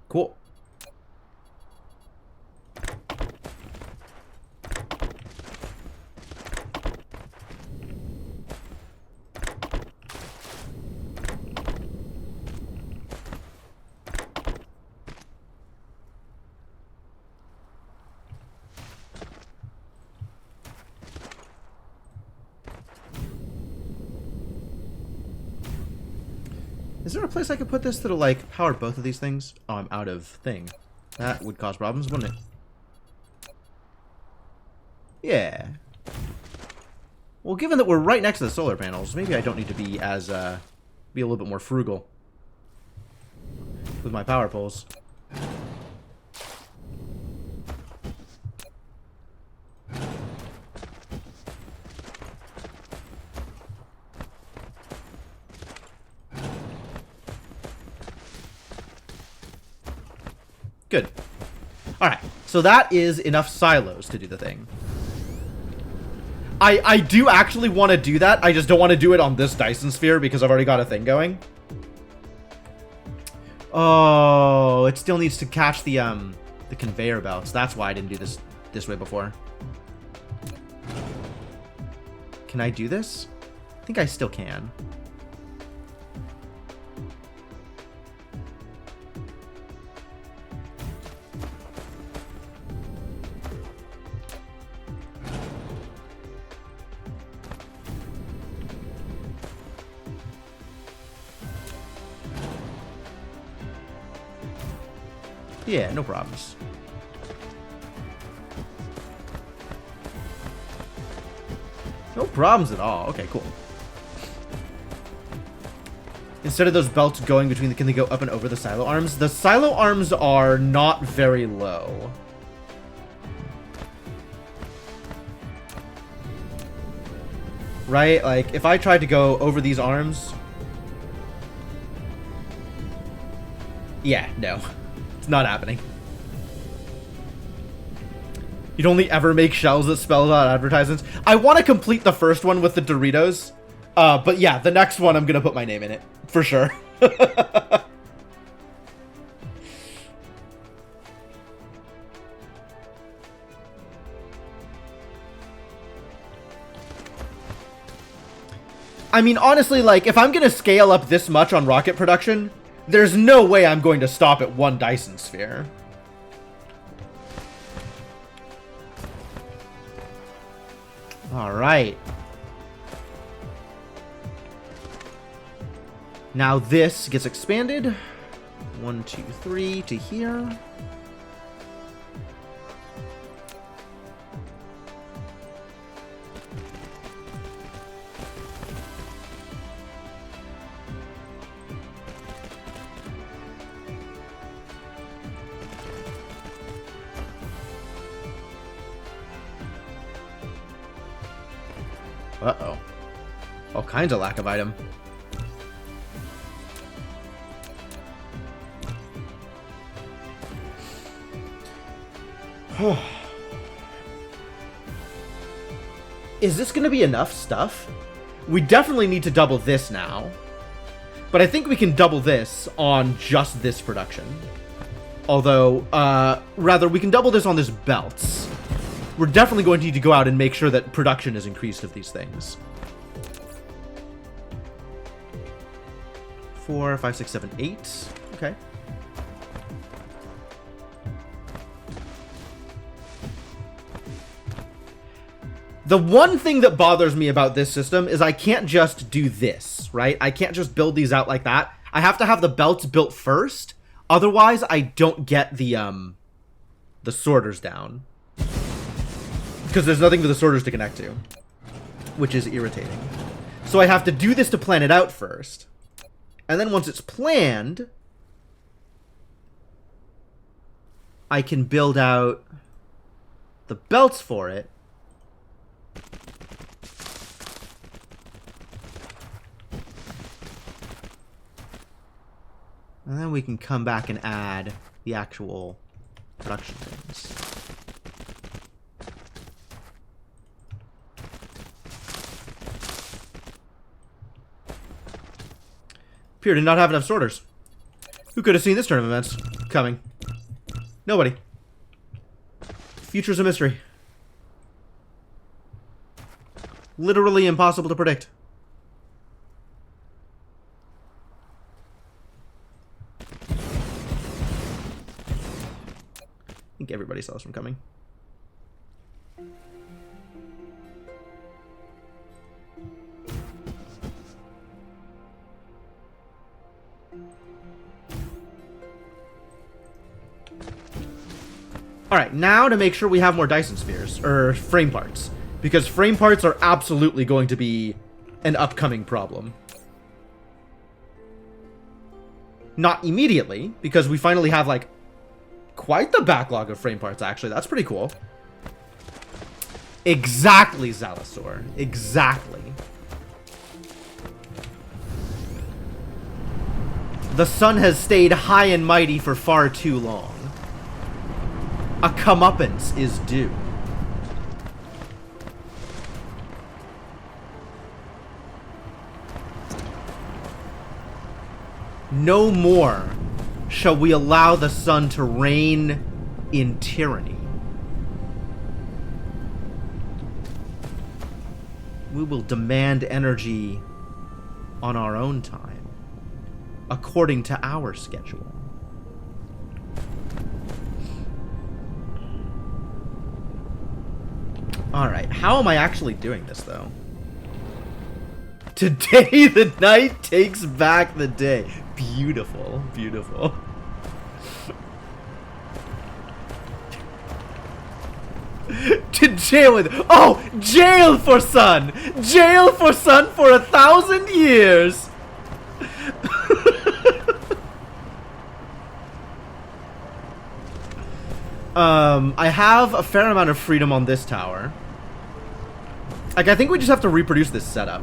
Cool. Is there a place I could put this that'll, like, power both of these things? Oh, I'm out of thing. That would cause problems, wouldn't it? Yeah. Well, given that we're right next to the solar panels, maybe I don't need to be as, be a little bit more frugal with my power poles. Good. Alright, so that is enough silos to do the thing. I do actually want to do that. I just don't want to do it on this Dyson sphere because I've already got a thing going. Oh, it still needs to catch the conveyor belts. That's why I didn't do this way before. Can I do this? I think I still can. Yeah, no problems. No problems at all. Okay, cool. Instead of those belts going between, can they go up and over the silo arms? The silo arms are not very low. Right? Like, if I tried to go over these arms... Yeah, no. It's not happening. You'd only ever make shells that spell out advertisements. I want to complete the first one with the Doritos. But yeah, the next one I'm going to put my name in it. For sure. I mean, honestly, like, if I'm going to scale up this much on rocket production, there's no way I'm going to stop at one Dyson sphere. All right. Now this gets expanded. 1, 2, 3 to here. Uh-oh. All kinds of lack of item. Is this going to be enough stuff? We definitely need to double this now. But I think we can double this on just this production. Although, rather, we can double this on this belts. We're definitely going to need to go out and make sure that production is increased of these things. 4, 5, 6, 7, 8. Okay. The one thing that bothers me about this system is I can't just do this, right? I can't just build these out like that. I have to have the belts built first. Otherwise, I don't get the sorters down. Because there's nothing for the sorters to connect to. Which is irritating. So I have to do this to plan it out first. And then once it's planned, I can build out the belts for it. And then we can come back and add the actual production things. Appear to not have enough sorters. Who could have seen this turn of events coming? Nobody. Future's a mystery. Literally impossible to predict. I think everybody saw this one coming. Alright, now to make sure we have more Dyson spheres, or frame parts. Because frame parts are absolutely going to be an upcoming problem. Not immediately, because we finally have, like, quite the backlog of frame parts, actually. That's pretty cool. Exactly, Zalasaur. Exactly. The sun has stayed high and mighty for far too long. A comeuppance is due. No more shall we allow the sun to reign in tyranny. We will demand energy on our own time, according to our schedule. Alright, how am I actually doing this, though? Today the night takes back the day. Beautiful, beautiful. To jail with... Oh! Jail for son! Jail for son for 1,000 years! I have a fair amount of freedom on this tower. Like, I think we just have to reproduce this setup.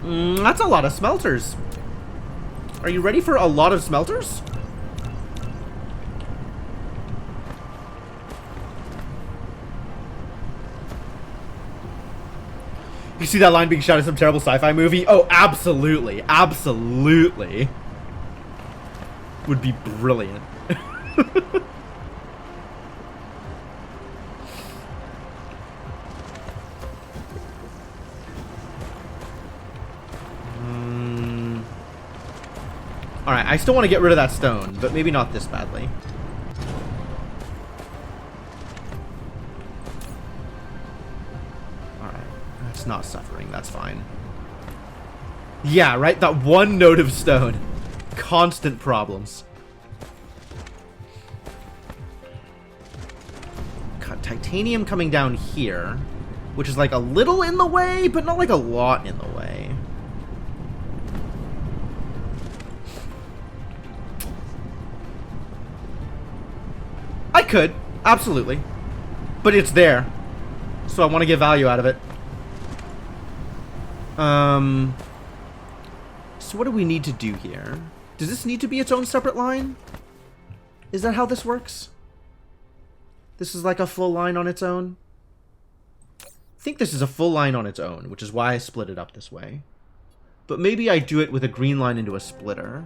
That's a lot of smelters. Are you ready for a lot of smelters? You see that line being shot in some terrible sci-fi movie? Oh, absolutely. Absolutely. Would be brilliant. Alright, I still want to get rid of that stone, but maybe not this badly. Alright, that's not suffering, that's fine. Yeah, right? That one node of stone. Constant problems. God, titanium coming down here, which is like a little in the way, but not like a lot in the way. I could, absolutely. But it's there. So I want to get value out of it. So what do we need to do here? Does this need to be its own separate line? Is that how this works? This is like a full line on its own? I think this is a full line on its own, which is why I split it up this way. But maybe I do it with a green line into a splitter.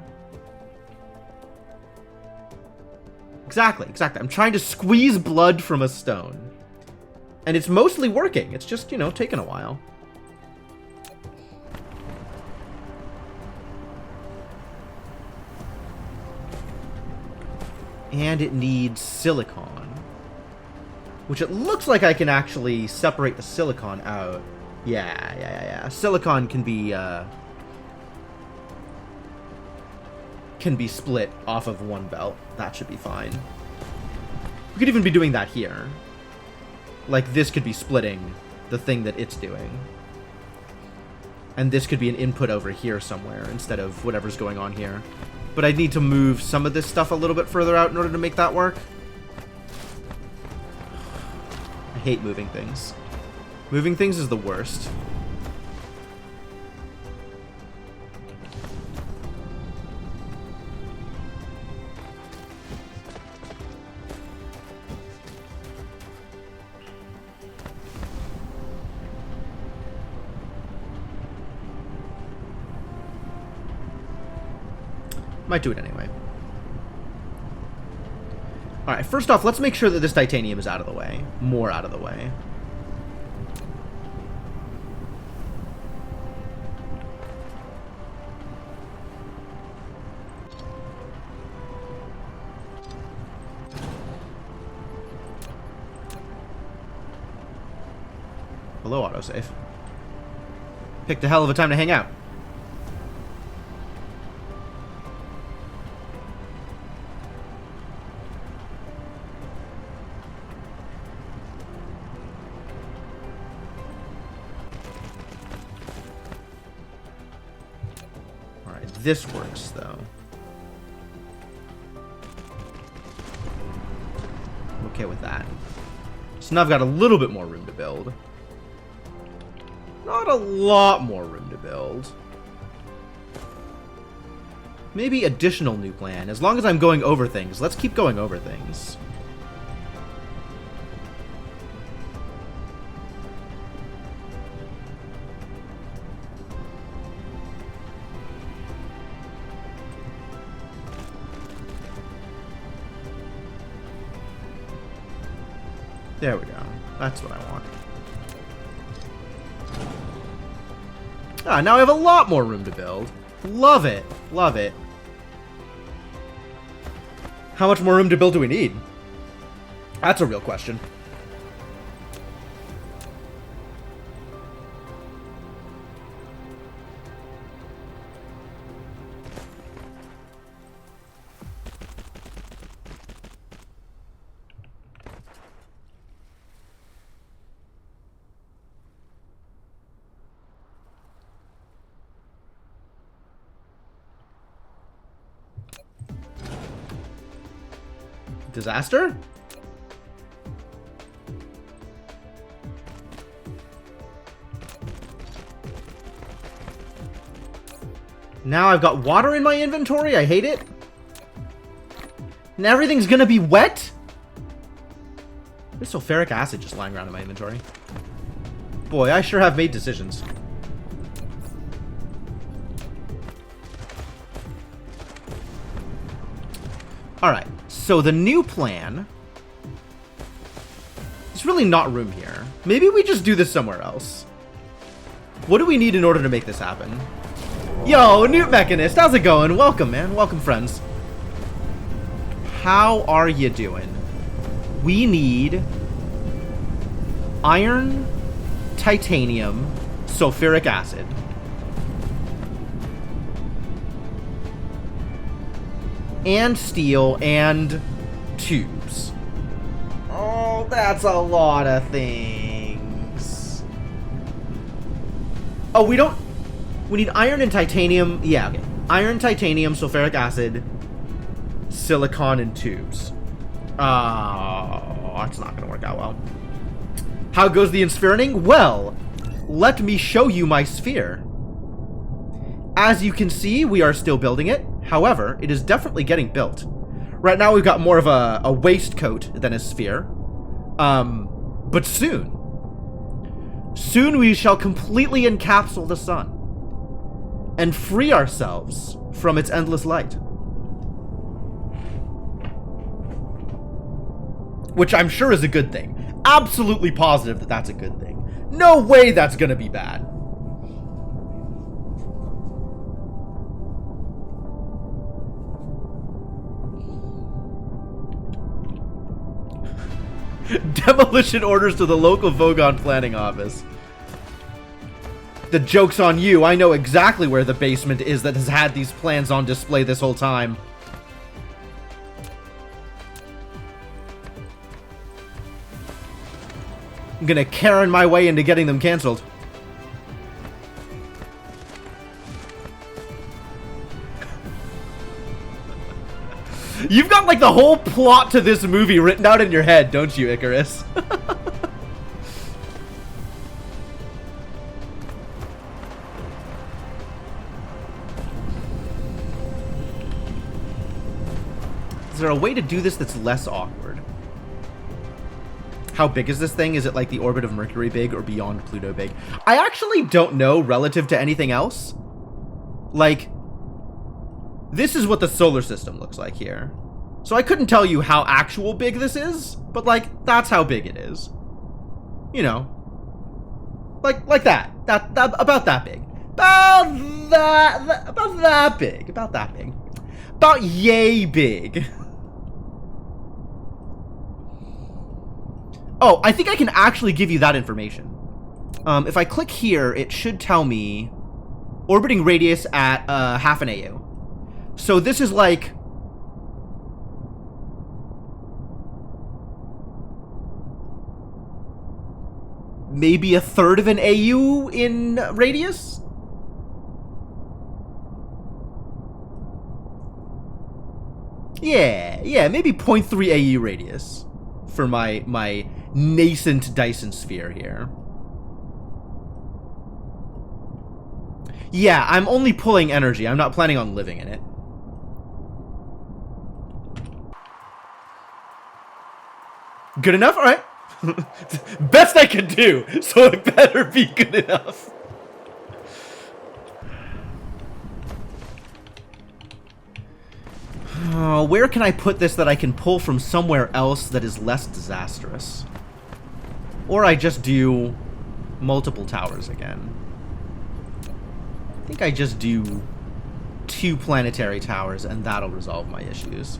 Exactly, exactly. I'm trying to squeeze blood from a stone. And it's mostly working. It's just, you know, taking a while. And it needs silicon. Which it looks like I can actually separate the silicon out. Yeah. Silicon can be split off of one belt. That should be fine. We could even be doing that here. Like, this could be splitting the thing that it's doing. And this could be an input over here somewhere instead of whatever's going on here. But I'd need to move some of this stuff a little bit further out in order to make that work. I hate moving things. Moving things is the worst. Might do it anyway. Alright, first off, let's make sure that this titanium is out of the way. More out of the way. Hello, autosave. Picked a hell of a time to hang out. This works, though. I'm okay with that. So now I've got a little bit more room to build. Not a lot more room to build. Maybe additional new plan. As long as I'm going over things. Let's keep going over things. There we go. That's what I want. Ah, now I have a lot more room to build. Love it. Love it. How much more room to build do we need? That's a real question. Disaster? Now I've got water in my inventory. I hate it. And everything's gonna be wet? There's sulfuric acid just lying around in my inventory. Boy, I sure have made decisions. Alright, so the new plan... There's really not room here. Maybe we just do this somewhere else. What do we need in order to make this happen? Yo, Newt Mechanist, how's it going? Welcome, man. Welcome, friends. How are you doing? We need iron, titanium, sulfuric acid. And steel and tubes. Oh, that's a lot of things. Oh, we don't... We need iron and titanium. Yeah, okay. Iron, titanium, sulfuric acid, silicon, and tubes. Oh, that's not going to work out well. How goes the enspheroning? Well, let me show you my sphere. As you can see, we are still building it. However, it is definitely getting built. Right now, we've got more of a waistcoat than a sphere. But soon. Soon we shall completely encapsule the sun and free ourselves from its endless light. Which I'm sure is a good thing. Absolutely positive that that's a good thing. No way that's gonna be bad. Demolition orders to the local Vogon planning office. The joke's on you. I know exactly where the basement is that has had these plans on display this whole time. I'm gonna Karen my way into getting them canceled. You've got like the whole plot to this movie written out in your head, don't you, Icarus? Is there a way to do this that's less awkward? How big is this thing? Is it like the orbit of Mercury big or beyond Pluto big? I actually don't know relative to anything else. Like, this is what the solar system looks like here. So I couldn't tell you how actual big this is, but like, that's how big it is. You know. Like that. About that big. About that big. About that big. About yay big. Oh, I think I can actually give you that information. If I click here, it should tell me orbiting radius at half an AU. So this is like... maybe a third of an AU in radius? Yeah, maybe 0.3 AU radius for my nascent Dyson sphere here. Yeah, I'm only pulling energy. I'm not planning on living in it. Good enough? All right. Best I can do, so it better be good enough. Where can I put this that I can pull from somewhere else that is less disastrous? Or I just do multiple towers again. I think I just do 2 planetary towers and that'll resolve my issues.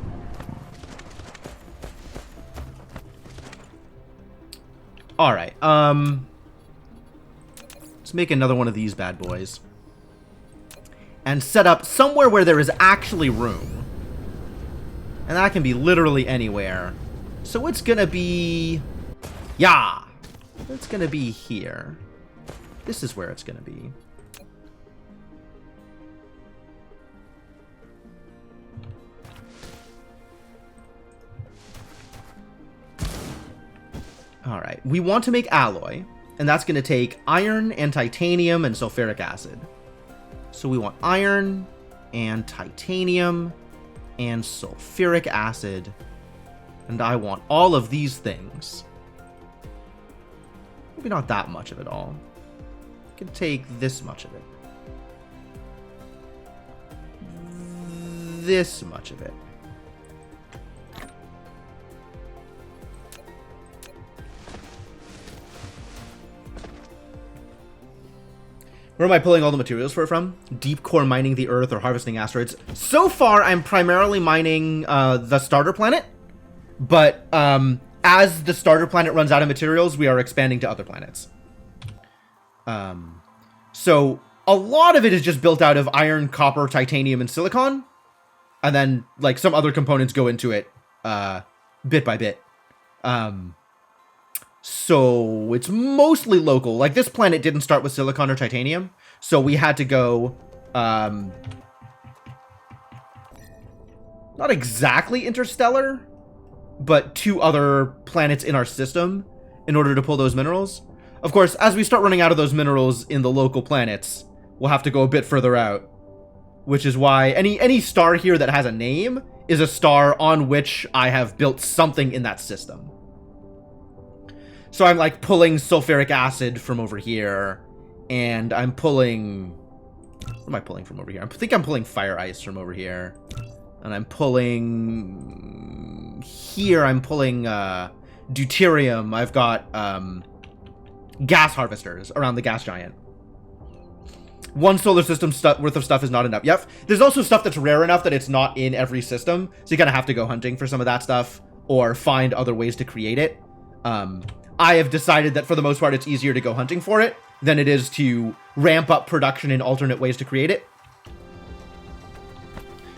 Alright, let's make another one of these bad boys. And set up somewhere where there is actually room. And that can be literally anywhere. So it's gonna be... yeah! It's gonna be here. This is where it's gonna be. Alright, we want to make alloy, and that's going to take iron and titanium and sulfuric acid. So we want iron and titanium and sulfuric acid, and I want all of these things. Maybe not that much of it all. I can take this much of it. This much of it. Where am I pulling all the materials for it from? Deep core mining the Earth or harvesting asteroids? So far, I'm primarily mining the starter planet. But as the starter planet runs out of materials, we are expanding to other planets. So a lot of it is just built out of iron, copper, titanium, and silicon. And then, like, some other components go into it bit by bit. So it's mostly local. Like, this planet didn't start with silicon or titanium, so we had to go, not exactly interstellar, but 2 other planets in our system in order to pull those minerals. Of course, as we start running out of those minerals in the local planets, we'll have to go a bit further out, which is why any star here that has a name is a star on which I have built something in that system. So I'm, like, pulling sulfuric acid from over here, and I'm pulling... What am I pulling from over here? I think I'm pulling fire ice from over here. And I'm pulling... Here, I'm pulling deuterium. I've got gas harvesters around the gas giant. 1 solar system worth of stuff is not enough. Yep. There's also stuff that's rare enough that it's not in every system, so you kind of have to go hunting for some of that stuff, or find other ways to create it. I have decided that for the most part it's easier to go hunting for it than it is to ramp up production in alternate ways to create it.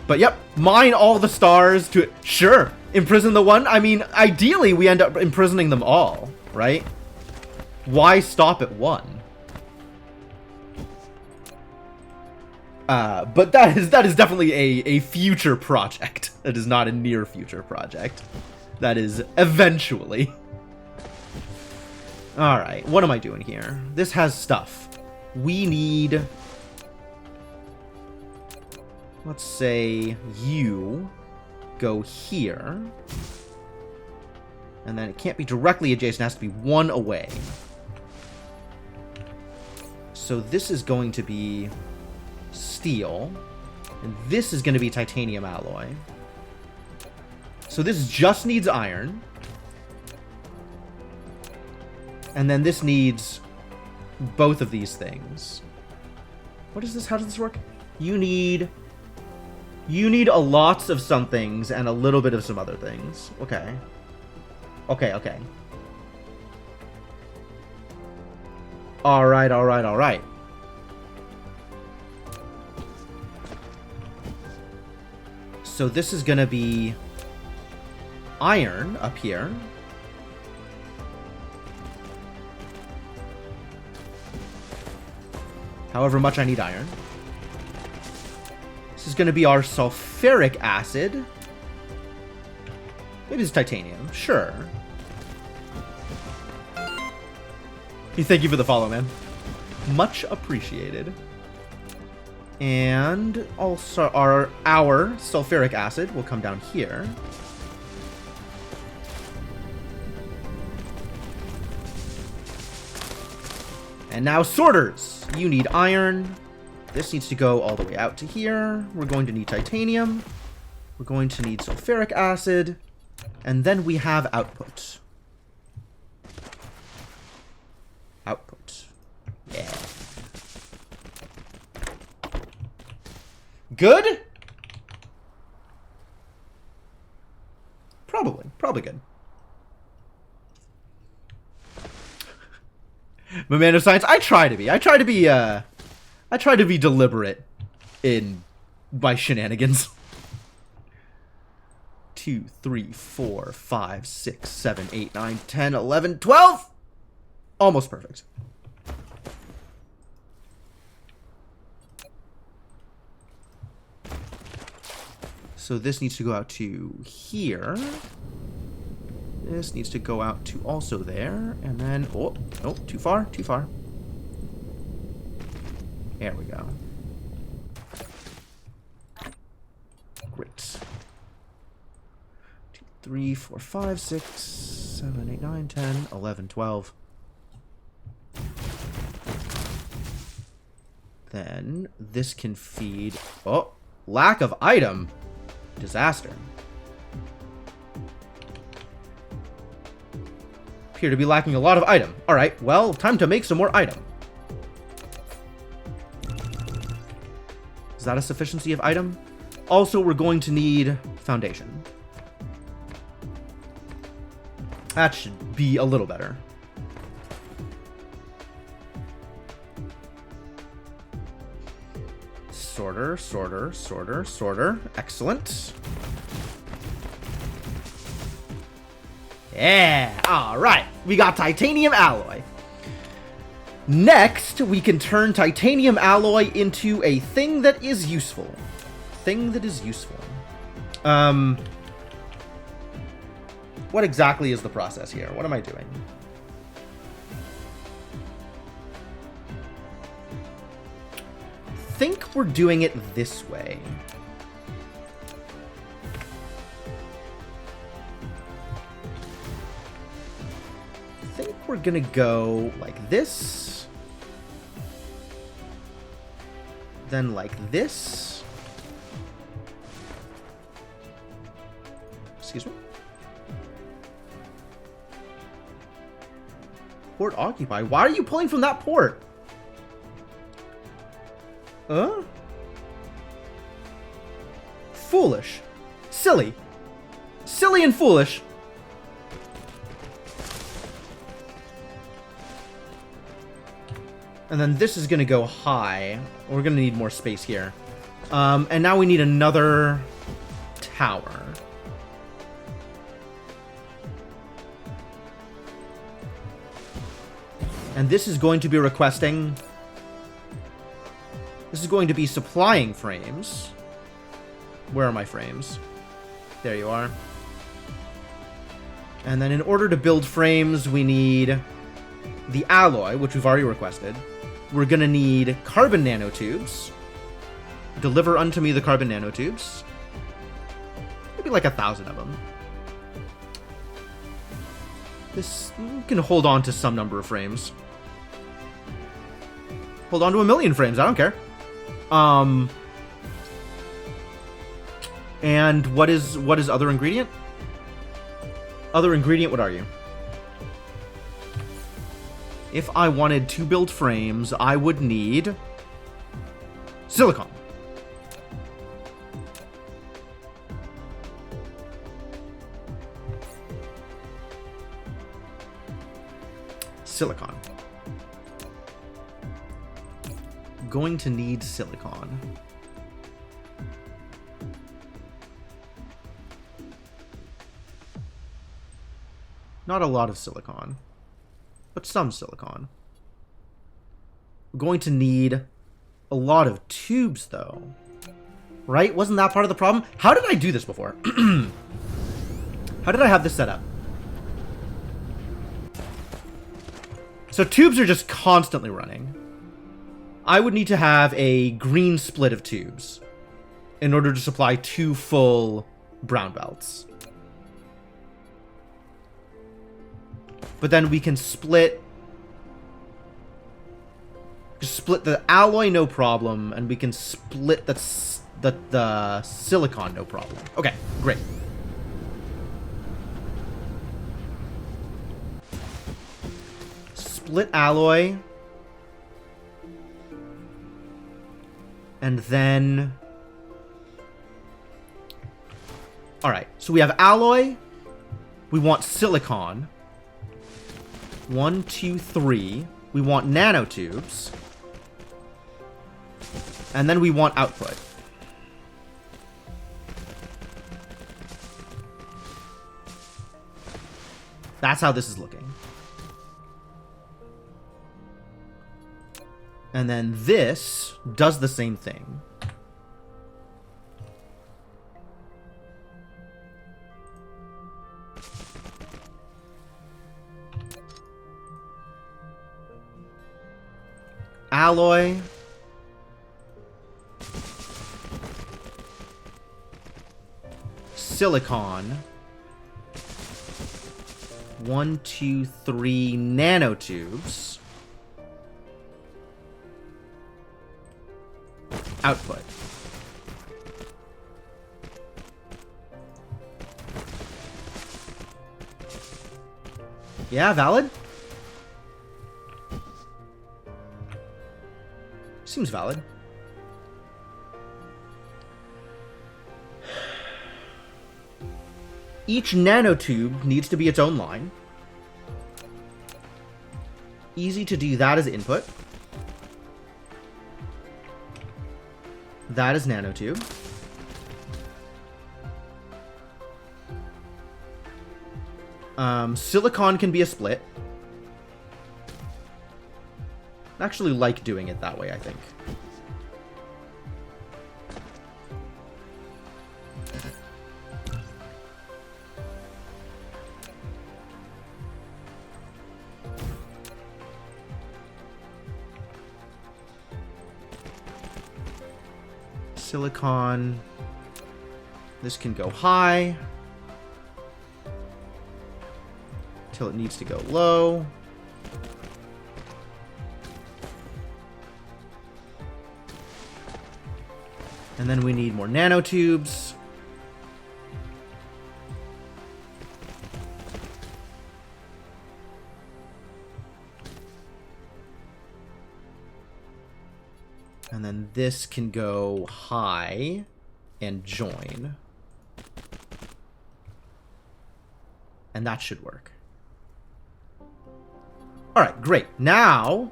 But yep, mine all the stars to... Sure, imprison the one. I mean, ideally we end up imprisoning them all, right? Why stop at 1? But that is definitely a future project. That is not a near future project. That is eventually... Alright, what am I doing here? This has stuff. We need... Let's say you go here. And then it can't be directly adjacent, it has to be 1 away. So this is going to be steel. And this is going to be titanium alloy. So this just needs iron. And then this needs both of these things. What is this? How does this work? You need a lots of some things and a little bit of some other things. Okay. Okay. Alright. So this is gonna be iron up here. However much I need iron. This is going to be our sulfuric acid. Maybe it's titanium. Sure. Thank you for the follow, man. Much appreciated. And also our sulfuric acid will come down here. And now sorters. You need iron. This needs to go all the way out to here. We're going to need titanium. We're going to need sulfuric acid. And then we have output. Output. Yeah. Good? Probably good. My man of science, I try to be deliberate in my shenanigans. 2, 3, 4, 5, 6, 7, 8, 9, 10, 11, 12! Almost perfect. So this needs to go out to here. This needs to go out to also there, and then... Oh, no, too far, too far. There we go. Great. 2, 3, 4, 5, 6, 7, 8, 9, 10, 11, 12. Then this can feed... Oh, lack of item. Disaster. Appear to be lacking a lot of item. Alright, well, time to make some more item. Is that a sufficiency of item? Also, we're going to need foundation. That should be a little better. Sorter, sorter, sorter, sorter. Excellent. Yeah, alright. We got titanium alloy. Next, we can turn titanium alloy into a thing that is useful. Thing that is useful. What exactly is the process here? What am I doing? I think we're doing it this way. I think we're gonna go like this. Then like this. Excuse me. Port occupied. Why are you pulling from that port? Huh? Foolish. Silly. Silly and foolish. And then this is going to go high. We're going to need more space here. And now we need another tower. And this is going to be requesting... This is going to be supplying frames. Where are my frames? There you are. And then in order to build frames, we need the alloy, which we've already requested. We're going to need carbon nanotubes. Deliver unto me the carbon nanotubes. Maybe like 1,000 of them. This can hold on to some number of frames. Hold on to 1,000,000 frames, I don't care. And what is other ingredient? Other ingredient, what are you? If I wanted to build frames, I would need silicon. Silicon. Going to need silicon. Not a lot of silicon, but some silicon. We're going to need a lot of tubes, though. Right? Wasn't that part of the problem? How did I do this before? How did I have this set up? So tubes are just constantly running. I would need to have a green split of tubes in order to supply 2 full brown belts. But then we can split the alloy, no problem, and we can split the silicon, no problem. Okay, great. Split alloy. And then... Alright, so we have alloy. We want silicon. 1, 2, 3. We want nanotubes. And then we want output. That's how this is looking. And then this does the same thing. Alloy. Silicon. 1, 2, 3 nanotubes. Output. Yeah, valid? Seems valid. Each nanotube needs to be its own line. Easy to do that as input. That is nanotube. Silicon can be a split. I actually like doing it that way, I think. Silicon. This can go high till it needs to go low. And then we need more nanotubes. And then this can go high and join. And that should work. Alright, great. Now,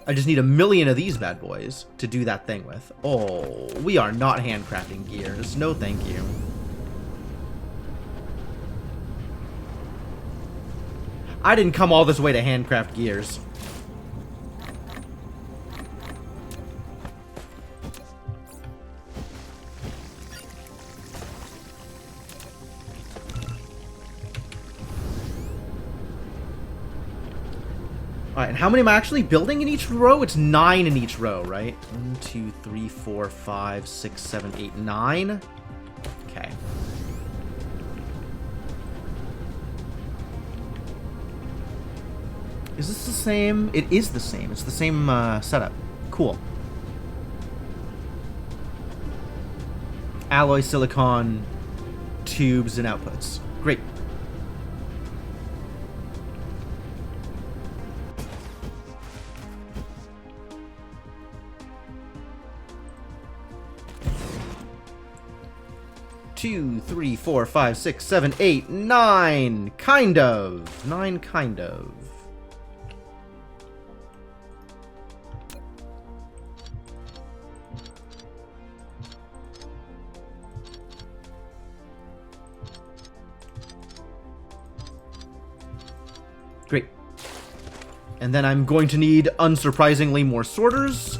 I just need a million of these bad boys to do that thing with. Oh, we are not handcrafting gears. No thank you. I didn't come all this way to handcraft gears. Alright, and how many am I actually building in each row? It's 9 in each row, right? 1, 2, 3, 4, 5, 6, 7, 8, 9. Okay. Is this the same? It is the same. It's the same setup. Cool. Alloy, silicon, tubes, and outputs. Great. Two, 3, 4, 5, 6, 7, 8, 9. Kind of. 9, kind of. Great. And then I'm going to need, unsurprisingly, more sorters.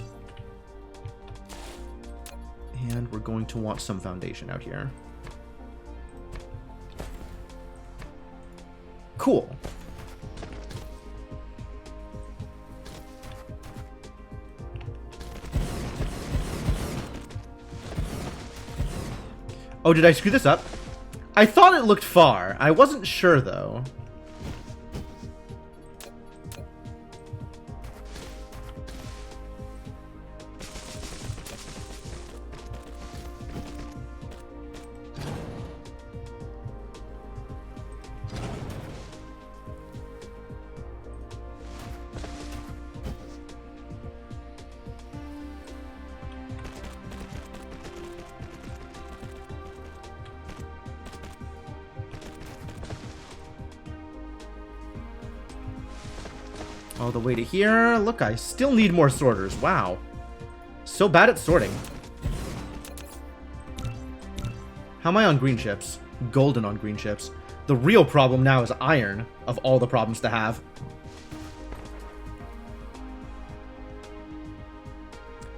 And we're going to want some foundation out here. Cool. Oh, did I screw this up? I thought it looked far. I wasn't sure, though. All the way to here. Look, I still need more sorters. Wow. So bad at sorting. How am I on green chips? Golden on green chips. The real problem now is iron, of all the problems to have.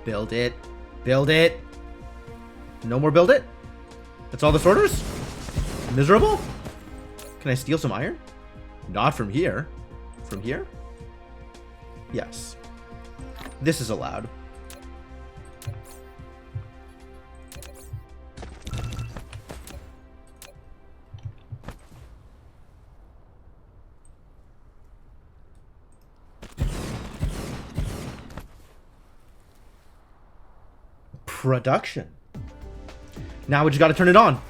Build it. Build it. No more build it? That's all the sorters? Miserable? Can I steal some iron? Not from here. From here? Yes. This is allowed. Production. Now we just gotta turn it on.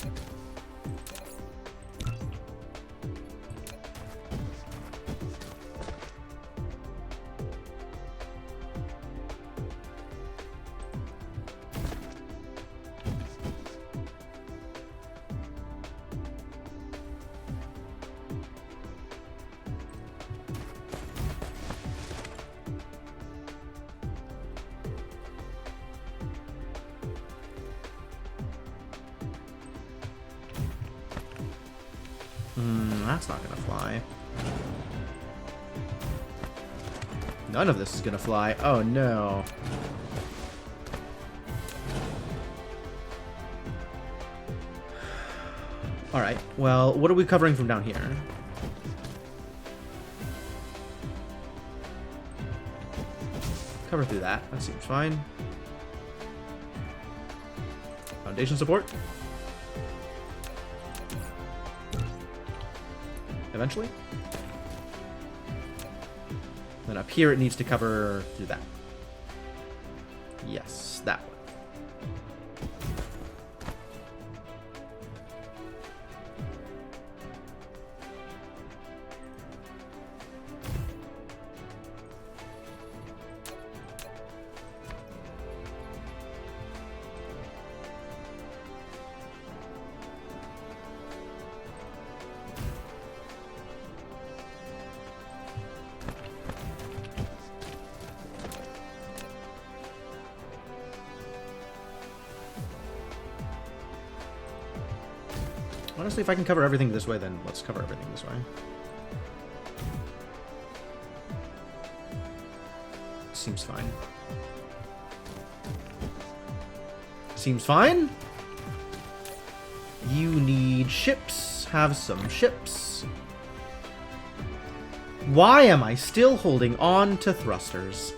That's not gonna fly. None of this is gonna fly. Oh no. Alright, well, what are we covering from down here? Cover through that. That seems fine. Foundation support. Eventually. Then up here it needs to cover through that. Yes, that one. Honestly, if I can cover everything this way, then let's cover everything this way. Seems fine. Seems fine. You need ships. Have some ships. Why am I still holding on to thrusters?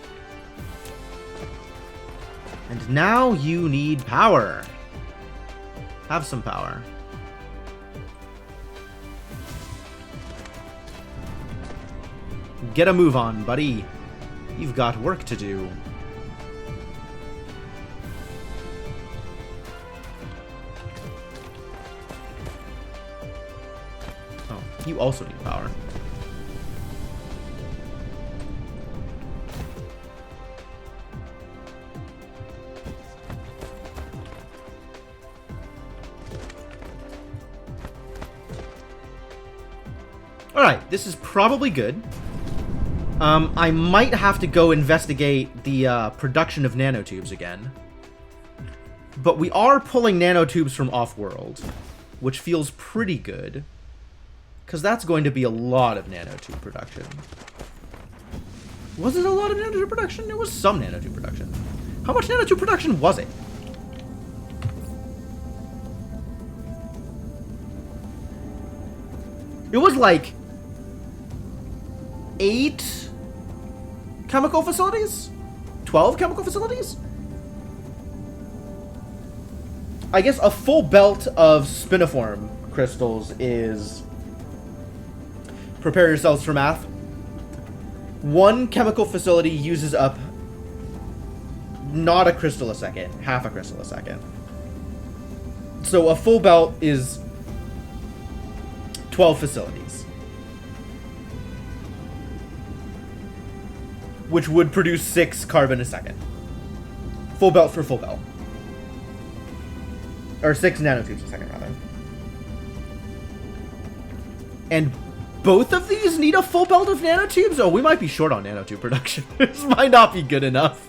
And now you need power. Have some power. Get a move on, buddy. You've got work to do. Oh, you also need power. Alright, this is probably good. I might have to go investigate the production of nanotubes again. But we are pulling nanotubes from off-world, which feels pretty good. Because that's going to be a lot of nanotube production. Was it a lot of nanotube production? It was some nanotube production. How much nanotube production was it? It was like 8 chemical facilities? 12 chemical facilities? I guess a full belt of spiniform crystals is... Prepare yourselves for math. 1 chemical facility uses up not a crystal a second, half a crystal a second. So a full belt is 12 facilities. Which would produce 6 carbon a second. Full belt for full belt. Or 6 nanotubes a second, rather. And both of these need a full belt of nanotubes? Oh, we might be short on nanotube production. This might not be good enough.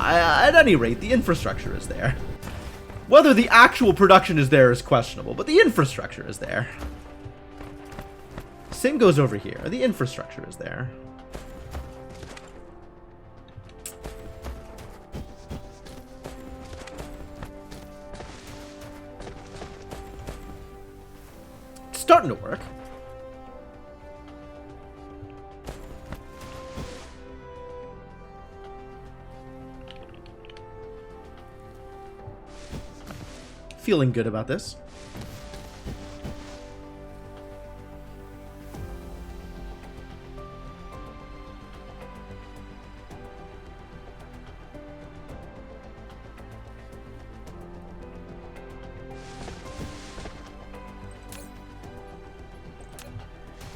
At any rate, the infrastructure is there. Whether the actual production is there is questionable, but the infrastructure is there. Same goes over here. The infrastructure is there. starting to work. Feeling good about this.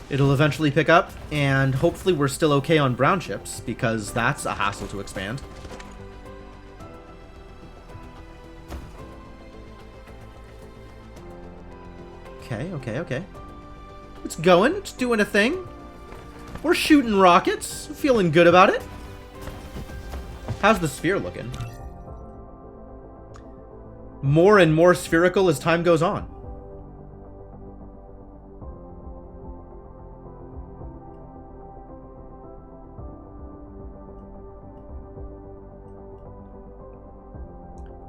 It'll eventually pick up, and hopefully we're still okay on brown chips, because that's a hassle to expand. Okay. It's going. It's doing a thing. We're shooting rockets. Feeling good about it. How's the sphere looking? More and more spherical as time goes on.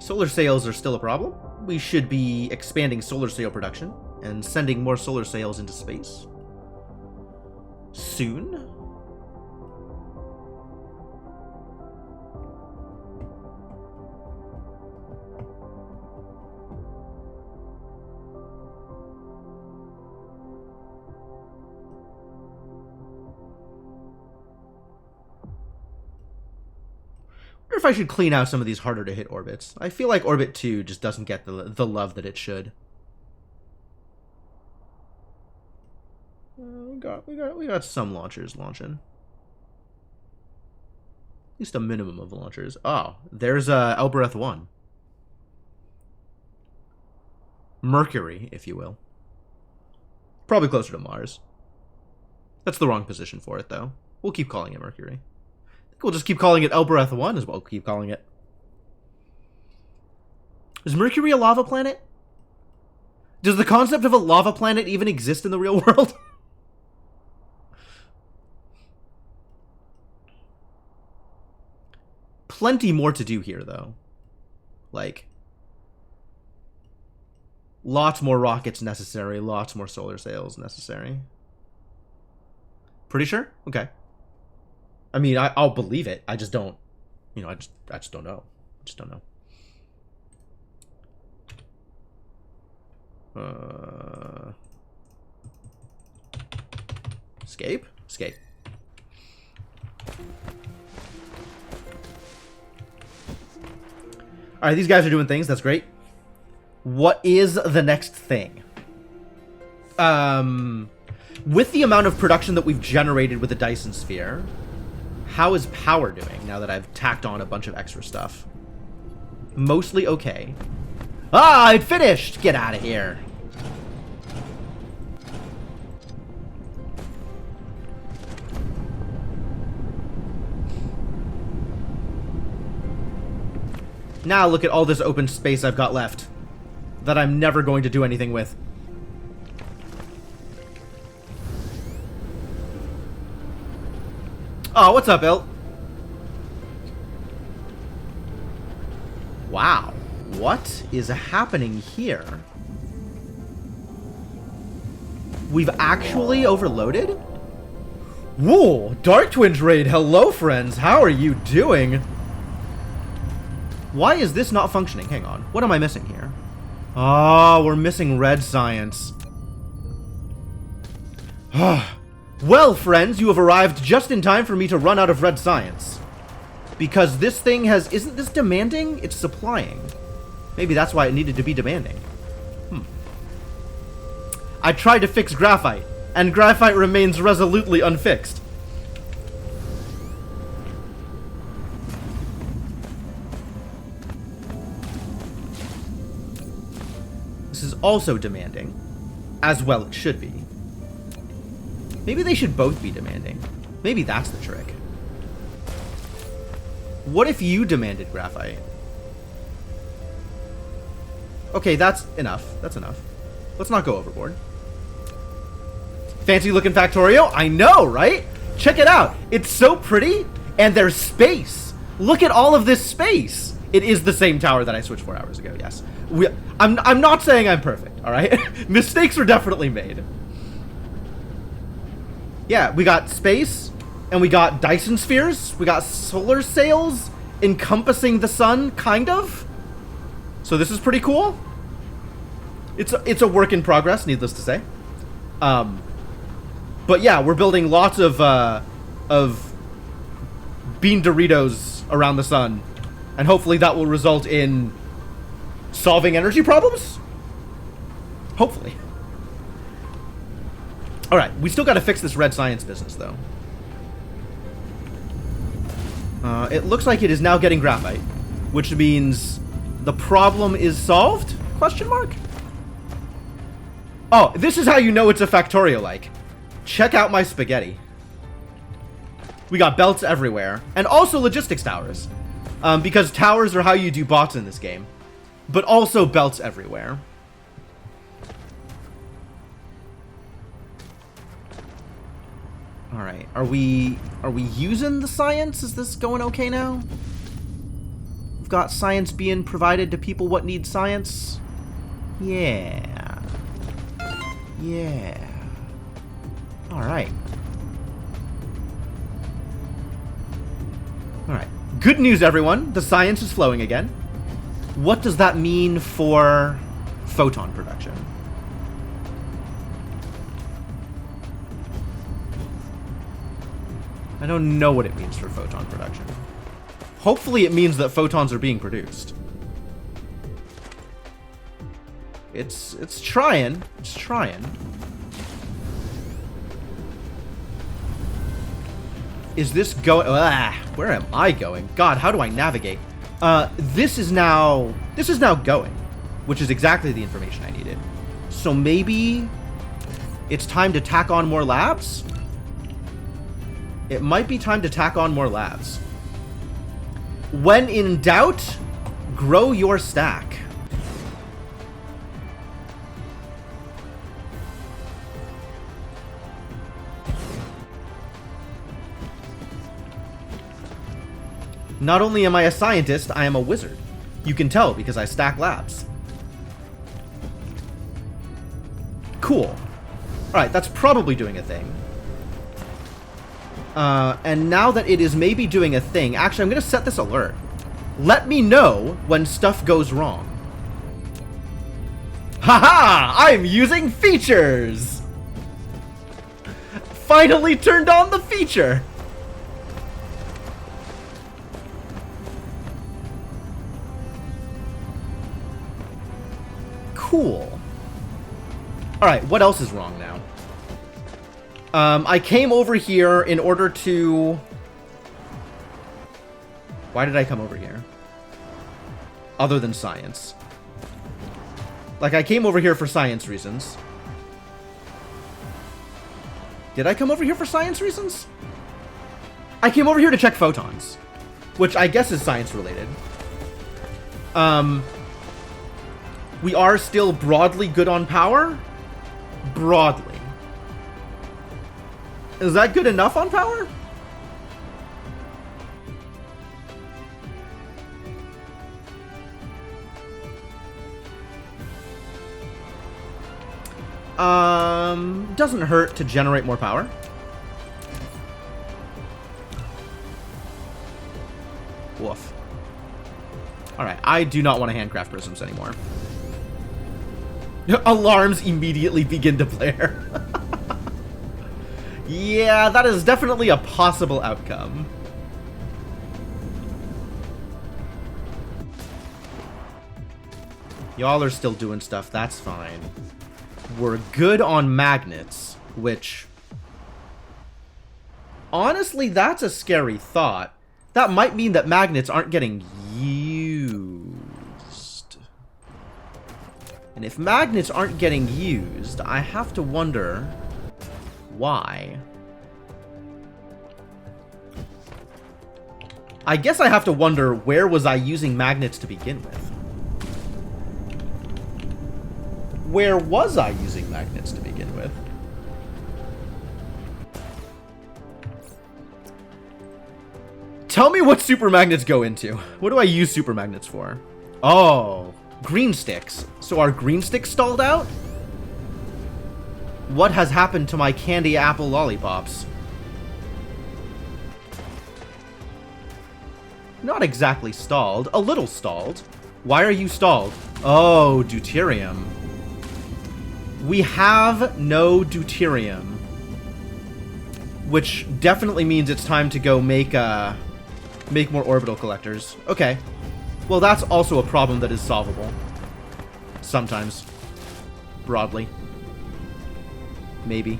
Solar sails are still a problem. We should be expanding solar sail production and sending more solar sails into space soon. I wonder if I should clean out some of these harder to hit orbits. I feel like orbit 2 just doesn't get the love that it should. We got some launchers launching. At least a minimum of launchers. Oh, there's Elbereth 1. Mercury, if you will. Probably closer to Mars. That's the wrong position for it, though. We'll keep calling it Mercury. I think we'll just keep calling it Elbereth 1 as well. We'll keep calling it. Is Mercury a lava planet? Does the concept of a lava planet even exist in the real world? Plenty more to do here, though. Like, lots more rockets necessary, lots more solar sails necessary. Pretty sure? Okay. I mean, I'll believe it. I just don't, you know, I just don't know. I just don't know. Escape? Escape. Alright, these guys are doing things. That's great. What is the next thing? With the amount of production that we've generated with the Dyson sphere, how is power doing now that I've tacked on a bunch of extra stuff? Mostly okay. Ah, it finished! Get out of here. Now look at all this open space I've got left that I'm never going to do anything with. Oh, what's up, Il? Wow. What is happening here? We've actually overloaded? Whoa, Dark Twins raid. Hello, friends. How are you doing? Why is this not functioning? Hang on. What am I missing here? Oh, we're missing red science. Well, friends, you have arrived just in time for me to run out of red science. Because this thing has... Isn't this demanding? It's supplying. Maybe that's why it needed to be demanding. I tried to fix graphite, and graphite remains resolutely unfixed. This is also demanding. As well it should be. Maybe they should both be demanding. Maybe that's the trick. What if you demanded graphite? Okay, that's enough. That's enough. Let's not go overboard. Fancy looking Factorio? I know, right? Check it out. It's so pretty, and there's space. Look at all of this space. It is the same tower that I switched 4 hours ago, yes. I'm not saying I'm perfect, alright? Mistakes were definitely made. Yeah, we got space, and we got Dyson spheres, we got solar sails encompassing the sun, kind of. So this is pretty cool. It's a work in progress, needless to say. But yeah, we're building lots of bean Doritos around the sun. And hopefully that will result in solving energy problems? Hopefully. Alright, we still gotta fix this red science business, though. It looks like it is now getting graphite, which means the problem is solved? Question mark? Oh, this is how you know it's a Factorio-like. Check out my spaghetti. We got belts everywhere, and also logistics towers. Because towers are how you do bots in this game. But also belts everywhere. Alright, are we using the science? Is this going okay now? We've got science being provided to people what need science. Yeah. Yeah. Alright. Alright. Good news, everyone. The science is flowing again. What does that mean for photon production? I don't know what it means for photon production. Hopefully it means that photons are being produced. It's trying. It's trying. Is this going? Where am I going? God, how do I navigate? This is now going, which is exactly the information I needed. So maybe it's time to tack on more labs? It might be time to tack on more labs. When in doubt, grow your stack. Not only am I a scientist, I am a wizard. You can tell because I stack labs. Cool. Alright, that's probably doing a thing. And now that it is maybe doing a thing, actually, I'm going to set this alert. Let me know when stuff goes wrong. Haha! I'm using features! Finally turned on the feature! Cool. Alright, what else is wrong now? I came over here in order to... Why did I come over here? Other than science. Like, I came over here for science reasons. Did I come over here for science reasons? I came over here to check photons. Which I guess is science related. We are still broadly good on power? Broadly. Is that good enough on power? Doesn't hurt to generate more power. Woof. Alright, I do not want to handcraft prisms anymore. Alarms immediately begin to blare. Yeah, that is definitely a possible outcome. Y'all are still doing stuff, that's fine. We're good on magnets, which... Honestly, that's a scary thought. That might mean that magnets aren't getting used. And if magnets aren't getting used, I have to wonder why. I guess I have to wonder, where was I using magnets to begin with? Where was I using magnets to begin with? Tell me what super magnets go into. What do I use super magnets for? Oh, green sticks. So are green sticks stalled out? What has happened to my candy apple lollipops? Not exactly stalled. A little stalled. Why are you stalled? Oh, deuterium. We have no deuterium. Which definitely means it's time to go make more orbital collectors. Okay. Well, that's also a problem that is solvable. Sometimes. Broadly. Maybe.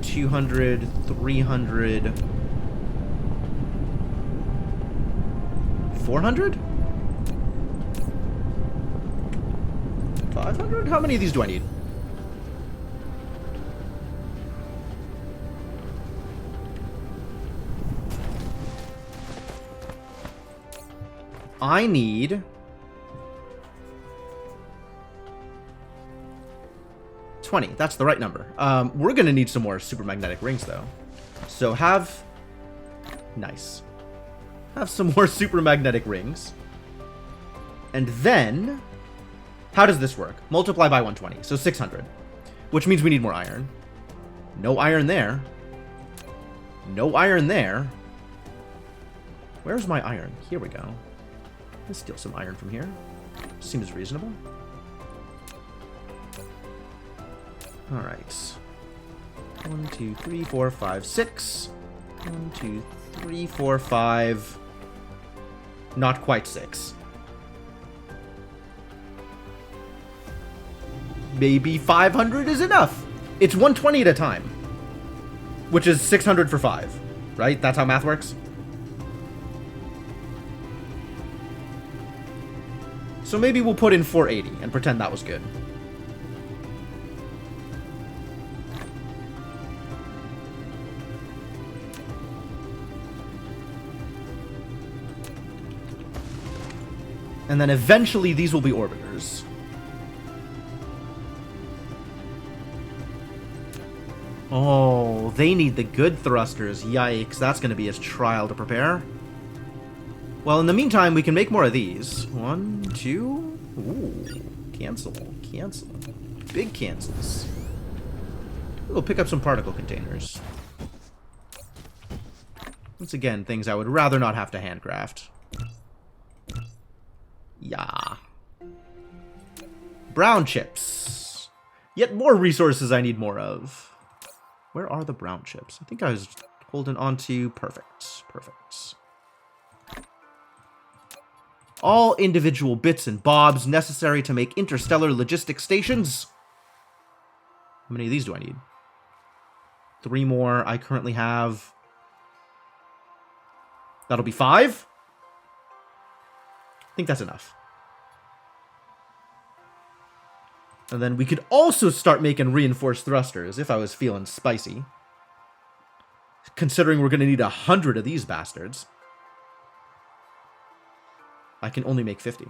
200, 300... 400? 500? How many of these do I need? I need 20. That's the right number. We're going to need some more super magnetic rings, though. So have... Nice. Have some more super magnetic rings. And then... How does this work? Multiply by 120. So 600. Which means we need more iron. No iron there. No iron there. Where's my iron? Here we go. Let's steal some iron from here. Seems reasonable. Alright. 1, 2, 3, 4, 5, 6. 1, 2, 3, 4, 5. Not quite 6. Maybe 500 is enough. It's 120 at a time. Which is 600 for 5. Right? That's how math works? So maybe we'll put in 480 and pretend that was good. And then eventually these will be orbiters. Oh, they need the good thrusters. Yikes, that's going to be a trial to prepare. Well, in the meantime, we can make more of these. 1, 2... Ooh, cancel, cancel. Big cancels. We'll pick up some particle containers. Once again, things I would rather not have to handcraft. Yeah. Brown chips. Yet more resources I need more of. Where are the brown chips? I think I was holding on to... Perfect. Perfect. All individual bits and bobs necessary to make interstellar logistic stations. How many of these do I need? 3 more. I currently have... That'll be 5? I think that's enough. And then we could also start making reinforced thrusters if I was feeling spicy. Considering we're going to need 100 of these bastards. I can only make 50.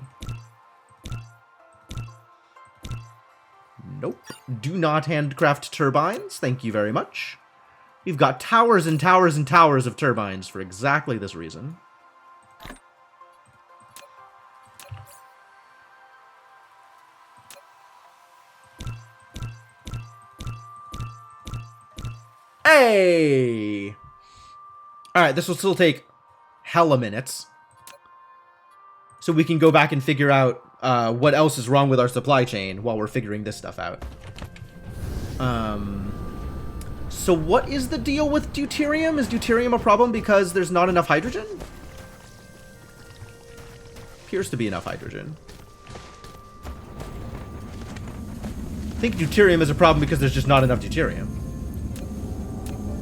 Nope. Do not handcraft turbines. Thank you very much. We've got towers and towers and towers of turbines for exactly this reason. Hey! Alright, this will still take hella minutes. So we can go back and figure out what else is wrong with our supply chain while we're figuring this stuff out. So what is the deal with deuterium? Is deuterium a problem because there's not enough hydrogen? Appears to be enough hydrogen. I think deuterium is a problem because there's just not enough deuterium.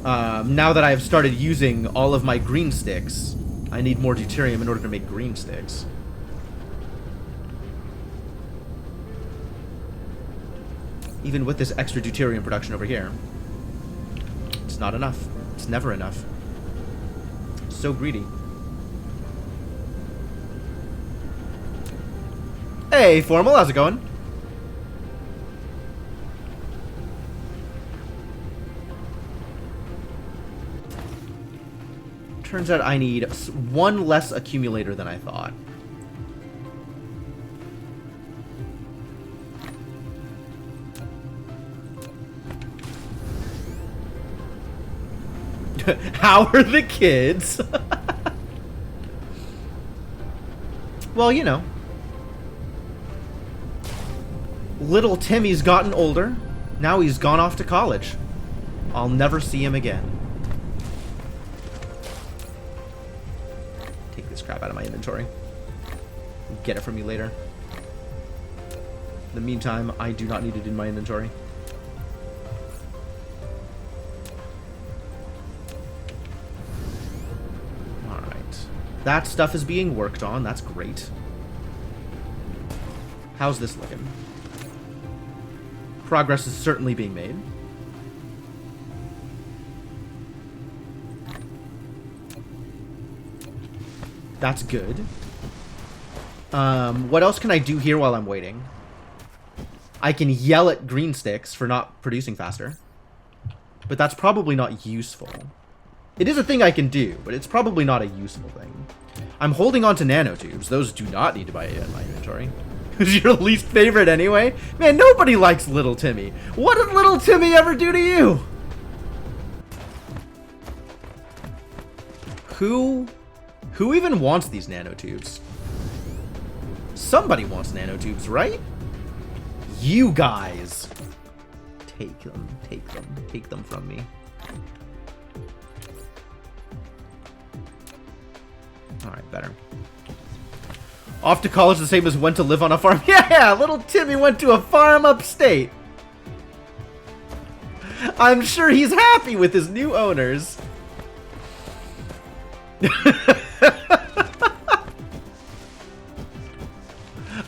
Now that I have started using all of my green sticks, I need more deuterium in order to make green sticks. Even with this extra deuterium production over here, it's not enough. It's never enough. So greedy. Hey, Formal, how's it going? Turns out I need one less accumulator than I thought. How are the kids? Well, you know. Little Timmy's gotten older. Now he's gone off to college. I'll never see him again. Take this crap out of my inventory. Get it from me later. In the meantime, I do not need it in my inventory. That stuff is being worked on. That's great. How's this looking? Progress is certainly being made. That's good. What else can I do here while I'm waiting? I can yell at green sticks for not producing faster. But that's probably not useful. It is a thing I can do, but it's probably not a useful thing. I'm holding on to nanotubes. Those do not need to be in my inventory. Who's your least favorite anyway? Man, nobody likes Little Timmy. What did Little Timmy ever do to you? Who even wants these nanotubes? Somebody wants nanotubes, right? You guys. Take them from me. Alright, better. Off to college the same as went to live on a farm. Yeah, little Timmy went to a farm upstate. I'm sure he's happy with his new owners.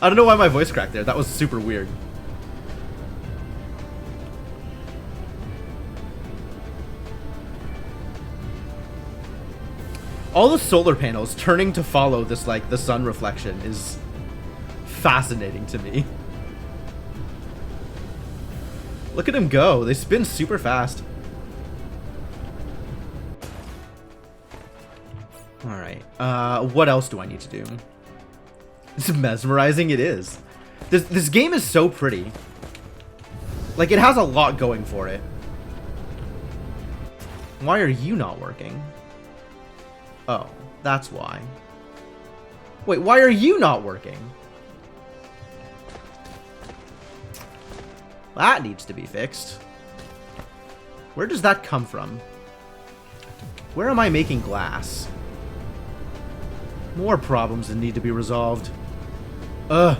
I don't know why my voice cracked there. That was super weird. All the solar panels turning to follow this, like, the sun reflection is fascinating to me. Look at him go. They spin super fast. Alright. What else do I need to do? It's mesmerizing. It is. This game is so pretty. Like, it has a lot going for it. Why are you not working? Oh, that's why. Wait, why are you not working? That needs to be fixed. Where does that come from? Where am I making glass? More problems that need to be resolved. Ugh.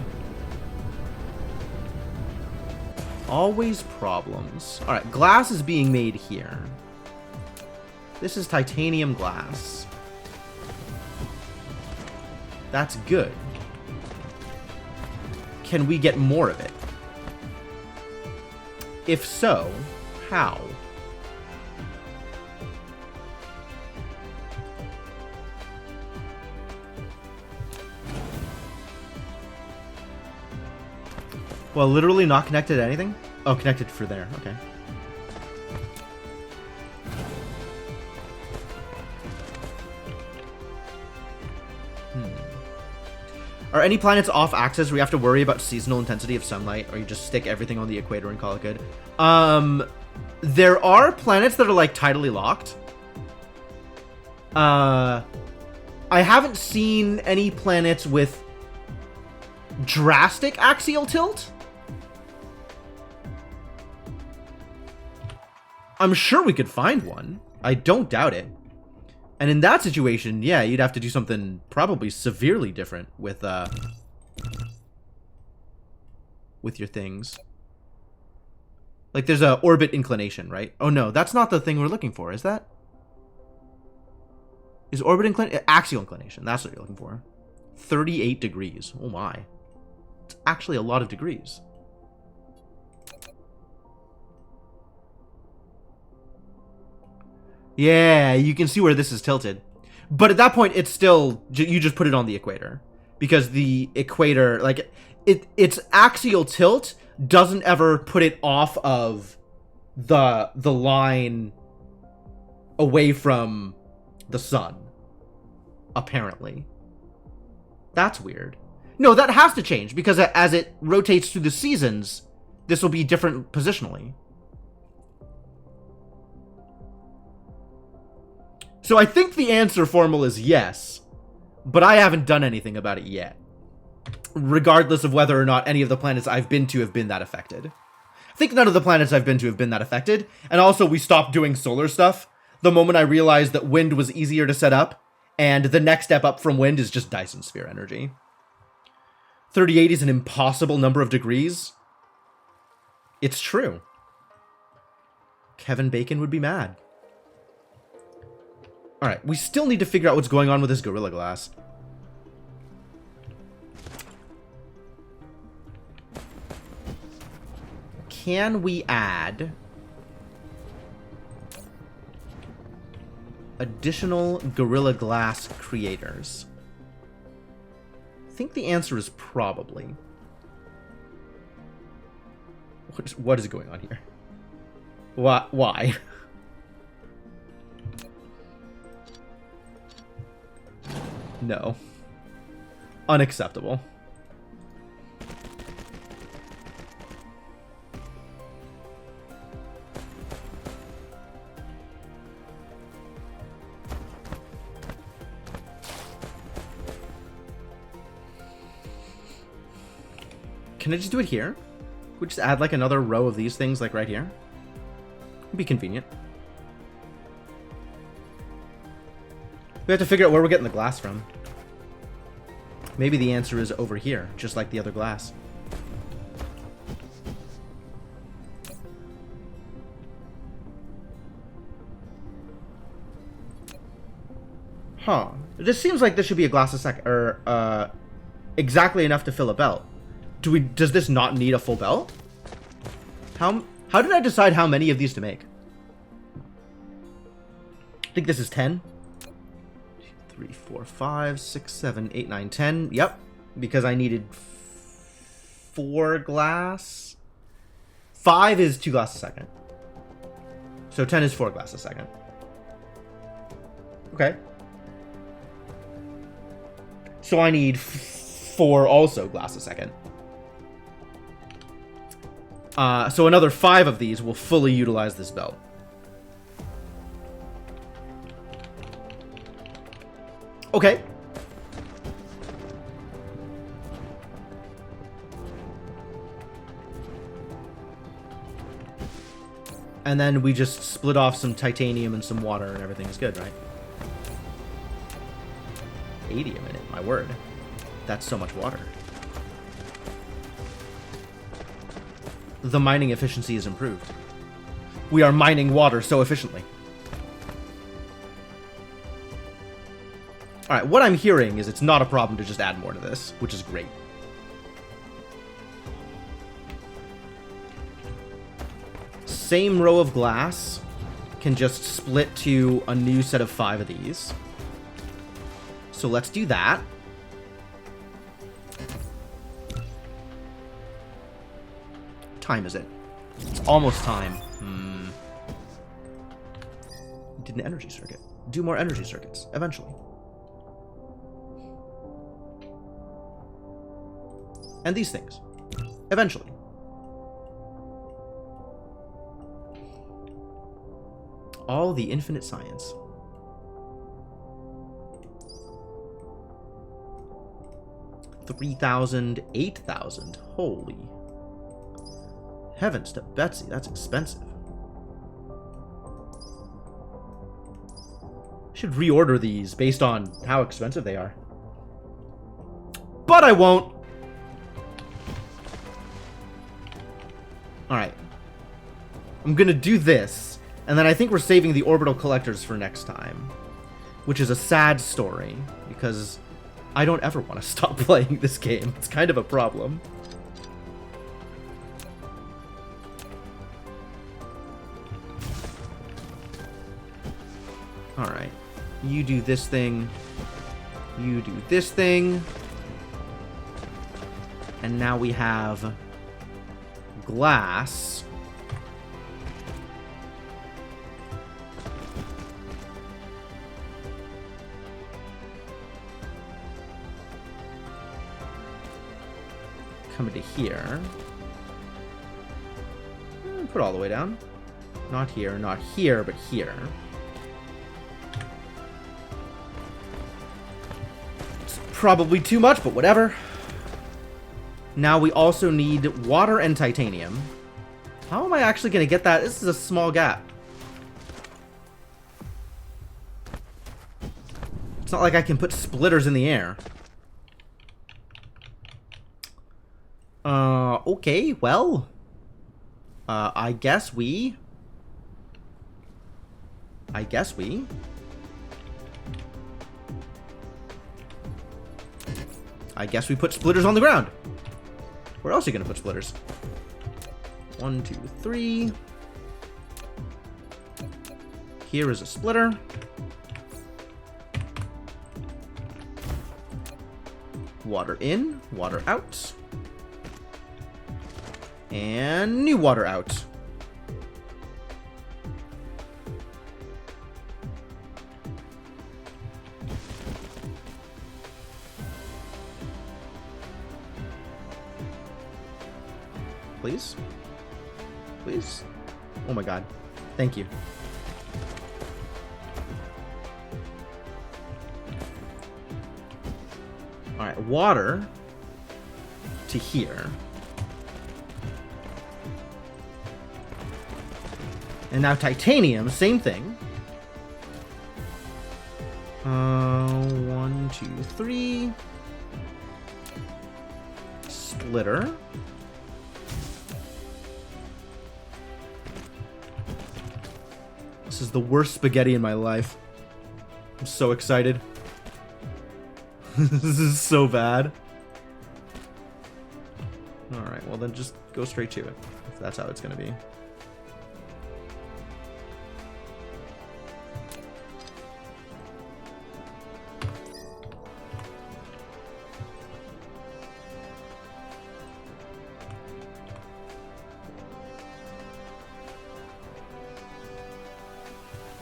Always problems. Alright, glass is being made here. This is titanium glass. That's good. Can we get more of it? If so, how? Well, literally not connected to anything? Oh, connected for there. Okay. Are any planets off axis where you have to worry about seasonal intensity of sunlight, or you just stick everything on the equator and call it good? There are planets that are, like, tidally locked. I haven't seen any planets with drastic axial tilt. I'm sure we could find one. I don't doubt it. And in that situation, yeah, you'd have to do something probably severely different with your things. Like, there's a orbit inclination, right? Oh no, that's not the thing we're looking for, is that? Is orbit inclination? Axial inclination, that's what you're looking for. 38 degrees, oh my. It's actually a lot of degrees. Yeah, you can see where this is tilted. But at that point, it's still... You just put it on the equator. Because the equator... Like, its axial tilt doesn't ever put it off of the line away from the sun. apparently. That's weird. No, that has to change, because as it rotates through the seasons, this will be different positionally. So I think the answer formal is yes, but I haven't done anything about it yet, regardless of whether or not any of the planets I've been to have been that affected. I think none of the planets I've been to have been that affected, and also we stopped doing solar stuff the moment I realized that wind was easier to set up, and the next step up from wind is just Dyson sphere energy. 38 is an impossible number of degrees. It's true. Kevin Bacon would be mad. Alright, we still need to figure out what's going on with this Gorilla Glass. Can we add additional Gorilla Glass creators? I think the answer is probably. What is going on here? Why? No. Unacceptable. Can I just do it here? Could we just add like another row of these things like right here? It'd be convenient. We have to figure out where we're getting the glass from. Maybe the answer is over here, just like the other glass. Huh. This seems like this should be a glass a sec, or exactly enough to fill a belt. Does this not need a full belt? How did I decide how many of these to make? I think this is 10. 3, 4, 5, 6, 7, 8, 9, 10. Yep. Because I needed 4 glass. 5 is 2 glass a second. So 10 is 4 glass a second. Okay. So I need 4 also glass a second. So another 5 of these will fully utilize this belt. Okay. And then we just split off some titanium and some water and everything is good, right? 80 a minute, my word. That's so much water. The mining efficiency is improved. We are mining water so efficiently. Alright, what I'm hearing is it's not a problem to just add more to this, which is great. Same row of glass can just split to a new set of 5 of these. So let's do that. Time is it? It's almost time. Did an energy circuit. Do more energy circuits, eventually. And these things. Eventually. All the infinite science. $3,000, $8,000. Holy heavens to Betsy, that's expensive. Should reorder these based on how expensive they are. But I won't. Alright. I'm gonna do this, and then I think we're saving the orbital collectors for next time. Which is a sad story, because I don't ever want to stop playing this game. It's kind of a problem. Alright. You do this thing. You do this thing. And now we have glass. come into here. Put all the way down. Not here, but here. It's probably too much, but whatever. Now we also need water and titanium. How am I actually going to get that? This is a small gap. It's not like I can put splitters in the air. Okay, well. I guess we put splitters on the ground. Where else are you gonna put splitters? 1, 2, 3. Here is a splitter. Water in, water out. And new water out. Please? Please? Oh my god. Thank you. Alright, water to here. And now titanium, same thing. 1, 2, 3. Splitter. This is the worst spaghetti in my life. I'm so excited. This is so bad. Alright, well then just go straight to it, if that's how it's gonna be.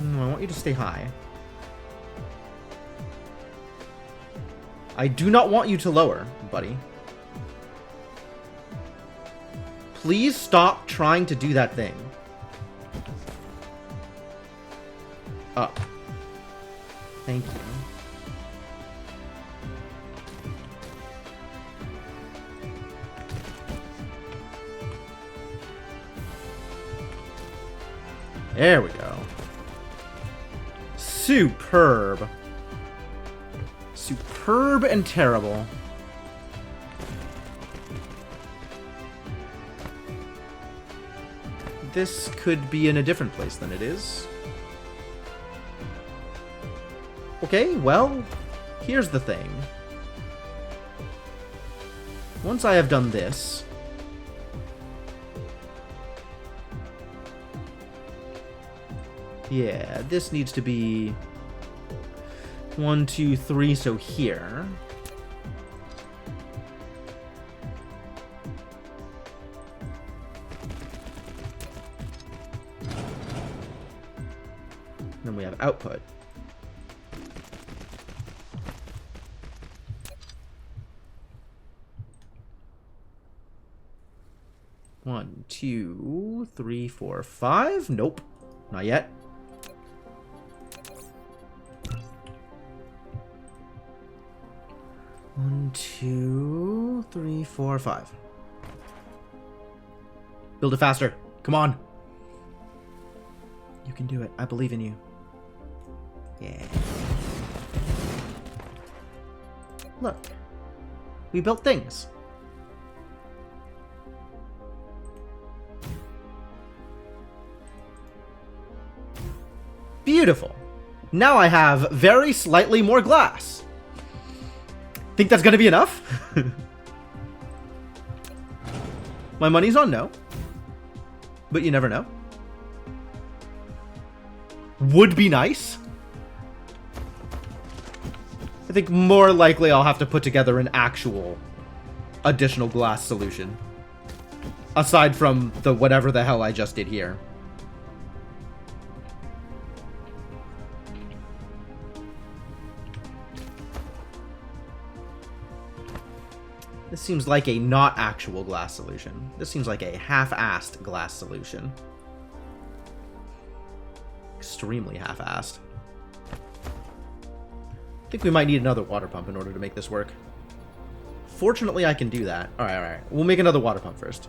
I want you to stay high. I do not want you to lower, buddy. Please stop trying to do that thing. Up. Thank you. There we go. Superb. Superb and terrible. This could be in a different place than it is. Okay, well, here's the thing. Once I have done this, yeah, this needs to be 1, 2, 3, so here. Then we have output. One, 2, 3, 4, 5. Nope, not yet. One, 2, 3, 4, 5. Build it faster. Come on. You can do it. I believe in you. Yeah. Look. We built things. Beautiful. Now I have very slightly more glass. Think that's gonna be enough? My money's on no. But you never know. Would be nice. I think more likely I'll have to put together an actual additional glass solution. Aside from the whatever the hell I just did here. This seems like a not actual glass solution. This seems like a half-assed glass solution. Extremely half-assed. I think we might need another water pump in order to make this work. Fortunately, I can do that. Alright, alright. We'll make another water pump first.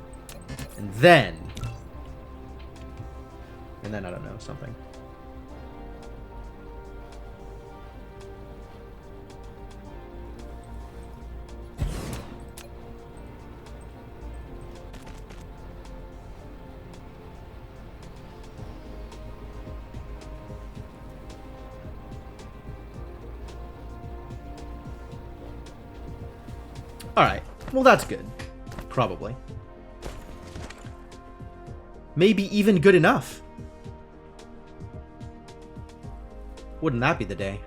And then, I don't know, something. Alright, well that's good. Probably. Maybe even good enough. Wouldn't that be the day?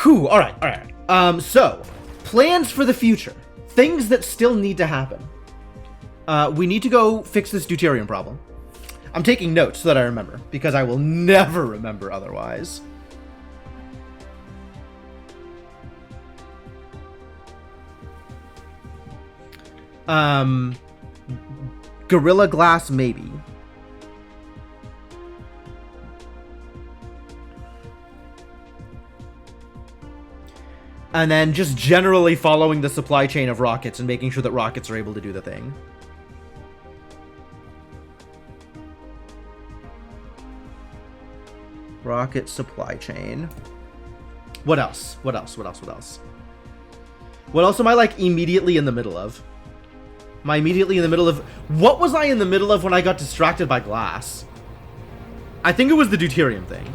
Whew, alright, alright. So, plans for the future. Things that still need to happen. We need to go fix this deuterium problem. I'm taking notes so that I remember, because I will never remember otherwise. Gorilla Glass, maybe. And then just generally following the supply chain of rockets and making sure that rockets are able to do the thing. Rocket supply chain. What else? What else? What else? What else? What else am I, like, immediately in the middle of? Am I immediately in the middle of... What was I in the middle of when I got distracted by glass? I think it was the deuterium thing.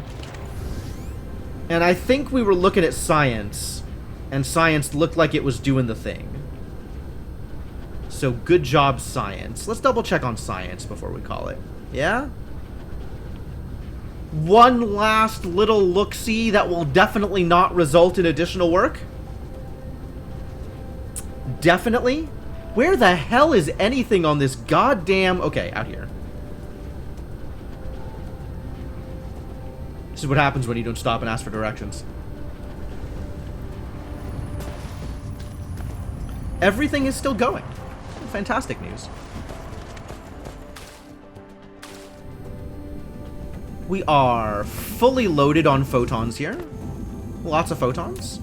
And I think we were looking at science, and science looked like it was doing the thing. So good job, science. Let's double check on science before we call it. Yeah? One last little look-see that will definitely not result in additional work? Definitely? Where the hell is anything on this goddamn... Okay, out here. This is what happens when you don't stop and ask for directions. Everything is still going. Fantastic news. We are fully loaded on photons here. Lots of photons.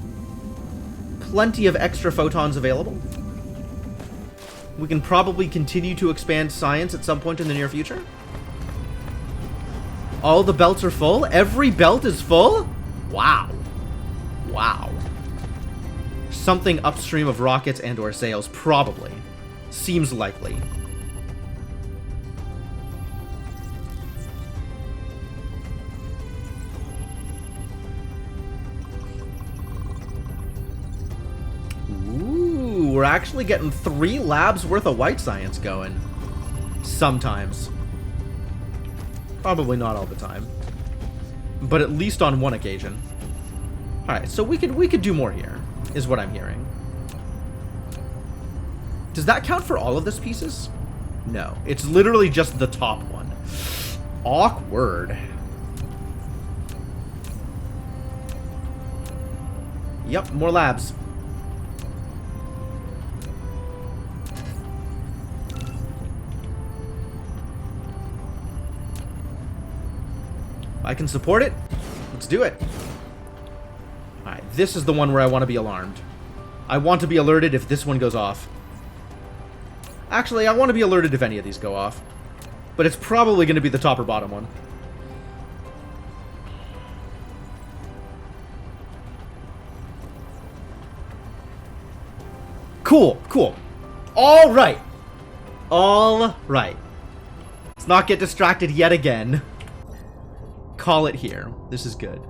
Plenty of extra photons available. We can probably continue to expand science at some point in the near future. All the belts are full? Every belt is full? Wow. Wow. Something upstream of rockets and or sails, probably. Seems likely. We're actually getting 3 labs worth of white science going. Sometimes. Probably not all the time. But at least on one occasion. Alright, so we could do more here, is what I'm hearing. Does that count for all of this pieces? No. It's literally just the top one. Awkward. Yep, more labs. I can support it. Let's do it. Alright, this is the one where I want to be alarmed. I want to be alerted if this one goes off. Actually, I want to be alerted if any of these go off. But it's probably going to be the top or bottom one. Cool, cool. All right. All right. Let's not get distracted yet again. Call it here. This is good.